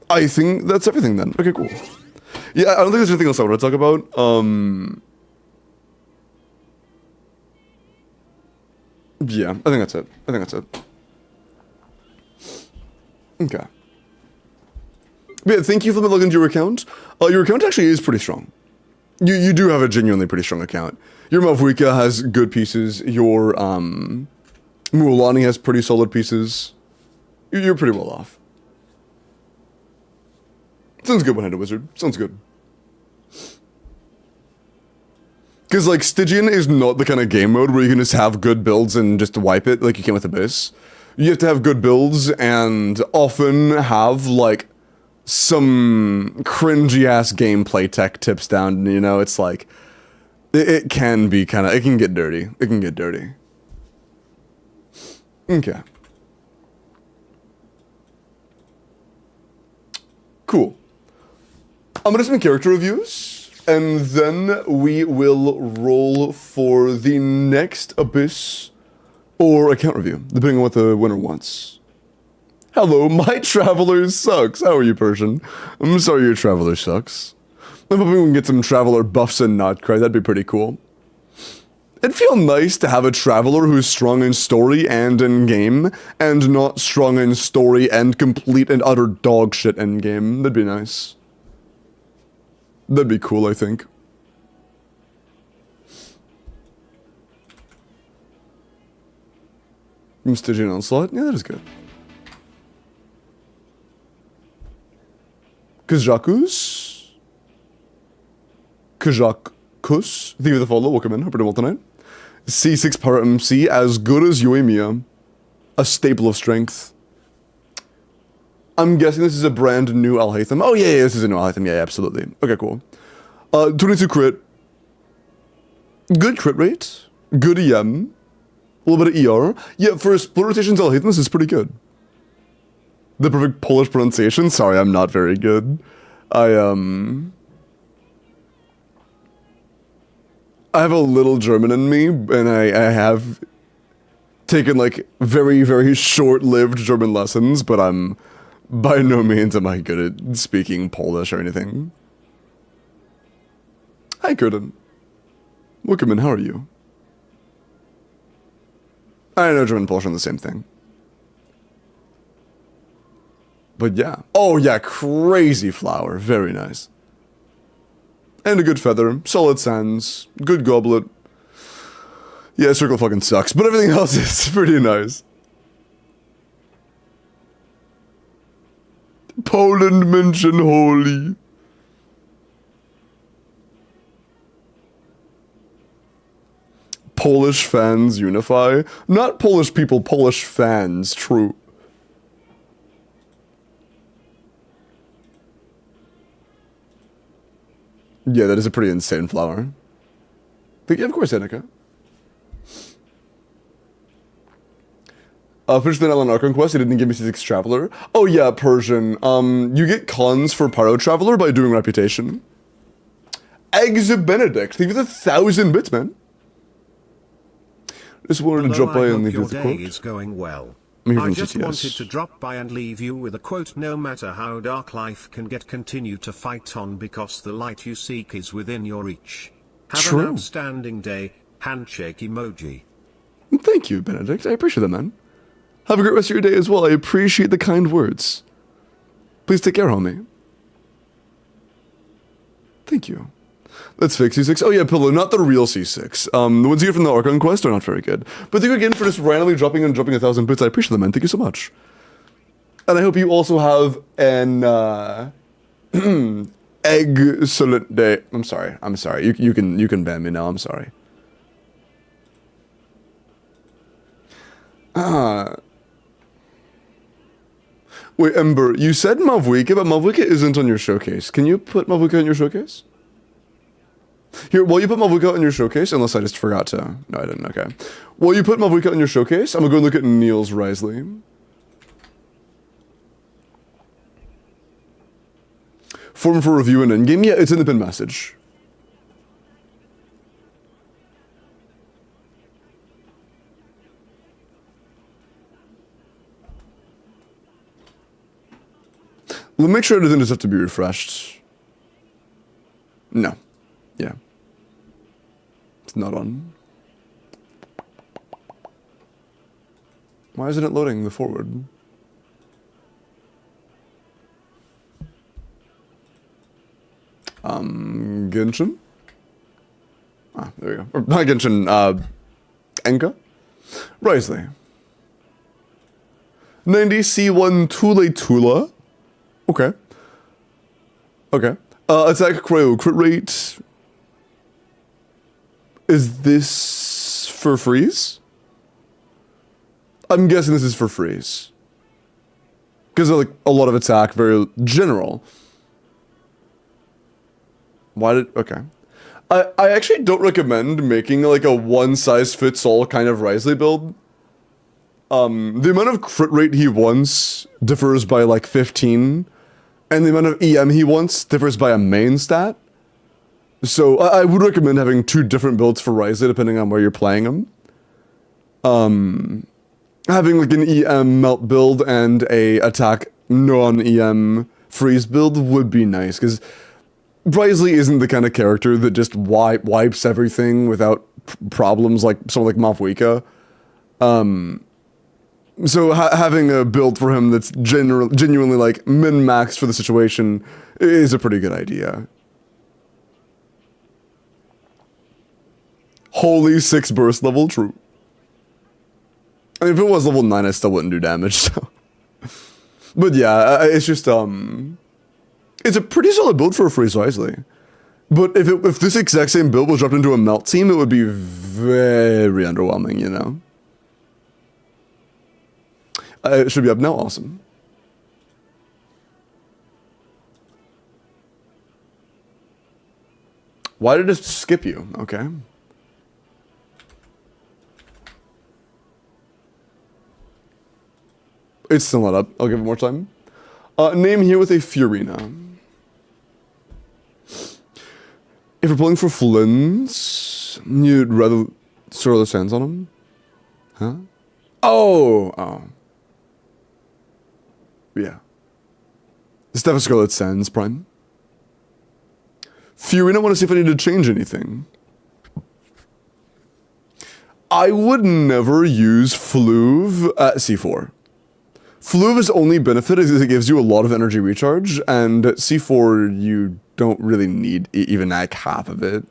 I think that's everything then. Okay, cool. Yeah, I don't think there's anything else I want to talk about. Yeah, I think that's it. I think that's it. Okay. But yeah, thank you for the login to your account. Your account actually is pretty strong. You do have a genuinely pretty strong account. Your Mavuika has good pieces. Your Mualani has pretty solid pieces. You're pretty well off. Sounds good, One-Handed Wizard. Sounds good. Because, like, Stygian is not the kind of game mode where you can just have good builds and just wipe it like you can with Abyss. You have to have good builds and often have, like, some cringy-ass gameplay tech tips down, you know? It's like, it can be kind of, it can get dirty. It can get dirty. Okay. Cool. I'm gonna do some character reviews, and then we will roll for the next Abyss or account review, depending on what the winner wants. Hello, my Traveler sucks. How are you, Persian? I'm sorry your Traveler sucks. I'm hoping we can get some Traveler buffs and not cry. That'd be pretty cool. It'd feel nice to have a Traveler who's strong in story and in game, and not strong in story and complete and utter dog shit in game. That'd be nice. That'd be cool, I think. Stygian Onslaught? Yeah, that is good. Kajakus? Kajakus? Thank you for the follow, welcome in, hope you're doing well tonight. C6 Power MC, as good as Yoimiya. A staple of strength. I'm guessing this is a brand new Alhaitham. Oh yeah, this is a new Alhaitham, yeah, absolutely. Okay, cool. 22 crit. Good crit rate. Good EM. A little bit of ER. Yeah, for a split rotations Alhaitham, this is pretty good. The perfect Polish pronunciation? Sorry, I'm not very good. I have a little German in me, and I have taken, like, very, very short-lived German lessons, but by no means am I good at speaking Polish or anything. Hi, Curtin. Welcome in, how are you? I know German and Polish are the same thing. But yeah. Oh yeah, crazy flower. Very nice. And a good feather. Solid sands. Good goblet. Yeah, circle fucking sucks, but everything else is pretty nice. Poland mention holy. Polish fans unify. Not Polish people, Polish fans. True. Yeah, that is a pretty insane flower. Thank you, of course, Annika. Finish the Alan Archon quest, he didn't give me C6 Traveler. Oh yeah, Persian. You get cons for Pyro Traveler by doing Reputation. Eggs Benedict, thank you for the 1,000 bits, man. Just wanted to drop by and leave you with a quote. Is going well. I just wanted to drop by and leave you with a quote. No matter how dark life can get, continue to fight on because the light you seek is within your reach. Have an outstanding day. Handshake emoji. Thank you, Benedict. I appreciate that, man. Have a great rest of your day as well. I appreciate the kind words. Please take care, homie. Thank you. Let's fix C6. Oh yeah, Pillow, not the real C6. The ones you get from the Archon quest are not very good. But thank you again for just randomly dropping 1,000 bits. I appreciate them, man. Thank you so much. And I hope you also have an excellent day. I'm sorry. You can ban me now. I'm sorry. Wait, Ember, you said Mavuika, but Mavuika isn't on your showcase. Can you put Mavuika on your showcase? Here, while you put Mavuika on your showcase, unless I just forgot to... No, I didn't, okay. While you put Mavuika on your showcase, I'm gonna go look at Niels Risley. Form for review in Endgame? Yeah, it's in the pin message. We'll make sure it doesn't just have to be refreshed. No. Yeah. It's not on. Why isn't it loading the forward? Genshin? Ah, there we go. Or, not Genshin, Enka? Risley. 90 C1 Tule Tula. Okay. Okay. Attack cryo crit rate. Is this for freeze? I'm guessing this is for freeze. Because like a lot of attack, very general. Why did... Okay. I actually don't recommend making like a one-size-fits-all kind of Risley build. The amount of crit rate he wants differs by like 15. And the amount of EM he wants differs by a main stat. So I would recommend having 2 different builds for Risley depending on where you're playing him. Having like an EM melt build and a attack non-EM freeze build would be nice, because Risley isn't the kind of character that just wipes everything without problems like someone like Mafwika. So having a build for him that's genuinely like min-maxed for the situation is a pretty good idea. Holy 6 burst level, true. I mean, if it was level 9, I still wouldn't do damage, so. But yeah, it's just, it's a pretty solid build for a freeze Risley. But if this exact same build was dropped into a melt team, it would be very underwhelming, you know? It should be up now, awesome. Why did it skip you? Okay. It's still not up. I'll give it more time. Name here with a Furina. If you're pulling for Flynn's, you'd rather throw the sands on him? Huh? Oh. Yeah. Steph Scarlet Sands, Prime. Furina, want to see if I need to change anything. I would never use Fluve at C4. Fluve's only benefit is it gives you a lot of energy recharge, and at C4 you don't really need even like half of it.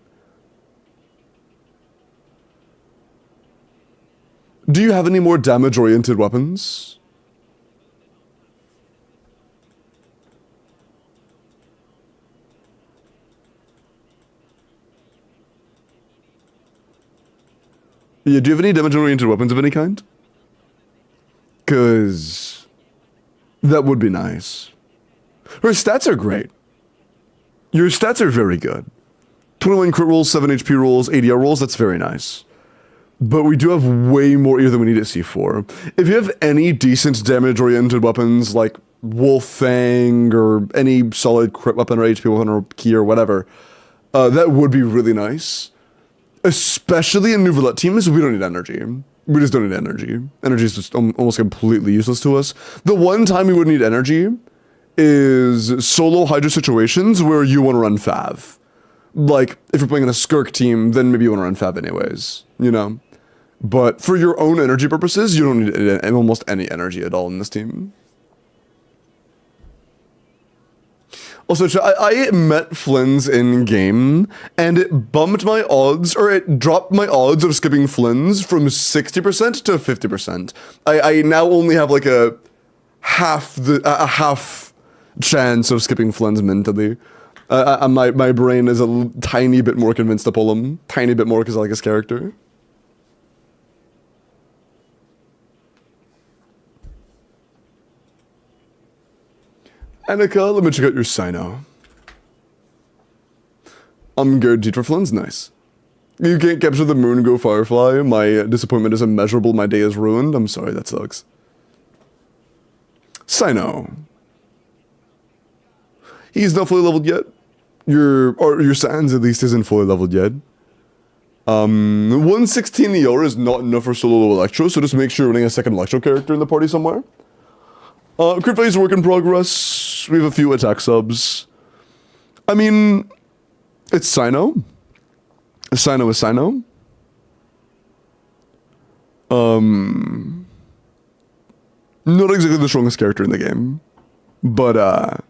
Do you have any more damage-oriented weapons? Yeah, do you have any damage-oriented weapons of any kind? 'Cause that would be nice. Her stats are great. Your stats are very good. 21 crit rolls, 7 HP rolls, ADR rolls, that's very nice. But we do have way more here than we need at C4. If you have any decent damage-oriented weapons, like Wolf Fang, or any solid crit weapon, or HP weapon, or key, or whatever, that would be really nice. Especially in Nouvellette teams, we don't need energy. We just don't need energy. Energy is just almost completely useless to us. The one time we would need energy is solo Hydra situations where you want to run Fav. Like, if you're playing in a Skirk team, then maybe you want to run Fav anyways, you know? But for your own energy purposes, you don't need almost any energy at all in this team. Also, I met Flynn's in game, and it bumped my odds, or it dropped my odds of skipping Flynn's from 60% to 50%. I now only have like a half chance of skipping Flynn's mentally. My brain is a tiny bit more convinced to pull him. Tiny bit more because I like his character. Annika, let me check out your Sino. I'm good, Dieter Flynn's nice. You can't capture the moon, go Firefly. My disappointment is immeasurable, my day is ruined. I'm sorry, that sucks. Sino. He's not fully leveled yet. Your Sans at least isn't fully leveled yet. 116 ER is not enough for solo Electro, so just make sure you're running a second Electro character in the party somewhere. Crit value is a work in progress. We have a few attack subs. I mean, it's Sino. Sino is Sino. Not exactly the strongest character in the game. But,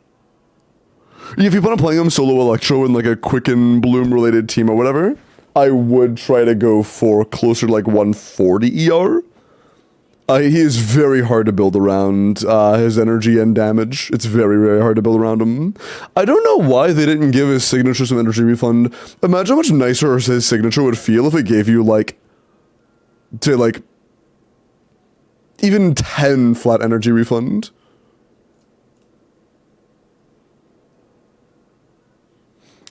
if you plan on playing him solo Electro in like a Quicken Bloom related team or whatever, I would try to go for closer to like 140 ER. He is very hard to build around his energy and damage. It's very, very hard to build around him. I don't know why they didn't give his signature some energy refund. Imagine how much nicer his signature would feel if it gave you like, to like, even 10 flat energy refund.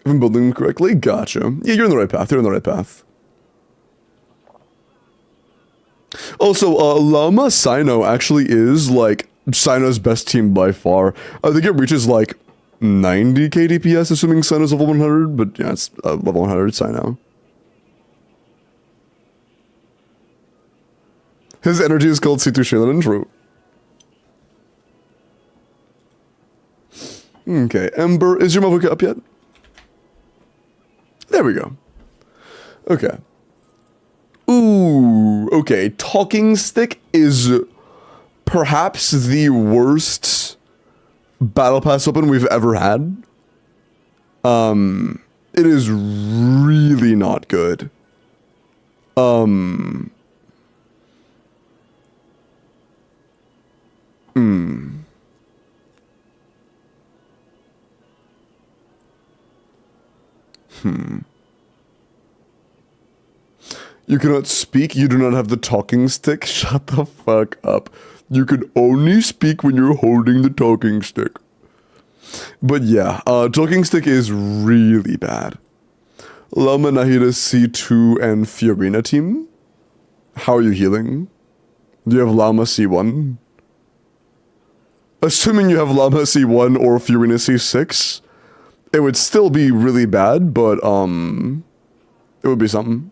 If I'm building them correctly, gotcha. Yeah, you're in the right path. You're in the right path. Also, Llama Sino actually is, like, Sino's best team by far. I think it reaches, like, 90 KDPS, assuming Sino's level 100, but yeah, it's level 100 Sino. His energy is called C2 Shailen and True. Okay, Ember, is your Mavuka up yet? There we go. Okay. Ooh, okay. Talking Stick is perhaps the worst Battle Pass weapon we've ever had. It is really not good. You cannot speak, you do not have the talking stick? Shut the fuck up. You can only speak when you're holding the talking stick. But yeah, talking stick is really bad. Lama, Nahida, C2, and Fiorina team. How are you healing? Do you have Lama C1? Assuming you have Lama C1 or Fiorina C6, it would still be really bad, but it would be something.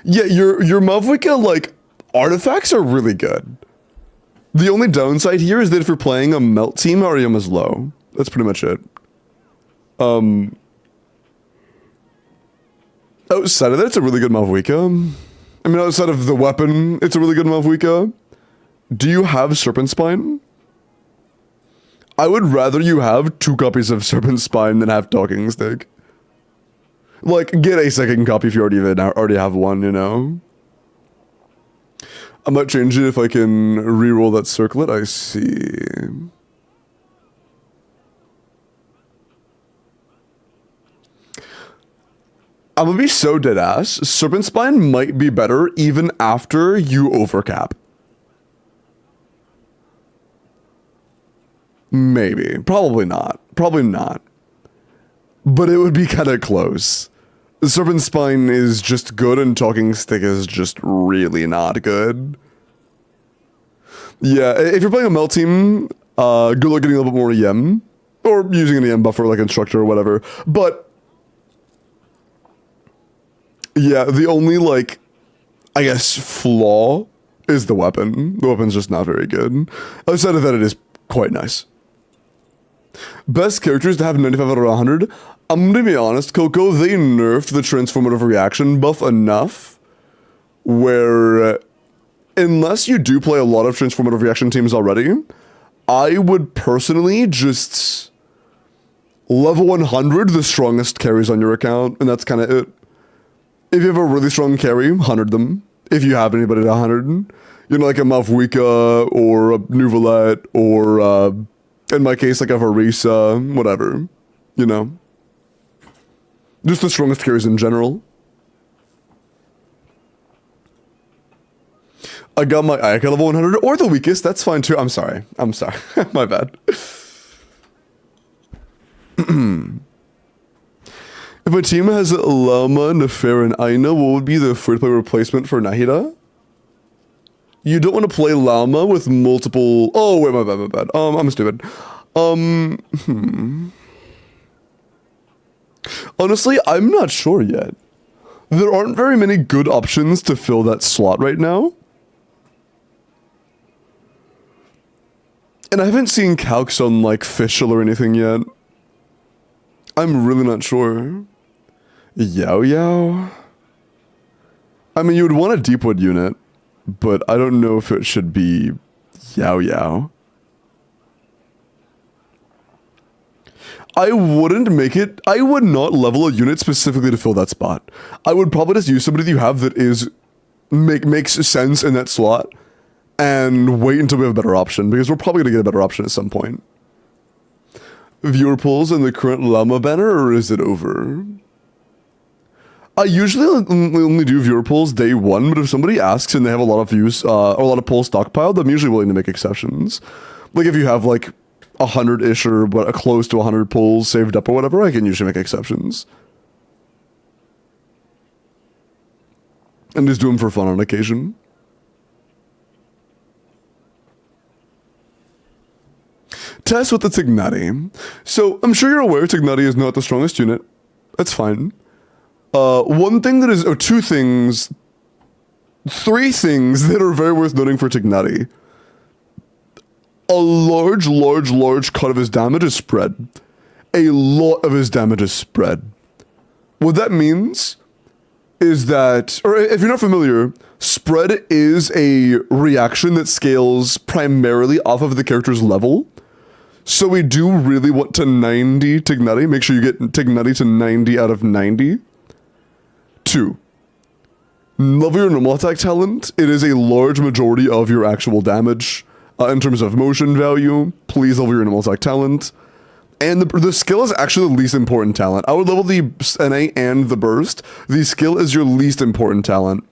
Yeah, your Mavwika, like, artifacts are really good. The only downside here is that if you're playing a melt team, Arium is low. That's pretty much it. Outside of that, it's a really good Mavwika. I mean, outside of the weapon, it's a really good Mavwika. Do you have Serpent Spine? I would rather you have 2 copies of Serpent Spine than have Talking Stick. Like, get a second copy if you already have one, you know? I might change it if I can reroll that circlet. I see. I'm gonna be so dead ass. Serpent Spine might be better even after you overcap. Maybe. Probably not. Probably not. But it would be kind of close. Serpent Spine is just good and Talking Stick is just really not good. Yeah, if you're playing a melt team, good luck getting a little bit more EM. Or using an EM buffer like Instructor or whatever. But yeah, the only, like, I guess, flaw is the weapon. The weapon's just not very good. Outside of that, it is quite nice. Best characters to have 95 out of 100. I'm gonna be honest, Coco, they nerfed the transformative reaction buff enough where, unless you do play a lot of transformative reaction teams already, I would personally just level 100 the strongest carries on your account, and that's kind of it. If you have a really strong carry, 100 them. If you have anybody at 100, you know, like a Mavwika or a Nuvolette or, in my case, like a Harissa, whatever, you know. Just the strongest carries in general. I got my Ayaka level 100 or the weakest, that's fine too. I'm sorry. My bad. If a team has Lama, Nefer, and Aina, what would be the free-to-play replacement for Nahida? You don't want to play llama with multiple... Oh, wait, my bad. I'm stupid. Honestly, I'm not sure yet. There aren't very many good options to fill that slot right now. And I haven't seen calcs on, like, Fischl or anything yet. I'm really not sure. Yao. I mean, you would want a Deepwood unit, but I don't know if it should be Yao. I wouldn't make it... I would not level a unit specifically to fill that spot. I would probably just use somebody that you have that is... makes sense in that slot, and wait until we have a better option, because we're probably going to get a better option at some point. Viewer polls in the current llama banner, or is it over? I usually only do viewer polls day one, but if somebody asks and they have a lot of views, or a lot of polls stockpiled, I'm usually willing to make exceptions. Like if you have like 100-ish or close to 100 polls saved up or whatever, I can usually make exceptions. And just do them for fun on occasion. Test with the Tignati. So, I'm sure you're aware Tignati is not the strongest unit. That's fine. One thing that is... or two things... three things that are very worth noting for Tignati. A large cut of his damage is spread. A lot of his damage is spread. What that means is that... or if you're not familiar, spread is a reaction that scales primarily off of the character's level. So we do really want to 90 Tignati. Make sure you get Tignati to 90 out of 90. 2. Level your normal attack talent. It is a large majority of your actual damage. In terms of motion value, please level your normal attack talent. And the skill is actually the least important talent. I would level the NA and the burst. The skill is your least important talent.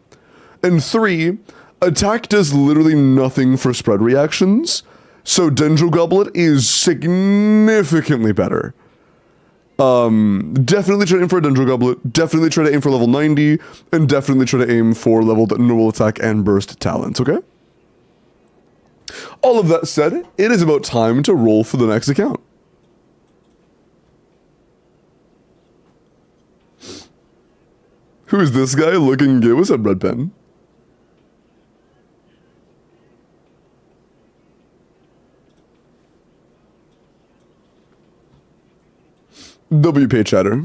And 3, attack does literally nothing for spread reactions. So Dendro Goblet is significantly better. Definitely try to aim for a Dendro Goblet, definitely try to aim for level 90, and definitely try to aim for level normal attack and burst talents, okay? All of that said, it is about time to roll for the next account. Who is this guy looking good? What's up, Red Pen? WP chatter.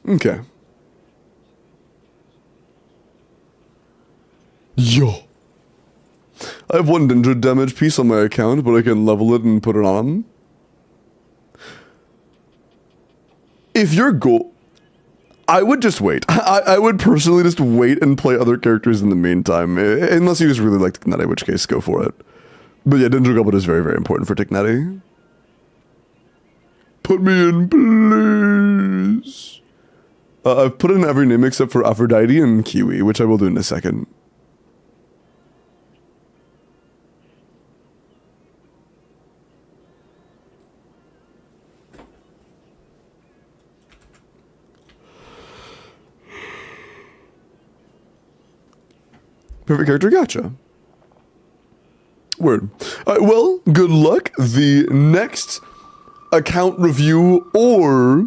Okay. Yo. I have 1 danger damage piece on my account, but I can level it and put it on. If your goal... I would just wait. I would personally just wait and play other characters in the meantime. Unless you just really like Tignati, in which case, go for it. But yeah, Dendro Goblet is very, very important for Tignati. Put me in, please. I've put in every name except for Aphrodite and Kiwi, which I will do in a second. Perfect character, gotcha. Word. Well, good luck. The next account review or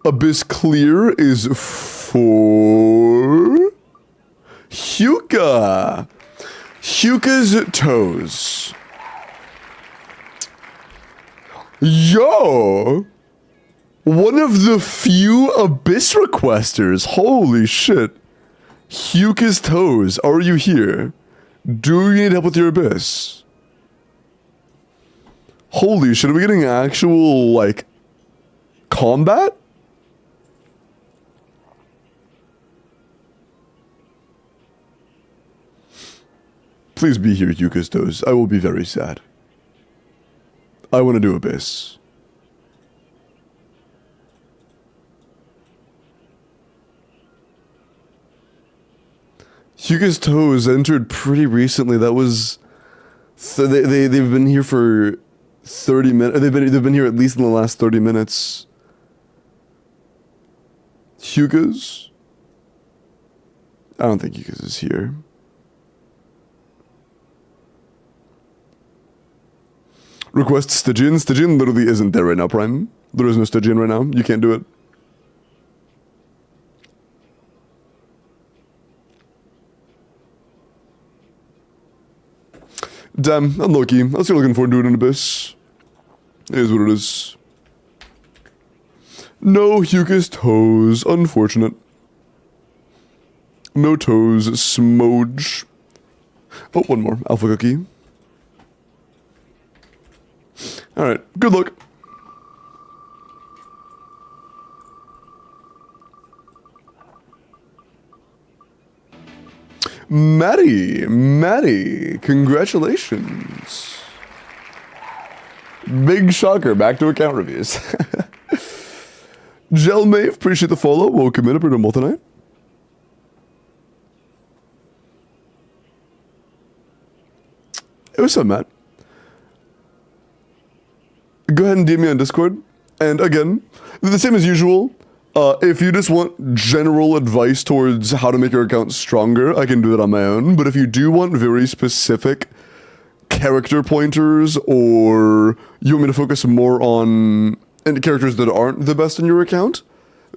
Abyss Clear is for Hyuka. Hyuka's Toes. Yo! One of the few Abyss requesters. Holy shit. Hyuka's Toes, are you here? Do you need help with your Abyss? Holy shit, are we getting actual, like, combat? Please be here, Hyuka's Toes. I will be very sad. I want to do Abyss. Hyuka's Toes entered pretty recently. That was... they've been here for 30 minutes. They've been here at least in the last 30 minutes. Hugo's? I don't think Hugo's is here. Request Stygian. Stygian literally isn't there right now, Prime. There is no Stygian right now. You can't do it. Damn, unlucky. I was looking forward to it in Abyss. It is what it is. No Hugo's toes. Unfortunate. No toes. Smoge. Oh, one more. Alpha cookie. Alright, good luck. Maddie, congratulations. Big shocker, back to account reviews. Gel Mave, appreciate the follow. Welcome in, Bruno tonight. Hey, what's up, Matt? Go ahead and DM me on Discord. And again, the same as usual. If you just want general advice towards how to make your account stronger, I can do that on my own. But if you do want very specific character pointers, or you want me to focus more on characters that aren't the best in your account,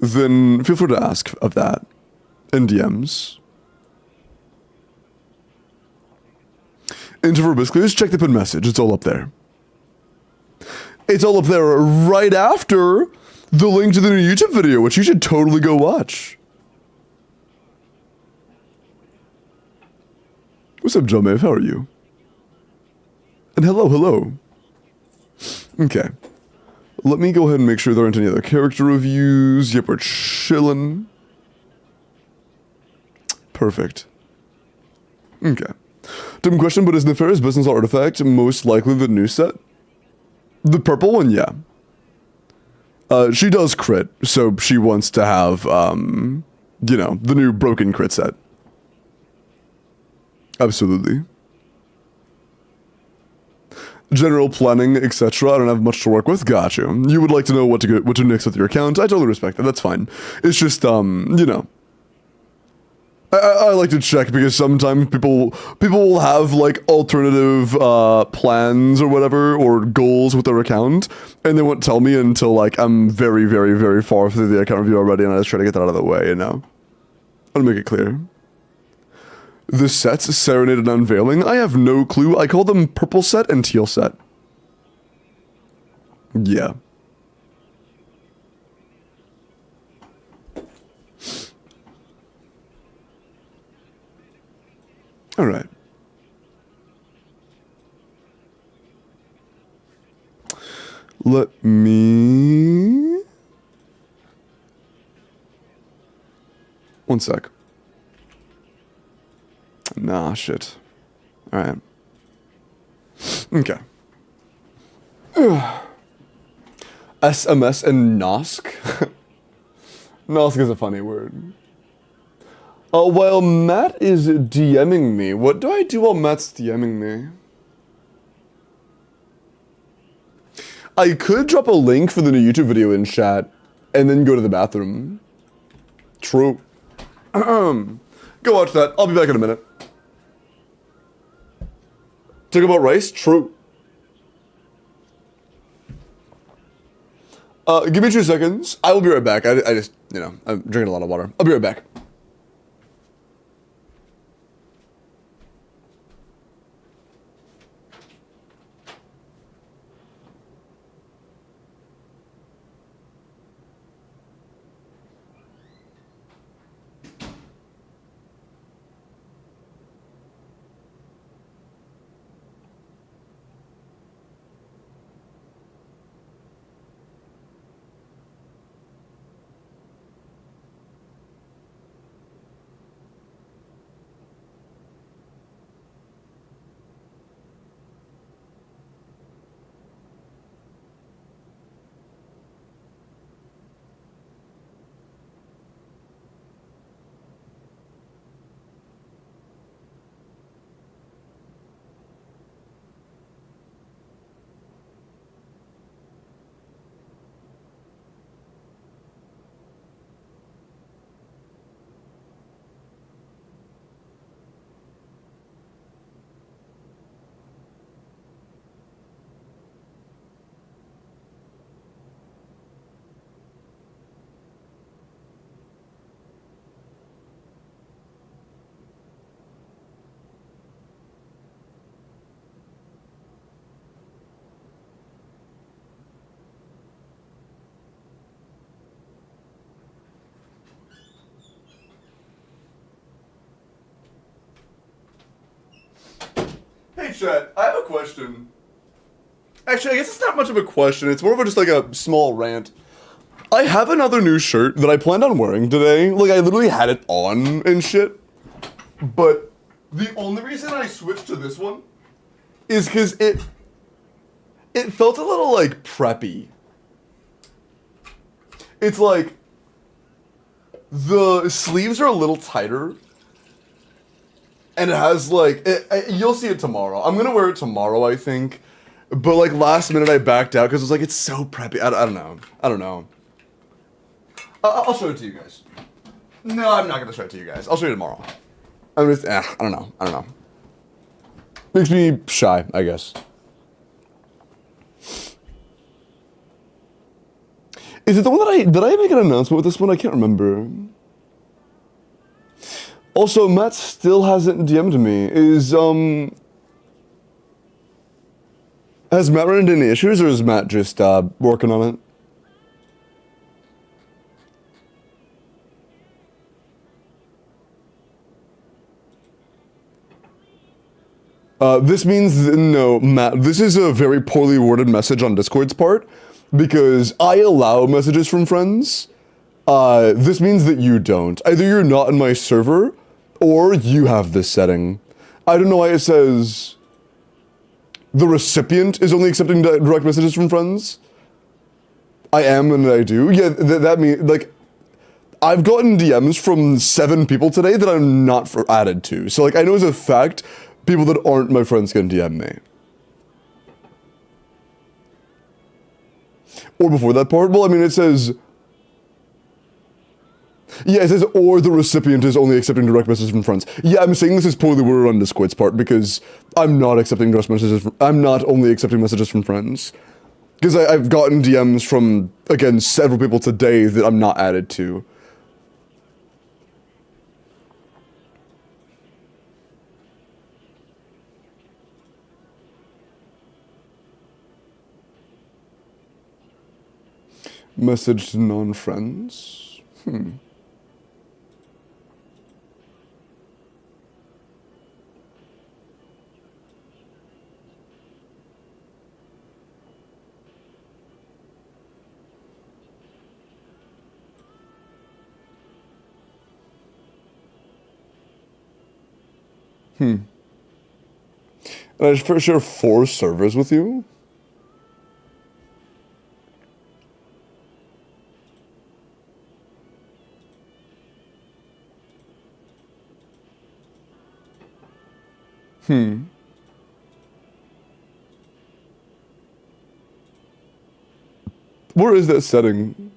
then feel free to ask of that in DMs. Introvert basically, just check the pinned message. It's all up there. It's all up there right after the link to the new YouTube video, which you should totally go watch. What's up, Jomave? How are you? And hello. Okay. Let me go ahead and make sure there aren't any other character reviews. Yep, we're chilling. Perfect. Okay. Dumb question, but is Nefarious Business Artifact most likely the new set? The purple one, yeah. She does crit, so she wants to have, you know, the new broken crit set. Absolutely. General planning, etc. I don't have much to work with. Got you. You would like to know what to mix with your account. I totally respect that. That's fine. It's just, you know. I like to check because sometimes people will have like alternative plans or whatever, or goals with their account, and they won't tell me until like I'm very, very, very far through the account review already, and I just try to get that out of the way, you know? I'll make it clear. The sets, Serenade and Unveiling, I have no clue. I call them purple set and teal set. Yeah. All right. Let me... One sec. Nah, shit. All right. Okay. SMS and Nosk? Nosk is a funny word. While Matt is DMing me, what do I do while Matt's DMing me? I could drop a link for the new YouTube video in chat, and then go to the bathroom. True. Go watch that. I'll be back in a minute. Talk about rice? True. Give me 2 seconds. I will be right back. I just, you know, I'm drinking a lot of water. I'll be right back. chat, I have a question. Actually, I guess it's not much of a question. It's more of just like a small rant. I have another new shirt that I planned on wearing today. Like, I literally had it on and shit. But the only reason I switched to this one is because it felt a little, like, preppy. It's like, the sleeves are a little tighter. And it has, like, you'll see it tomorrow. I'm gonna wear it tomorrow, I think. But, like, last minute I backed out because it was like, it's so preppy. I don't know. I don't know. I'll show it to you guys. No, I'm not gonna show it to you guys. I'll show you tomorrow. I'm just, I don't know. I don't know. Makes me shy, I guess. Is it the one that did I make an announcement with this one? I can't remember. Also, Matt still hasn't DM'd me. Has Matt run into any issues, or is Matt just, working on it? This means, no, Matt, this is a very poorly worded message on Discord's part, because I allow messages from friends. This means that you don't. Either you're not in my server, or you have this setting. I don't know why it says the recipient is only accepting direct messages from friends. I am and I do. Yeah, that means, like, I've gotten DMs from 7 people today that I'm not added to. So, like, I know as a fact, people that aren't my friends can DM me. Or before that part, well, I mean, it says... Yeah, it says, or the recipient is only accepting direct messages from friends. Yeah, I'm saying this is poorly worded on Discord's part because I'm not accepting direct messages. I'm not only accepting messages from friends. Because I've gotten DMs from, again, several people today that I'm not added to. Message to non-friends? And I share 4 servers with you? Where is that setting?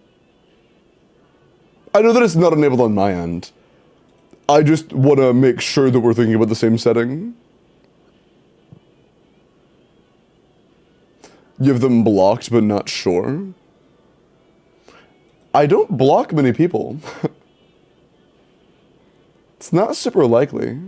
I know that it's not enabled on my end. I just want to make sure that we're thinking about the same setting. You have them blocked, but not sure. I don't block many people. It's not super likely.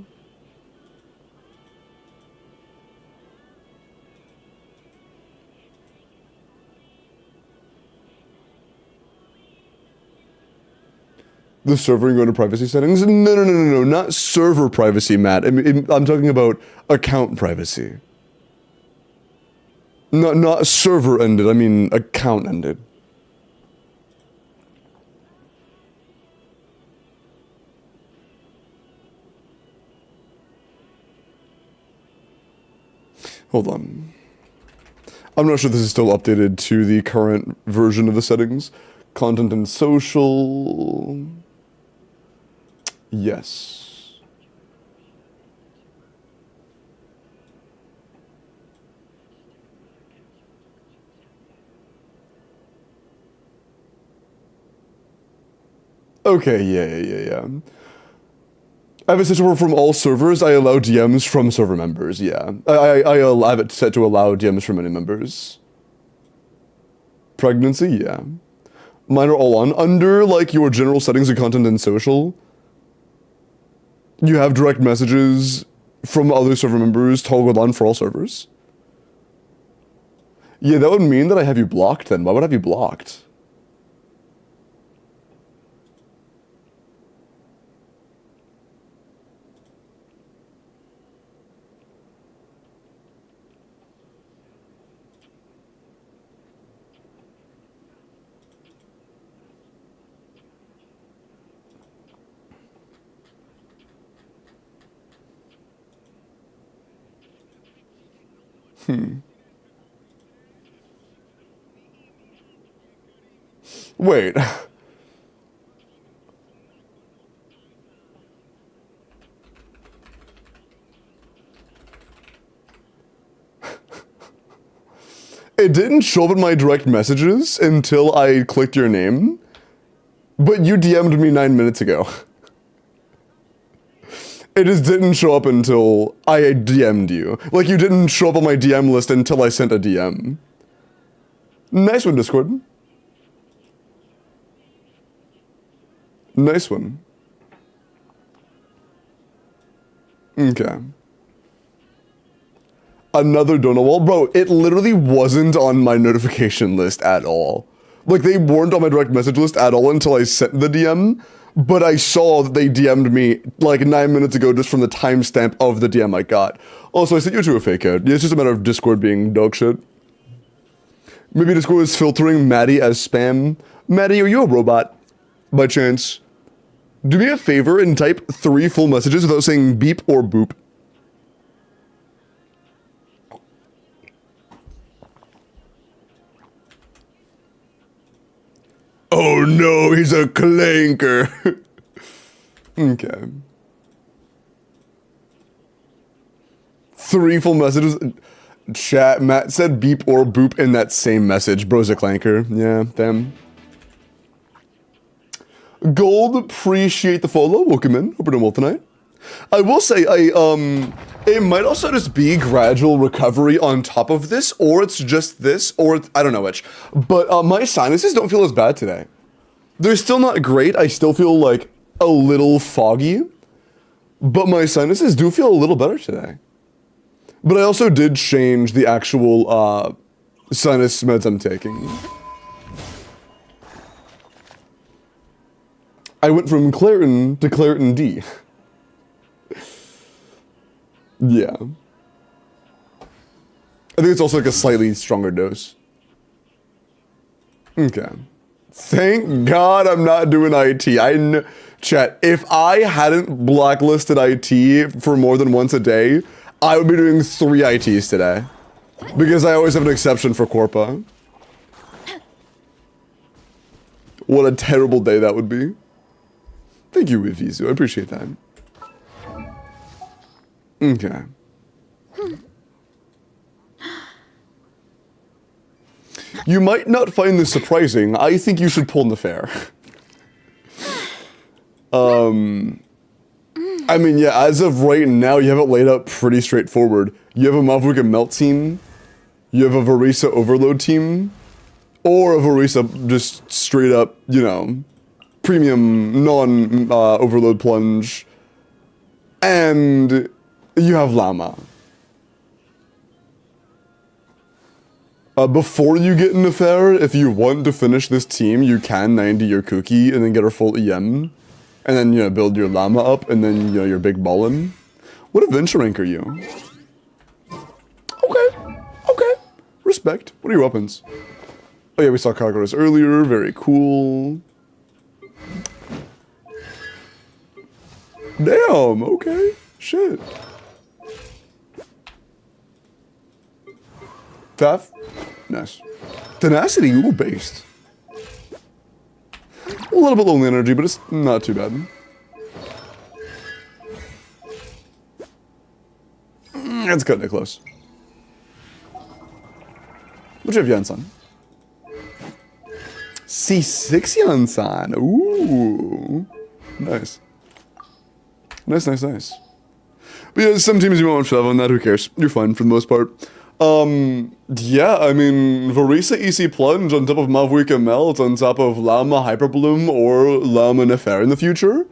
The server and go to privacy settings? No, not server privacy, Matt. I'm talking about account privacy. Not server ended, I mean account ended. Hold on. I'm not sure this is still updated to the current version of the settings. Content and social... Yes. Okay, yeah. I have a system where from all servers, I allow DMs from server members, yeah. I have it set to allow DMs from any members. Pregnancy, yeah. Mine are all on. Under, like, your general settings of content and social, you have direct messages from other server members toggled on for all servers. Yeah, that would mean that I have you blocked then. Why would I have you blocked? Wait. It didn't show up in my direct messages until I clicked your name, but you DM'd me 9 minutes ago. It just didn't show up until I DM'd you. Like, you didn't show up on my DM list until I sent a DM. Nice one, Discord. Nice one. Okay. Another donut wall? Bro, it literally wasn't on my notification list at all. Like, they weren't on my direct message list at all until I sent the DM, but I saw that they DM'd me like 9 minutes ago just from the timestamp of the DM I got. Also, I sent you to a fake code. It's just a matter of Discord being dog shit. Maybe Discord is filtering Maddie as spam. Maddie, are you a robot? By chance? Do me a favor and type 3 full messages without saying beep or boop. Oh no, he's a clanker. Okay. 3 full messages. Chat, Matt said beep or boop in that same message. Bro's a clanker. Yeah, them. Gold, appreciate the follow. Welcome in. Hope you're doing well tonight. I will say, it might also just be gradual recovery on top of this, or it's just this, or I don't know which. But my sinuses don't feel as bad today. They're still not great. I still feel like a little foggy, but my sinuses do feel a little better today. But I also did change the actual sinus meds I'm taking. I went from Claritin to Claritin D. Yeah. I think it's also like a slightly stronger dose. Okay. Thank God I'm not doing IT. Chat, if I hadn't blacklisted IT for more than once a day, I would be doing 3 ITs today. Because I always have an exception for Corpa. What a terrible day that would be. Thank you, Vizu. I appreciate that. Okay. You might not find this surprising. I think you should pull in the fair. I mean, yeah, as of right now, you have it laid out pretty straightforward. You have a Mavruka Melt team, you have a Varisa Overload team, or a Varisa just straight up, you know, premium non-overload plunge, and you have Llama. Before you get into fair, if you want to finish this team, you can 90 your cookie and then get her full EM. And then, you know, build your Llama up and then, you know, your big ballin'. What adventure rank are you? Okay. Okay. Respect. What are your weapons? Oh yeah, we saw Kagura's earlier. Very cool. Damn, okay. Shit. Faf? Nice. Tenacity, ooh, based. A little bit low in energy, but it's not too bad. It's cutting it close. What you have, Yansan? C6 Yansan. Ooh. Nice. Nice, nice, nice. But yeah, some teams you won't shove on that, who cares? You're fine for the most part. Yeah, I mean, Varisa EC Plunge on top of Mavruka Melt on top of Llama Hyperbloom or Llama Nefer in the future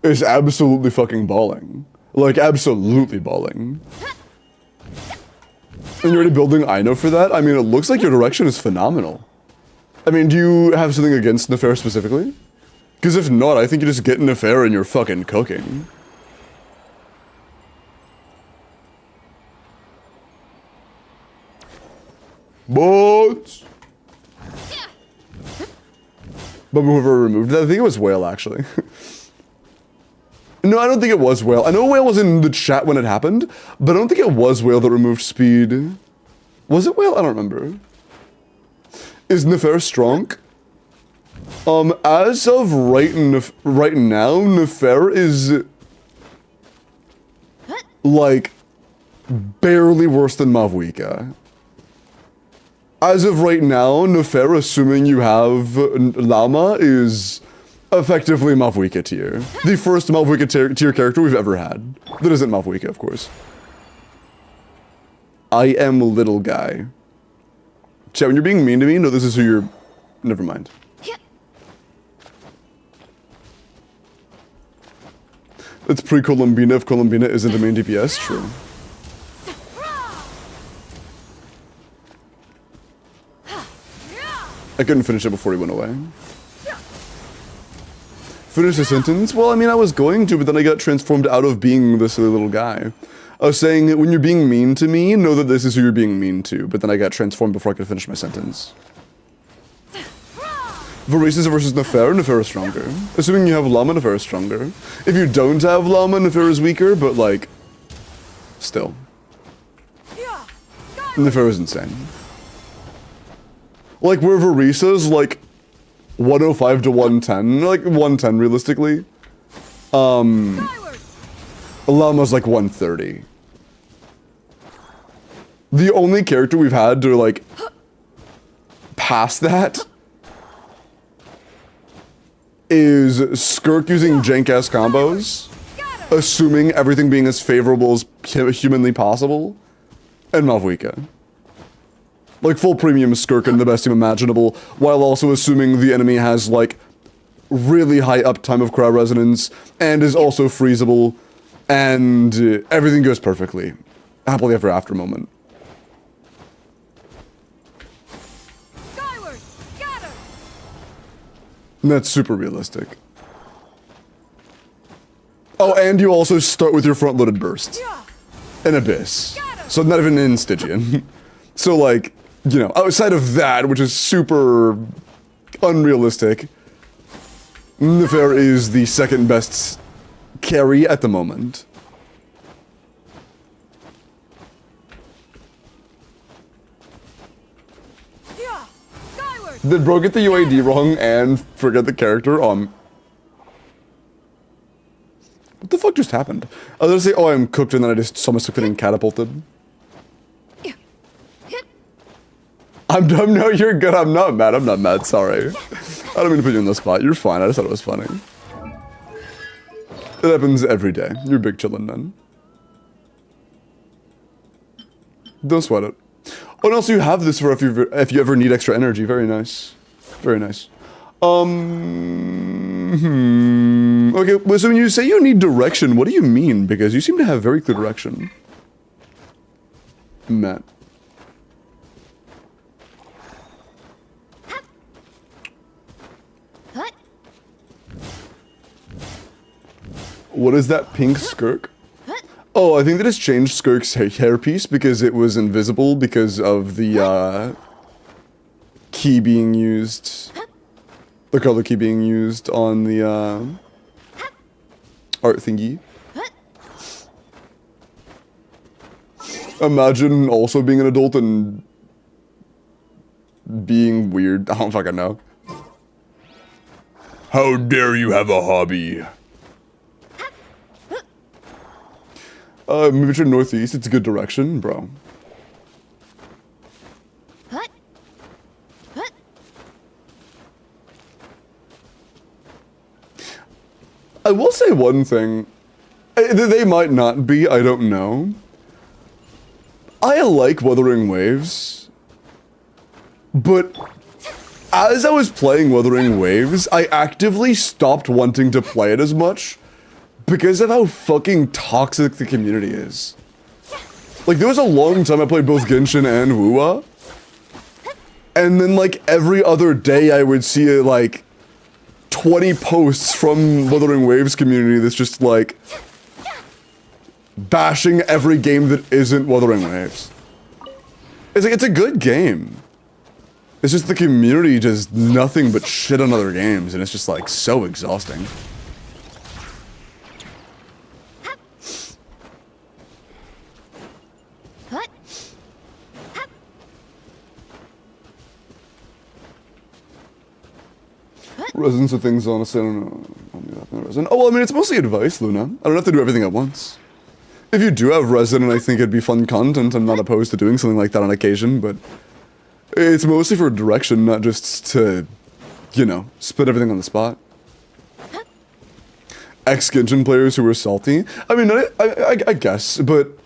is absolutely fucking balling. Like, absolutely balling. And you're already building Ino for that? I mean, it looks like your direction is phenomenal. I mean, do you have something against Nefer specifically? Because if not, I think you just get Nefer and you're fucking cooking. But whoever removed that, I think it was Whale, actually. No, I don't think it was Whale. I know Whale was in the chat when it happened, but I don't think it was Whale that removed speed. Was it whale? I don't remember. Is Nefer strong? As of right now, Nefer is like barely worse than Mavuika. As of right now, Nefer, assuming you have Llama, is effectively Mavuika tier. The first Mavuika tier character we've ever had. That isn't Mavuika, of course. I am little guy. Chat, when you're being mean to me, no, this is who you're... Never mind. It's pre-Columbina if Columbina isn't a main DPS, true. I couldn't finish it before he went away. Finish the sentence? Well, I mean, I was going to, but then I got transformed out of being this silly little guy. I was saying that when you're being mean to me, know that this is who you're being mean to, but then I got transformed before I could finish my sentence. Varese versus Nefer, Nefer is stronger. Assuming you have Llama, Nefer is stronger. If you don't have Llama, Nefer is weaker, but like, still. Nefer is insane. Like, where Varese's like 105 to 110, like 110 realistically. Llama's like 130. The only character we've had to like pass that is Skirk using jank-ass combos, assuming everything being as favorable as humanly possible, and Mavuika. Like full premium Skirk in the best team imaginable, while also assuming the enemy has like really high uptime of crowd resonance and is also freezable, and everything goes perfectly. Happily ever after moment. Skyward, scatter. And that's super realistic. Oh, and you also start with your front-loaded burst. An Abyss. So not even in Stygian. So like, you know, outside of that, which is super unrealistic, Nefer is the second best carry at the moment. Skyward. Did bro get the UID wrong and forget the character? What the fuck just happened? I was gonna say, oh, I'm cooked, and then I just saw myself getting catapulted. I'm dumb. No, you're good. I'm not mad. I'm not mad. Sorry. I don't mean to put you in the spot. You're fine. I just thought it was funny. It happens every day. You're big chillin' then. Don't sweat it. Oh, and also you have this for if you ever need extra energy. Very nice. Very nice. Okay, well, so when you say you need direction, what do you mean? Because you seem to have very clear direction. Matt. What is that pink Skirk? Oh, I think they just changed Skirk's hairpiece because it was invisible because of the key being used. The color key being used on the art thingy. Imagine also being an adult and being weird. I don't fucking know. How dare you have a hobby? Move to northeast, it's a good direction, bro. I will say one thing. They might not be, I don't know. I like Wuthering Waves. But as I was playing Wuthering Waves, I actively stopped wanting to play it as much because of how fucking toxic the community is. Like, there was a long time I played both Genshin and Wuwa. And then, like, every other day I would see, like, 20 posts from Wuthering Waves community that's just, like, bashing every game that isn't Wuthering Waves. It's like, it's a good game. It's just the community does nothing but shit on other games, and it's just, like, so exhausting. Residence of things, honestly, I don't know. Resident. Oh, well, I mean, it's mostly advice, Luna. I don't have to do everything at once. If you do have Resident, I think it'd be fun content. I'm not opposed to doing something like that on occasion, but it's mostly for direction, not just to, you know, spit everything on the spot. Ex-Genshin players who were salty. I mean, I guess, but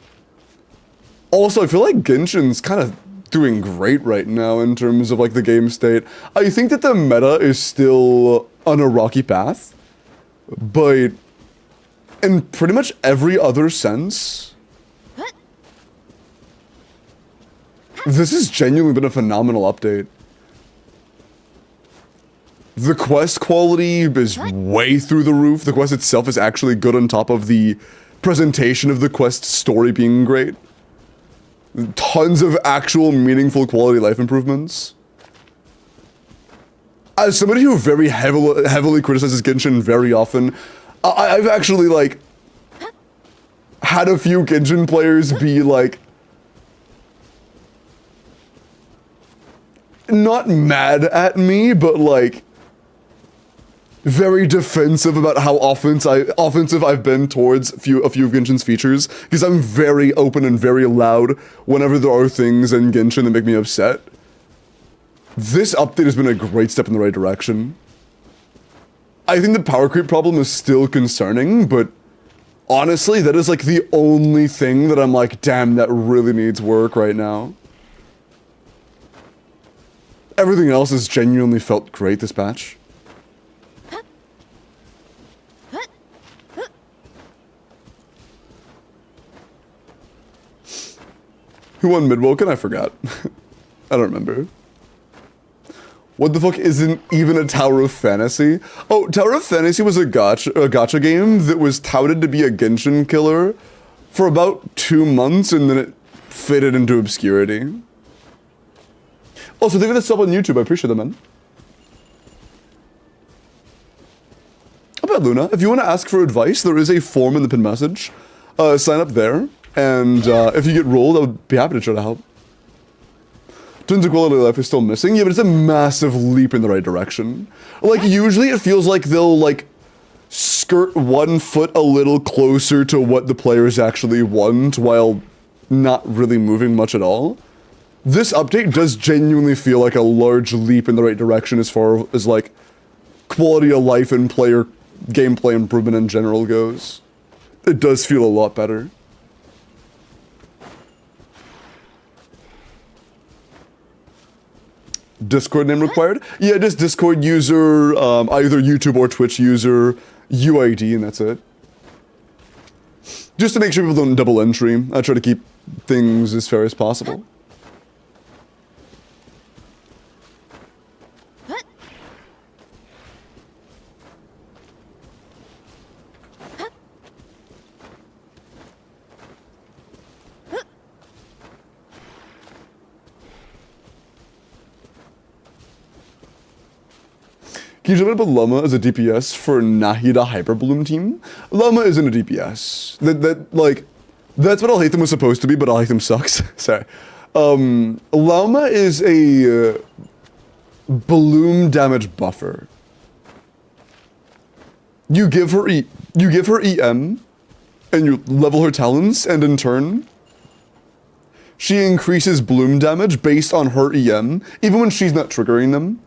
also I feel like Genshin's kind of doing great right now in terms of like the game state. I think that the meta is still on a rocky path, but in pretty much every other sense, this has genuinely been a phenomenal update. The quest quality is way through the roof. The quest itself is actually good on top of the presentation of the quest story being great. Tons of actual meaningful quality life improvements. As somebody who very heavily criticizes Genshin very often, I've actually, like, had a few Genshin players be, like, not mad at me, but, like, very defensive about how offensive I've been towards a few of Genshin's features, because I'm very open and very loud whenever there are things in Genshin that make me upset. This update has been a great step in the right direction. I think the power creep problem is still concerning, but honestly, that is like the only thing that I'm like, damn, that really needs work right now. Everything else has genuinely felt great this patch. Who won Mid-Woken? I forgot. I don't remember. What the fuck isn't even a Tower of Fantasy? Oh, Tower of Fantasy was a gacha game that was touted to be a Genshin killer for about 2 months, and then it faded into obscurity. Also, thank you for the sub on YouTube. I appreciate that, man. How about Luna? If you want to ask for advice, there is a form in the pinned message. Sign up there. And if you get rolled, I would be happy to try to help. Tons of quality of life is still missing. Yeah, but it's a massive leap in the right direction. Like, usually it feels like they'll, like, skirt 1 foot a little closer to what the players actually want while not really moving much at all. This update does genuinely feel like a large leap in the right direction as far as, like, quality of life and player gameplay improvement in general goes. It does feel a lot better. Discord name required? Yeah, just Discord user, either YouTube or Twitch user, UID, and that's it. Just to make sure people don't double entry, I try to keep things as fair as possible. Can you jump up Llama as a DPS for Nahida Hyperbloom team? Llama isn't a DPS. That's what Alhaitham was supposed to be, but Alhaitham sucks. Sorry. Llama is a bloom damage buffer. You give her EM, and you level her talents, and in turn, she increases bloom damage based on her EM, even when she's not triggering them.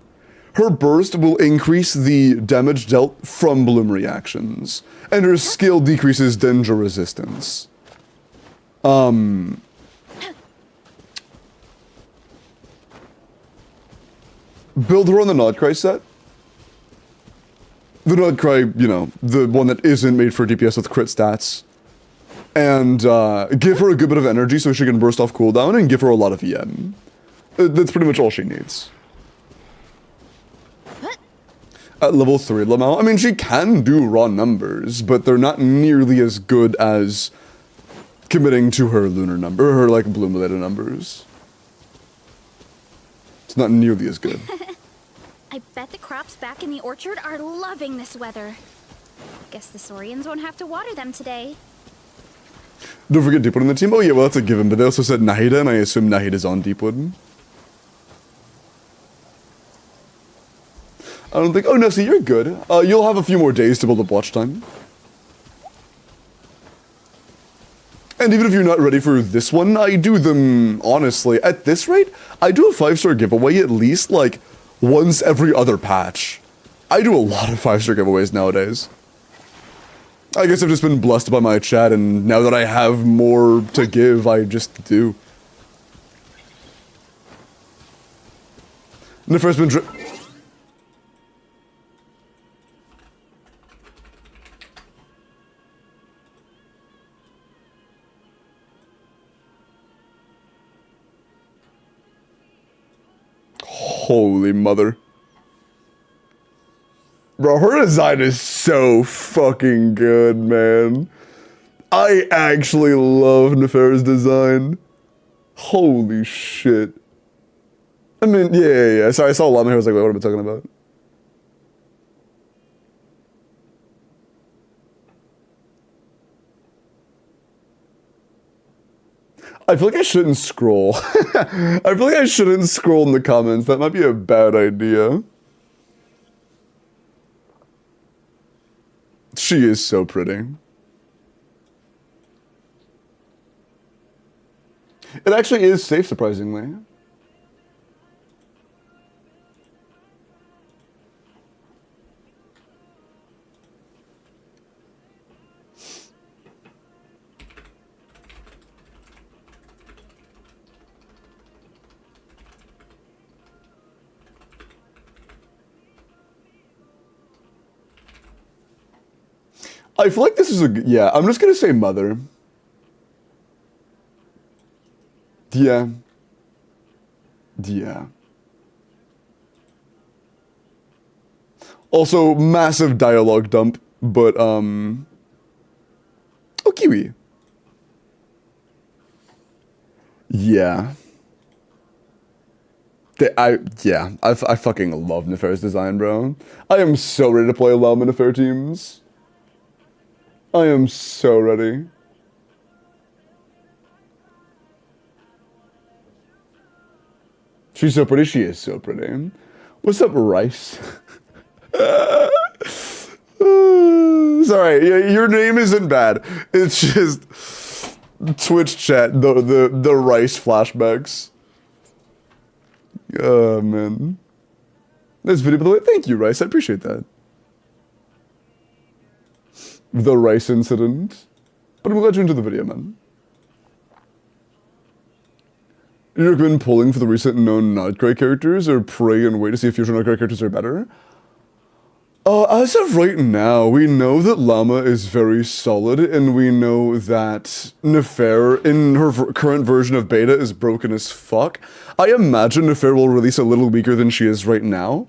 Her burst will increase the damage dealt from bloom reactions, and her skill decreases danger resistance. Build her on the Nodcry set. The Nodcry, you know, the one that isn't made for DPS with crit stats. And give her a good bit of energy so she can burst off cooldown, and give her a lot of EM. That's pretty much all she needs. At level 3 Lamau, I mean, she can do raw numbers, but they're not nearly as good as committing to her lunar number, her, like, bloom-related numbers. It's not nearly as good. I bet the crops back in the orchard are loving this weather. Guess the Saurians won't have to water them today. Don't forget Deepwood in the team. Oh yeah, well that's a given, but they also said Nahida, and I assume Nahida's on Deepwood. I don't think... Oh, no, see, you're good. You'll have a few more days to build up watch time. And even if you're not ready for this one, I do them, honestly, at this rate, I do a 5-star giveaway at least, like, once every other patch. I do a lot of 5-star giveaways nowadays. I guess I've just been blessed by my chat, and now that I have more to give, I just do. And the first been Holy mother. Bro, her design is so fucking good, man. I actually love Nefer's design. Holy shit. I mean, yeah. Sorry, I saw Llama here, I was like, wait, what am I talking about? I feel like I shouldn't scroll. I feel like I shouldn't scroll in the comments. That might be a bad idea. She is so pretty. It actually is safe, surprisingly. I feel like this is yeah, I'm just gonna say mother. Yeah. Yeah. Also, massive dialogue dump, but, oh, Kiwi. Yeah. I fucking love Nefer's design, bro. I am so ready to play Llama Nefer teams. I am so ready. She's so pretty. She is so pretty. What's up, Rice? Sorry, your name isn't bad. It's just Twitch chat, the Rice flashbacks. Oh, man. This video, by the way, thank you, Rice. I appreciate that. The Rice incident. But I'm glad you're into the video, man. You recommend pulling for the recent known Nodcry characters, or pray and wait to see if future Nodcry characters are better? As of right now, we know that Llama is very solid, and we know that Nefer, in her current version of beta, is broken as fuck. I imagine Nefer will release a little weaker than she is right now.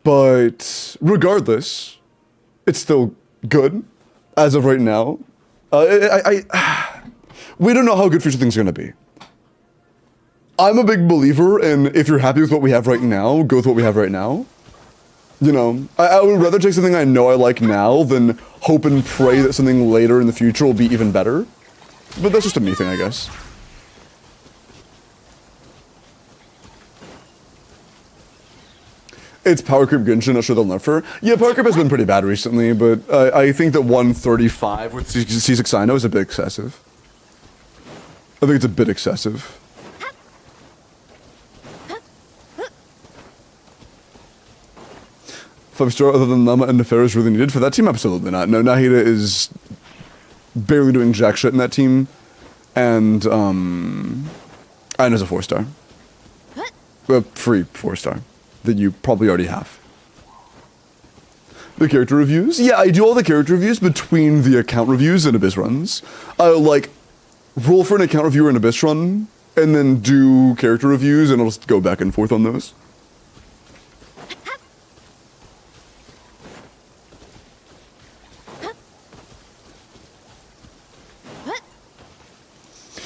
But regardless, it's still good, as of right now. We don't know how good future things are going to be. I'm a big believer in, if you're happy with what we have right now, go with what we have right now. You know, I would rather take something I know I like now than hope and pray that something later in the future will be even better. But that's just a me thing, I guess. It's power creep Genshin, not sure they'll nerf her. Yeah, power creep has been pretty bad recently, but I think that 135 with C6 I know is a bit excessive. I think it's a bit excessive. 5-star other than Llama and Nefer is really needed for that team? Absolutely not. No, Nahida is barely doing jack shit in that team. And as a 4-star. A free 4-star. That you probably already have. The character reviews? Yeah, I do all the character reviews between the account reviews and Abyss runs. I'll, like, roll for an account reviewer in Abyss run, and then do character reviews, and I'll just go back and forth on those.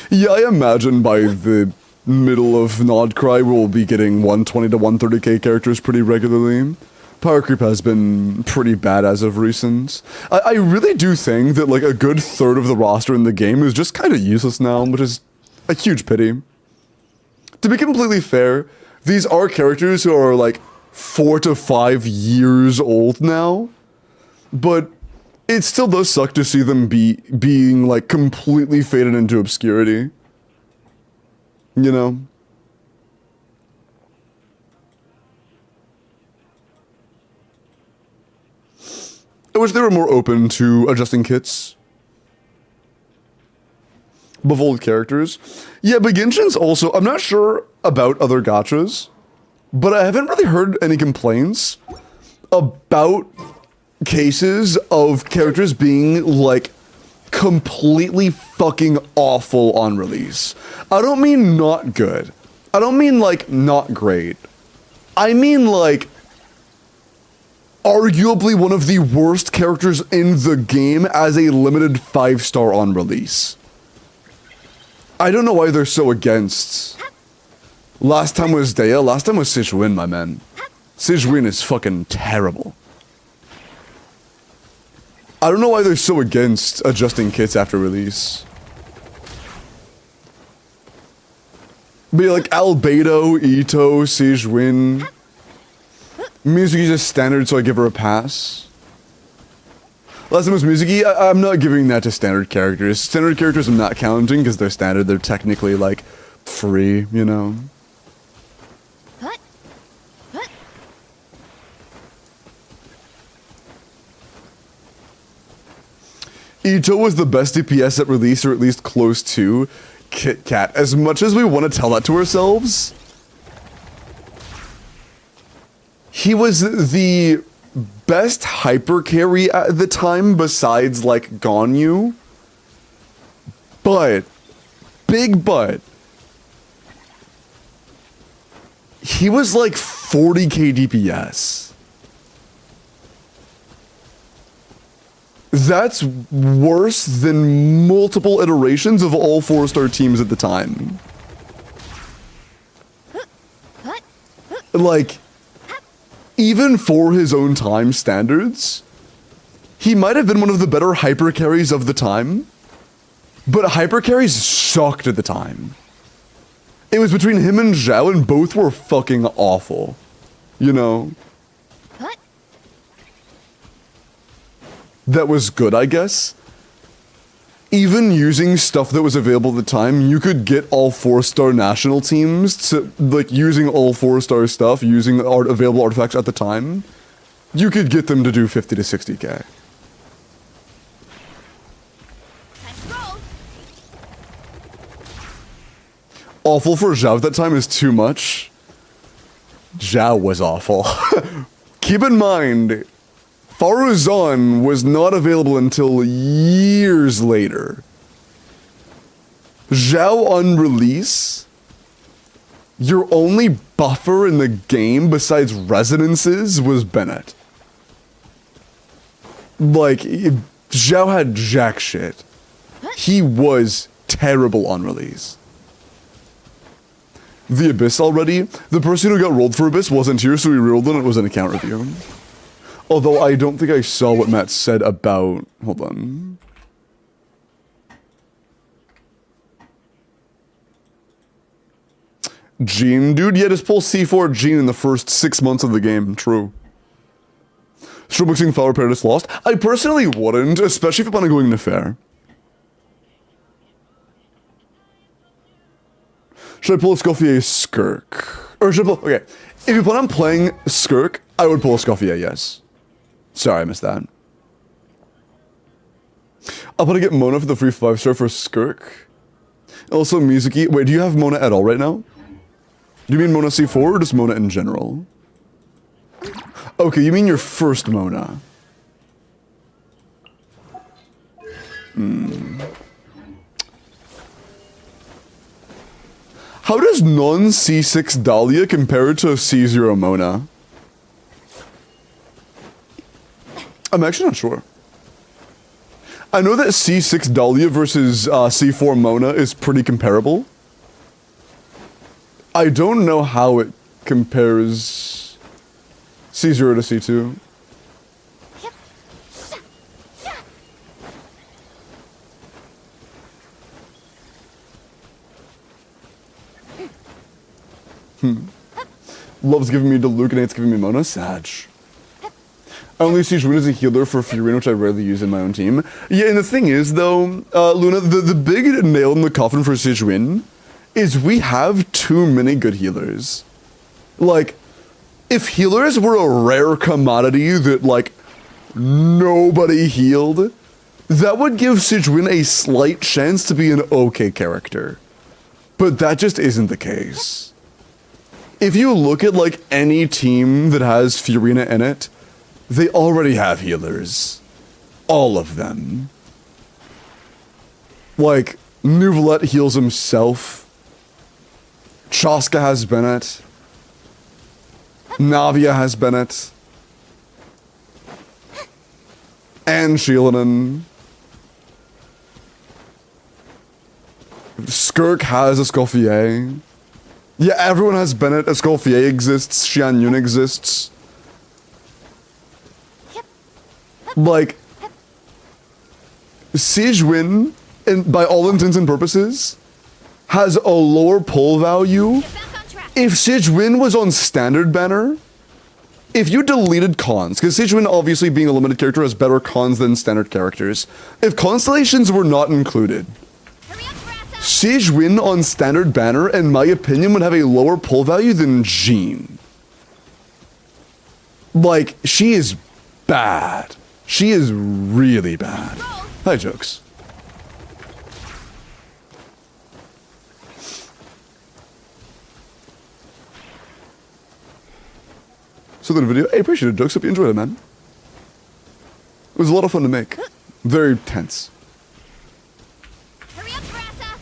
Yeah, I imagine by the middle of Nodcry we'll be getting 120 to 130k characters pretty regularly. Power creep has been pretty bad as of recent. I really do think that like a good third of the roster in the game is just kind of useless now, which is a huge pity. To be completely fair, these are characters who are like 4 to 5 years old now, but it still does suck to see them being like completely faded into obscurity. You know? I wish they were more open to adjusting kits. Bevolved characters. Yeah, but Genshin's also, I'm not sure about other gachas, but I haven't really heard any complaints about cases of characters being like completely fucking awful on release. I don't mean not good. I don't mean like not great. I mean like arguably one of the worst characters in the game as a limited 5-star on release. I don't know why they're so against. Last time was Dea, last time was Sijwin, my man. Sijwin is fucking terrible. I don't know why they're so against adjusting kits after release. But yeah, like Albedo, Ito, Sijwin. Mizuki's just standard, so I give her a pass. Last time was Mizuki. I'm not giving that to standard characters. Standard characters I'm not counting because they're standard. They're technically like free, you know. Ito was the best DPS at release, or at least close to Kit Kat. As much as we want to tell that to ourselves, he was the best hyper carry at the time besides like Ganyu. But, big but, he was like 40k DPS. That's worse than multiple iterations of all 4-star teams at the time. Like, even for his own time standards, he might have been one of the better hyper carries of the time, but hyper carries sucked at the time. It was between him and Zhao, and both were fucking awful. You know? That was good, I guess. Even using stuff that was available at the time, you could get all 4-star national teams to, like, using all 4-star stuff, using available artifacts at the time, you could get them to do 50 to 60k. Awful for Zhao at that time is too much. Zhao was awful. Keep in mind, Faruzan was not available until years later. Zhao on release, your only buffer in the game besides resonances was Bennett. Like, Zhao had jack shit. He was terrible on release. The Abyss already? The person who got rolled for Abyss wasn't here, so we rolled and it was an account review. Although I don't think I saw what Matt said about... Hold on. Gene, dude, yeah, just pull C4 Gene in the first 6 months of the game. True. Strobixing Flower Paradise Lost? I personally wouldn't, especially if you plan on going to fair. Should I pull a Scoffier Skirk? Or should I pull... Okay, if you plan on playing Skirk, I would pull a Scoffier, yes. Sorry, I missed that. I'll probably get Mona for the free 5-star for Skirk. Also, Mizuki. Wait, do you have Mona at all right now? Do you mean Mona C4 or just Mona in general? Okay, you mean your first Mona. How does non-C6 Dahlia compare to C0 Mona? I'm actually not sure. I know that C6 Dahlia versus C4 Mona is pretty comparable. I don't know how it compares C0 to C2. Love's giving me Diluc and Eight's giving me Mona. Sag. I only see Jwin as a healer for Fury, which I rarely use in my own team. Yeah, and the thing is, though, Luna, the big nail in the coffin for Sijwin is we have too many good healers. Like, if healers were a rare commodity that, like, nobody healed, that would give Sijwin a slight chance to be an okay character. But that just isn't the case. If you look at, like, any team that has Fiorina in it, they already have healers. All of them. Like, Nuvalet heals himself. Chaska has Bennett. Navia has Bennett. And Sheelanen. Skirk has Escoffier. Yeah, everyone has Bennett. Escoffier exists. Xian Yun exists. Like, Sijwin, by all intents and purposes, has a lower pull value. If Sijwin was on standard banner, if you deleted cons, because Sijwin obviously being a limited character has better cons than standard characters, if constellations were not included, Sijwin on standard banner, in my opinion, would have a lower pull value than Jean. Like, she is bad. She is really bad. Hi, jokes. So the video, I appreciate it, jokes. Hope you enjoyed it, man. It was a lot of fun to make. Very tense. Hurry up, Grassa.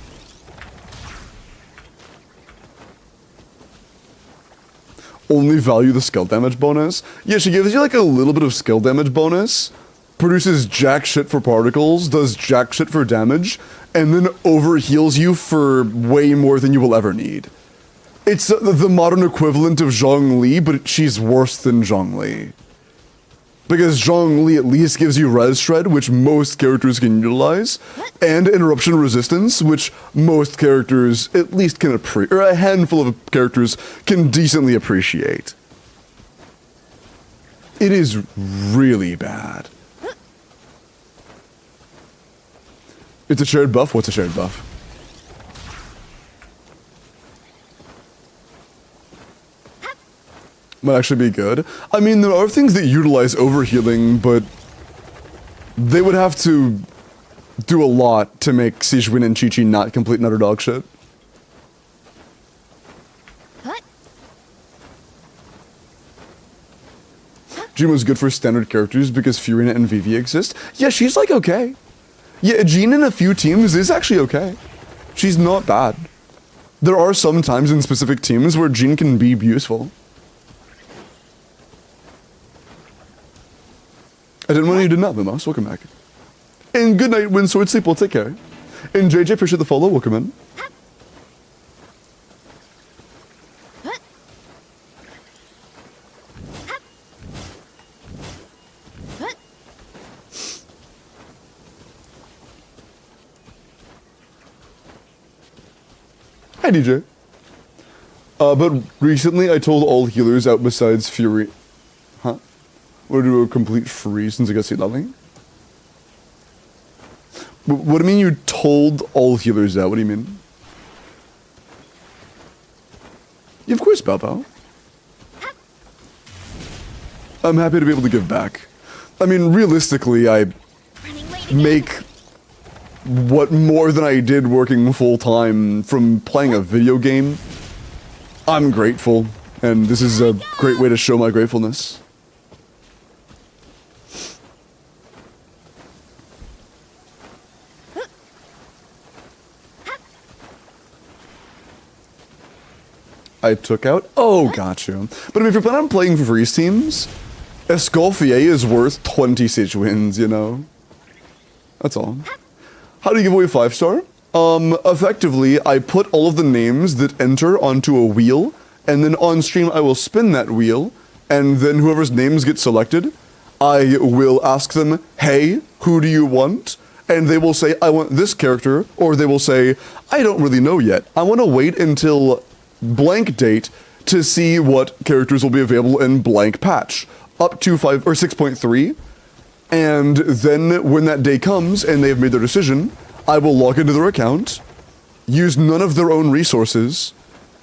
Only value the skill damage bonus. Yeah, she gives you like a little bit of skill damage bonus, produces jack shit for particles, does jack shit for damage, and then overheals you for way more than you will ever need. It's the modern equivalent of Zhongli, but she's worse than Zhongli. Because Zhongli at least gives you res shred, which most characters can utilize, and interruption resistance, which most characters at least can appreciate, or a handful of characters can decently appreciate. It is really bad. It's a shared buff? What's a shared buff? Might actually be good. I mean, there are things that utilize overhealing, but they would have to do a lot to make Sijwin and Chi-Chi not complete and utter dog shit. Jean was good for standard characters because Fiorina and Vivi exist. Yeah, she's like okay. Yeah, Jean in a few teams is actually okay. She's not bad. There are some times in specific teams where Jean can be useful. I didn't want you to know, Lumos. Welcome back. And good night, when Sword Sleep will take care. And JJ, appreciate the follow. Welcome in. Hi, DJ. But recently I told all healers out besides Fury. Huh? Or do a complete freeze since I got seat leveling? What do you mean you told all healers that? What do you mean? Yeah, of course, Bao Bao. I'm happy to be able to give back. I mean, realistically, I make what more than I did working full-time from playing a video game. I'm grateful, and this is a great way to show my gratefulness. I took out? Oh, got you. But I mean, if you're planning on playing freeze teams, Escoffier is worth 20 Siege wins, you know? That's all. How do you give away 5-star? Effectively, I put all of the names that enter onto a wheel, and then on stream I will spin that wheel, and then whoever's names get selected, I will ask them, hey, who do you want? And they will say, I want this character, or they will say, I don't really know yet. I want to wait until blank date to see what characters will be available in blank patch up to 5 or 6.3. And then when that day comes and they've made their decision, I will log into their account, use none of their own resources,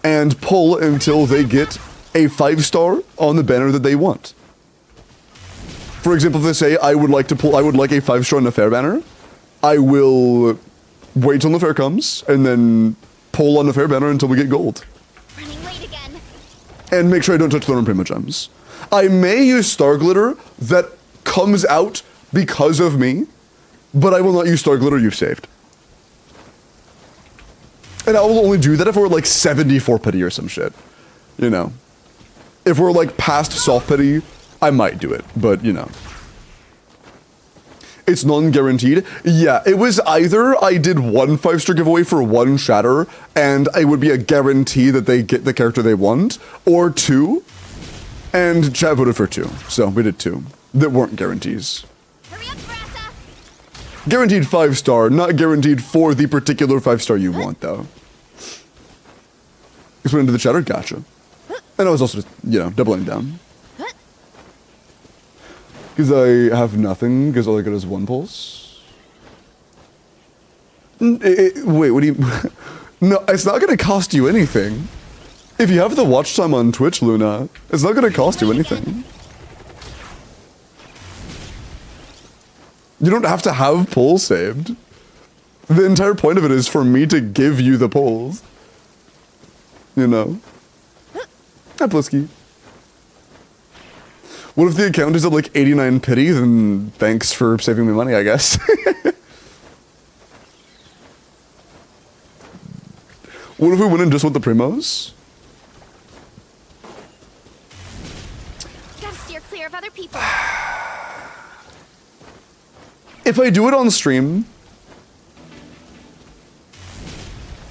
and pull until they get a 5-star on the banner that they want. For example, if they say I would like a 5-star on the fair banner, I will wait till the fair comes and then pull on the fair banner until we get gold. Running late again. And make sure I don't touch the primo gems. I may use star glitter that comes out because of me, but I will not use star glitter you've saved. And I will only do that if we're like 74 pity or some shit. You know. If we're like past soft pity, I might do it, but you know. It's non-guaranteed. Yeah, it was either I did one 5-star giveaway for one shatter, and it would be a guarantee that they get the character they want, or 2, and chat voted for 2. So we did 2 that weren't guarantees. Hurry up, Brassa. Guaranteed 5-star, not guaranteed for the particular 5-star you want, though. Just went into the chatter, gotcha. And I was also just, you know, doubling down. Because I have nothing, because all I got is 1 pulse. Wait, what do you... No, it's not going to cost you anything. If you have the watch time on Twitch, Luna, it's not going to cost you anything. You don't have to have polls saved. The entire point of it is for me to give you the polls. You know? Hi, Plisky. What if the account is at like 89 pity? Then thanks for saving me money, I guess. What if we win and just want the primos? Gotta steer clear of other people. If I do it on stream,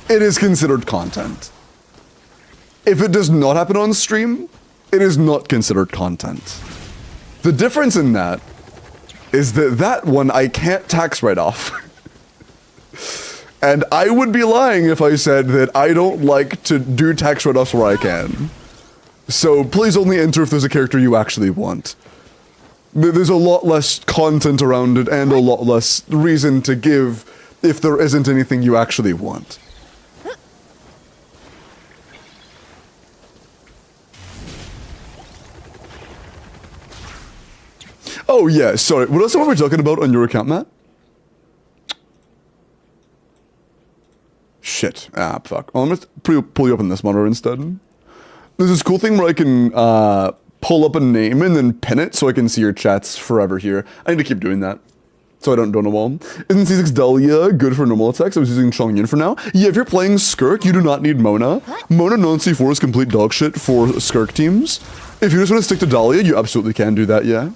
it is considered content. If it does not happen on stream, it is not considered content. The difference in that is that that one I can't tax write off. And I would be lying if I said that I don't like to do tax write-offs where I can. So please only enter if there's a character you actually want. There's a lot less content around it and a lot less reason to give if there isn't anything you actually want. Oh yeah, sorry. What else were we talking about on your account, Matt? Shit. Ah, fuck. Well, I'm gonna pull you up in this monitor instead. There's this cool thing where I can pull up a name and then pin it so I can see your chats forever here. I need to keep doing that so I don't a wall. Isn't C6 Dahlia good for normal attacks? I was using Chongyun for now. Yeah, if you're playing Skirk, you do not need Mona. Mona non-C4 is complete dog shit for Skirk teams. If you just want to stick to Dahlia, you absolutely can do that, yeah.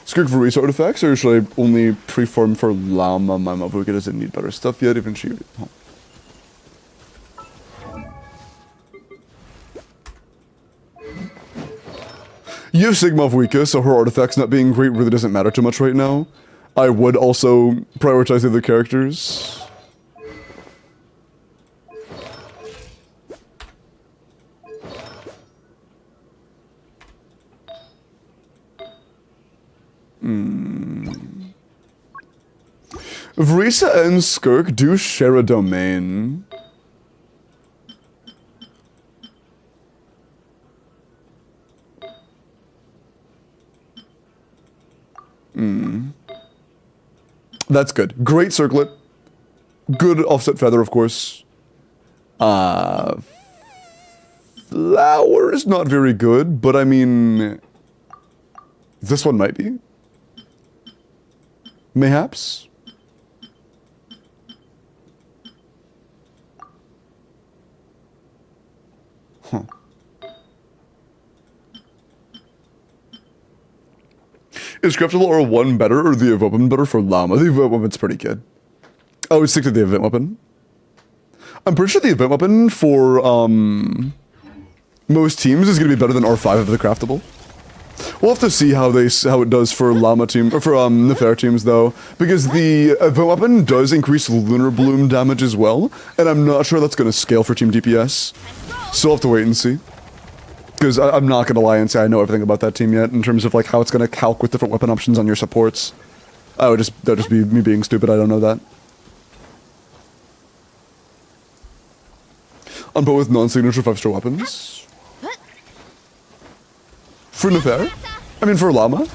Skirk for resource artifacts, or should I only preform for Llama? My Mavuka doesn't need better stuff yet, even she... Oh. You have Sigma Vuika, so her artifacts not being great really doesn't matter too much right now. I would also prioritize the other characters. Vrisa and Skirk do share a domain. That's good. Great circlet. Good offset feather, of course. Flower is not very good, but I mean... This one might be. Mayhaps. Huh. Is craftable or 1 better or the event weapon better for Llama? The event weapon's pretty good. I would stick to the event weapon. I'm pretty sure the event weapon for most teams is going to be better than R5 of the craftable. We'll have to see how it does for Llama team or for Nefer teams though, because the weapon does increase Lunar Bloom damage as well, and I'm not sure that's going to scale for Team DPS. So we'll have to wait and see. Because I'm not going to lie and say I know everything about that team yet in terms of like how it's going to calc with different weapon options on your supports. That'd just be me being stupid. I don't know that. On both with non-signature 5-star weapons. For Nefer? I mean, for Llama?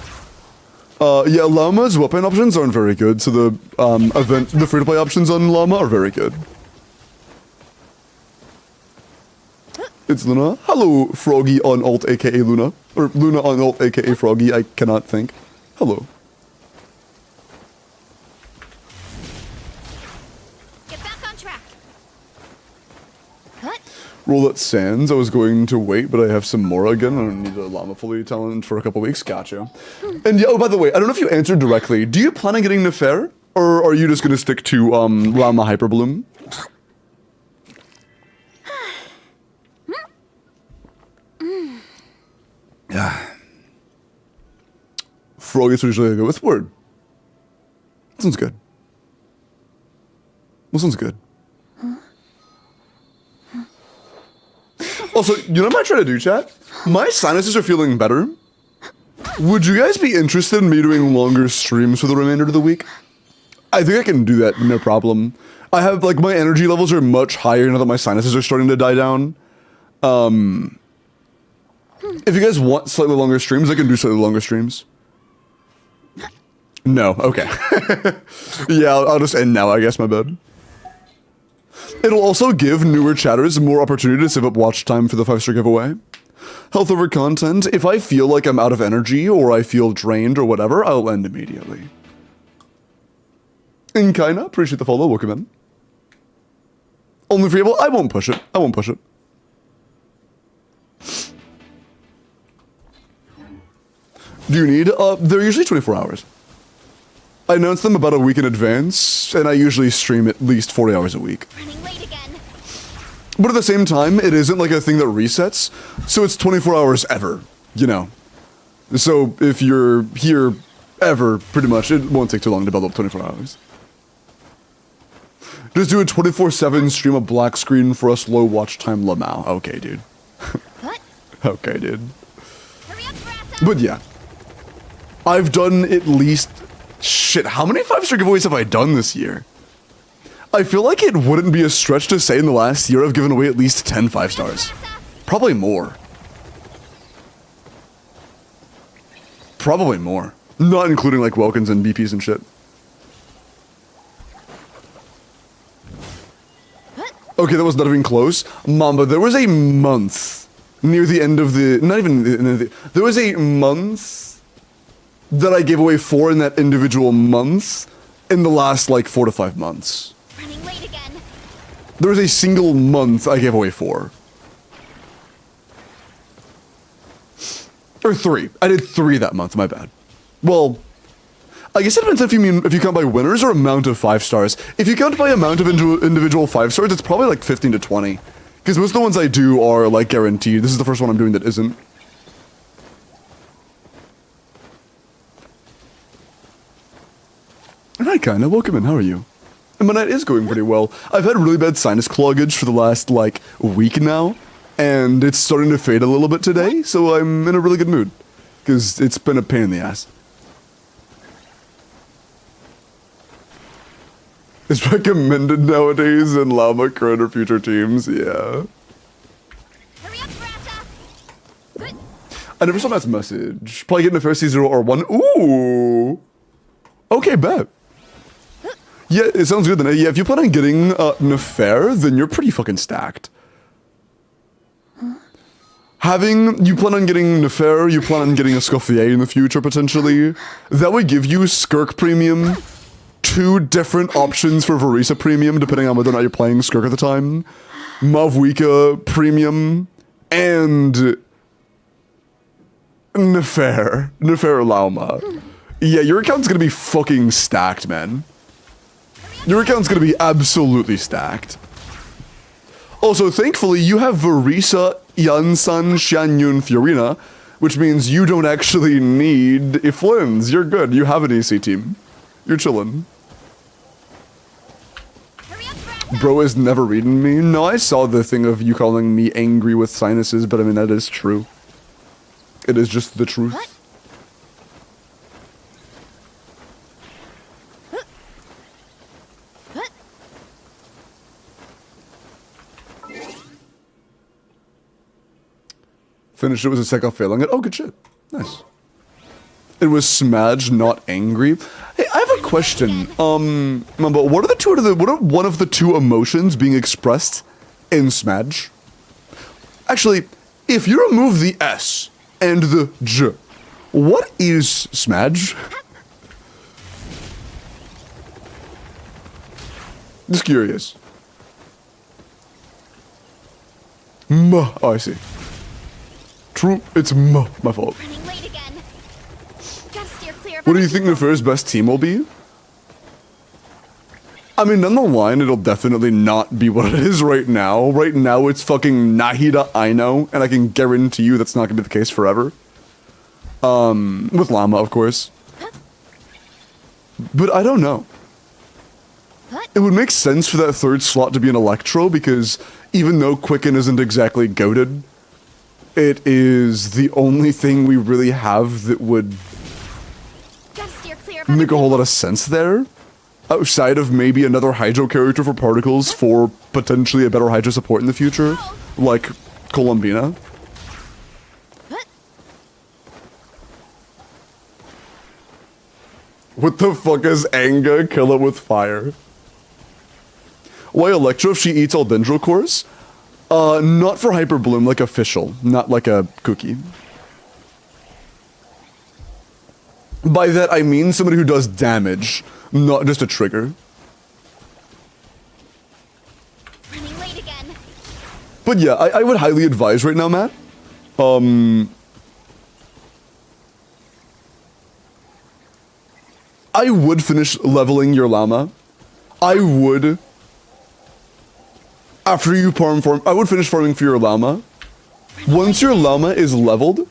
Yeah, Llama's weapon options aren't very good, so the free-to-play options on Llama are very good. It's Luna. Hello, Froggy on alt, aka Luna. Or Luna on alt, aka Froggy, I cannot think. Hello. Get back on track. Roulette Sands, I was going to wait, but I have some more again. I don't need a Llama fully talent for a couple weeks. Gotcha. And yeah, oh, by the way, I don't know if you answered directly. Do you plan on getting Nefer? Or are you just going to stick to Llama Hyperbloom? Yeah. Frog is usually good with word. That sounds good. That sounds good. Also, you know what I'm trying to do, chat? My sinuses are feeling better. Would you guys be interested in me doing longer streams for the remainder of the week? I think I can do that, no problem. I have, like, my energy levels are much higher now that my sinuses are starting to die down. If you guys want slightly longer streams, I can do slightly longer streams. No, okay. Yeah, I'll just end now, I guess, my bad. It'll also give newer chatters more opportunity to save up watch time for the 5-star giveaway. Health over content. If I feel like I'm out of energy or I feel drained or whatever, I'll end immediately. And kinda appreciate the follow. Welcome in. Only for able. I won't push it. I won't push it. Do you need? They're usually 24 hours. I announce them about a week in advance, and I usually stream at least 40 hours a week. Running late again. But at the same time, it isn't like a thing that resets, so it's 24 hours ever, you know. So if you're here ever, pretty much, it won't take too long to build up 24 hours. Just do a 24/7 stream of black screen for us low watch time Lamau. Okay, dude. What? Okay, dude. Hurry up, Brassa. But yeah. I've done at least... Shit, how many 5-star giveaways have I done this year? I feel like it wouldn't be a stretch to say in the last year I've given away at least 10 5-stars. Probably more. Probably more. Not including like Welkins and BPs and shit. Okay, that was not even close. Mamba, there was a month near the end of the... Not even... There was a month that I gave away 4 in that individual month in the last, like, 4 to 5 months. Running late again. There was a single month I gave away 4. Or 3. I did 3 that month, my bad. Well, I guess it depends if you count by winners or amount of 5-stars. If you count by amount of individual 5-stars, it's probably like 15 to 20. Because most of the ones I do are, like, guaranteed. This is the first one I'm doing that isn't. Hi, kinda. Welcome in. How are you? And my night is going pretty well. I've had really bad sinus cloggage for the last, like, week now. And it's starting to fade a little bit today, so I'm in a really good mood. Because it's been a pain in the ass. It's recommended nowadays in Llama current or future teams, yeah. Hurry up, Brassa. Good. I never saw that message. Probably getting a first 0 or 1. Ooh! Okay, bet. Yeah, it sounds good then. Yeah, if you plan on getting Nefer, then you're pretty fucking stacked. You plan on getting Nefer, you plan on getting a Scoffier in the future, potentially. That would give you Skirk Premium, 2 different options for Verisa Premium, depending on whether or not you're playing Skirk at the time. Mavwika Premium, and Nefer Lauma. Yeah, your account's gonna be fucking stacked, man. Your account's gonna be absolutely stacked. Also, thankfully, you have Verisa, Yansan, Shanyun, Fiorina, which means you don't actually need a Flynn's. You're good. You have an EC team. You're chillin'. Hurry up, Brasso. Bro is never reading me. No, I saw the thing of you calling me angry with sinuses, but I mean, that is true. It is just the truth. What? Finished it was a sec off failing it. Oh, good shit. Nice. It was Smudge, not angry. Hey, I have a question. But what are one of the two emotions being expressed in Smudge? Actually, if you remove the S and the J, what is Smudge? Just curious. Oh, I see. True, it's my fault. Running late again. Gotta steer clear of What do you other think people. Nefer's best team will be? I mean, down the line, it'll definitely not be what it is right now. Right now, it's fucking Nahida Aino, and I can guarantee you that's not gonna be the case forever. With Llama, of course. But I don't know. What? It would make sense for that third slot to be an Electro, because even though Quicken isn't exactly goated, it is the only thing we really have that would Gotta steer clear of other make a whole people. lot of sense there. Outside of maybe another Hydro character for Particles for potentially a better Hydro support in the future, like Columbina. What? What the fuck is Anga? Kill it with fire. Why Electro if she eats all Dendro cores? Not for Hyper Bloom, like official, not like a cookie. By that I mean somebody who does damage, not just a trigger. Running late again. But yeah, I would highly advise right now, Matt. I would finish leveling your llama. I would. After you farm, I would finish farming for your llama. Once your llama is leveled,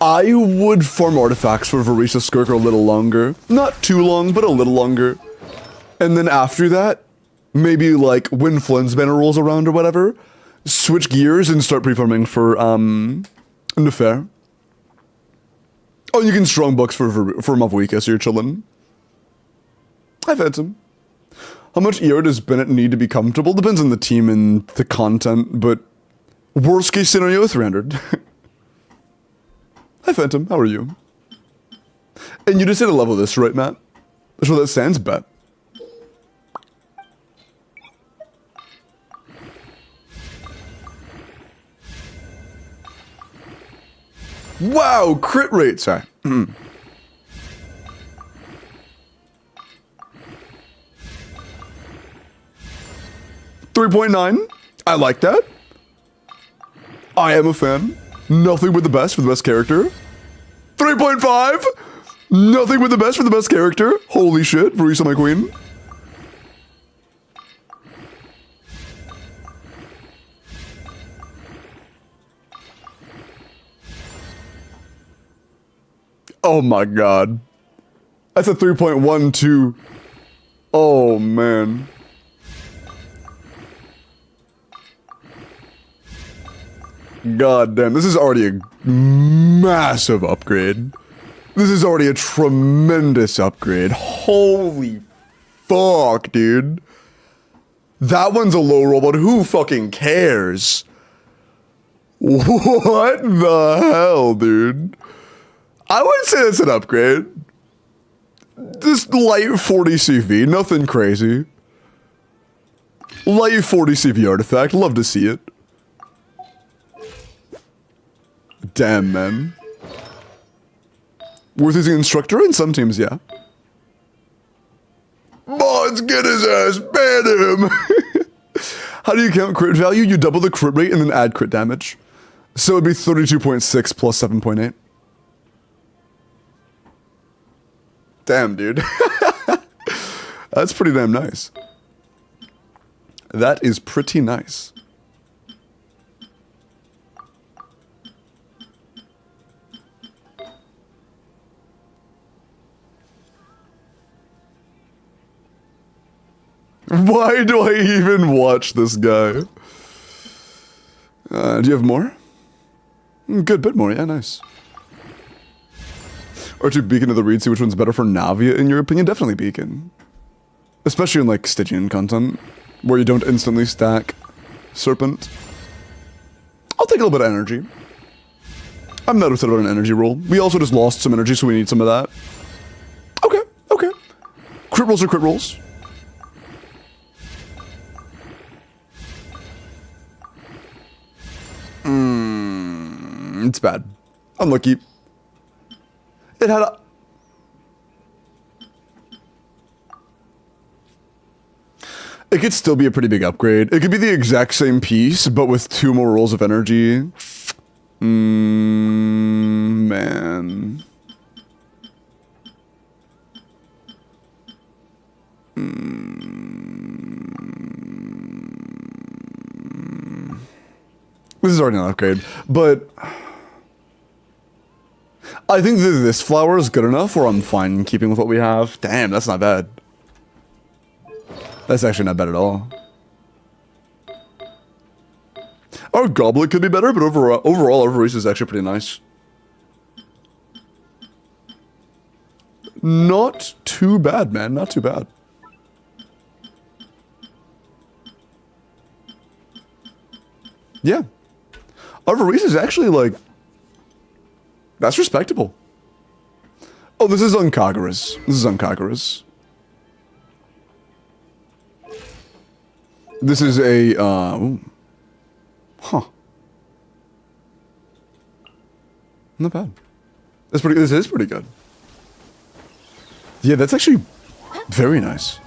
I would farm artifacts for Varisa Skirk a little longer. Not too long, but a little longer. And then after that, maybe like when Flynn's banner rolls around or whatever, switch gears and start pre-farming for Nefer. Oh, you can strong bucks for Mavuika, so you're chillin'. Hi, Phantom. How much ER does Bennett need to be comfortable? Depends on the team and the content, but worst case scenario, 300. Hi, Phantom. How are you? And you just hit a level this, right, Matt? That's what that stands, bet. Wow, crit rate, sorry. 3.9. I like that. I am a fan. Nothing but the best for the best character. 3.5. Nothing but the best for the best character. Holy shit, Varisa, my queen. Oh my god. That's a 3.12. Oh man. God damn, this is already a massive upgrade. This is already a tremendous upgrade. Holy fuck, dude. That one's a low roll, but who fucking cares? What the hell, dude? I would say it's an upgrade. Just light 40 CV, nothing crazy. Light 40 CV artifact, love to see it. Damn, man. Worth using instructor in some teams, yeah. Mods, get his ass, ban him! How do you count crit value? You double the crit rate and then add crit damage. So it'd be 32.6 plus 7.8. Damn, dude. That's pretty damn nice. That is pretty nice. Why do I even watch this guy? Do you have more? Good bit more, yeah, nice. R2 Beacon of the Reed, see which one's better for Navia in your opinion? Definitely Beacon. Especially in like Stygian content, where you don't instantly stack Serpent. I'll take a little bit of energy. I'm not upset about an energy roll. We also just lost some energy, so we need some of that. Okay, okay. Crit rolls are crit rolls. It's bad. Unlucky. It had a... It could still be a pretty big upgrade. It could be the exact same piece, but with 2 more rolls of energy. Man. This is already an upgrade, but... I think that this flower is good enough, or I'm fine keeping with what we have. Damn, that's not bad. That's actually not bad at all. Our goblet could be better, but overall our Varese is actually pretty nice. Not too bad, man. Not too bad. Yeah. Our Varese is actually, like... That's respectable. Oh, this is Unkagaras. This is Unkagaras. This is a, huh. Not bad. That's pretty, this is pretty good. Yeah, that's actually very nice.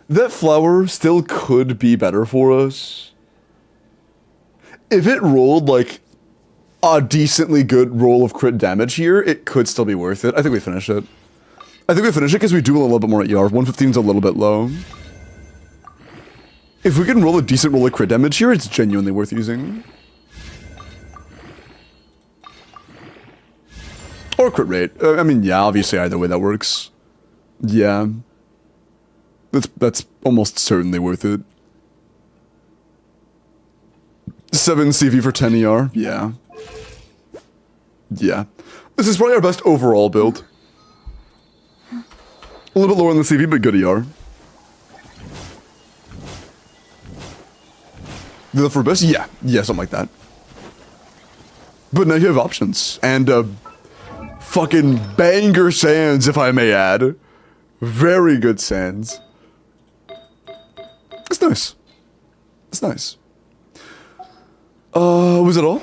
That flower still could be better for us. If it rolled, like, a decently good roll of crit damage here, it could still be worth it. I think we finish it. I think we finish it because we do a little bit more at ER. 115 is a little bit low. If we can roll a decent roll of crit damage here, it's genuinely worth using. Or crit rate. I mean, yeah, obviously either way that works. Yeah. That's almost certainly worth it. 7 CV for 10 ER. Yeah. Yeah. This is probably our best overall build. A little bit lower on the CV, but good ER. The for best? Yeah. Yeah, something like that. But now you have options. And, fucking banger sands, if I may add. Very good sands. It's nice. It's nice. Was it all?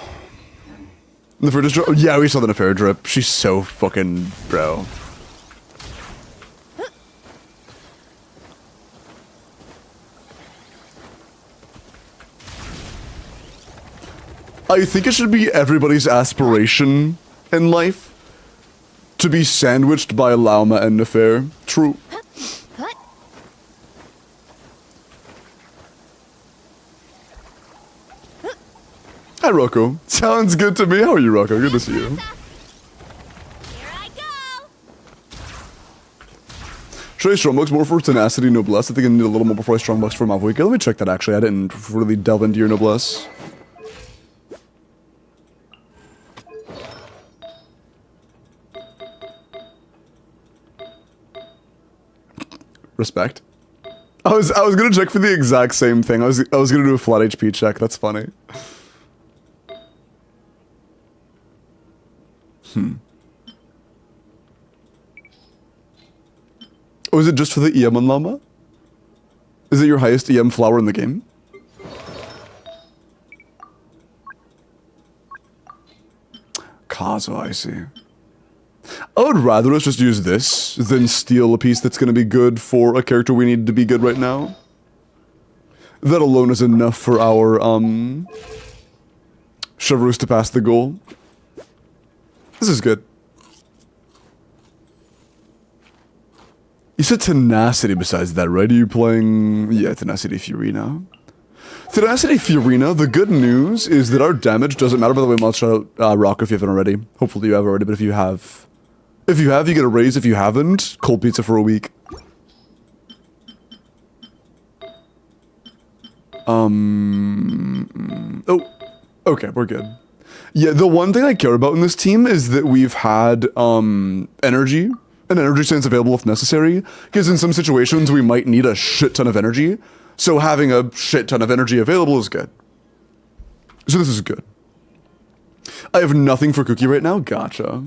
The Nefarious drip? Oh, yeah, we saw the Nefarious drip. She's so fucking bro. I think it should be everybody's aspiration in life to be sandwiched by Lauma and Nefer. True. Hi, Rocco. Sounds good to me. How are you, Rocco? Good to see you. Here I go. Should I strongbox more for tenacity noblesse? I think I need a little more before I strongbox for Mavuika. Let me check that, actually. I didn't really delve into your noblesse. Respect. I was gonna check for the exact same thing. I was gonna do a flat HP check. That's funny. Oh, is it just for the EM on Llama? Is it your highest EM flower in the game? Kazo, I see. I would rather us just use this than steal a piece that's going to be good for a character we need to be good right now. That alone is enough for our, Chevreuse to pass the goal. This is good. You said Tenacity besides that, right? Are you playing... Yeah, Tenacity Furina. Tenacity Furina, the good news is that our damage doesn't matter. By the way, I'll shout out Rock if you haven't already. Hopefully you have already, but if you have... If you have, you get a raise. If you haven't, cold pizza for a week. Oh, okay, we're good. Yeah, the one thing I care about in this team is that we've had energy, an energy stance available if necessary, because in some situations we might need a shit ton of energy, so having a shit ton of energy available is good. So this is good. I have nothing for Cookie right now, gotcha.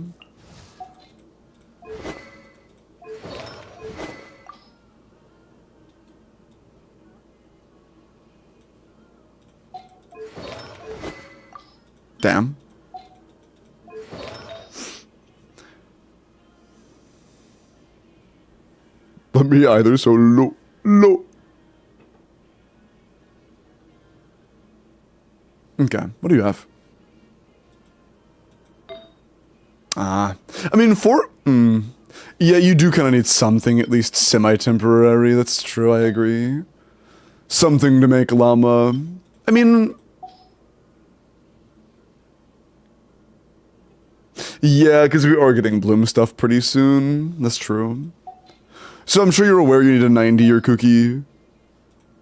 Damn. Let me either, so low. Okay, what do you have? I mean, yeah, you do kind of need something, at least semi-temporary, that's true, I agree. Something to make llama. I mean... Yeah, because we are getting bloom stuff pretty soon. That's true. So I'm sure you're aware you need a 90-year cookie.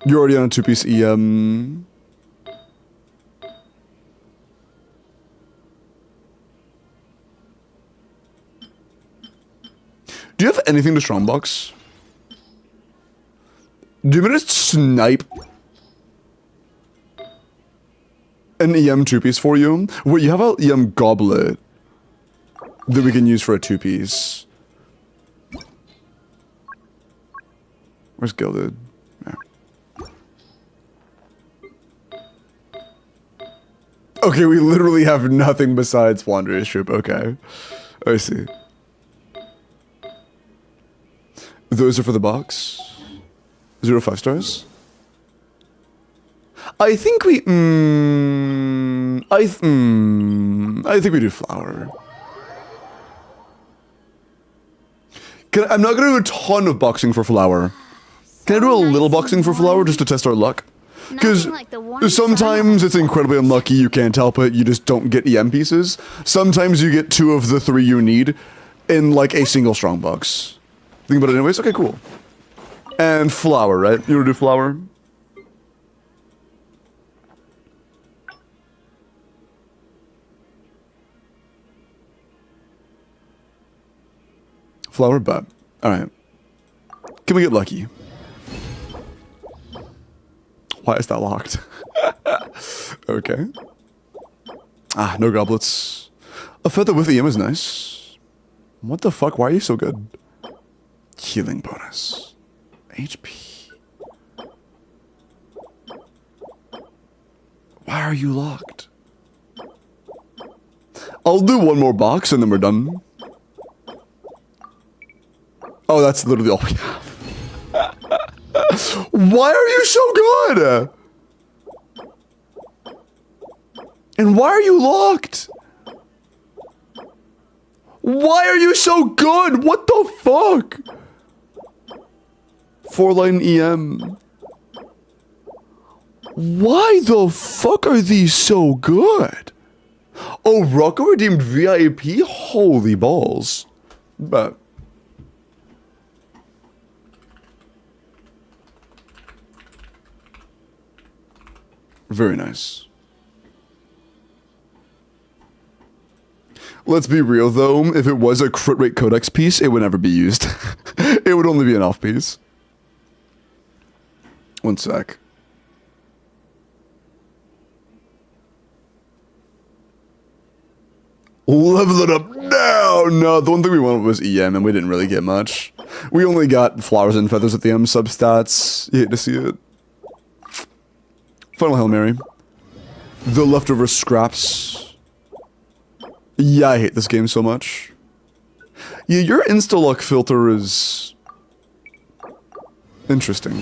You're already on a 2-piece EM. Do you have anything to strongbox? Do you want me to snipe an EM 2-piece for you? Wait, you have an EM goblet that we can use for a 2-piece. Where's Gilded? Yeah. Okay, we literally have nothing besides Wanderer's Troop. Okay. I see. Those are for the box. 0 5 stars. I think we. I think we do flower. I'm not gonna do a ton of boxing for flower. Can I do a little boxing for flower just to test our luck? Because sometimes it's incredibly unlucky, you can't help it, you just don't get EM pieces. Sometimes you get 2 of the 3 you need in like a single strongbox. Think about it anyways? Okay, cool. And flower, right? You wanna do flower? Flower, but alright. Can we get lucky? Why is that locked? Okay. Ah, no goblets. A feather with EM is nice. What the fuck? Why are you so good? Healing bonus. HP. Why are you locked? I'll do one more box and then we're done. Oh, that's literally all we have. Why are you so good? And why are you locked? Why are you so good? What the fuck? 4-line EM. Why the fuck are these so good? Oh, Rocco redeemed VIP? Holy balls. But... very nice. Let's be real though, if it was a crit rate codex piece, it would never be used. It would only be an off piece. One sec. Level it up now! No, the one thing we wanted was EM and we didn't really get much. We only got flowers and feathers at the M substats. You hate to see it. Final Hail Mary. The leftover scraps. Yeah, I hate this game so much. Yeah, your insta-luck filter is... interesting.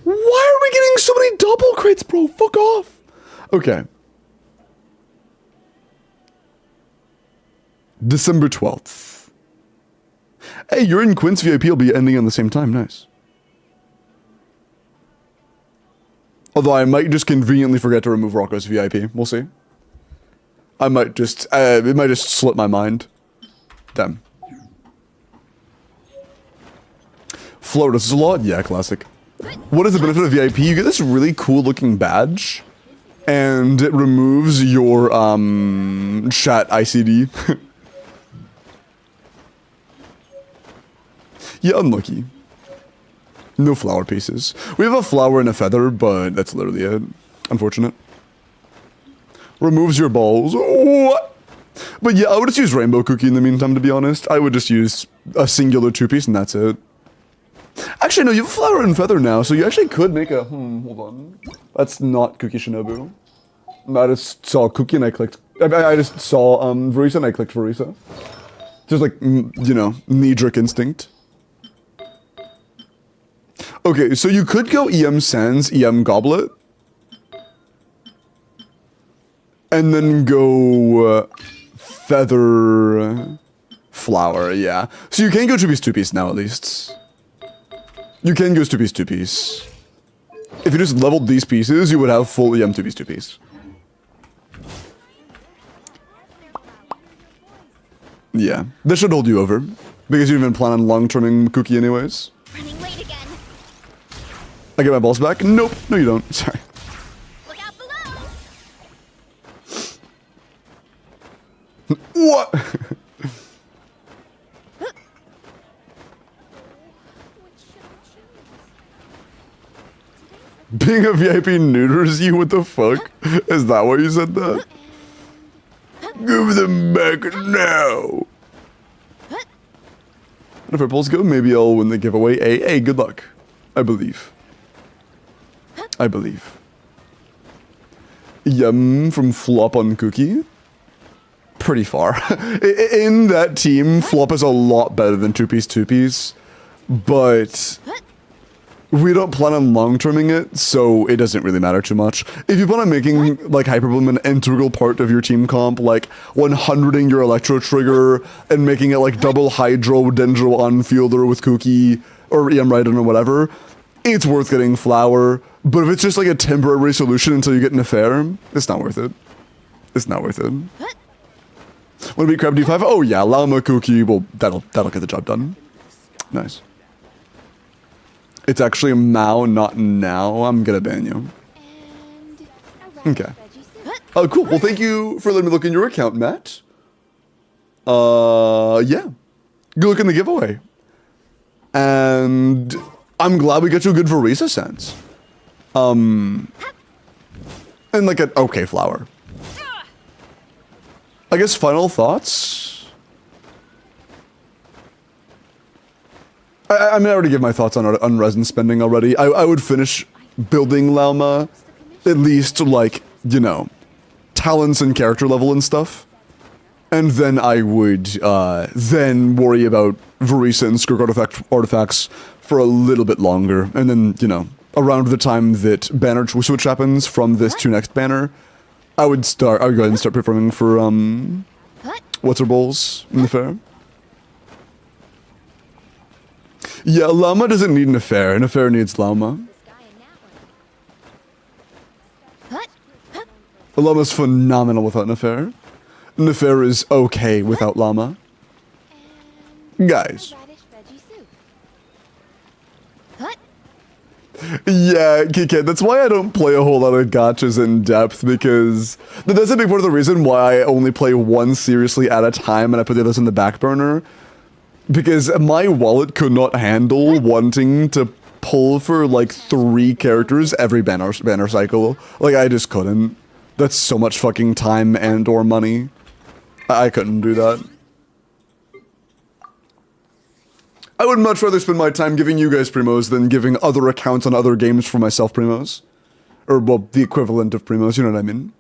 Why are we getting so many double crits, bro? Fuck off. Okay. December 12th. Hey, you're in Quince VIP will be ending on the same time. Nice. Although I might just conveniently forget to remove Rocco's VIP. We'll see. I might just... it might just slip my mind. Damn. Float us a lot? Yeah, classic. What is the benefit of VIP? You get this really cool looking badge. And it removes your, chat ICD. Yeah, unlucky. No flower pieces. We have a flower and a feather, but that's literally it. Unfortunate. Removes your balls. What? But yeah, I would just use Rainbow Cookie in the meantime, to be honest. I would just use a singular 2-piece and that's it. Actually, no, you have a flower and feather now, so you actually could make a... hold on. That's not Cookie Shinobu. I just saw Cookie and I clicked... I just saw Verisa and I clicked Verisa. Just like, you know, knee-jerk instinct. Okay, so you could go EM Sands, EM Goblet. And then go Feather Flower, yeah. So you can go 2-piece, 2-piece now at least. You can go 2-piece, 2-piece. If you just leveled these pieces, you would have full EM 2-piece, 2-piece. Yeah, this should hold you over. Because you didn't even plan on long-terming Cookie anyways. Running late again. I get my balls back? Nope. No, you don't. Sorry. Look out below. What? Being a VIP neuters you? What the fuck? Is that why you said that? Give them back now. And if our polls go, maybe I'll win the giveaway. Hey, good luck. I believe. I believe. Yum from Flop on Cookie. Pretty far. In that team, Flop is a lot better than 2-piece, 2-piece. But we don't plan on long-terming it, so it doesn't really matter too much. If you plan on making, like, Hyperbloom an integral part of your team comp, like, 100ing your Electro Trigger, and making it, like, double Hydro, Dendro on Fielder with Cookie, or EM Raiden or whatever, it's worth getting Flower. But if it's just, like, a temporary solution until you get an affair, it's not worth it. It's not worth it. Want to beat Crab D5? Oh yeah, Llama Cookie, well, that'll get the job done. Nice. It's actually Mao, not now. I'm gonna ban you. Okay. Oh, cool. Well, thank you for letting me look in your account, Matt. Yeah. Good luck in the giveaway. And I'm glad we got you a good Verisa sense. And like an okay flower. I guess final thoughts? I mean, I already gave my thoughts on resin spending already. I would finish building Lauma, at least to, like, you know, talents and character level and stuff. And then I would then worry about Verisa and Skirk artifacts for a little bit longer. And then, you know, around the time that banner switch happens from this to next banner, I would go ahead and start performing for, what's her bowls in the fair? Yeah, Llama doesn't need an affair. An affair needs Llama. Llama's phenomenal without an affair. An affair is okay without Llama. Guys. Yeah, Kikit, that's why I don't play a whole lot of gachas in depth, because that's a big part of the reason why I only play one seriously at a time and I put the others in the back burner. Because my wallet could not handle wanting to pull for like 3 characters every banner cycle. Like, I just couldn't. That's so much fucking time and or money. I couldn't do that. I would much rather spend my time giving you guys primos than giving other accounts on other games for myself primos. Or, well, the equivalent of primos, you know what I mean?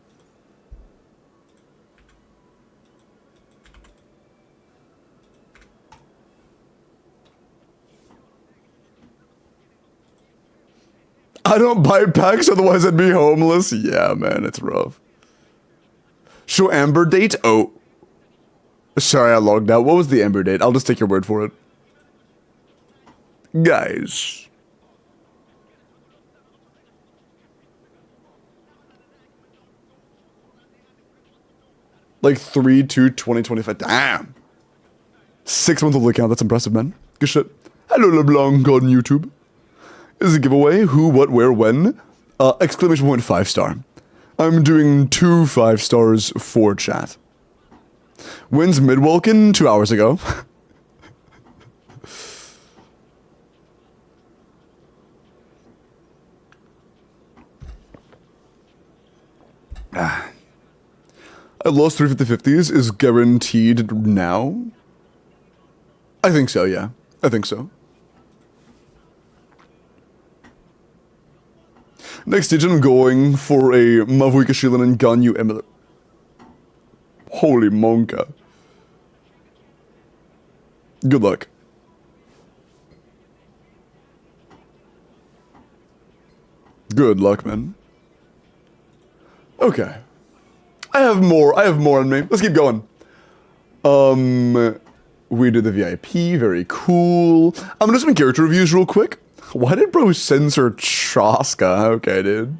I don't buy packs, otherwise I'd be homeless. Yeah, man, it's rough. Show Amber date? Oh. Sorry, I logged out. What was the Amber date? I'll just take your word for it. Guys. Like 3/2/2025. Damn. 6 month old account. That's impressive, man. Good shit. Hello, LeBlanc on YouTube. This is a giveaway. Who, what, where, when? Exclamation point 5-star. I'm doing 2 5 stars for chat. When's mid-Welkin? 2 hours ago. I lost 350/50s is guaranteed now? I think so, yeah. I think so. Next stage, I'm going for a Mavuika Shilin and Ganyu emulator. Holy monka. Good luck. Good luck, man. Okay. I have more on me. Let's keep going. We did the VIP, very cool. I'm gonna do some character reviews real quick. Why did bro censor Chaska? Okay, dude.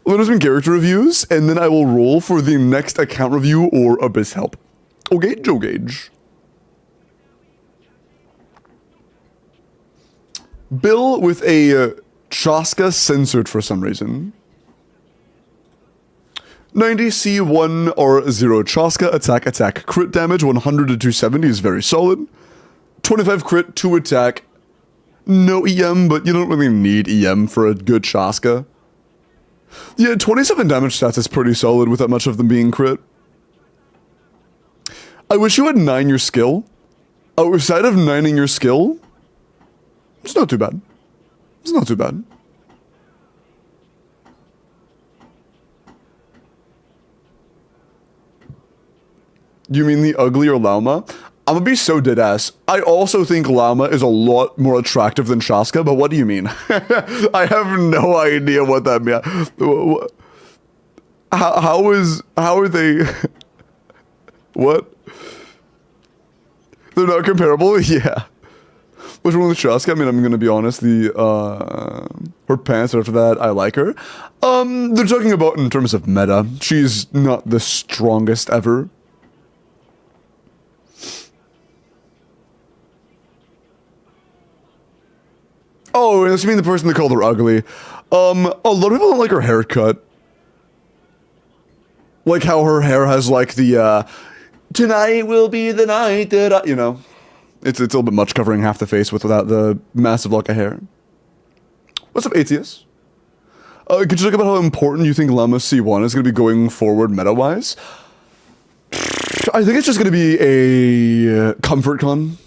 We'll do some character reviews, and then I will roll for the next account review or Abyss help. Okay, Joe Gage. Bill with a Chaska censored for some reason. 90 C1 or 0 Chaska attack crit damage 100 to 270 is very solid. 25 crit 2 attack. No EM, but you don't really need EM for a good Chaska. Yeah, 27 damage stats is pretty solid with that much of them being crit. I wish you had 9 your skill. Outside of 9ing your skill, it's not too bad. It's not too bad. You mean the uglier Llama? I'm gonna be so deadass. I also think Llama is a lot more attractive than Chaska, but what do you mean? I have no idea what that means. How are they? What? They're not comparable? Yeah. Which one with Chaska? I mean, I'm gonna be honest, her pants after that, I like her. They're talking about in terms of meta. She's not the strongest ever. Oh, unless you mean the person that called her ugly. A lot of people don't like her haircut. Like how her hair has like the, tonight will be the night that I, you know. It's a little bit much covering half the face without the massive lock of hair. What's up, ATS? Could you talk about how important you think Llama C1 is going to be going forward meta-wise? I think it's just going to be a comfort con.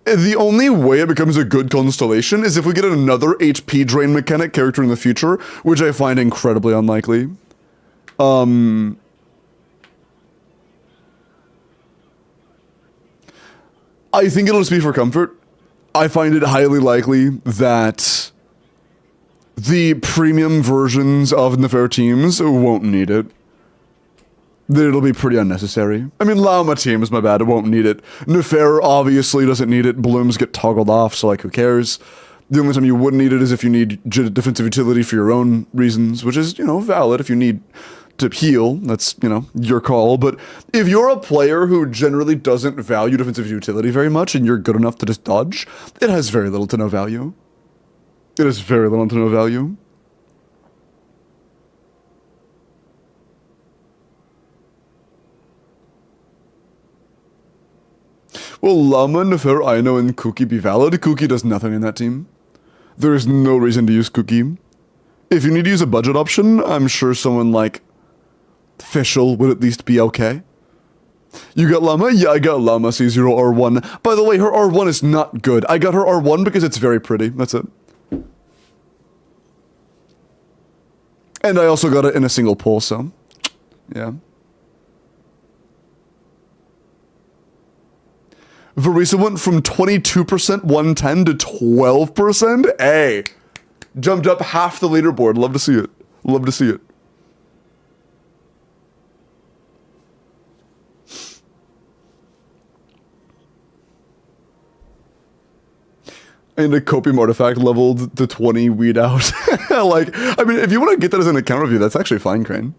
The only way it becomes a good constellation is if we get another HP drain mechanic character in the future, which I find incredibly unlikely. I think it'll just be for comfort. I find it highly likely that the premium versions of Neferteams won't need it. That it'll be pretty unnecessary. I mean, Llama teams, my bad, it won't need it. Nefer obviously doesn't need it. Blooms get toggled off, so like, who cares? The only time you wouldn't need it is if you need defensive utility for your own reasons, which is, you know, valid. If you need to heal, that's, you know, your call. But if you're a player who generally doesn't value defensive utility very much and you're good enough to just dodge, it has very little to no value. It has very little to no value. Will Llama, Nefer, Aino, and Cookie be valid? Cookie does nothing in that team. There is no reason to use Cookie. If you need to use a budget option, I'm sure someone like Fischl would at least be okay. You got Llama? Yeah, I got Llama C0 R1. By the way, her R1 is not good. I got her R1 because it's very pretty. That's it. And I also got it in a single pull, so yeah. Verisa went from 22% 110 to 12%. Hey, jumped up half the leaderboard. Love to see it. Love to see it. And a copium artifact leveled to 20 weed out. Like, I mean, if you want to get that as an account review, that's actually fine, Crane.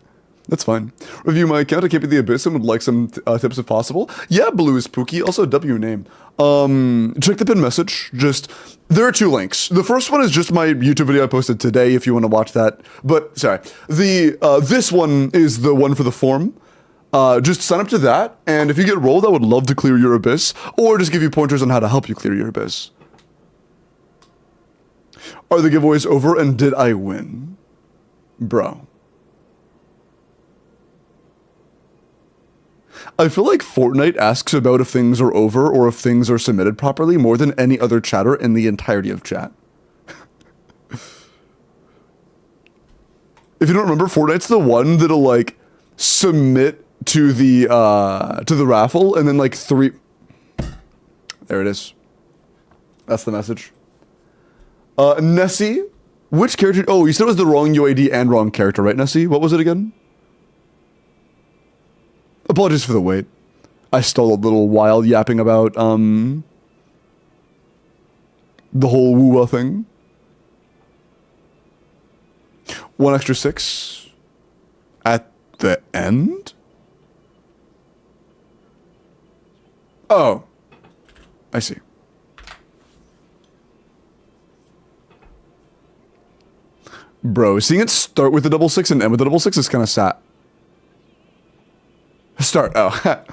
That's fine. Review my account. I can't be the Abyss and would like some tips if possible. Yeah, Blue is Pookie. Also, W name. Check the pin message. Just, there are 2 links. The first one is just my YouTube video I posted today if you want to watch that. But, sorry. This one is the one for the form. Just sign up to that, and if you get rolled, I would love to clear your Abyss, or just give you pointers on how to help you clear your Abyss. Are the giveaways over, and did I win? Bro. I feel like Fortnite asks about if things are over or if things are submitted properly more than any other chatter in the entirety of chat. If you don't remember, Fortnite's the one that'll, like, submit to the raffle, and then, like, 3... There it is. That's the message. Nessie? Which character? Oh, you said it was the wrong UID and wrong character, right, Nessie? What was it again? Apologies for the wait. I stole a little while yapping about, the whole woo-wah thing. 1 extra 6 at the end? Oh. I see. Bro, seeing it start with the 666 and end with the 666 is kind of sad. Start. Oh.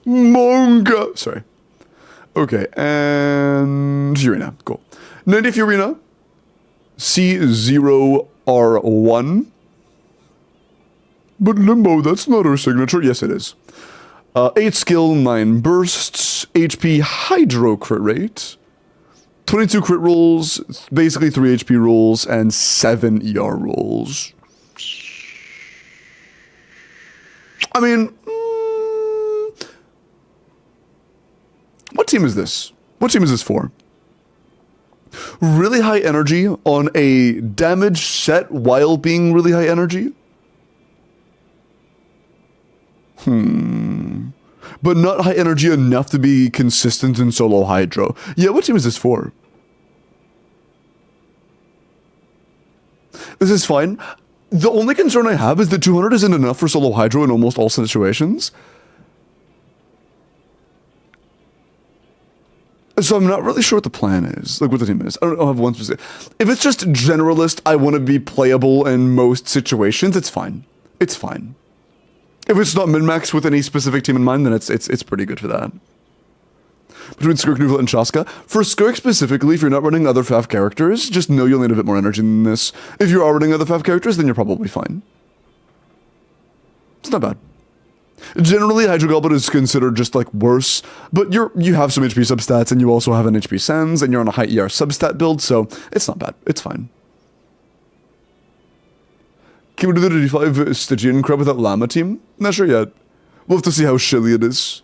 Manga. Sorry. Okay, and Furina. Cool. 90 Furina. C0R1. But Limbo, that's not her signature. Yes, it is. 8 skill, 9 bursts, HP Hydro crit rate, 22 crit rolls, basically 3 HP rolls, and 7 ER rolls. I mean, what team is this? What team is this for? Really high energy on a damage set while being really high energy? But not high energy enough to be consistent in solo Hydro. Yeah, what team is this for? This is fine. The only concern I have is that 200 isn't enough for solo Hydro in almost all situations. So I'm not really sure what the plan is, like what the team is. I don't have one specific. If it's just generalist, I want to be playable in most situations, it's fine. It's fine. If it's not min-max with any specific team in mind, then it's pretty good for that. Between Skirk, Nuvla, and Shaska. For Skirk specifically, if you're not running other FAF characters, just know you'll need a bit more energy than this. If you are running other FAF characters, then you're probably fine. It's not bad. Generally, Hydro Goblin is considered just like worse, but you have some HP substats, and you also have an HP Sens, and you're on a high ER substat build, so it's not bad. It's fine. Can we do the D5 Stygian Crab without Llama team? Not sure yet. We'll have to see how shilly it is.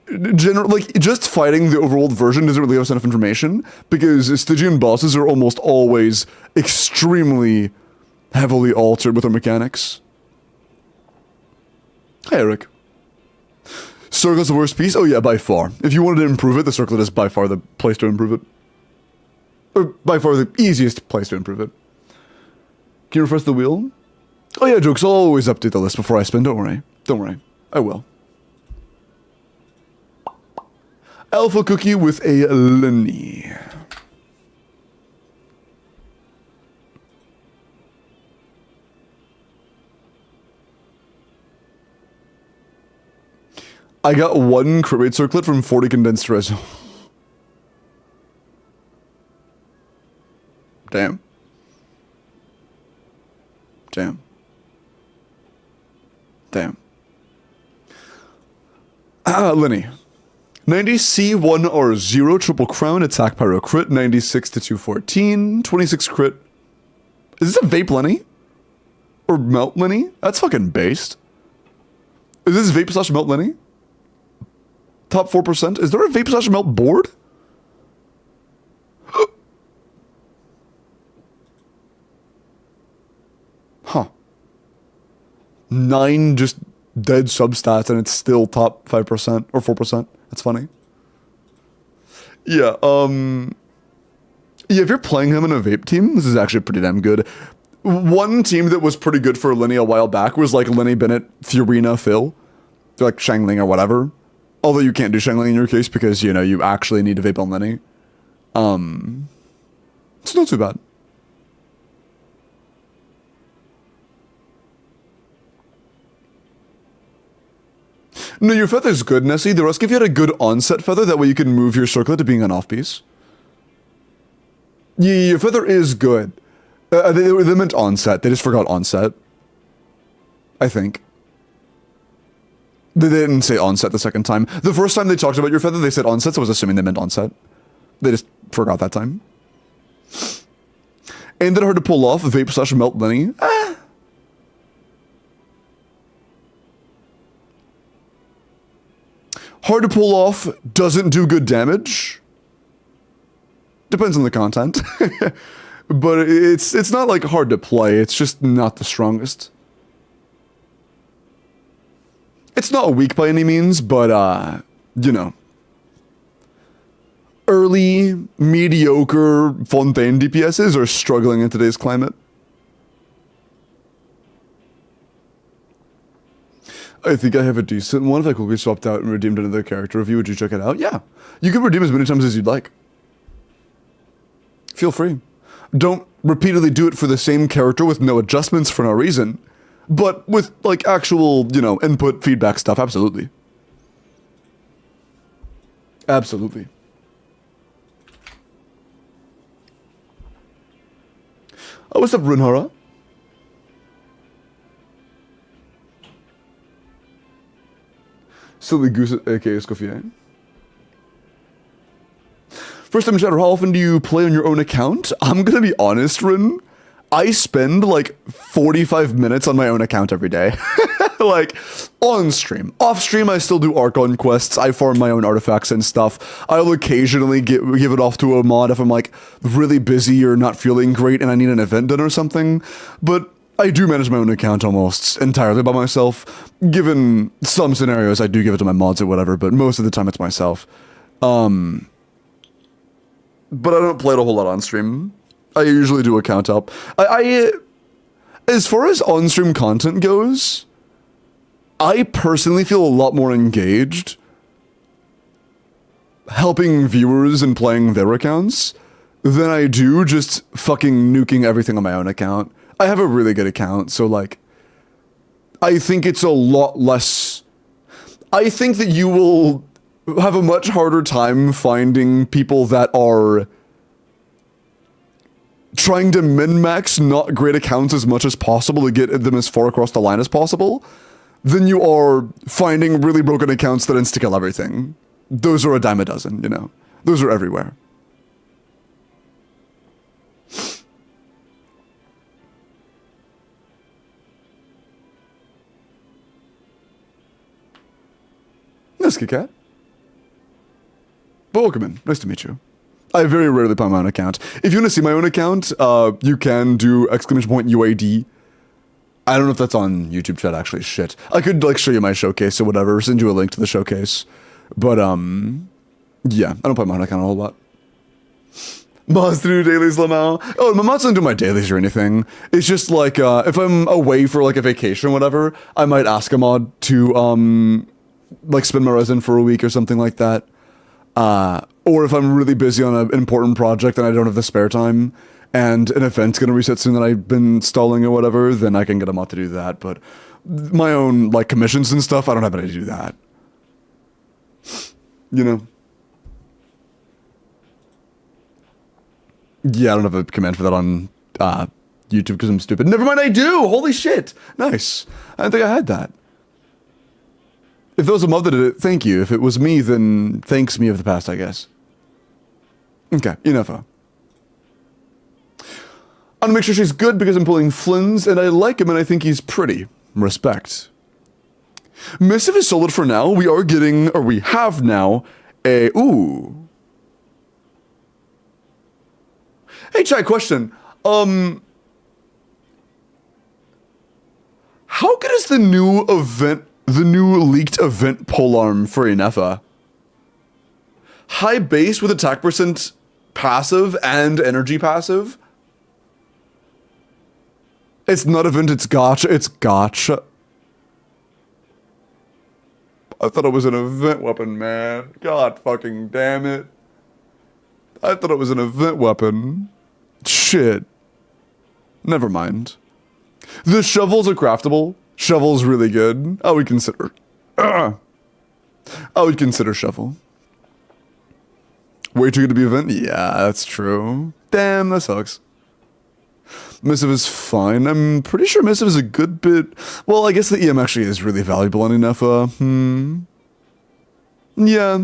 Like, just fighting the overworld version doesn't really have enough information, because Stygian bosses are almost always extremely heavily altered with their mechanics. Hi, Eric. Circle's the worst piece? Oh yeah, by far. If you wanted to improve it, the Circlet is by far the place to improve it. Or by far the easiest place to improve it. Can you refresh the wheel? Oh yeah, jokes. I'll always update the list before I spin. Don't worry. Don't worry. I will. Alpha Cookie with a Lenny. I got 1 crit rate circlet from 40 condensed resin. Damn. Damn. Damn. Lenny. 90 C1R0 triple crown attack pyro crit 96 to 214 26 crit. Is this a vape Lenny? Or melt Lenny? That's fucking based. Is this vape slash melt Lenny? Top 4%. Is there a vape slash melt board? Huh. 9 just dead substats and it's still top 5% or 4%. That's funny. Yeah, yeah, if you're playing him in a vape team, this is actually pretty damn good. One team that was pretty good for Lenny a while back was like Lenny Bennett, Fiorina, Phil. Like Shangling or whatever. Although you can't do Shangling in your case because, you know, you actually need to vape on Lenny. It's not too bad. No, your feather's good, Nessie. The rest give you had a good onset feather. That way you can move your circlet to being an off-piece. Yeah, your feather is good. They meant onset. They just forgot onset. I think. They didn't say onset the second time. The first time they talked about your feather, they said onset, so I was assuming they meant onset. They just forgot that time. Ain't that hard to pull off, vape slash melt Lenny? Hard to pull off, doesn't do good damage. Depends on the content. But it's not like hard to play, it's just not the strongest. It's not weak by any means, but you know. Early, mediocre Fontaine DPSs are struggling in today's climate. I think I have a decent one. If I quickly swapped out and redeemed another character review, would you check it out? Yeah. You can redeem as many times as you'd like. Feel free. Don't repeatedly do it for the same character with no adjustments for no reason. But with, like, actual, you know, input, feedback stuff, absolutely. Absolutely. Oh, what's up, Runhara? Silly Goose, aka Scofier. First time chatter, how often do you play on your own account? I'm gonna be honest, Rin. I spend like 45 minutes on my own account every day. Like, on stream. Off stream, I still do Archon quests. I farm my own artifacts and stuff. I'll occasionally give it off to a mod if I'm like really busy or not feeling great and I need an event done or something. But I do manage my own account almost entirely by myself. Given some scenarios, I do give it to my mods or whatever, but most of the time it's myself. But I don't play it a whole lot on stream. I usually do account up. As far as on-stream content goes, I personally feel a lot more engaged helping viewers and playing their accounts than I do just fucking nuking everything on my own account. I have a really good account, so like, I think it's a lot less... I think that you will have a much harder time finding people that are trying to min-max not great accounts as much as possible to get them as far across the line as possible than you are finding really broken accounts that insta-kill everything. Those are a dime a dozen, you know? Those are everywhere. Nice, Cat. But welcome in. Nice to meet you. I very rarely play my own account. If you want to see my own account, you can do !UAD. I don't know if that's on YouTube chat, actually. Shit. I could, like, show you my showcase or whatever, send you a link to the showcase. But, yeah, I don't play my own account a whole lot. Mods to do dailies, Lamau. Oh, my mods don't do my dailies or anything. It's just, like, if I'm away for, like, a vacation or whatever, I might ask a mod to, like, spend my resin for a week or something like that. Or if I'm really busy on an important project and I don't have the spare time, and an event's gonna reset soon that I've been stalling or whatever, then I can get a mod to do that. But my own, like, commissions and stuff, I don't have any to do that. You know? Yeah, I don't have a command for that on YouTube because I'm stupid. Never mind, I do! Holy shit! Nice. I didn't think I had that. If there was a mod that did it, thank you. If it was me, then thanks me of the past, I guess. Okay, enough. I'm gonna make sure she's good because I'm pulling Flynn's, and I like him and I think he's pretty. Respect. Missive is solid for now. We are getting, or we have now, a... Ooh. Hey, chat, question. How good is the new event... The new leaked event polearm for Inefa? High base with attack percent passive and energy passive? It's not event, it's gotcha. It's gotcha. I thought it was an event weapon, man. God fucking damn it. I thought it was an event weapon. Shit. Never mind. The shovels are craftable. Shovel's really good. I would consider. I would consider shovel. Way too good to be event? Yeah, that's true. Damn, that sucks. Missive is fine. I'm pretty sure Missive is a good bit... Well, I guess the EM actually is really valuable on Inefa. Yeah.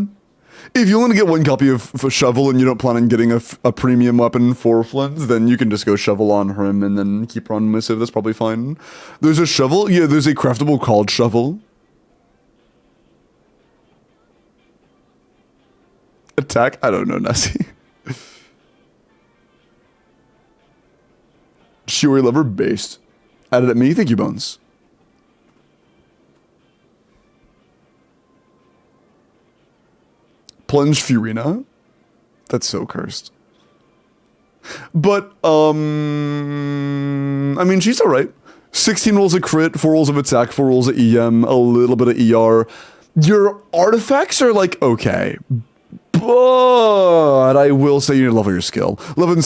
If you only get one copy of Shovel and you don't plan on getting a premium weapon for Flint, then you can just go Shovel on him and then keep on Missive. That's probably fine. There's a Shovel? Yeah, there's a craftable called Shovel. Attack? I don't know, Nessie. Shiori lever based. Added at me. Thank you, Bones. Plunge Furina. That's so cursed. But, I mean, she's alright. 16 rolls of crit, 4 rolls of attack, 4 rolls of EM, a little bit of ER. Your artifacts are like, okay. But I will say you need to level your skill. Level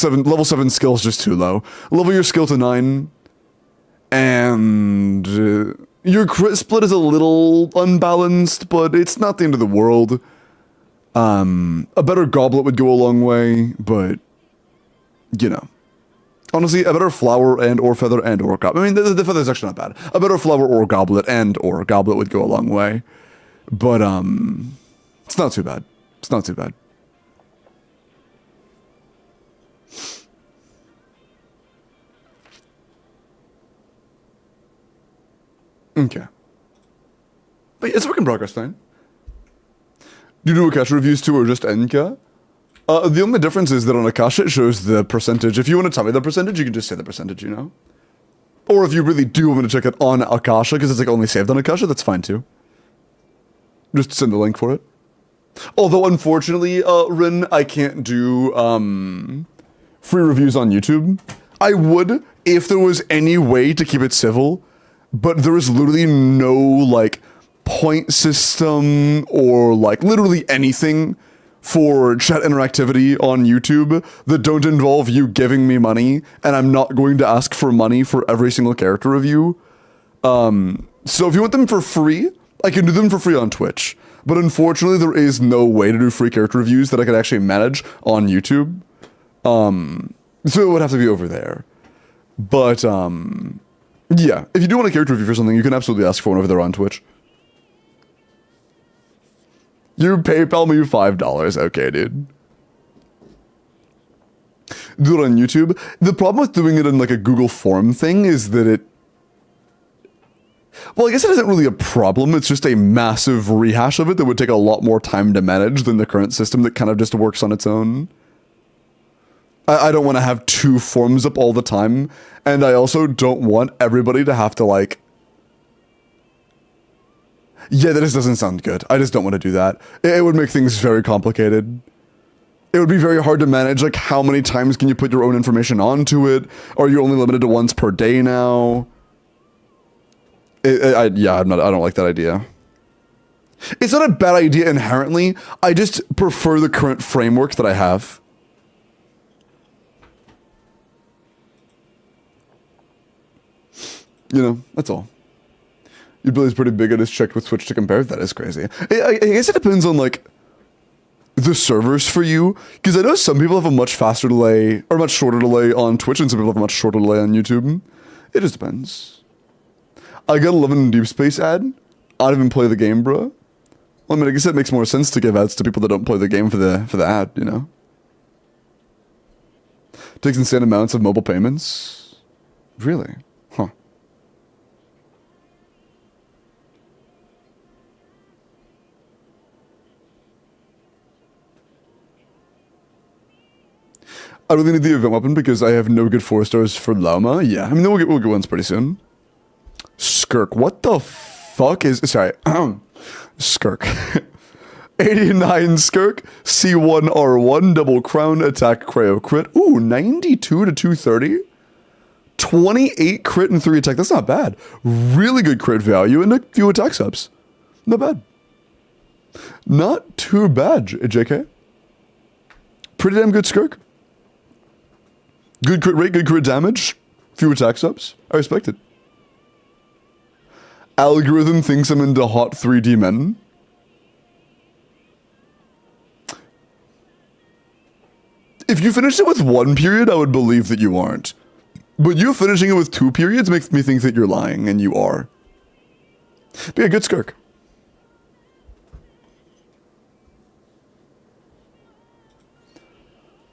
7 skill is just too low. Level your skill to 9. And your crit split is a little unbalanced, but it's not the end of the world. A better goblet would go a long way, but, you know. Honestly, a better flower and or feather and or goblet. I mean, the feather's actually not bad. A better flower or goblet and or goblet would go a long way. But, it's not too bad. It's not too bad. Okay. But it's a work in progress thing. Do you do Akasha reviews too, or just Enka? The only difference is that on Akasha it shows the percentage. If you want to tell me the percentage, you can just say the percentage, you know? Or if you really do want me to check it on Akasha, because it's like only saved on Akasha, that's fine too. Just send the link for it. Although, unfortunately, Rin, I can't do, free reviews on YouTube. I would, if there was any way to keep it civil, but there is literally no, like, point system or, like, literally anything for chat interactivity on YouTube that don't involve you giving me money, and I'm not going to ask for money for every single character review. So if you want them for free, I can do them for free on Twitch. But unfortunately, there is no way to do free character reviews that I could actually manage on YouTube. So it would have to be over there. But, yeah. If you do want a character review for something, you can absolutely ask for one over there on Twitch. You PayPal me $5. Okay, dude. Do it on YouTube. The problem with doing it in, like, a Google form thing is that it... Well, I guess it isn't really a problem. It's just a massive rehash of it that would take a lot more time to manage than the current system that kind of just works on its own. I don't want to have 2 forms up all the time, and I also don't want everybody to have to, like... Yeah, that just doesn't sound good. I just don't want to do that. It would make things very complicated. It would be very hard to manage, like, how many times can you put your own information onto it? Are you only limited to once per day now? I don't like that idea. It's not a bad idea inherently. I just prefer the current framework that I have. You know, that's all. Your ability's pretty big. I just checked with Twitch to compare. That is crazy. I guess it depends on, like, the servers for you. Because I know some people have a much faster delay, or much shorter delay on Twitch, and some people have a much shorter delay on YouTube. It just depends. I got 11 in Deep Space ad. I don't even play the game, bro. Well, I mean, I guess it makes more sense to give ads to people that don't play the game for the ad, you know? Takes insane amounts of mobile payments. Really? Huh. I really need the event weapon because I have no good 4 stars for Llama. Yeah, I mean, we'll get ones pretty soon. Skirk. What the fuck is... Sorry. Skirk. 89 Skirk. C1R1. Double crown. Attack. Cryo crit. Ooh, 92 to 230. 28 crit and 3 attack. That's not bad. Really good crit value and a few attack subs. Not bad. Not too bad, JK. Pretty damn good skirk. Good crit rate, good crit damage, few attack subs. I respect it. Algorithm thinks I'm into hot 3D men. If you finished it with 1 period, I would believe that you aren't. But you finishing it with 2 periods makes me think that you're lying, and you are. Be a good skirk.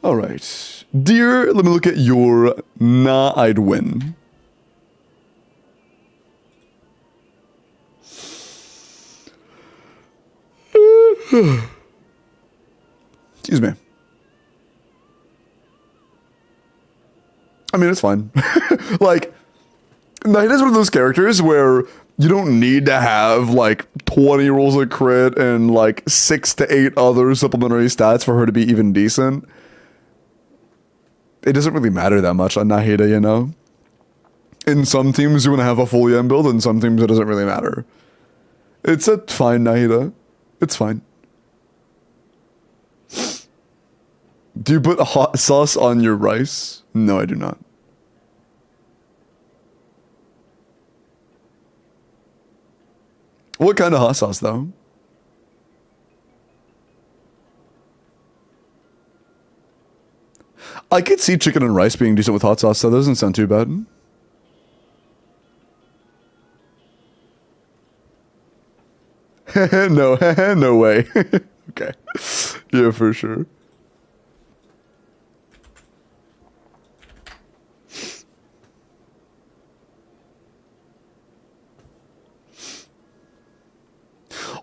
Alright. Dear, let me look at your nah, I'd win. Excuse me. I mean, it's fine. Like, Knight is one of those characters where you don't need to have, like, 20 rolls of crit and, like, 6 to 8 other supplementary stats for her to be even decent. It doesn't really matter that much on Nahida, you know? In some teams, you want to have a full EM build, in some teams, it doesn't really matter. It's a fine Nahida. It's fine. Do you put hot sauce on your rice? No, I do not. What kind of hot sauce, though? I could see chicken and rice being decent with hot sauce, so that doesn't sound too bad. No, no way. Okay. Yeah, for sure.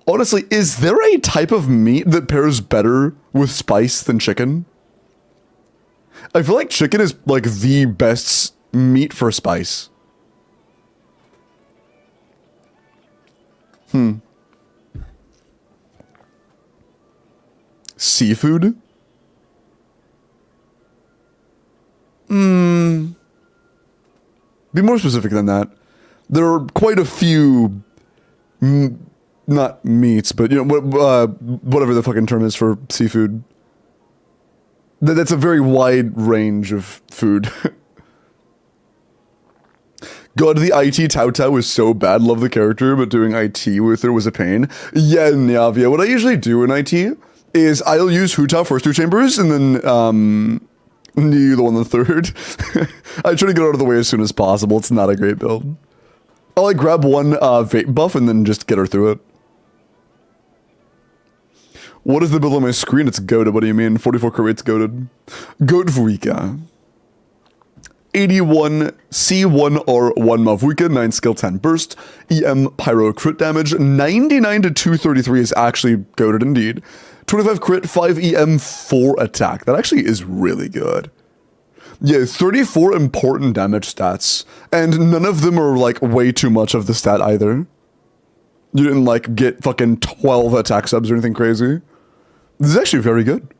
Honestly, is there a type of meat that pairs better with spice than chicken? I feel like chicken is like the best meat for spice. Seafood? Be more specific than that. There are quite a few, not meats, but you know, whatever the fucking term is for seafood. That's a very wide range of food. God, the IT Tao Tao is so bad. Love the character, but doing IT with her was a pain. Yeah, Nyavia. What I usually do in IT is I'll use Hu Tao first 2 chambers, and then, Ni the one on the 3rd. I try to get out of the way as soon as possible. It's not a great build. I'll like grab one vape buff and then just get her through it. What is the build on my screen? It's goated. What do you mean? 44 crit rate's goated. Goat Vuika. 81 C1 or 1 Mavuika, 9 skill 10 burst, EM pyro crit damage, 99 to 233 is actually goated indeed. 25 crit, 5 EM, 4 attack. That actually is really good. Yeah, 34 important damage stats, and none of them are like way too much of the stat either. You didn't like get fucking 12 attack subs or anything crazy. This is actually very good.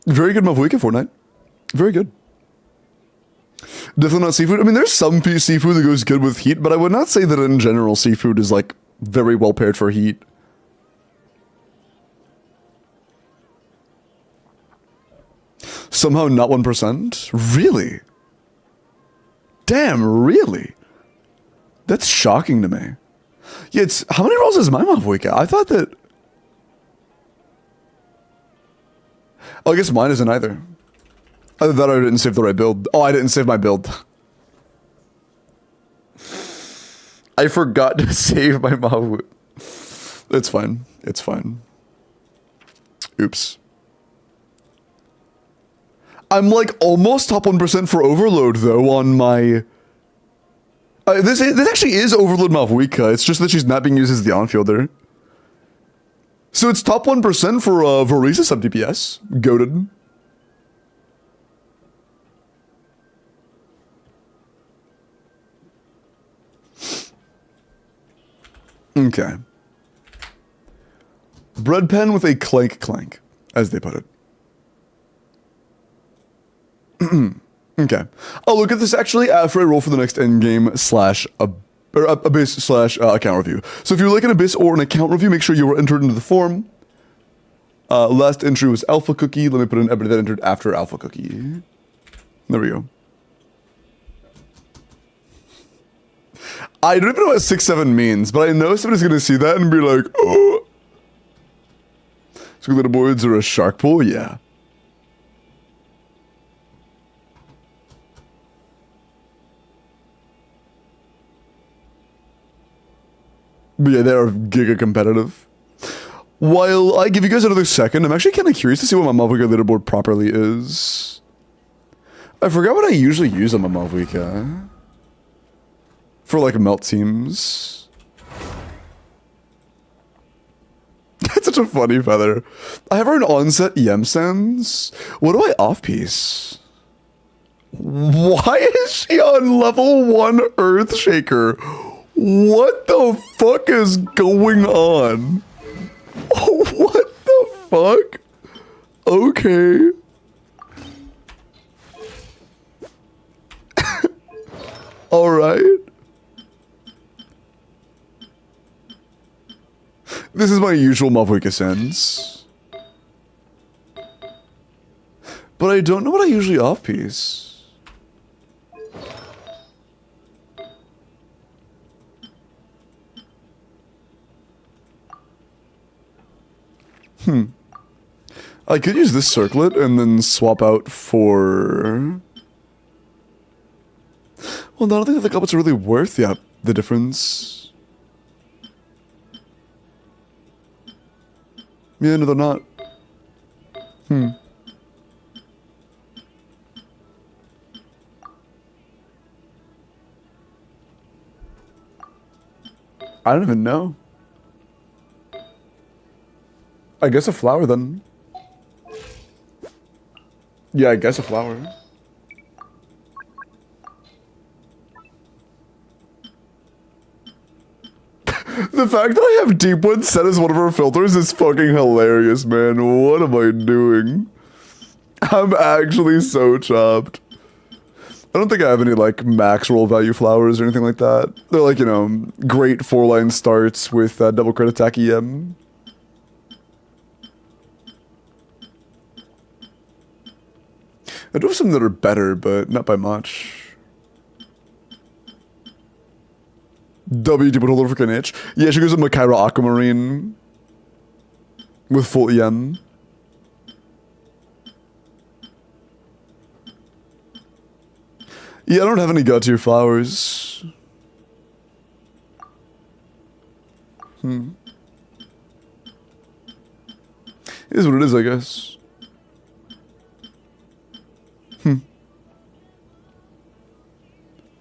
Very good Mavuika Fortnite. Very good. Definitely not seafood. I mean, there's some seafood that goes good with heat, but I would not say that in general seafood is like very well paired for heat. Somehow not 1%? Really? Damn, really? That's shocking to me. Yeah, it's... How many rolls is my Mavuika? I thought that... Oh, I guess mine isn't either. Either that or I didn't save the right build. Oh, I didn't save my build. I forgot to save my Mavu. It's fine. It's fine. Oops. I'm like almost top 1% for Overload though on my... this actually is Overload Mavuika. It's just that she's not being used as the on-fielder. So it's top 1% for Varisa sub DPS. Goated. Okay. Bread pen with a clank clank, as they put it. Okay. I'll look at this actually after I roll for the next endgame slash Abyss slash account review. So if you're like an Abyss or an account review, make sure you were entered into the form. Last entry was Alpha Cookie. Let me put in everybody that entered after Alpha Cookie. There we go. I don't even know what 6-7 means, but I know somebody's gonna see that and be like, oh. So little boards are a shark pool? Yeah. But yeah, they're giga competitive. While I give you guys another second, I'm actually kind of curious to see what my Malvika leaderboard properly is. I forgot what I usually use on my Malvika. For like melt teams. That's such a funny feather. I have her in onset EM sense. What do I off-piece? Why is she on level 1 Earthshaker? What the fuck is going on? What the fuck? Okay. Alright. This is my usual Malvika sense. But I don't know what I usually off-piece. I could use this circlet and then swap out for... Well, no, I don't think that the goblets are really worth the difference. Yeah, no, they're not. I don't even know. I guess a flower then. Yeah, I guess a flower. The fact that I have Deepwood set as one of our filters is fucking hilarious, man. What am I doing? I'm actually so chopped. I don't think I have any, like, max roll value flowers or anything like that. They're like, you know, great 4-line starts with double crit attack EM. I do have some that are better, but not by much. W Deepwood holder for Kanich. Yeah, she goes with Makaira Aquamarine. With full EM. Yeah, I don't have any god tier flowers. It is what it is, I guess.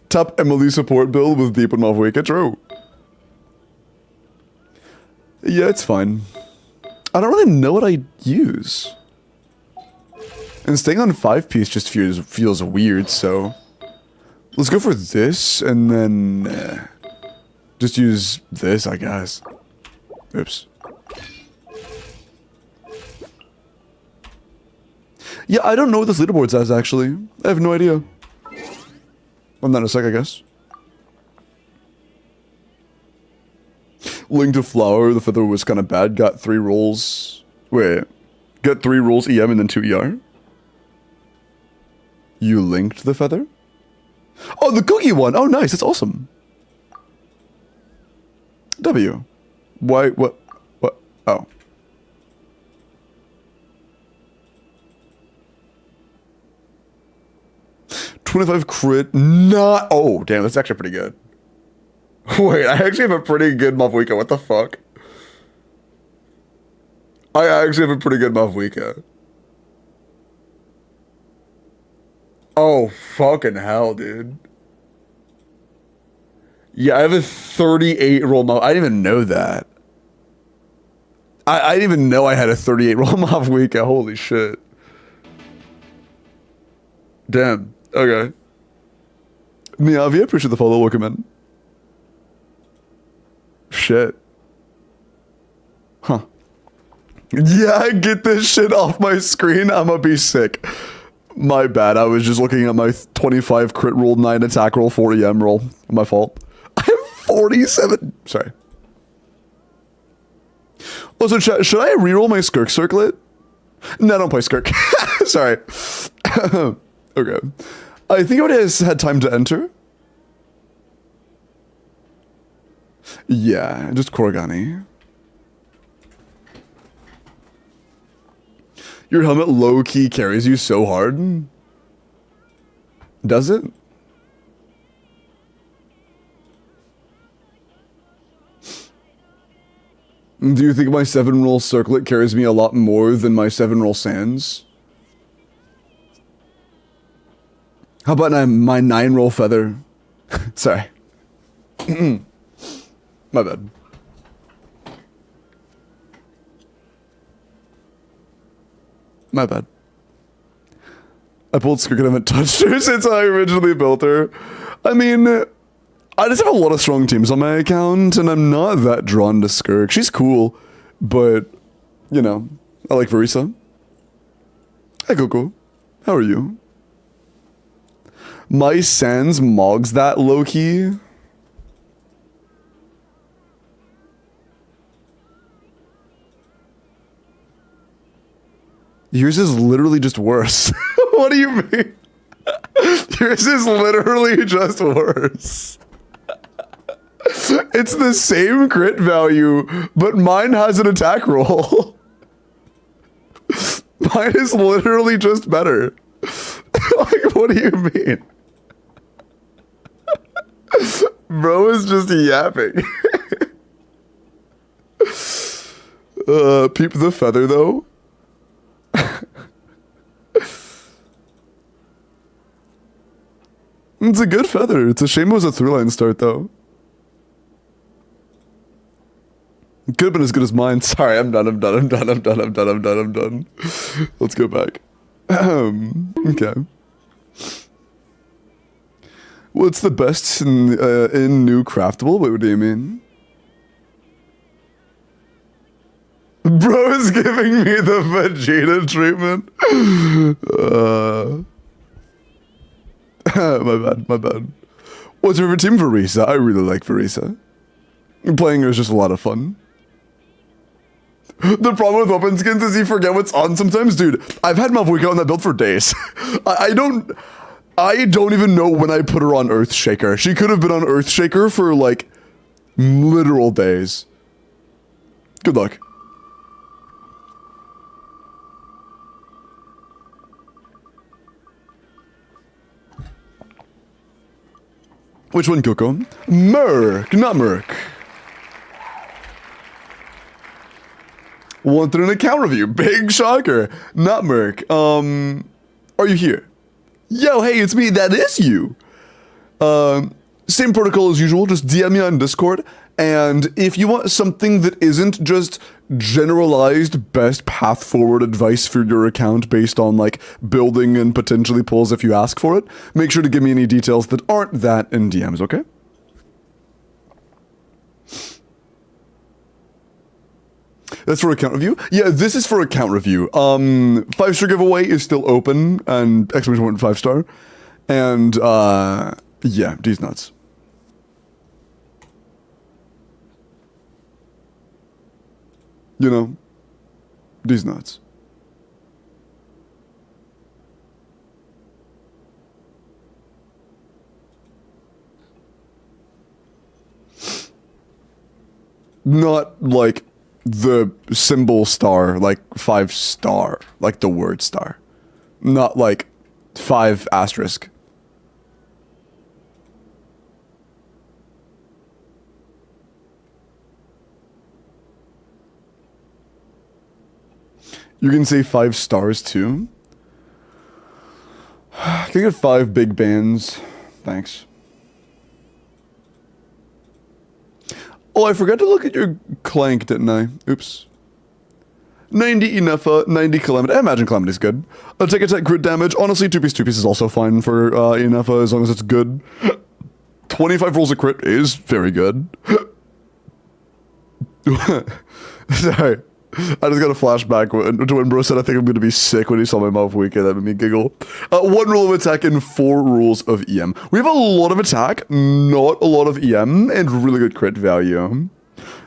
Top Emily support build with Deep and Malvika, true. Yeah, it's fine. I don't really know what I use. And staying on 5-piece just feels weird, so... Let's go for this, and then... just use this, I guess. Oops. Yeah, I don't know what this leaderboard says, actually. I have no idea. Well, not in a sec, I guess. Link to Flower, the feather was kind of bad. Got 3 rolls. Wait. Got 3 rolls EM and then 2 ER? You linked the feather? Oh, the cookie one! Oh, nice, that's awesome. W. Why, what? Oh. $25 crit, not. Oh, damn, that's actually pretty good. Wait, I actually have a pretty good Malvika. What the fuck? I actually have a pretty good Malvika. Oh, fucking hell, dude. Yeah, I have a 38 roll Malvika. I didn't even know that. I didn't even know I had a 38 roll Malvika. Holy shit. Damn. Okay. Miyavi, I appreciate the follow. Welcome in. Shit. Huh. Yeah, get this shit off my screen. I'ma be sick. My bad. I was just looking at my 25 crit roll, 9 attack roll, 40 EM roll. My fault. I have 47. Sorry. Also, chat, should I reroll my Skirk Circlet? No, I don't play Skirk. Sorry. Okay. I think it has had time to enter. Yeah, just Korgani. Your helmet low-key carries you so hard. Does it? Do you think my 7-roll circlet carries me a lot more than my 7-roll sands? How about my 9-roll feather? Sorry. My bad. My bad. I pulled Skirk and haven't touched her since I originally built her. I mean, I just have a lot of strong teams on my account, and I'm not that drawn to Skirk. She's cool, but, you know, I like Verisa. Hi, Coco. How are you? My Sans mogs that low-key. Yours is literally just worse. What do you mean? Yours is literally just worse. It's the same crit value, but mine has an attack roll. Mine is literally just better. Like, what do you mean? Bro is just yapping. Peep the feather, though. It's a good feather. It's a shame it was a through-line start, though. It could have been as good as mine. Sorry, I'm done. Let's go back. Okay. What's the best in new craftable? Wait, what do you mean? Bro is giving me the Vegeta treatment. My bad. What's your favorite team? Verisa. I really like Verisa. Playing her is just a lot of fun. The problem with open skins is you forget what's on sometimes. Dude, I've had Malvoika on that build for days. I don't even know when I put her on Earthshaker. She could have been on Earthshaker for, like, literal days. Good luck. Which one, Coco? Merc, not Merc. Wanted an account review. Big shocker. Not Merc. Are you here? Yo, hey, it's me. That is you. Same protocol as usual. Just DM me on Discord. And if you want something that isn't just generalized best path forward advice for your account based on like building and potentially pulls if you ask for it, make sure to give me any details that aren't that in DMs, okay? That's for account review? Yeah, this is for account review. 5-star giveaway is still open and exclamation point 5-star. And yeah, D's nuts. You know, D's nuts. Not like the symbol star, like 5-star, like the word star. Not like 5 asterisk. You can say 5 stars too. Can I get 5 big bands? Thanks. Oh, I forgot to look at your clank, didn't I? Oops. 90 Inefa, 90 Calamity. I imagine Calamity's good. I'll take attack crit damage. Honestly, 2-piece is also fine for Inefa as long as it's good. 25 rolls of crit is very good. Sorry. I just got a flashback to when bro said I think I'm going to be sick when he saw my mouth weaker. That made me giggle. 1 rule of attack and 4 rules of EM. We have a lot of attack, not a lot of EM, and really good crit value.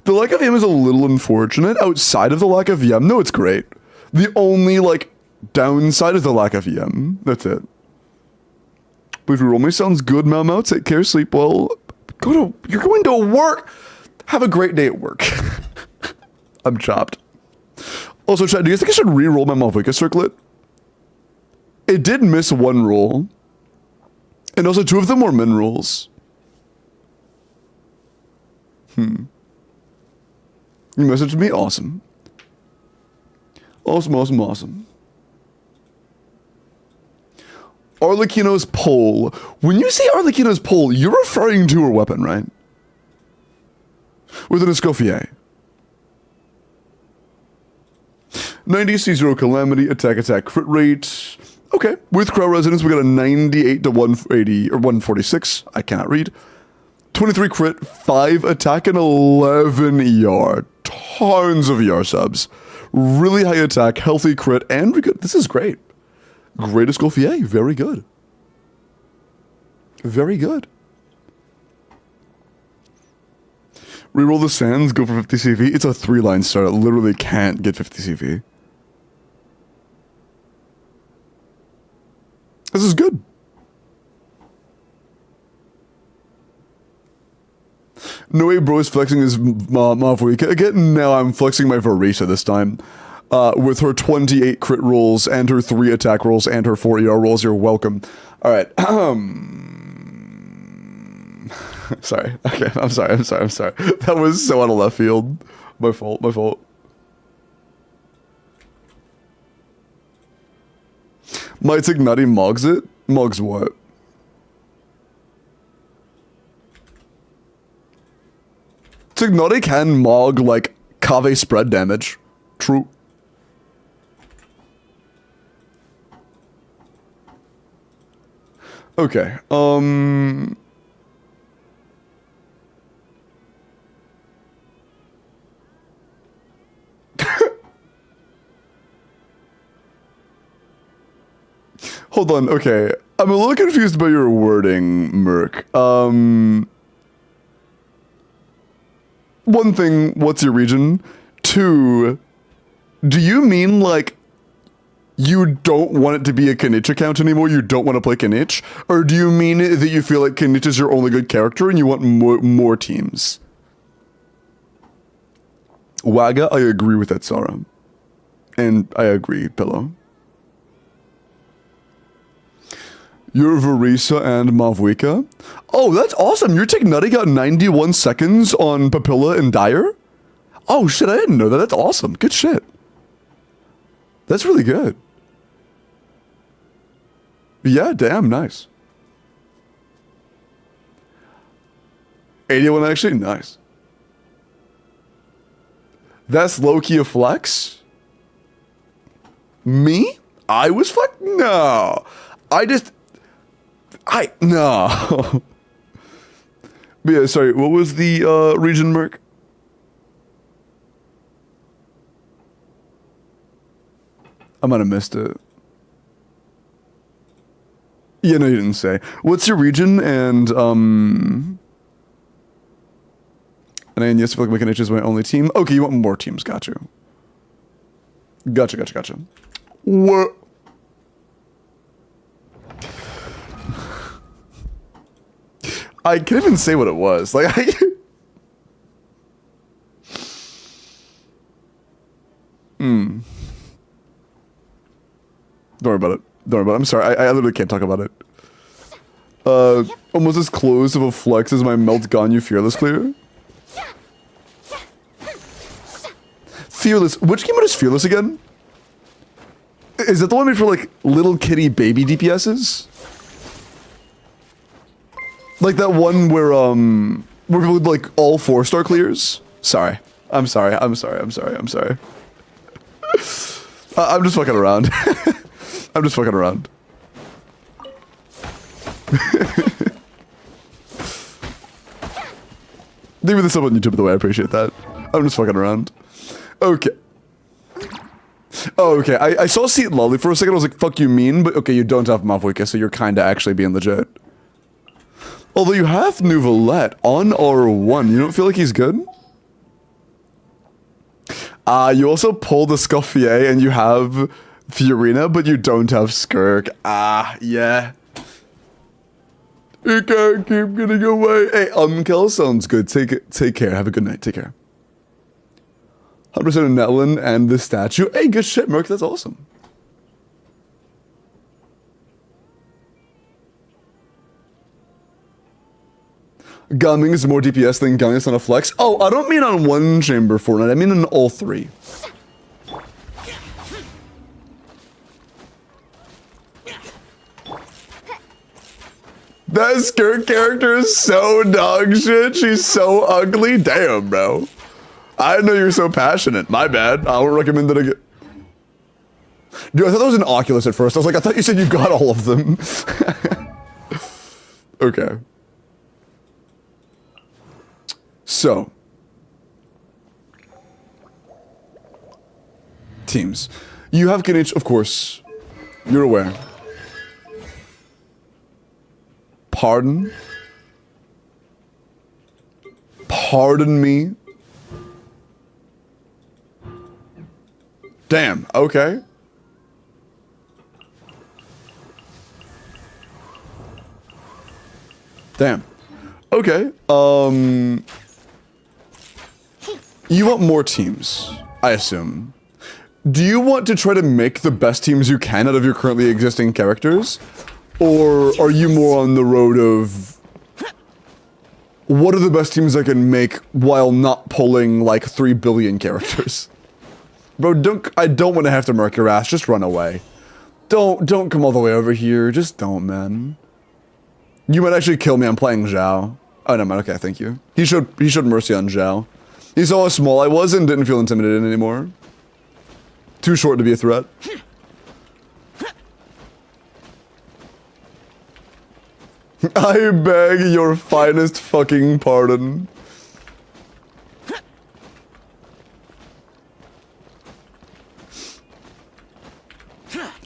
The lack of EM is a little unfortunate. Outside of the lack of EM, no, it's great. The only, like, downside is the lack of EM. That's it. But roll me sounds good, Mau. Take care, sleep well. You're going to work. Have a great day at work. I'm chopped. Also, chat, do you think I should re-roll my Malvika circlet? It did miss 1 roll. And also 2 of them were min rolls. You messaged me? Awesome. Awesome. Arlecchino's pole. When you say Arlecchino's pole, you're referring to her weapon, right? With an Escoffier. 90 C0 Calamity, attack crit rate. Okay, with Crow Resonance, we got a 98 to 180, or 146. I cannot read. 23 crit, 5 attack, and 11 ER. Tons of ER subs. Really high attack, healthy crit, and good. This is great. Great Escoffier, very good. Very good. Reroll the sands, go for 50 CV. It's a 3-line start. It literally can't get 50 CV. This is good. No way bro is flexing his Mavuika. Again, now I'm flexing my Varisa this time. With her 28 crit rolls and her 3 attack rolls and her 4 ER rolls. You're welcome. Alright. Sorry. Okay, I'm sorry. That was so out of left field. My fault. My Tignati mogs it? Mogs what? Tignati can mog, like, Kave spread damage. True. Okay, Hold on, okay. I'm a little confused by your wording, Merc. One thing, what's your region? 2, do you mean, like, you don't want it to be a Kanich account anymore? You don't want to play Kanich? Or do you mean that you feel like Kanich is your only good character and you want more teams? Waga, I agree with that, Sarah. And I agree, Pillow. You're Varisa and Mavuika. Oh, that's awesome. Your Tignati got 91 seconds on Papilla and Dyer? Oh shit, I didn't know that. That's awesome. Good shit. That's really good. Yeah, damn, nice. 81 actually? Nice. That's low-key a flex? Me? I was flex? No. No. But yeah, sorry, what was the region, Merc? I might have missed it. Yeah, no, you didn't say. What's your region? And yes, I feel like Mechanic is my only team. Okay, you want more teams, got you. Gotcha. What? I can't even say what it was. Like, Don't worry about it. I'm sorry. I literally can't talk about it. Almost as close of a flex as my Melt Ganyu Fearless clear. Fearless. Which game mode is Fearless again? Is that the one made for, like, little kitty baby DPSs? Like that one where people did, like, all 4-star clears? Sorry. I'm sorry. I'm just fucking around. Leave me this up on YouTube, by the way. I appreciate that. I'm just fucking around. Okay. Oh, okay. I saw Seat Lolly for a second. I was like, fuck you mean? But okay, you don't have Mavwika, so you're kind of actually being legit. Although you have Nouvelette on R1. You don't feel like he's good? You also pulled a Scoffier and you have Fiorina, but you don't have Skirk. Yeah. You can't keep getting away. Hey, Kel sounds good. Take care. Have a good night. Take care. 100% of Netlin and the statue. Hey, good shit, Merc. That's awesome. Gumming is more DPS than Gungus on a flex. Oh, I don't mean on one chamber Fortnite. I mean on all three. That skirt character is so dog shit. She's so ugly. Damn, bro. I didn't know you were so passionate. My bad. I don't recommend that again. Dude, I thought that was an Oculus at first. I was like, I thought you said you got all of them. Okay. So. Teams. You have Kinich, of course. You're aware. Pardon? Pardon me? Damn, okay. Damn. Okay. You want more teams, I assume. Do you want to try to make the best teams you can out of your currently existing characters? Or are you more on the road of what are the best teams I can make while not pulling like 3 billion characters? Bro, I don't want to have to murk your ass. Just run away. Don't come all the way over here. Just don't, man. You might actually kill me. I'm playing Zhao. Oh, no, man. Okay, thank you. He showed mercy on Zhao. He saw how small I was and didn't feel intimidated anymore. Too short to be a threat. I beg your finest fucking pardon.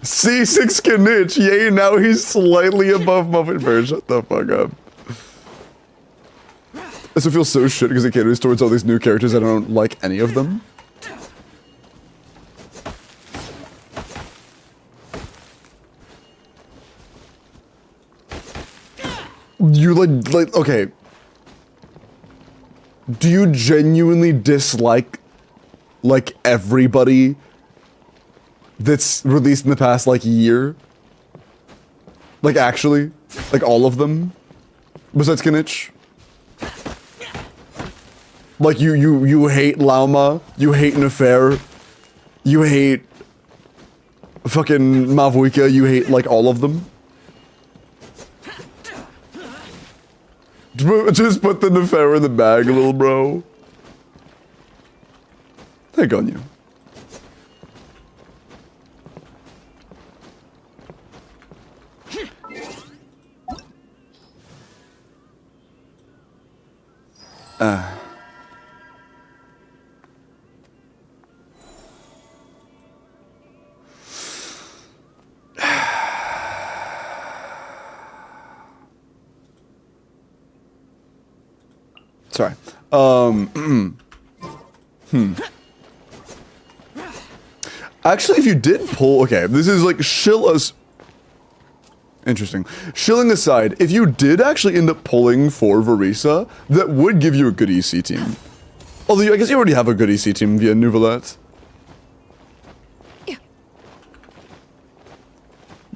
C6 Kinich, yay, now he's slightly above Muffin Bear. Shut the fuck up. This will feel so shit because it caters towards all these new characters and I don't like any of them. You like, okay. Do you genuinely dislike, like, everybody that's released in the past, like, year? Like, actually? Like, all of them? Besides Kinich? Like, you hate Lauma, you hate Nefer, you hate fucking Mavuika, you hate, like, all of them? Just put the Nefer in the bag, little bro. Heck on you. Sorry. Actually, if you did pull, okay, this is like interesting. Shilling aside, if you did actually end up pulling for Verisa, that would give you a good EC team. Although I guess you already have a good EC team via Nouvelette.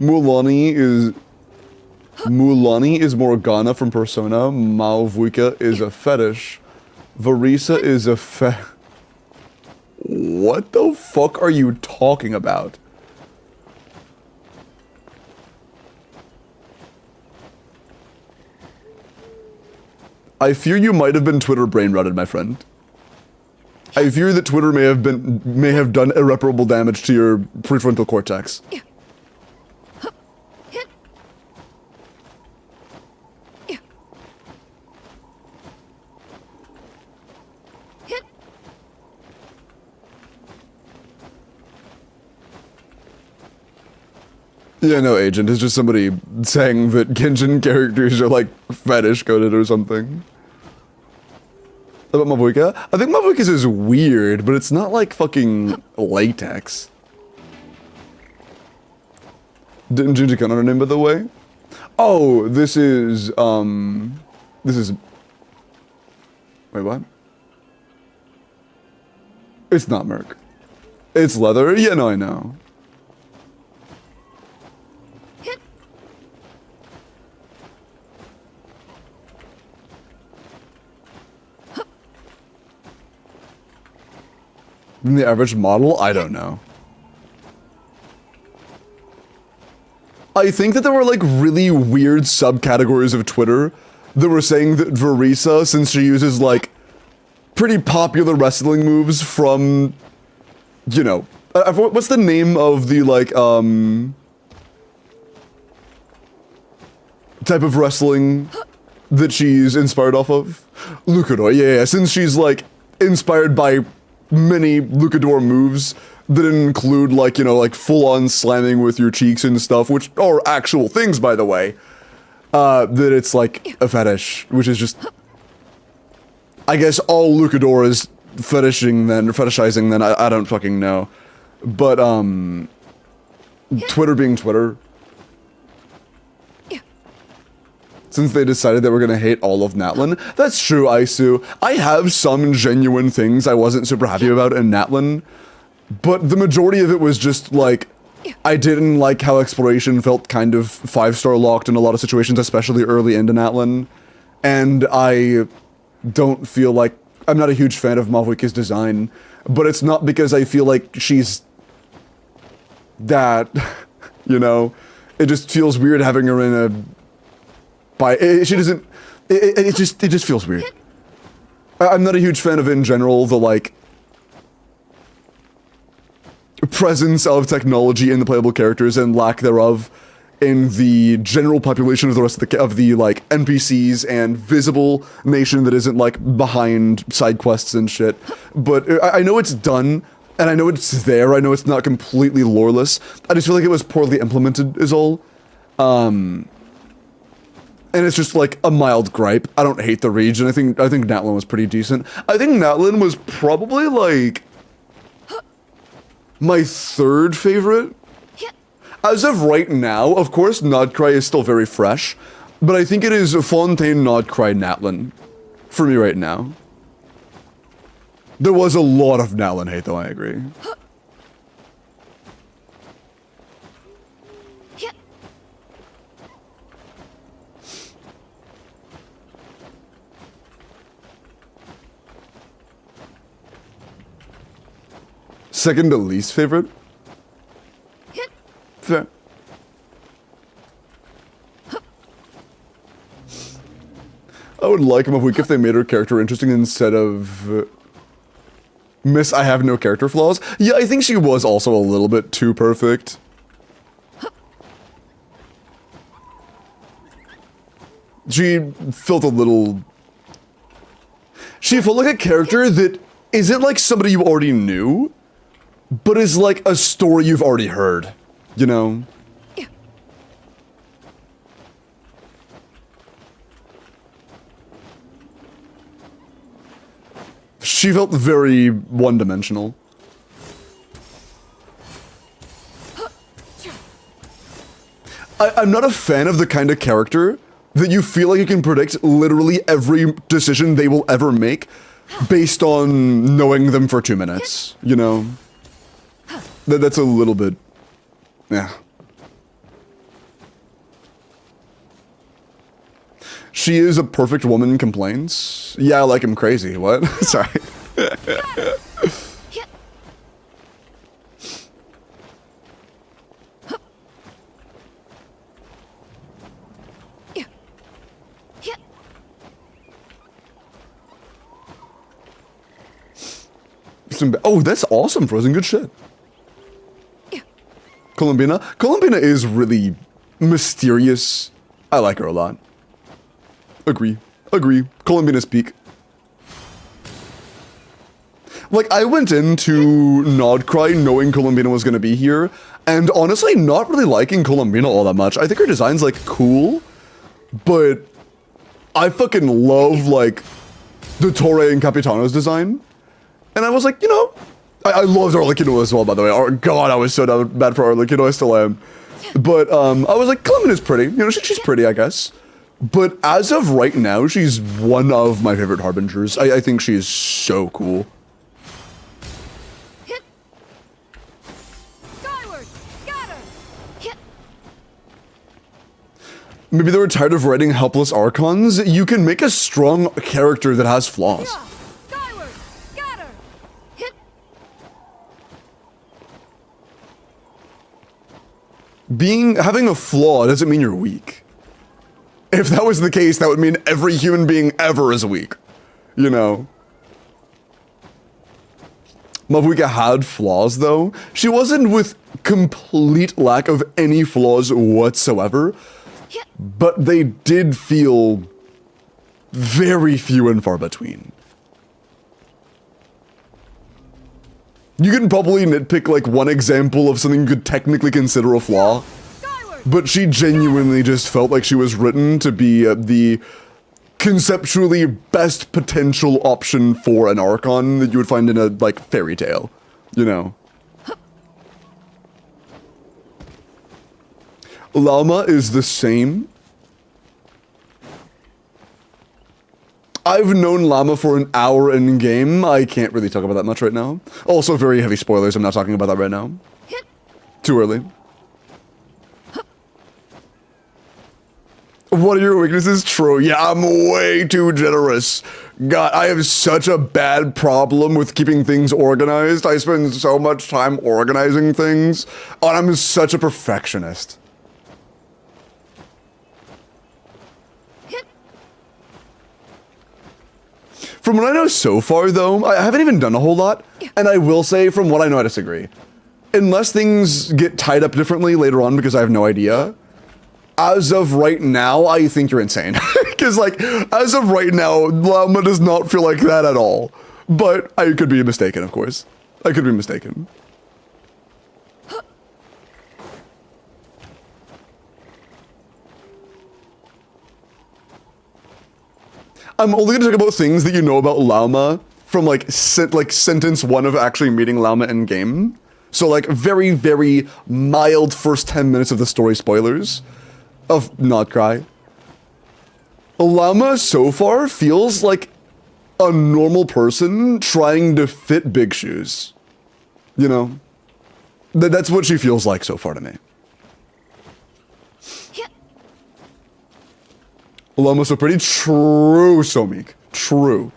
Mulani is Morgana from Persona. Malvuika is a fetish. Verisa is a What the fuck are you talking about? I fear you might have been Twitter brain rotted, my friend. I fear that Twitter may have done irreparable damage to your prefrontal cortex. Yeah, no, agent. It's just somebody saying that Genshin characters are like fetish coded or something. About Mavuika? I think Mavuika's is weird, but it's not like fucking latex. Didn't Junji Kun on her name, by the way? Oh, this is, wait, what? It's not Merc. It's leather? Yeah, no, I know. Than the average model? I don't know. I think that there were like really weird subcategories of Twitter that were saying that Verisa, since she uses like pretty popular wrestling moves from, you know, what's the name of the like type of wrestling that she's inspired off of? Luchador, yeah, since she's like inspired by many Luchador moves that include like, you know, like full-on slamming with your cheeks and stuff, which are actual things, by the way, that it's like a fetish, which is just, I guess all Luchador is fetishizing then, I don't fucking know. But, Twitter being Twitter, since they decided that we're gonna hate all of Natlin. That's true, Aisu. I have some genuine things I wasn't super happy about in Natlin, but the majority of it was just like, I didn't like how exploration felt kind of 5-star locked in a lot of situations, especially early into Natlin, and I don't feel like, I'm not a huge fan of Mavuika's design, but it's not because I feel like she's that, you know? It just feels weird having her in a she doesn't. It just feels weird. I'm not a huge fan of in general the like presence of technology in the playable characters and lack thereof in the general population of the rest of the like NPCs and visible nation that isn't like behind side quests and shit. But I know it's done. And I know it's there. I know it's not completely loreless. I just feel like it was poorly implemented. Is all. And it's just like a mild gripe. I don't hate the region. I think Natlin was pretty decent. I think Natlin was probably like my third favorite. As of right now, of course, Nodcry is still very fresh, but I think it is Fontaine, Nodcry, Natlin for me right now. There was a lot of Natlin hate, though. I agree. Second to least favorite? Fair. I would like Mavuika if they made her character interesting instead of Miss I have no character flaws. Yeah, I think she was also a little bit too perfect. She felt a little... She felt like a character that isn't like somebody you already knew, but is like a story you've already heard, you know? She felt very one-dimensional. I'm not a fan of the kind of character that you feel like you can predict literally every decision they will ever make based on knowing them for 2 minutes, you know? That's a little bit... yeah. She is a perfect woman complains. Yeah, I like him crazy. What? Sorry. Oh, that's awesome, Frozen. Good shit. Columbina. Columbina is really mysterious. I like her a lot. Agree. Agree. Columbina's peak. Like, I went into Nodcry knowing Columbina was gonna be here. And honestly, not really liking Columbina all that much. I think her design's like cool, but I fucking love like the Torre and Capitano's design. And I was like, you know, I loved Arlecchino as well, by the way. Oh god, I was so bad for Arlecchino, I still am. But I was like, Columbina's pretty. You know, she's pretty, I guess. But as of right now, she's one of my favorite Harbingers. I think she's so cool. Skyward! Scatter! Maybe they were tired of writing helpless Archons. You can make a strong character that has flaws. Skyward! Scatter! Having a flaw doesn't mean you're weak. If that was the case, that would mean every human being ever is weak. You know? Mavuika had flaws, though. She wasn't with complete lack of any flaws whatsoever, but they did feel very few and far between. You can probably nitpick like one example of something you could technically consider a flaw, but she genuinely just felt like she was written to be the conceptually best potential option for an Archon that you would find in a, like, fairy tale, you know? Llama is the same. I've known Llama for an hour in game. I can't really talk about that much right now. Also, very heavy spoilers. I'm not talking about that right now. Too early. What are your weaknesses? True. Yeah, I'm way too generous. God, I have such a bad problem with keeping things organized. I spend so much time organizing things, and I'm such a perfectionist. From what I know so far, though, I haven't even done a whole lot, and I will say, from what I know, I disagree. Unless things get tied up differently later on, because I have no idea, as of right now, I think you're insane. Because, like, as of right now, Llama does not feel like that at all. But I could be mistaken, of course. I could be mistaken. I'm only gonna talk about things that you know about Llama from like sentence 1 of actually meeting Llama in game. So like very, very mild first 10 minutes of the story spoilers of Not Cry. Llama so far feels like a normal person trying to fit big shoes. You know? That's what she feels like so far to me. Llama so pretty. True, so meek. True.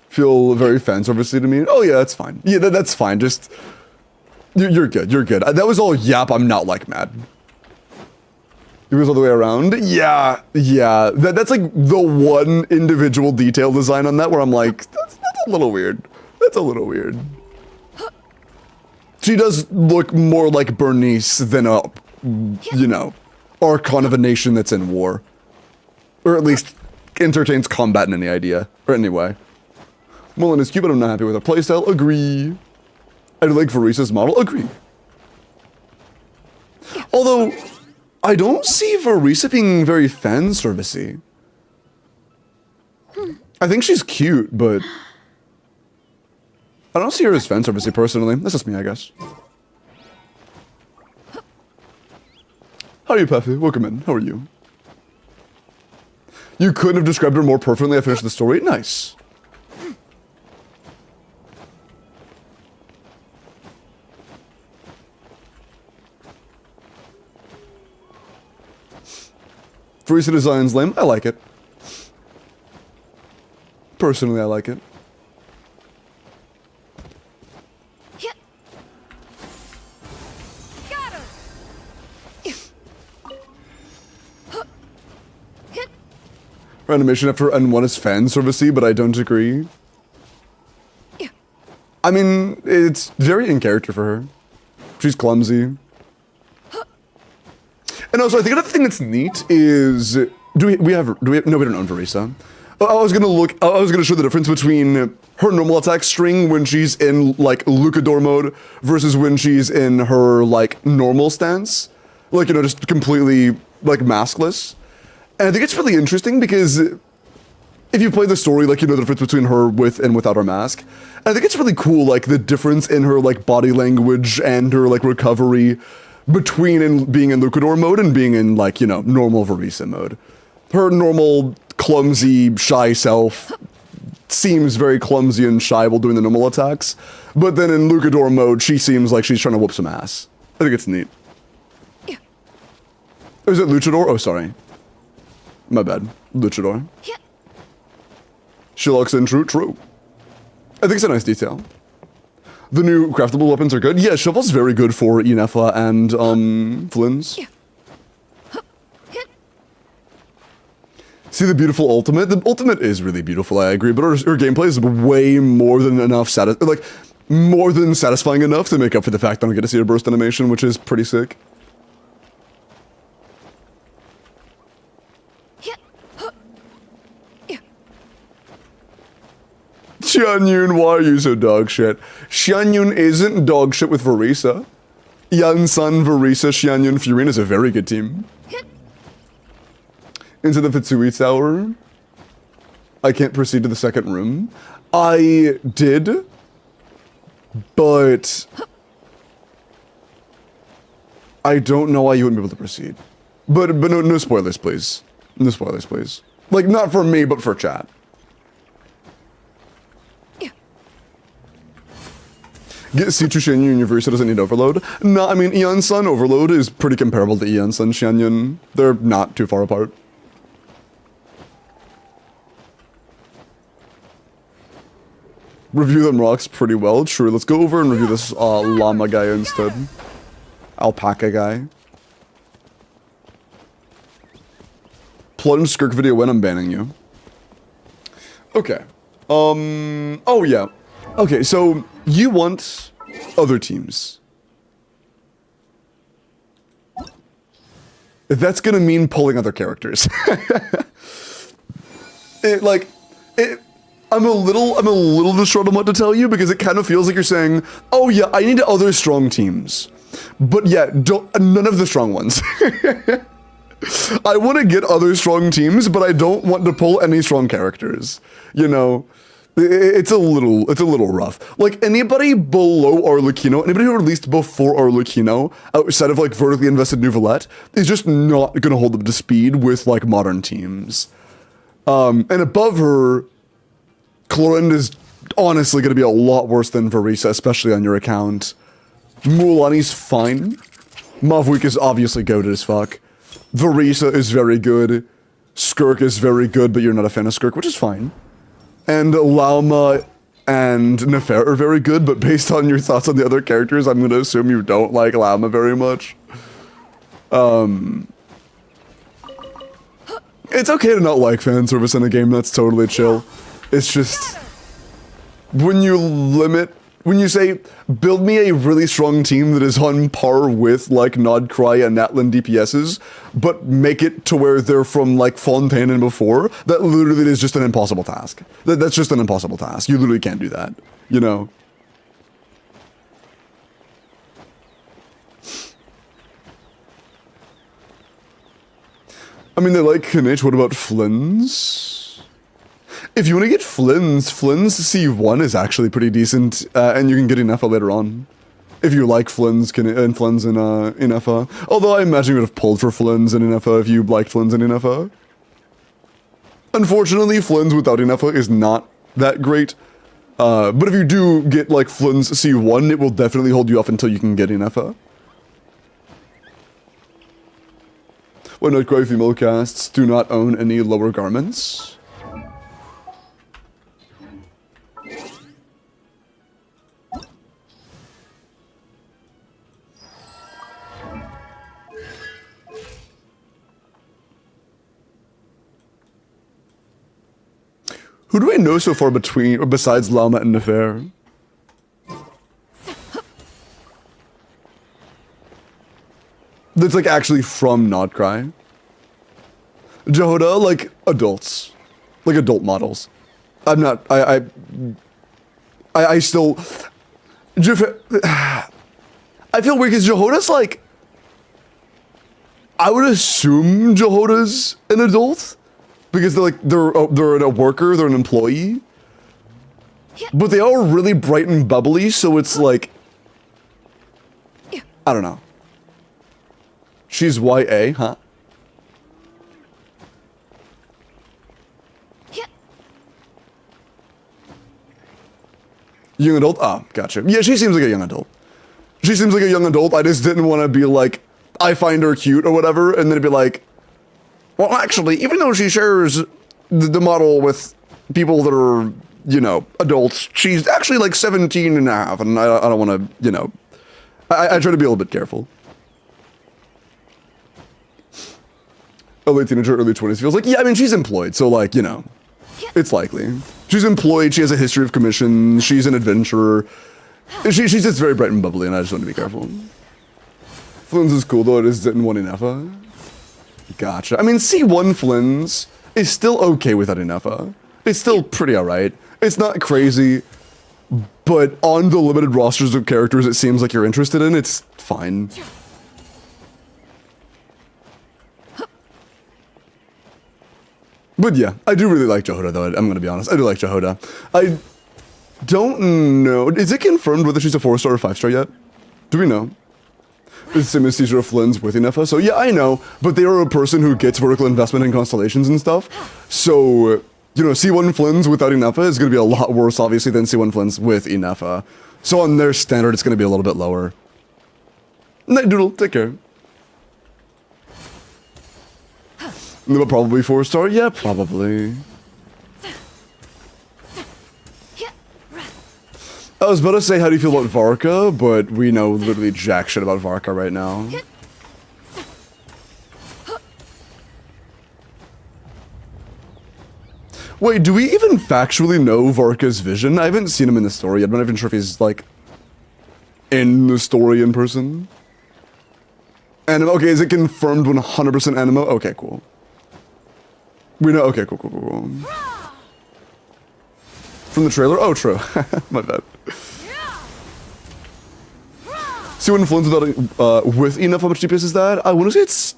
Feel very fan servicey to me. Oh yeah, that's fine. Yeah, that's fine. Just you're good. You're good. That was all yap. I'm not like mad. It was all the way around. Yeah, yeah. That's like the one individual detail design on that where I'm like, that's a little weird. That's a little weird. She does look more like Bernice than a, you know, Archon of a nation that's in war. Or at least entertains combat in any idea. Or anyway. Mullen is cute, but I'm not happy with her playstyle. Agree. I like Varisa's model. Agree. Although, I don't see Varisa being very fan servicey. I think she's cute, but I don't see her as fan servicey personally. That's just me, I guess. How are you, Puffy? Welcome in. How are you? You couldn't have described her more perfectly. I finished the story. Nice. Farisa design's lame. I like it. Personally, I like it. Her animation after N1 is fan servicey, but I don't agree. I mean, it's very in character for her. She's clumsy. And also, I think another thing that's neat is, no, we don't own Varisa. I was gonna show the difference between her normal attack string when she's in like Lucador mode versus when she's in her like normal stance. Like, you know, just completely like maskless. And I think it's really interesting because if you play the story, like, you know the difference between her with and without her mask. And I think it's really cool, like, the difference in her, like, body language and her, like, recovery between being in Lucador mode and being in, like, you know, normal Verisa mode. Her normal, clumsy, shy self seems very clumsy and shy while doing the normal attacks. But then in Lucador mode, she seems like she's trying to whoop some ass. I think it's neat. Or is it Luchador? Oh, sorry. My bad. Luchador. She looks in true. I think it's a nice detail. The new craftable weapons are good. Yeah, Shovel's very good for Inefa and, Flynn's. See the beautiful ultimate? The ultimate is really beautiful, I agree, but her gameplay is way more than enough more than satisfying enough to make up for the fact that I don't get to see her burst animation, which is pretty sick. Xianyun, why are you so dog shit? Xianyun isn't dog shit with Verisa. Yansan, Verisa, Xianyun, Furina is a very good team. Into the Fitsui Tower. I can't proceed to the second room. I did, but I don't know why you wouldn't be able to proceed. But no spoilers, please. No spoilers, please. Like, not for me, but for chat. Get C2 Xianyun in your Verisa doesn't need overload. No, I mean, Eon Sun overload is pretty comparable to Eon Sun Xianyun. They're not too far apart. Review them rocks pretty well. True, let's go over and review this llama guy instead. Alpaca guy. Plunge Skirk video when I'm banning you. Okay. Oh yeah. Okay, so you want other teams. That's gonna mean pulling other characters. I'm a little distraught on what to tell you because it kind of feels like you're saying, oh yeah, I need other strong teams. But yeah, none of the strong ones. I want to get other strong teams, but I don't want to pull any strong characters. You know, it's a little rough. Like, anybody below Arlecchino, anybody who released before Arlecchino, outside of, like, vertically invested Nouvellette, is just not going to hold up to speed with, like, modern teams. And above her, Clorinda is honestly going to be a lot worse than Verisa, especially on your account. Mulaney's fine. Mavweek is obviously goated as fuck. Verisa is very good. Skirk is very good, but you're not a fan of Skirk, which is fine. And Lauma and Nefer are very good, but based on your thoughts on the other characters, I'm going to assume you don't like Lauma very much. It's okay to not like fan service in a game, that's totally chill. It's just, when you say, build me a really strong team that is on par with, like, Nodcry and Natlan DPSs, but make it to where they're from, like, Fontaine and before, that literally is just an impossible task. That's just an impossible task. You literally can't do that, you know? I mean, they like Kinich, what about Flynn's? If you want to get Flynn's C1 is actually pretty decent, and you can get Inefa later on. If you like Flynn's in Inefa. Although I imagine you would have pulled for Flynn's in Inefa if you liked Flynn's in Inefa. Unfortunately, Flynn's without Inefa is not that great. But if you do get, like, Flynn's C1, it will definitely hold you off until you can get Inefa. Why not cry female casts do not own any lower garments? Who do I know so far besides Lama and Nefer? That's, like, actually from Nodcry. Jehoda, like, adults. like adult models. I'm not. I still. I feel weird because Jehoda's like. I would assume Jehoda's an adult because they're a worker, they're an employee. But they are really bright and bubbly, so it's like, I don't know. She's YA, huh? Young adult? Ah, gotcha. Yeah, she seems like a young adult. She seems like a young adult. I just didn't want to be like, I find her cute or whatever, and then it'd be like, well, actually, even though she shares the model with people that are, you know, adults, she's actually like 17 and a half, and I don't want to, you know, I try to be a little bit careful. A late teenager, early 20s feels like, yeah, I mean, she's employed, so like, you know, it's likely. She's employed, she has a history of commission, she's an adventurer. She's just very bright and bubbly, and I just want to be careful. Flynn's is cool, though it is in one Inefa. Gotcha. I mean, C1 Flynn's is still okay without Inefa. It's still pretty alright. It's not crazy, but on the limited rosters of characters it seems like you're interested in, it's fine. But yeah, I do really like Jehoda, though. I'm gonna be honest. I do like Jehoda. I don't know. Is it confirmed whether she's a 4-star or 5-star yet? Do we know? It's the same as Caesar Flynn's with Inefa. So yeah, I know. But they are a person who gets vertical investment in constellations and stuff. So, you know, C1 Flynn's without Inefa is going to be a lot worse, obviously, than C1 Flynn's with Inefa. So on their standard, it's going to be a little bit lower. Night Doodle, take care. But probably 4-star? Yeah, probably. I was about to say, how do you feel about Varka? But we know literally jack shit about Varka right now. Wait, do we even factually know Varka's vision? I haven't seen him in the story yet. I'm not even sure if he's, like, in the story in person. Anima? Okay, is it confirmed 100% anima? Okay, cool. We know. Okay, cool. From the trailer? Oh, true. My bad. See what influence without with enough. How much DPS is that? I want to say it's.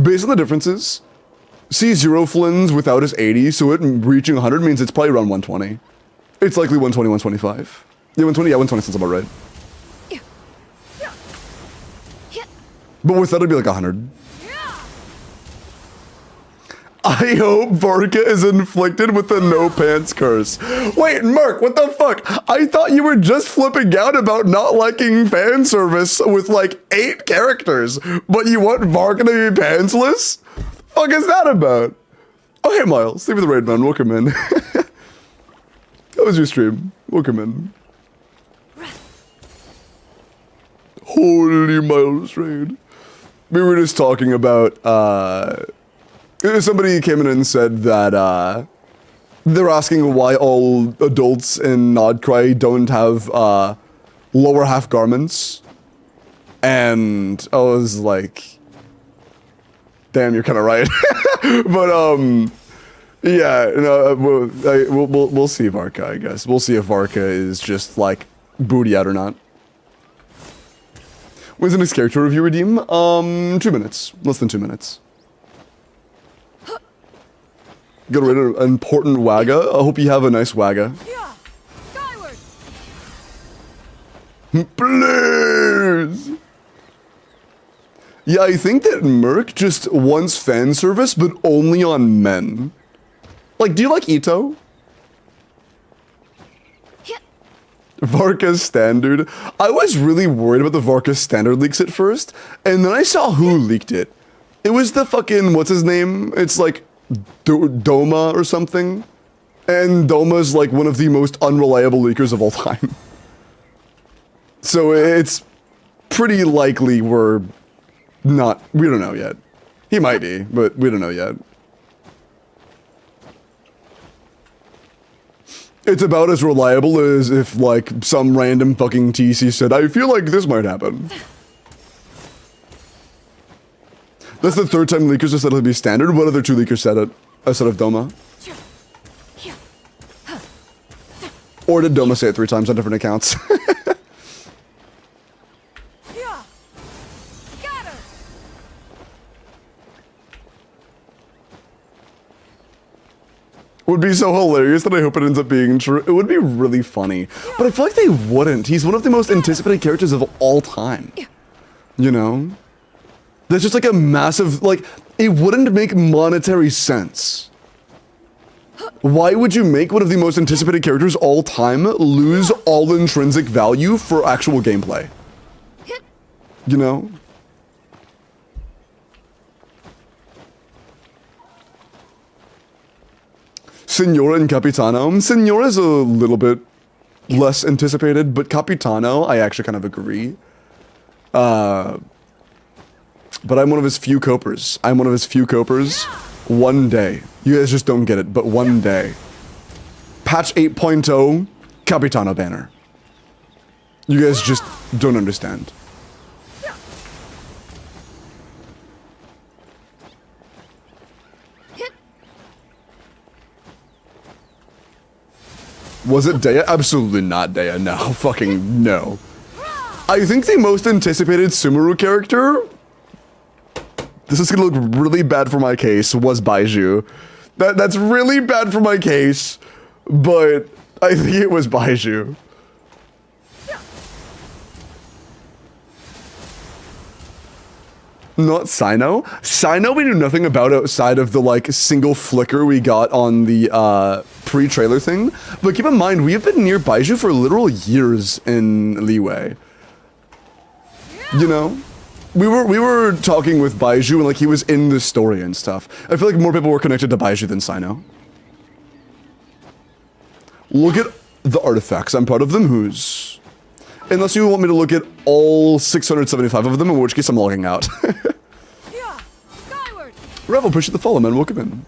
Based on the differences, C0 Flynn's without is 80, so it reaching 100 means it's probably around 120. It's likely 120, 125. Yeah, 120. Yeah, 120 sounds about right. But with that, it'd be like 100. I hope Varka is inflicted with the no pants curse. Wait, Merc, what the fuck? I thought you were just flipping out about not liking fan service with like 8 characters, but you want Varka to be pantsless? Fuck is that about? Oh, hey, Miles. Thank you for the raid, man. Welcome in. How was your stream? Welcome in. Holy Miles raid. We were just talking about, somebody came in and said that, they're asking why all adults in Nodcry don't have, lower half garments. And I was like, damn, you're kind of right. But, yeah, no, we'll see Varka, I guess. We'll see if Varka is just, like, booty out or not. When's the next character review redeem? 2 minutes. Less than 2 minutes. Gotta read an important Wagga. I hope you have a nice Wagga. Yeah. Skyward. Please! Yeah, I think that Merc just wants fan service, but only on men. Like, do you like Ito? Varka's standard. I was really worried about the Varka standard leaks at first, and then I saw who leaked it. It was the fucking, what's his name? It's like Doma or something. And Doma's like one of the most unreliable leakers of all time. So it's pretty likely we don't know yet. He might be, but we don't know yet. It's about as reliable as if, like, some random fucking TC said, I feel like this might happen. That's the third time leakers have said it'll be standard. What other two leakers said it? Outside of Doma? Or did Doma say it 3 times on different accounts? Yeah. Got her. Would be so hilarious that I hope it ends up being true. It would be really funny. But I feel like they wouldn't. He's one of the most anticipated characters of all time. You know? That's just like a massive, like, it wouldn't make monetary sense. Why would you make one of the most anticipated characters all time lose all intrinsic value for actual gameplay? You know? Senora and Capitano. Senora is a little bit less anticipated, but Capitano, I actually kind of agree. But I'm one of his few copers. I'm one of his few copers. One day. You guys just don't get it, but one day. Patch 8.0, Capitano banner. You guys just don't understand. Was it Dea? Absolutely not Dea. No. Fucking no. I think the most anticipated Sumeru character, this is gonna look really bad for my case, was Baiju. That's really bad for my case, but I think it was Baiju. Not Sino. Sino we knew nothing about outside of the like single flicker we got on the pre-trailer thing. But keep in mind, we have been near Baiju for literal years in Leeway. You know? We were talking with Baiju and like he was in the story and stuff. I feel like more people were connected to Baiju than Sino. Look at the artifacts. I'm proud of them. Whose? Unless you want me to look at all 675 of them, in which case I'm logging out. Yeah. Skyward. Revel, appreciate the follow, man. Welcome in.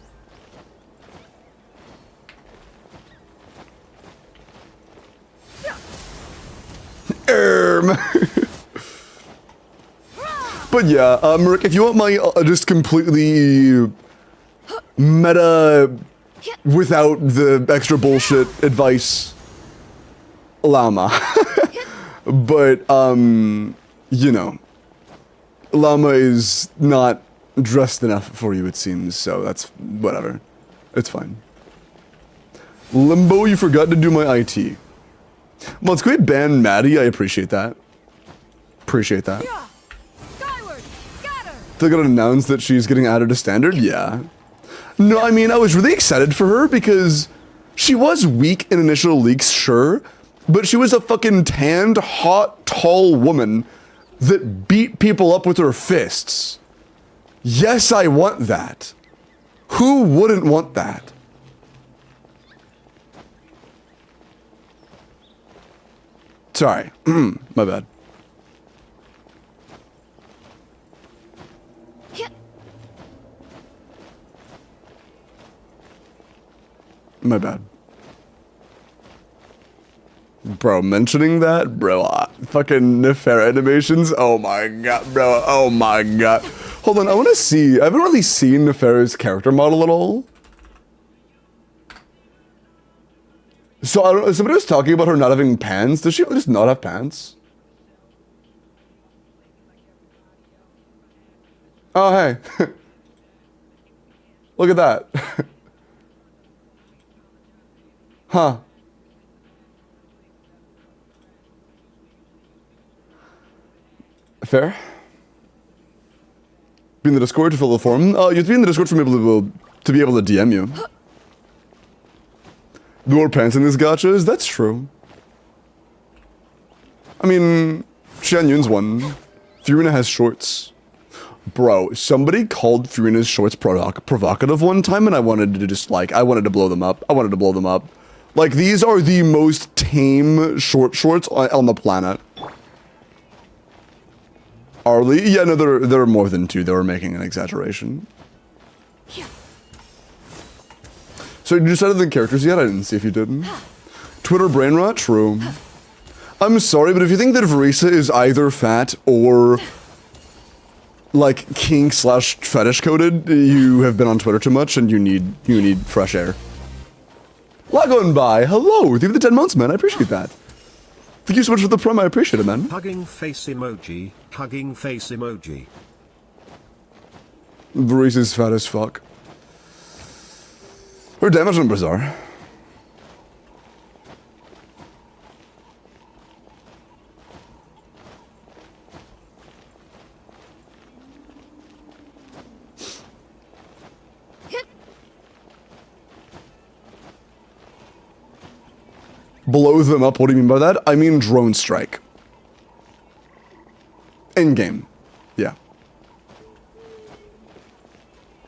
But yeah, Merc, if you want my just completely meta without the extra bullshit advice, Llama. But, you know, Llama is not dressed enough for you, it seems, so that's whatever. It's fine. Limbo, you forgot to do my IT. Well, it's great ban Maddie, I appreciate that. Appreciate that. Yeah. Skyward. Scatter. They're gonna announce that she's getting added to standard? Yeah. No, I mean, I was really excited for her because she was weak in initial leaks, sure, but she was a fucking tanned, hot, tall woman that beat people up with her fists. Yes, I want that. Who wouldn't want that? Sorry. My bad. My bad. Bro, mentioning that, bro, fucking Nefera animations, oh my god, bro, oh my god. Hold on, I want to see, I haven't really seen Nefera's character model at all. So, I don't know, somebody was talking about her not having pants. Does she just not have pants? Oh, hey. Look at that. Huh. Fair. Be in the Discord to fill the form. You have to be in the Discord for me to be able to DM you. The more pants in these gachas? That's true. I mean, Xian Yun's one. Furina has shorts. Bro, somebody called Furina's shorts provocative one time and I wanted to just like, I wanted to blow them up. I wanted to blow them up. Like, these are the most tame shorts on the planet. Arlie? Yeah, no, there are more than two. They were making an exaggeration. So you decided the characters yet? I didn't see if you didn't. Twitter brain rot? True. I'm sorry, but if you think that Verisa is either fat or like kink slash fetish coded, you have been on Twitter too much and you need fresh air. Lot going by. Hello, give the 10 months, man. I appreciate that. Thank you so much for the promo. I appreciate it, man. Hugging face emoji. Hugging face emoji. Breeze is fat as fuck. Her damage numbers are. Blow them up, what do you mean by that? I mean drone strike. Endgame. Yeah.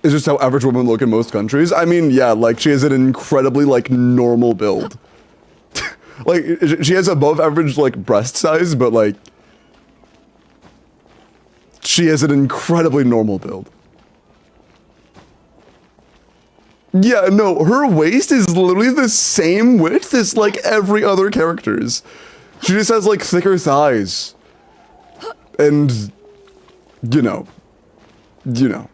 It's just how average women look in most countries. I mean, yeah, like, she has an incredibly, like, normal build. Like, she has above average, like, breast size, but, like, she has an incredibly normal build. Yeah, no, her waist is literally the same width as, like, every other character's. She just has, like, thicker thighs. And, you know. You know.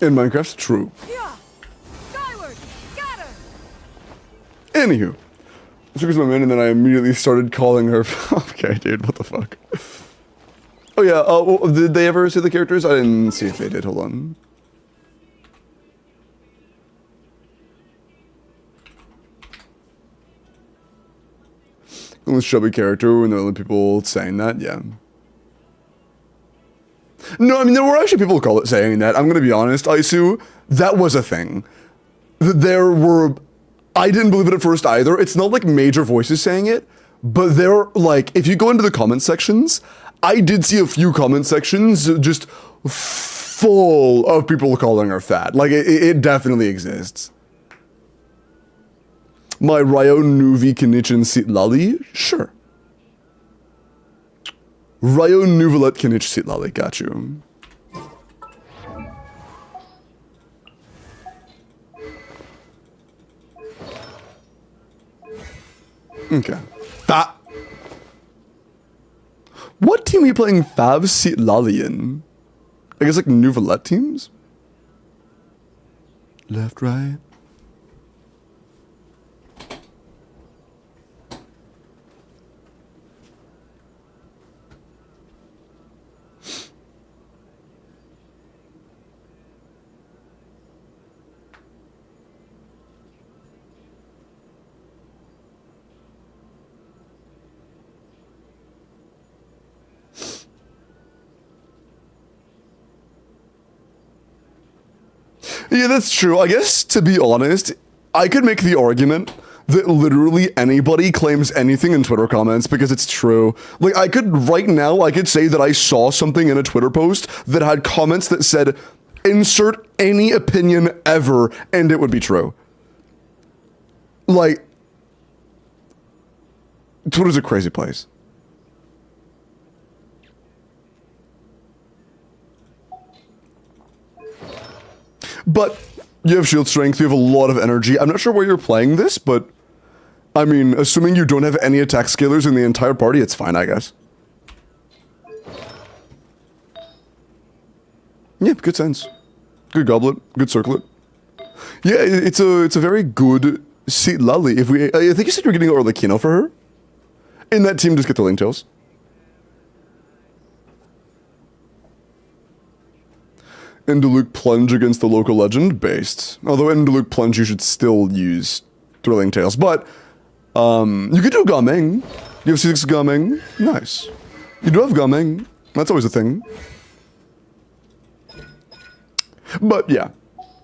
In Minecraft, true. Yeah. Skyward, scatter. Anywho. I took my man and then I immediately started calling her. Okay, dude, what the fuck? Oh yeah, well, did they ever see the characters? I didn't see if they did, hold on. Only chubby character and the only people saying that, yeah. No, I mean, there were actually people saying that. I'm gonna be honest, Aisu, that was a thing. There were... I didn't believe it at first either. It's not like major voices saying it, but there, like, if you go into the comment sections, I did see a few comment sections just full of people calling her fat. Like, it definitely exists. My Ryo Nuvi Kinichin Sit Lali? Sure. Ryo Nuvelet Kinich Sit Lali, got you. Okay. What team are you playing Fav Sit Lali in? I guess like Nouvelette teams? Left, right. Yeah, that's true. I guess, to be honest, I could make the argument that literally anybody claims anything in Twitter comments because it's true. Like, I could, right now, I could say that I saw something in a Twitter post that had comments that said, insert any opinion ever, and it would be true. Like, Twitter's a crazy place. But you have shield strength, you have a lot of energy. I'm not sure where you're playing this, but I mean, assuming you don't have any attack scalers in the entire party, it's fine, I guess. Yeah, good sense. Good goblet, good circlet. Yeah, it's a very good Seat Lally. If we, I think you said you're getting Orlikino for her. In that team, just get the Link Tails. Indoluk Plunge against the local legend, based. Although Indoluk Plunge you should still use Thrilling Tales. But, you could do Gameng. You have C6 Gameng. Nice. You do have Gameng. That's always a thing. But, yeah.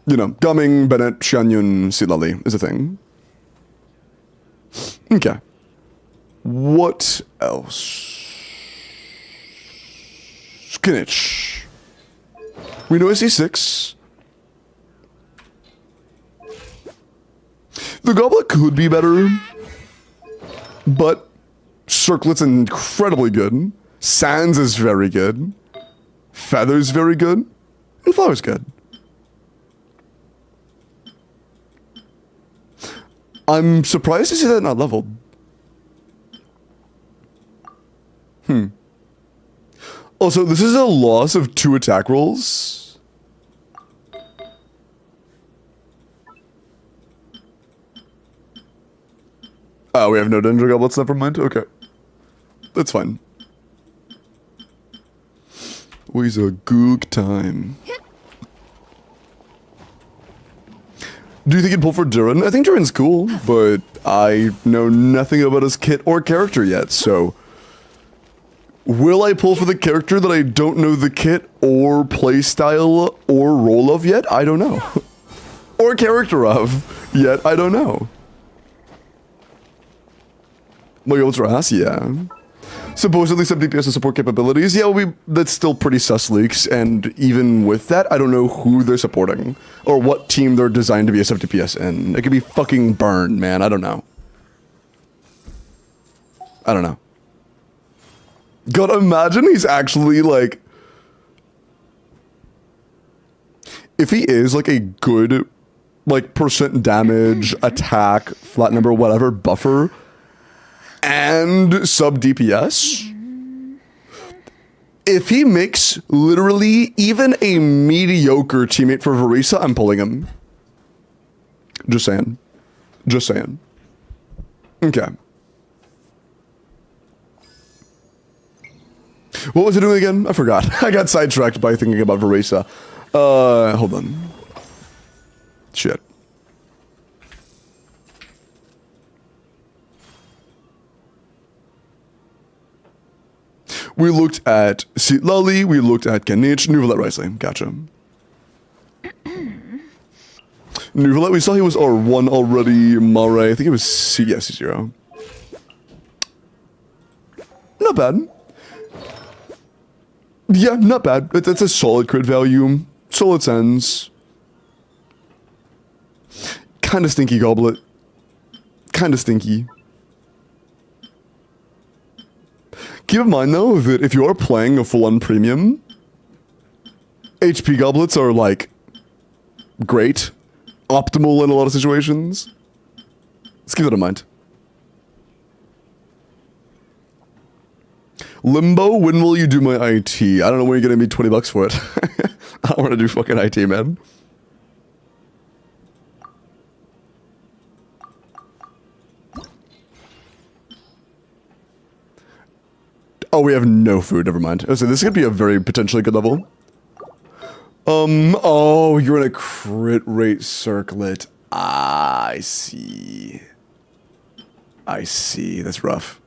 You know, Gameng, Bennett, Xianyun, Silali is a thing. Okay. What else? Skinich. We know SC6. The Goblet could be better, but Circlet's incredibly good. Sands is very good. Feather's very good. And Flower's good. I'm surprised to see that not leveled. Also, this is a loss of 2 attack rolls. Oh, we have no Danger Goblets, never mind. Okay. That's fine. Always a good time. Do you think you'd pull for Durin? I think Durin's cool, but I know nothing about his kit or character yet, so... Will I pull for the character that I don't know the kit or playstyle or role of yet? I don't know. Or character of yet? I don't know. My ultra ass, yeah. Supposedly some DPS and support capabilities. Yeah, that's still pretty sus leaks, and even with that, I don't know who they're supporting or what team they're designed to be a sub DPS in. It could be fucking burned, man. I don't know. I don't know. God, imagine he's actually like... If he is like a good, like, percent damage, attack, flat number, whatever, buffer, and sub DPS, if he makes literally even a mediocre teammate for Verisa, I'm pulling him. Just saying. Just saying. Okay. What was it doing again? I forgot. I got sidetracked by thinking about Verisa. Hold on. Shit. We looked at Seat Lully, we looked at Ganich, Nuvalet Risley. Gotcha. Nuvalet, we saw he was R1 already. Mare, I think it was C0. Not bad. Yeah, not bad. That's a solid crit value. Solid sense. Kinda stinky goblet. Kinda stinky. Keep in mind though that if you are playing a full-on premium, HP goblets are like great, optimal in a lot of situations. Let's keep that in mind. Limbo, when will you do my IT? I don't know when you're gonna be 20 bucks for it. I don't want to do fucking IT, man. Oh, we have no food. Never mind. So this could be a very potentially good level. Oh, you're in a crit rate circlet. Ah, I see. I see. That's rough.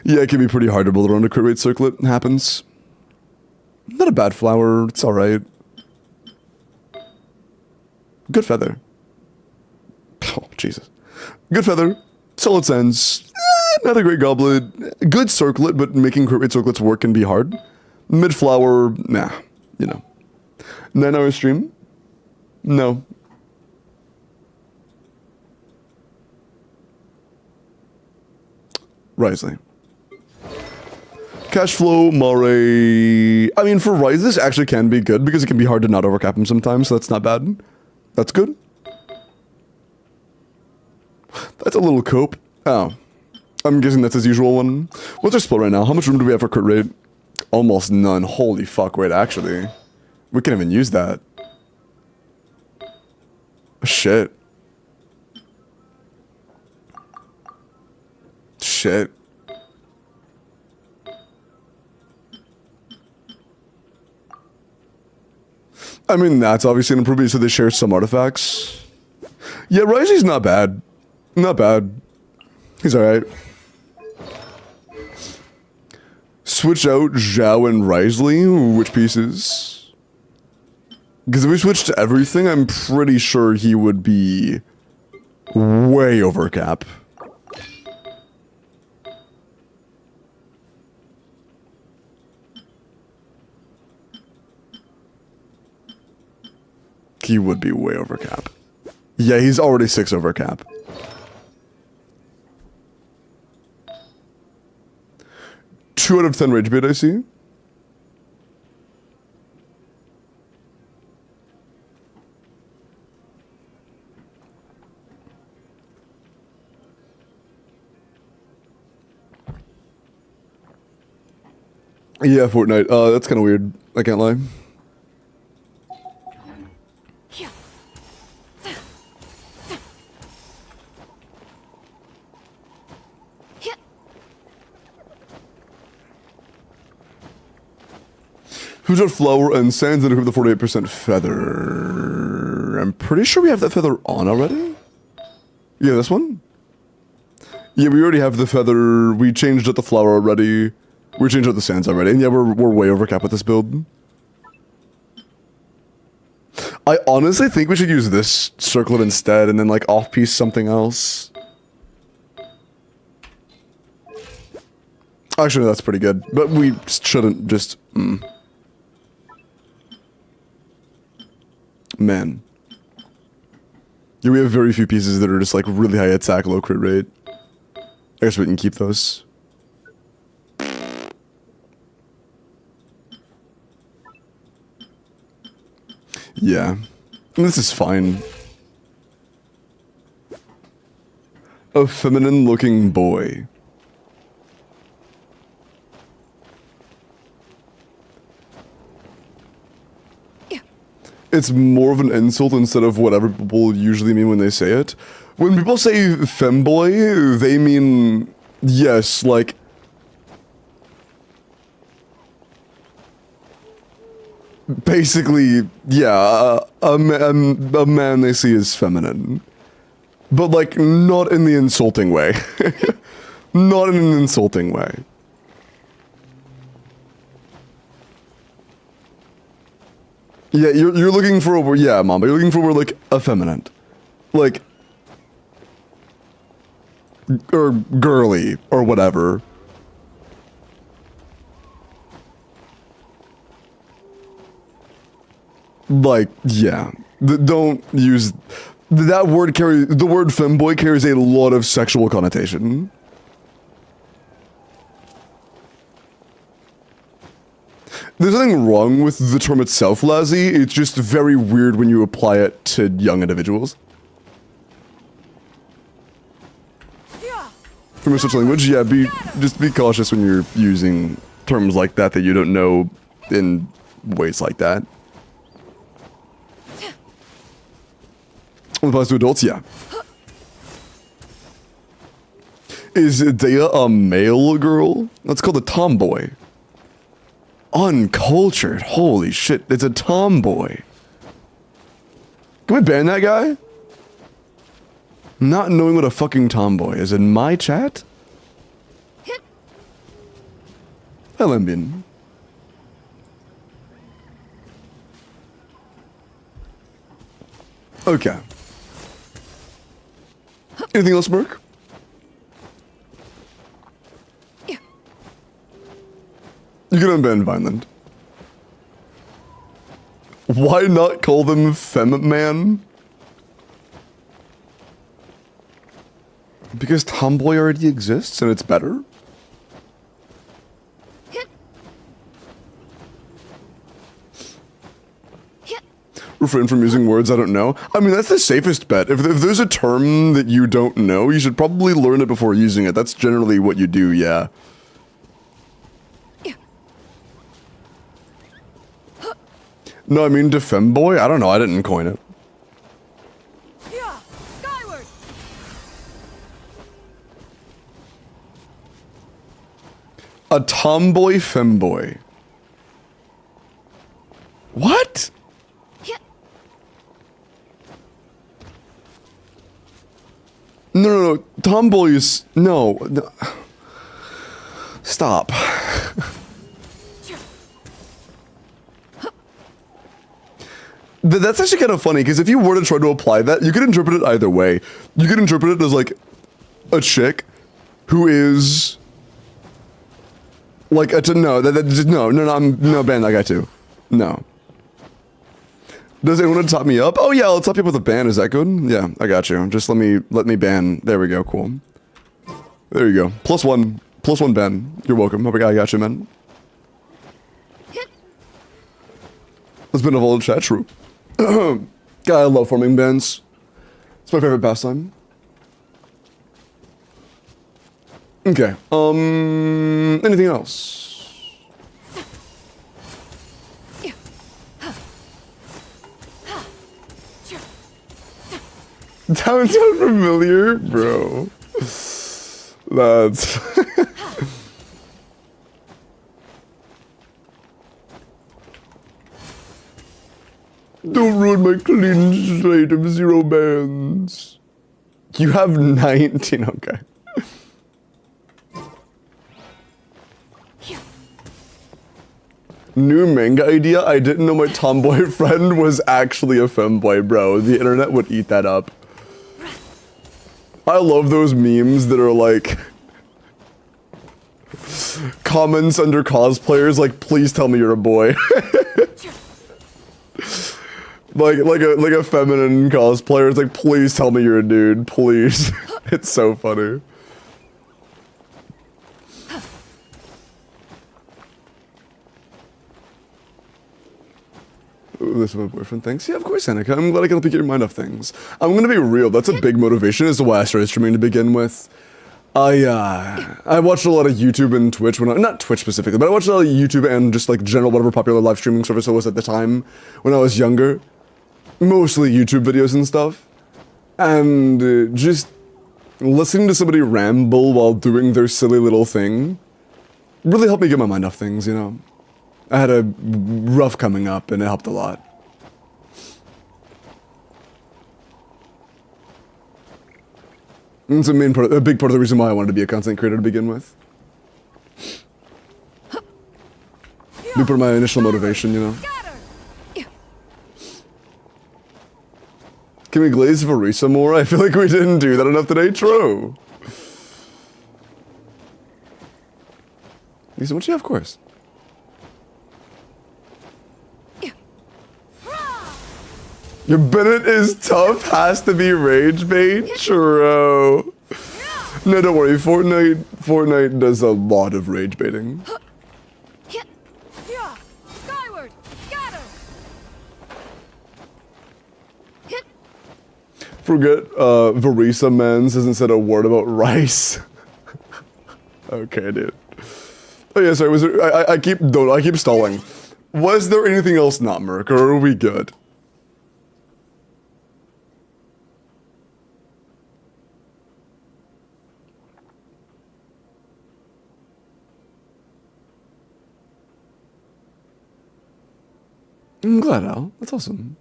Yeah, it can be pretty hard to build around a crit rate circlet. It happens. Not a bad flower. It's alright. Good feather. Oh, Jesus. Good feather. Solid sense. Not a great goblet. Good circlet, but making crit rate circlets work can be hard. Mid flower, nah. You know. 9-hour stream? No. Risley. Cash flow, Mare. I mean, for Rise, this actually can be good because it can be hard to not overcap him sometimes, so that's not bad. That's good. That's a little cope. Oh. I'm guessing that's his usual one. What's our split right now? How much room do we have for crit rate? Almost none. Holy fuck, wait, actually. We can't even use that. Shit. Shit. I mean, that's obviously an improvement, so they share some artifacts. Yeah, Risey's not bad. Not bad. He's alright. Switch out Zhao and Risley? Which pieces? Because if we switch to everything, I'm pretty sure he would be way over cap. He would be way over cap. Yeah, he's already 6 over cap. Two out of 10 rage bait, I see. Yeah, Fortnite. That's kind of weird. I can't lie. Who's got flower and sands and equip the 48% feather? I'm pretty sure we have that feather on already. Yeah, this one? Yeah, we already have the feather. We changed out the flower already. We changed out the sands already. And yeah, we're way over cap with this build. I honestly think we should use this circlet instead and then like off-piece something else. Actually, no, that's pretty good. But we shouldn't just... Man. Yeah, we have very few pieces that are just like really high attack, low crit rate. I guess we can keep those. Yeah. This is fine. A feminine looking boy. It's more of an insult instead of whatever people usually mean when they say it. When people say femboy, they mean, yes, like... Basically, yeah, a man they see as feminine. But, like, not in the insulting way. Not in an insulting way. Yeah, you're looking for a, yeah, Mamba, you're looking for like effeminate. Like, or girly, or whatever. Like, yeah. Don't use, that word the word femboy carries a lot of sexual connotation. There's nothing wrong with the term itself, Lazzy. It's just very weird when you apply it to young individuals. From a such language, yeah, just be cautious when you're using terms like that you don't know in ways like that. When it applies to adults, yeah. Is Dea a male girl? That's called a tomboy. Uncultured. Holy shit, it's a tomboy. Can we ban that guy? Not knowing what a fucking tomboy is in my chat? Hi, Lembian. Okay. Anything else, Merc? You can unban Vineland. Why not call them Femman? Because Tomboy already exists and it's better? Refrain from using words I don't know. I mean, that's the safest bet. If there's a term that you don't know, you should probably learn it before using it. That's generally what you do, yeah. No, I mean, to femboy? I don't know, I didn't coin it. Yeah, skyward. A tomboy femboy. What? No. Tomboys. No. Stop. That's actually kind of funny, because if you were to try to apply that, you could interpret it either way. You could interpret it as, like, a chick who is... Like, no, no, ban that guy too. No. Does anyone want to top me up? Oh yeah, I'll top you up with a ban, is that good? Yeah, I got you. Just let me ban. There we go, cool. There you go. +1 ban. You're welcome. I got you, man. It's been a volatile chat, true. God, I love forming bans. It's my favorite pastime. Okay, anything else? Sounds so familiar, bro. That's... Don't ruin my clean slate of 0 bands. You have 19, okay. New manga idea? I didn't know my tomboy friend was actually a femboy, bro. The internet would eat that up. I love those memes that are like... comments under cosplayers like, please tell me you're a boy. like a feminine cosplayer. It's like, please tell me you're a dude, please. It's so funny. Ooh, this is my boyfriend, thanks. Yeah, of course, Annika. I'm glad I can help you get your mind off things. I'm gonna be real, that's a big motivation as to why I started streaming to begin with. I watched a lot of YouTube and Twitch when not Twitch specifically, but I watched a lot of YouTube and just like general whatever popular live streaming service it was at the time when I was younger. Mostly YouTube videos and stuff. And just listening to somebody ramble while doing their silly little thing really helped me get my mind off things, you know. I had a rough coming up and it helped a lot. It's a big part of the reason why I wanted to be a content creator to begin with. Big part of my initial motivation, you know. Can we glaze Varisa more? I feel like we didn't do that enough today. True. Lisa, what? Yeah, of course. Your Bennett is tough, has to be rage bait. True. No, don't worry. Fortnite does a lot of rage baiting. Skyward, scatter. Forget Varisa Mans hasn't said a word about rice. Okay, dude. Oh yeah, sorry. Was there, I keep stalling. Was there anything else not Merc, or are we good? I'm glad, Al. That's awesome.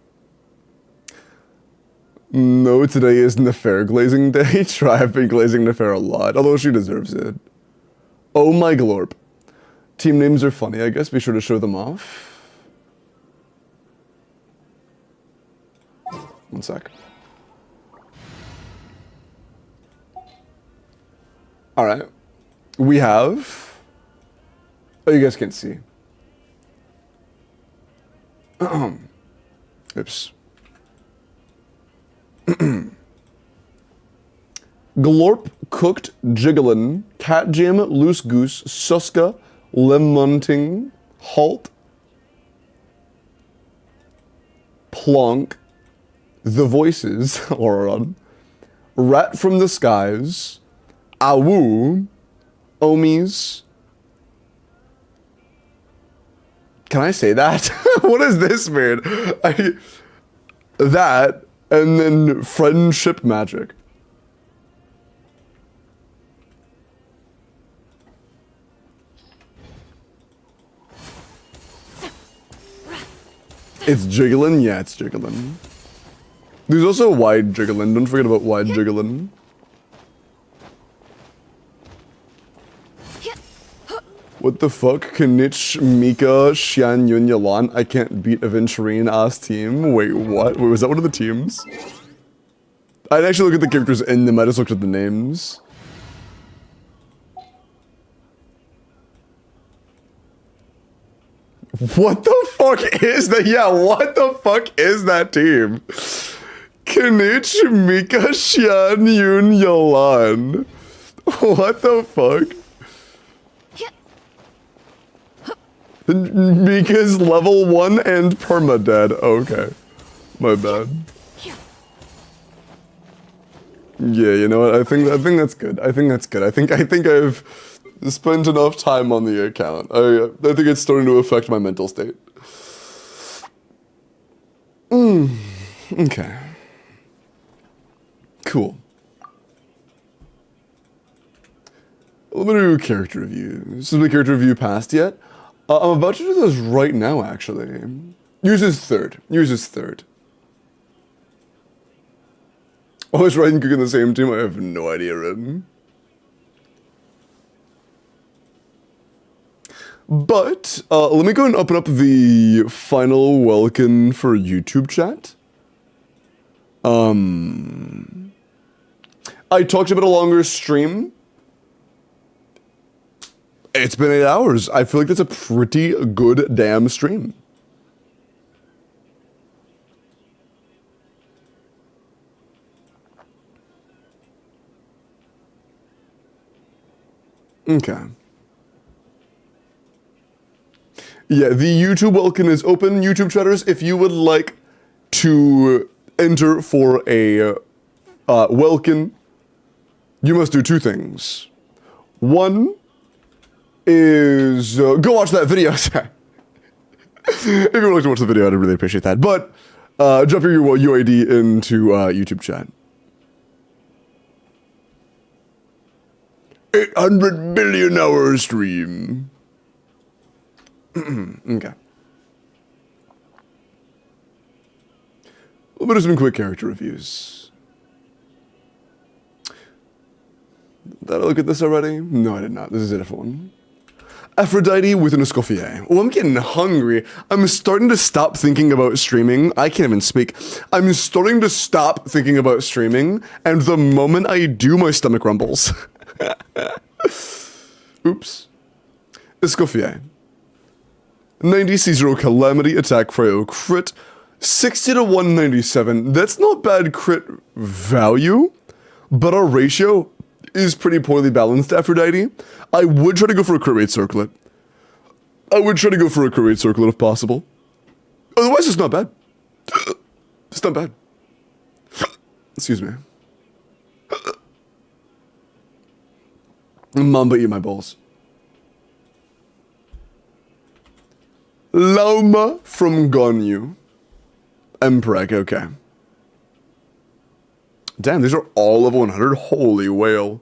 No, today is Nefer glazing day. I've been glazing Nefer a lot, although she deserves it. Oh my glorp. Team names are funny, I guess. Be sure to show them off. One sec. Alright. We have... Oh, you guys can't see. Oops. Glorp, cooked, jiggling, cat jam, loose goose, suska, lemonting, halt, plonk, the voices, Auron, rat from the skies, awu, omis. Can I say that? What does this mean? That, and then friendship magic. It's jiggling? Yeah, it's jiggling. There's also wide jiggling. Don't forget about wide jiggling. What the fuck? Kanich, Mika, Xian, Yun, Yalan. I can't beat Aventurine ass team. Wait, what? Wait, was that one of the teams? I didn't actually look at the characters in them. I just looked at the names. What the fuck is that? Yeah, what the fuck is that team? Kanich, Mika, Xian, Yun, Yalan. What the fuck? Mika's level 1 and permadead. Okay. My bad. Yeah, you know what? I think that's good. I think that's good. I think I've spent enough time on the account. I think it's starting to affect my mental state. Okay. Cool. Let me do character review. This is my character review passed yet. I'm about to do this right now, actually. Yours is third. Yours is third. Oh, is Ryan Cook in the same team? I have no idea, Rim. But, let me go and open up the final Welkin for YouTube chat. I talked about a longer stream. It's been 8 hours. I feel like that's a pretty good damn stream. Okay. Yeah, the YouTube Welkin is open. YouTube chatters, if you would like to enter for a Welkin, you must do two things. One is go watch that video. If you would like to watch the video, I'd really appreciate that. But drop your UID into YouTube chat. 800 billion hour stream. Okay. A little bit of some quick character reviews. Did I look at this already? No, I did not. This is a different one. Aphrodite with an Escoffier. Oh, I'm getting hungry. I'm starting to stop thinking about streaming. I can't even speak. I'm starting to stop thinking about streaming, and the moment I do, my stomach rumbles. Oops. Escoffier. 90 C0 Calamity Attack Cryo Crit. 60 to 197. That's not bad crit value, but our ratio is pretty poorly balanced, Aphrodite. I would try to go for a crit rate circlet. I would try to go for a crit rate circlet if possible. Otherwise, it's not bad. It's not bad. Excuse me. Mamba eat my balls. Lauma from Gonyu. Empreg, okay. Damn, these are all level 100? Holy whale.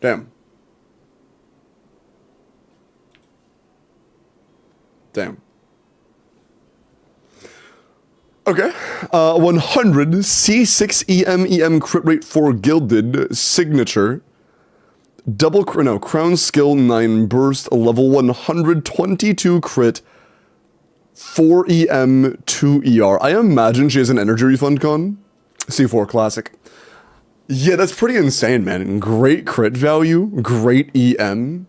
Damn. Damn. Okay. 100 C6 EM crit rate for Gilded Signature. Crown Skill 9 Burst, level 122 crit, 4 EM, 2 ER. I imagine she has an energy refund con. C4 Classic. Yeah, that's pretty insane, man. Great crit value, great EM.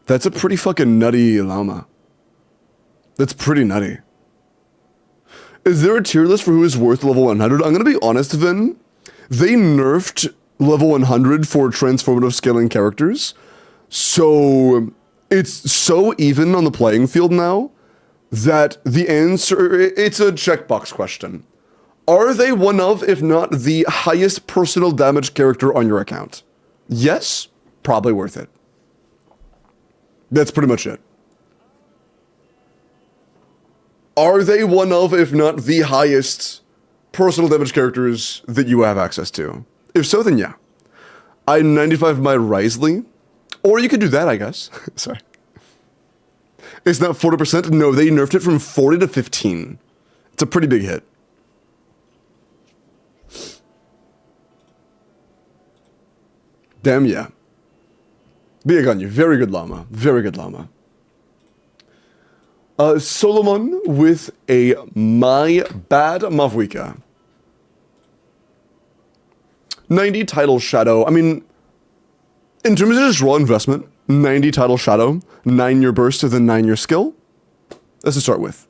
That's a pretty fucking nutty llama. That's pretty nutty. Is there a tier list for who is worth level 100? I'm gonna be honest, Vin. They nerfed level 100 for transformative scaling characters. So it's so even on the playing field now that the answer, it's a checkbox question. Are they one of, if not the highest personal damage character on your account? Yes, probably worth it. That's pretty much it. Are they one of, if not the highest personal damage characters that you have access to? If so, then yeah. I 95 my Risley. Or you could do that, I guess. Sorry. It's not 40%. No, they nerfed it from 40 to 15. It's a pretty big hit. Damn, yeah. Biaganyu, very good llama. Very good llama. Solomon with a My Bad Mavwika. 90 Tidal Shadow. I mean, in terms of just raw investment, 90 Tidal Shadow, 9-year burst with a 9-year skill. That's to start with.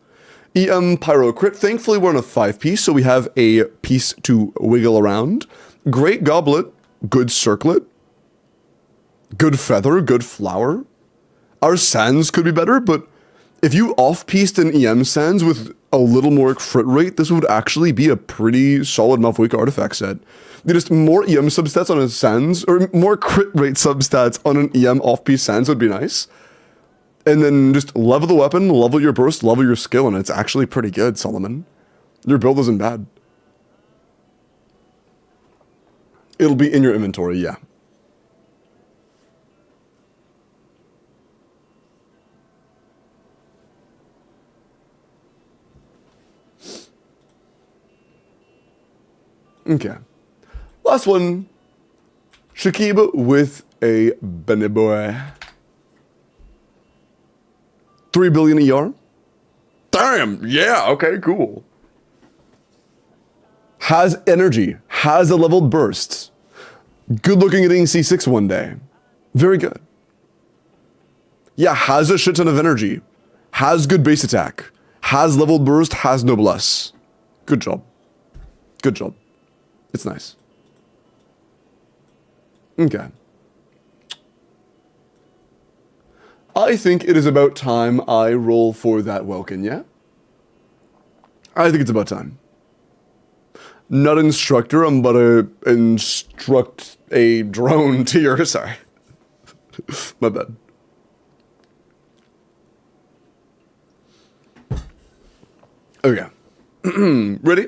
EM Pyro Crit. Thankfully, we're on a 5-piece, so we have a piece to wiggle around. Great Goblet. Good Circlet. Good Feather. Good Flower. Our Sands could be better, but if you off-pieced an EM Sands with a little more crit rate, this would actually be a pretty solid Mavwika artifact set. Just more EM substats on a Sands, or more crit rate substats on an EM off-piece Sands would be nice. And then just level the weapon, level your burst, level your skill, and it's actually pretty good, Solomon. Your build isn't bad. It'll be in your inventory, yeah. Okay. Last one. Shakib with a Benny boy. 3 billion ER? Damn, yeah, okay, cool. Has energy, has a leveled burst. Good looking at getting C6 one day. Very good. Yeah, has a shit ton of energy. Has good base attack. Has leveled burst, has noblesse. Good job. Good job. It's nice. Okay. I think it is about time I roll for that Welkin, yeah? I think it's about time. Not instructor, I'm about to instruct a drone to your... Sorry. My bad. Okay. Ready?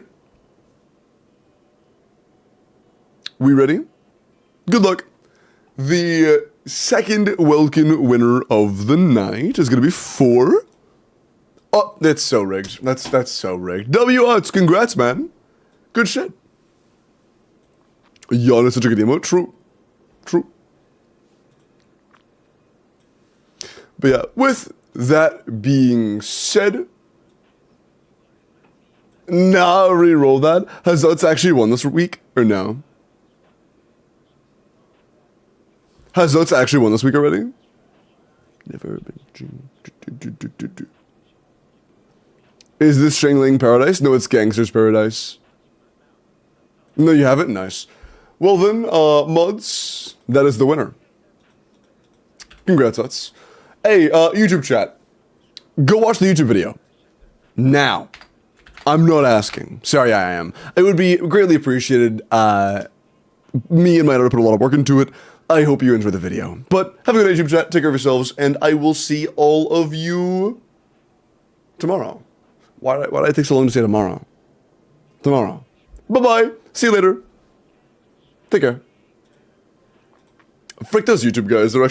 We ready? Good luck. The second Welkin winner of the night is going to be 4. Oh, that's so rigged. That's so rigged. W-Odds, congrats, man. Good shit. Giannis such a good emote. True. True. But yeah, with that being said... Nah, re-roll that. Has Zots actually won this week, or no? Has Zots actually won this week already? Never been. Is this Shangling Paradise? No, it's Gangster's Paradise. No, you haven't? Nice. Well then, mods, that is the winner. Congrats, Zots. Hey, YouTube chat. Go watch the YouTube video. Now. I'm not asking. Sorry, I am. It would be greatly appreciated. Me and my editor put a lot of work into it. I hope you enjoy the video. But have a good YouTube chat, take care of yourselves, and I will see all of you tomorrow. Why did I take so long to say tomorrow? Tomorrow. Bye-bye. See you later. Take care. Frick those YouTube guys. They're actually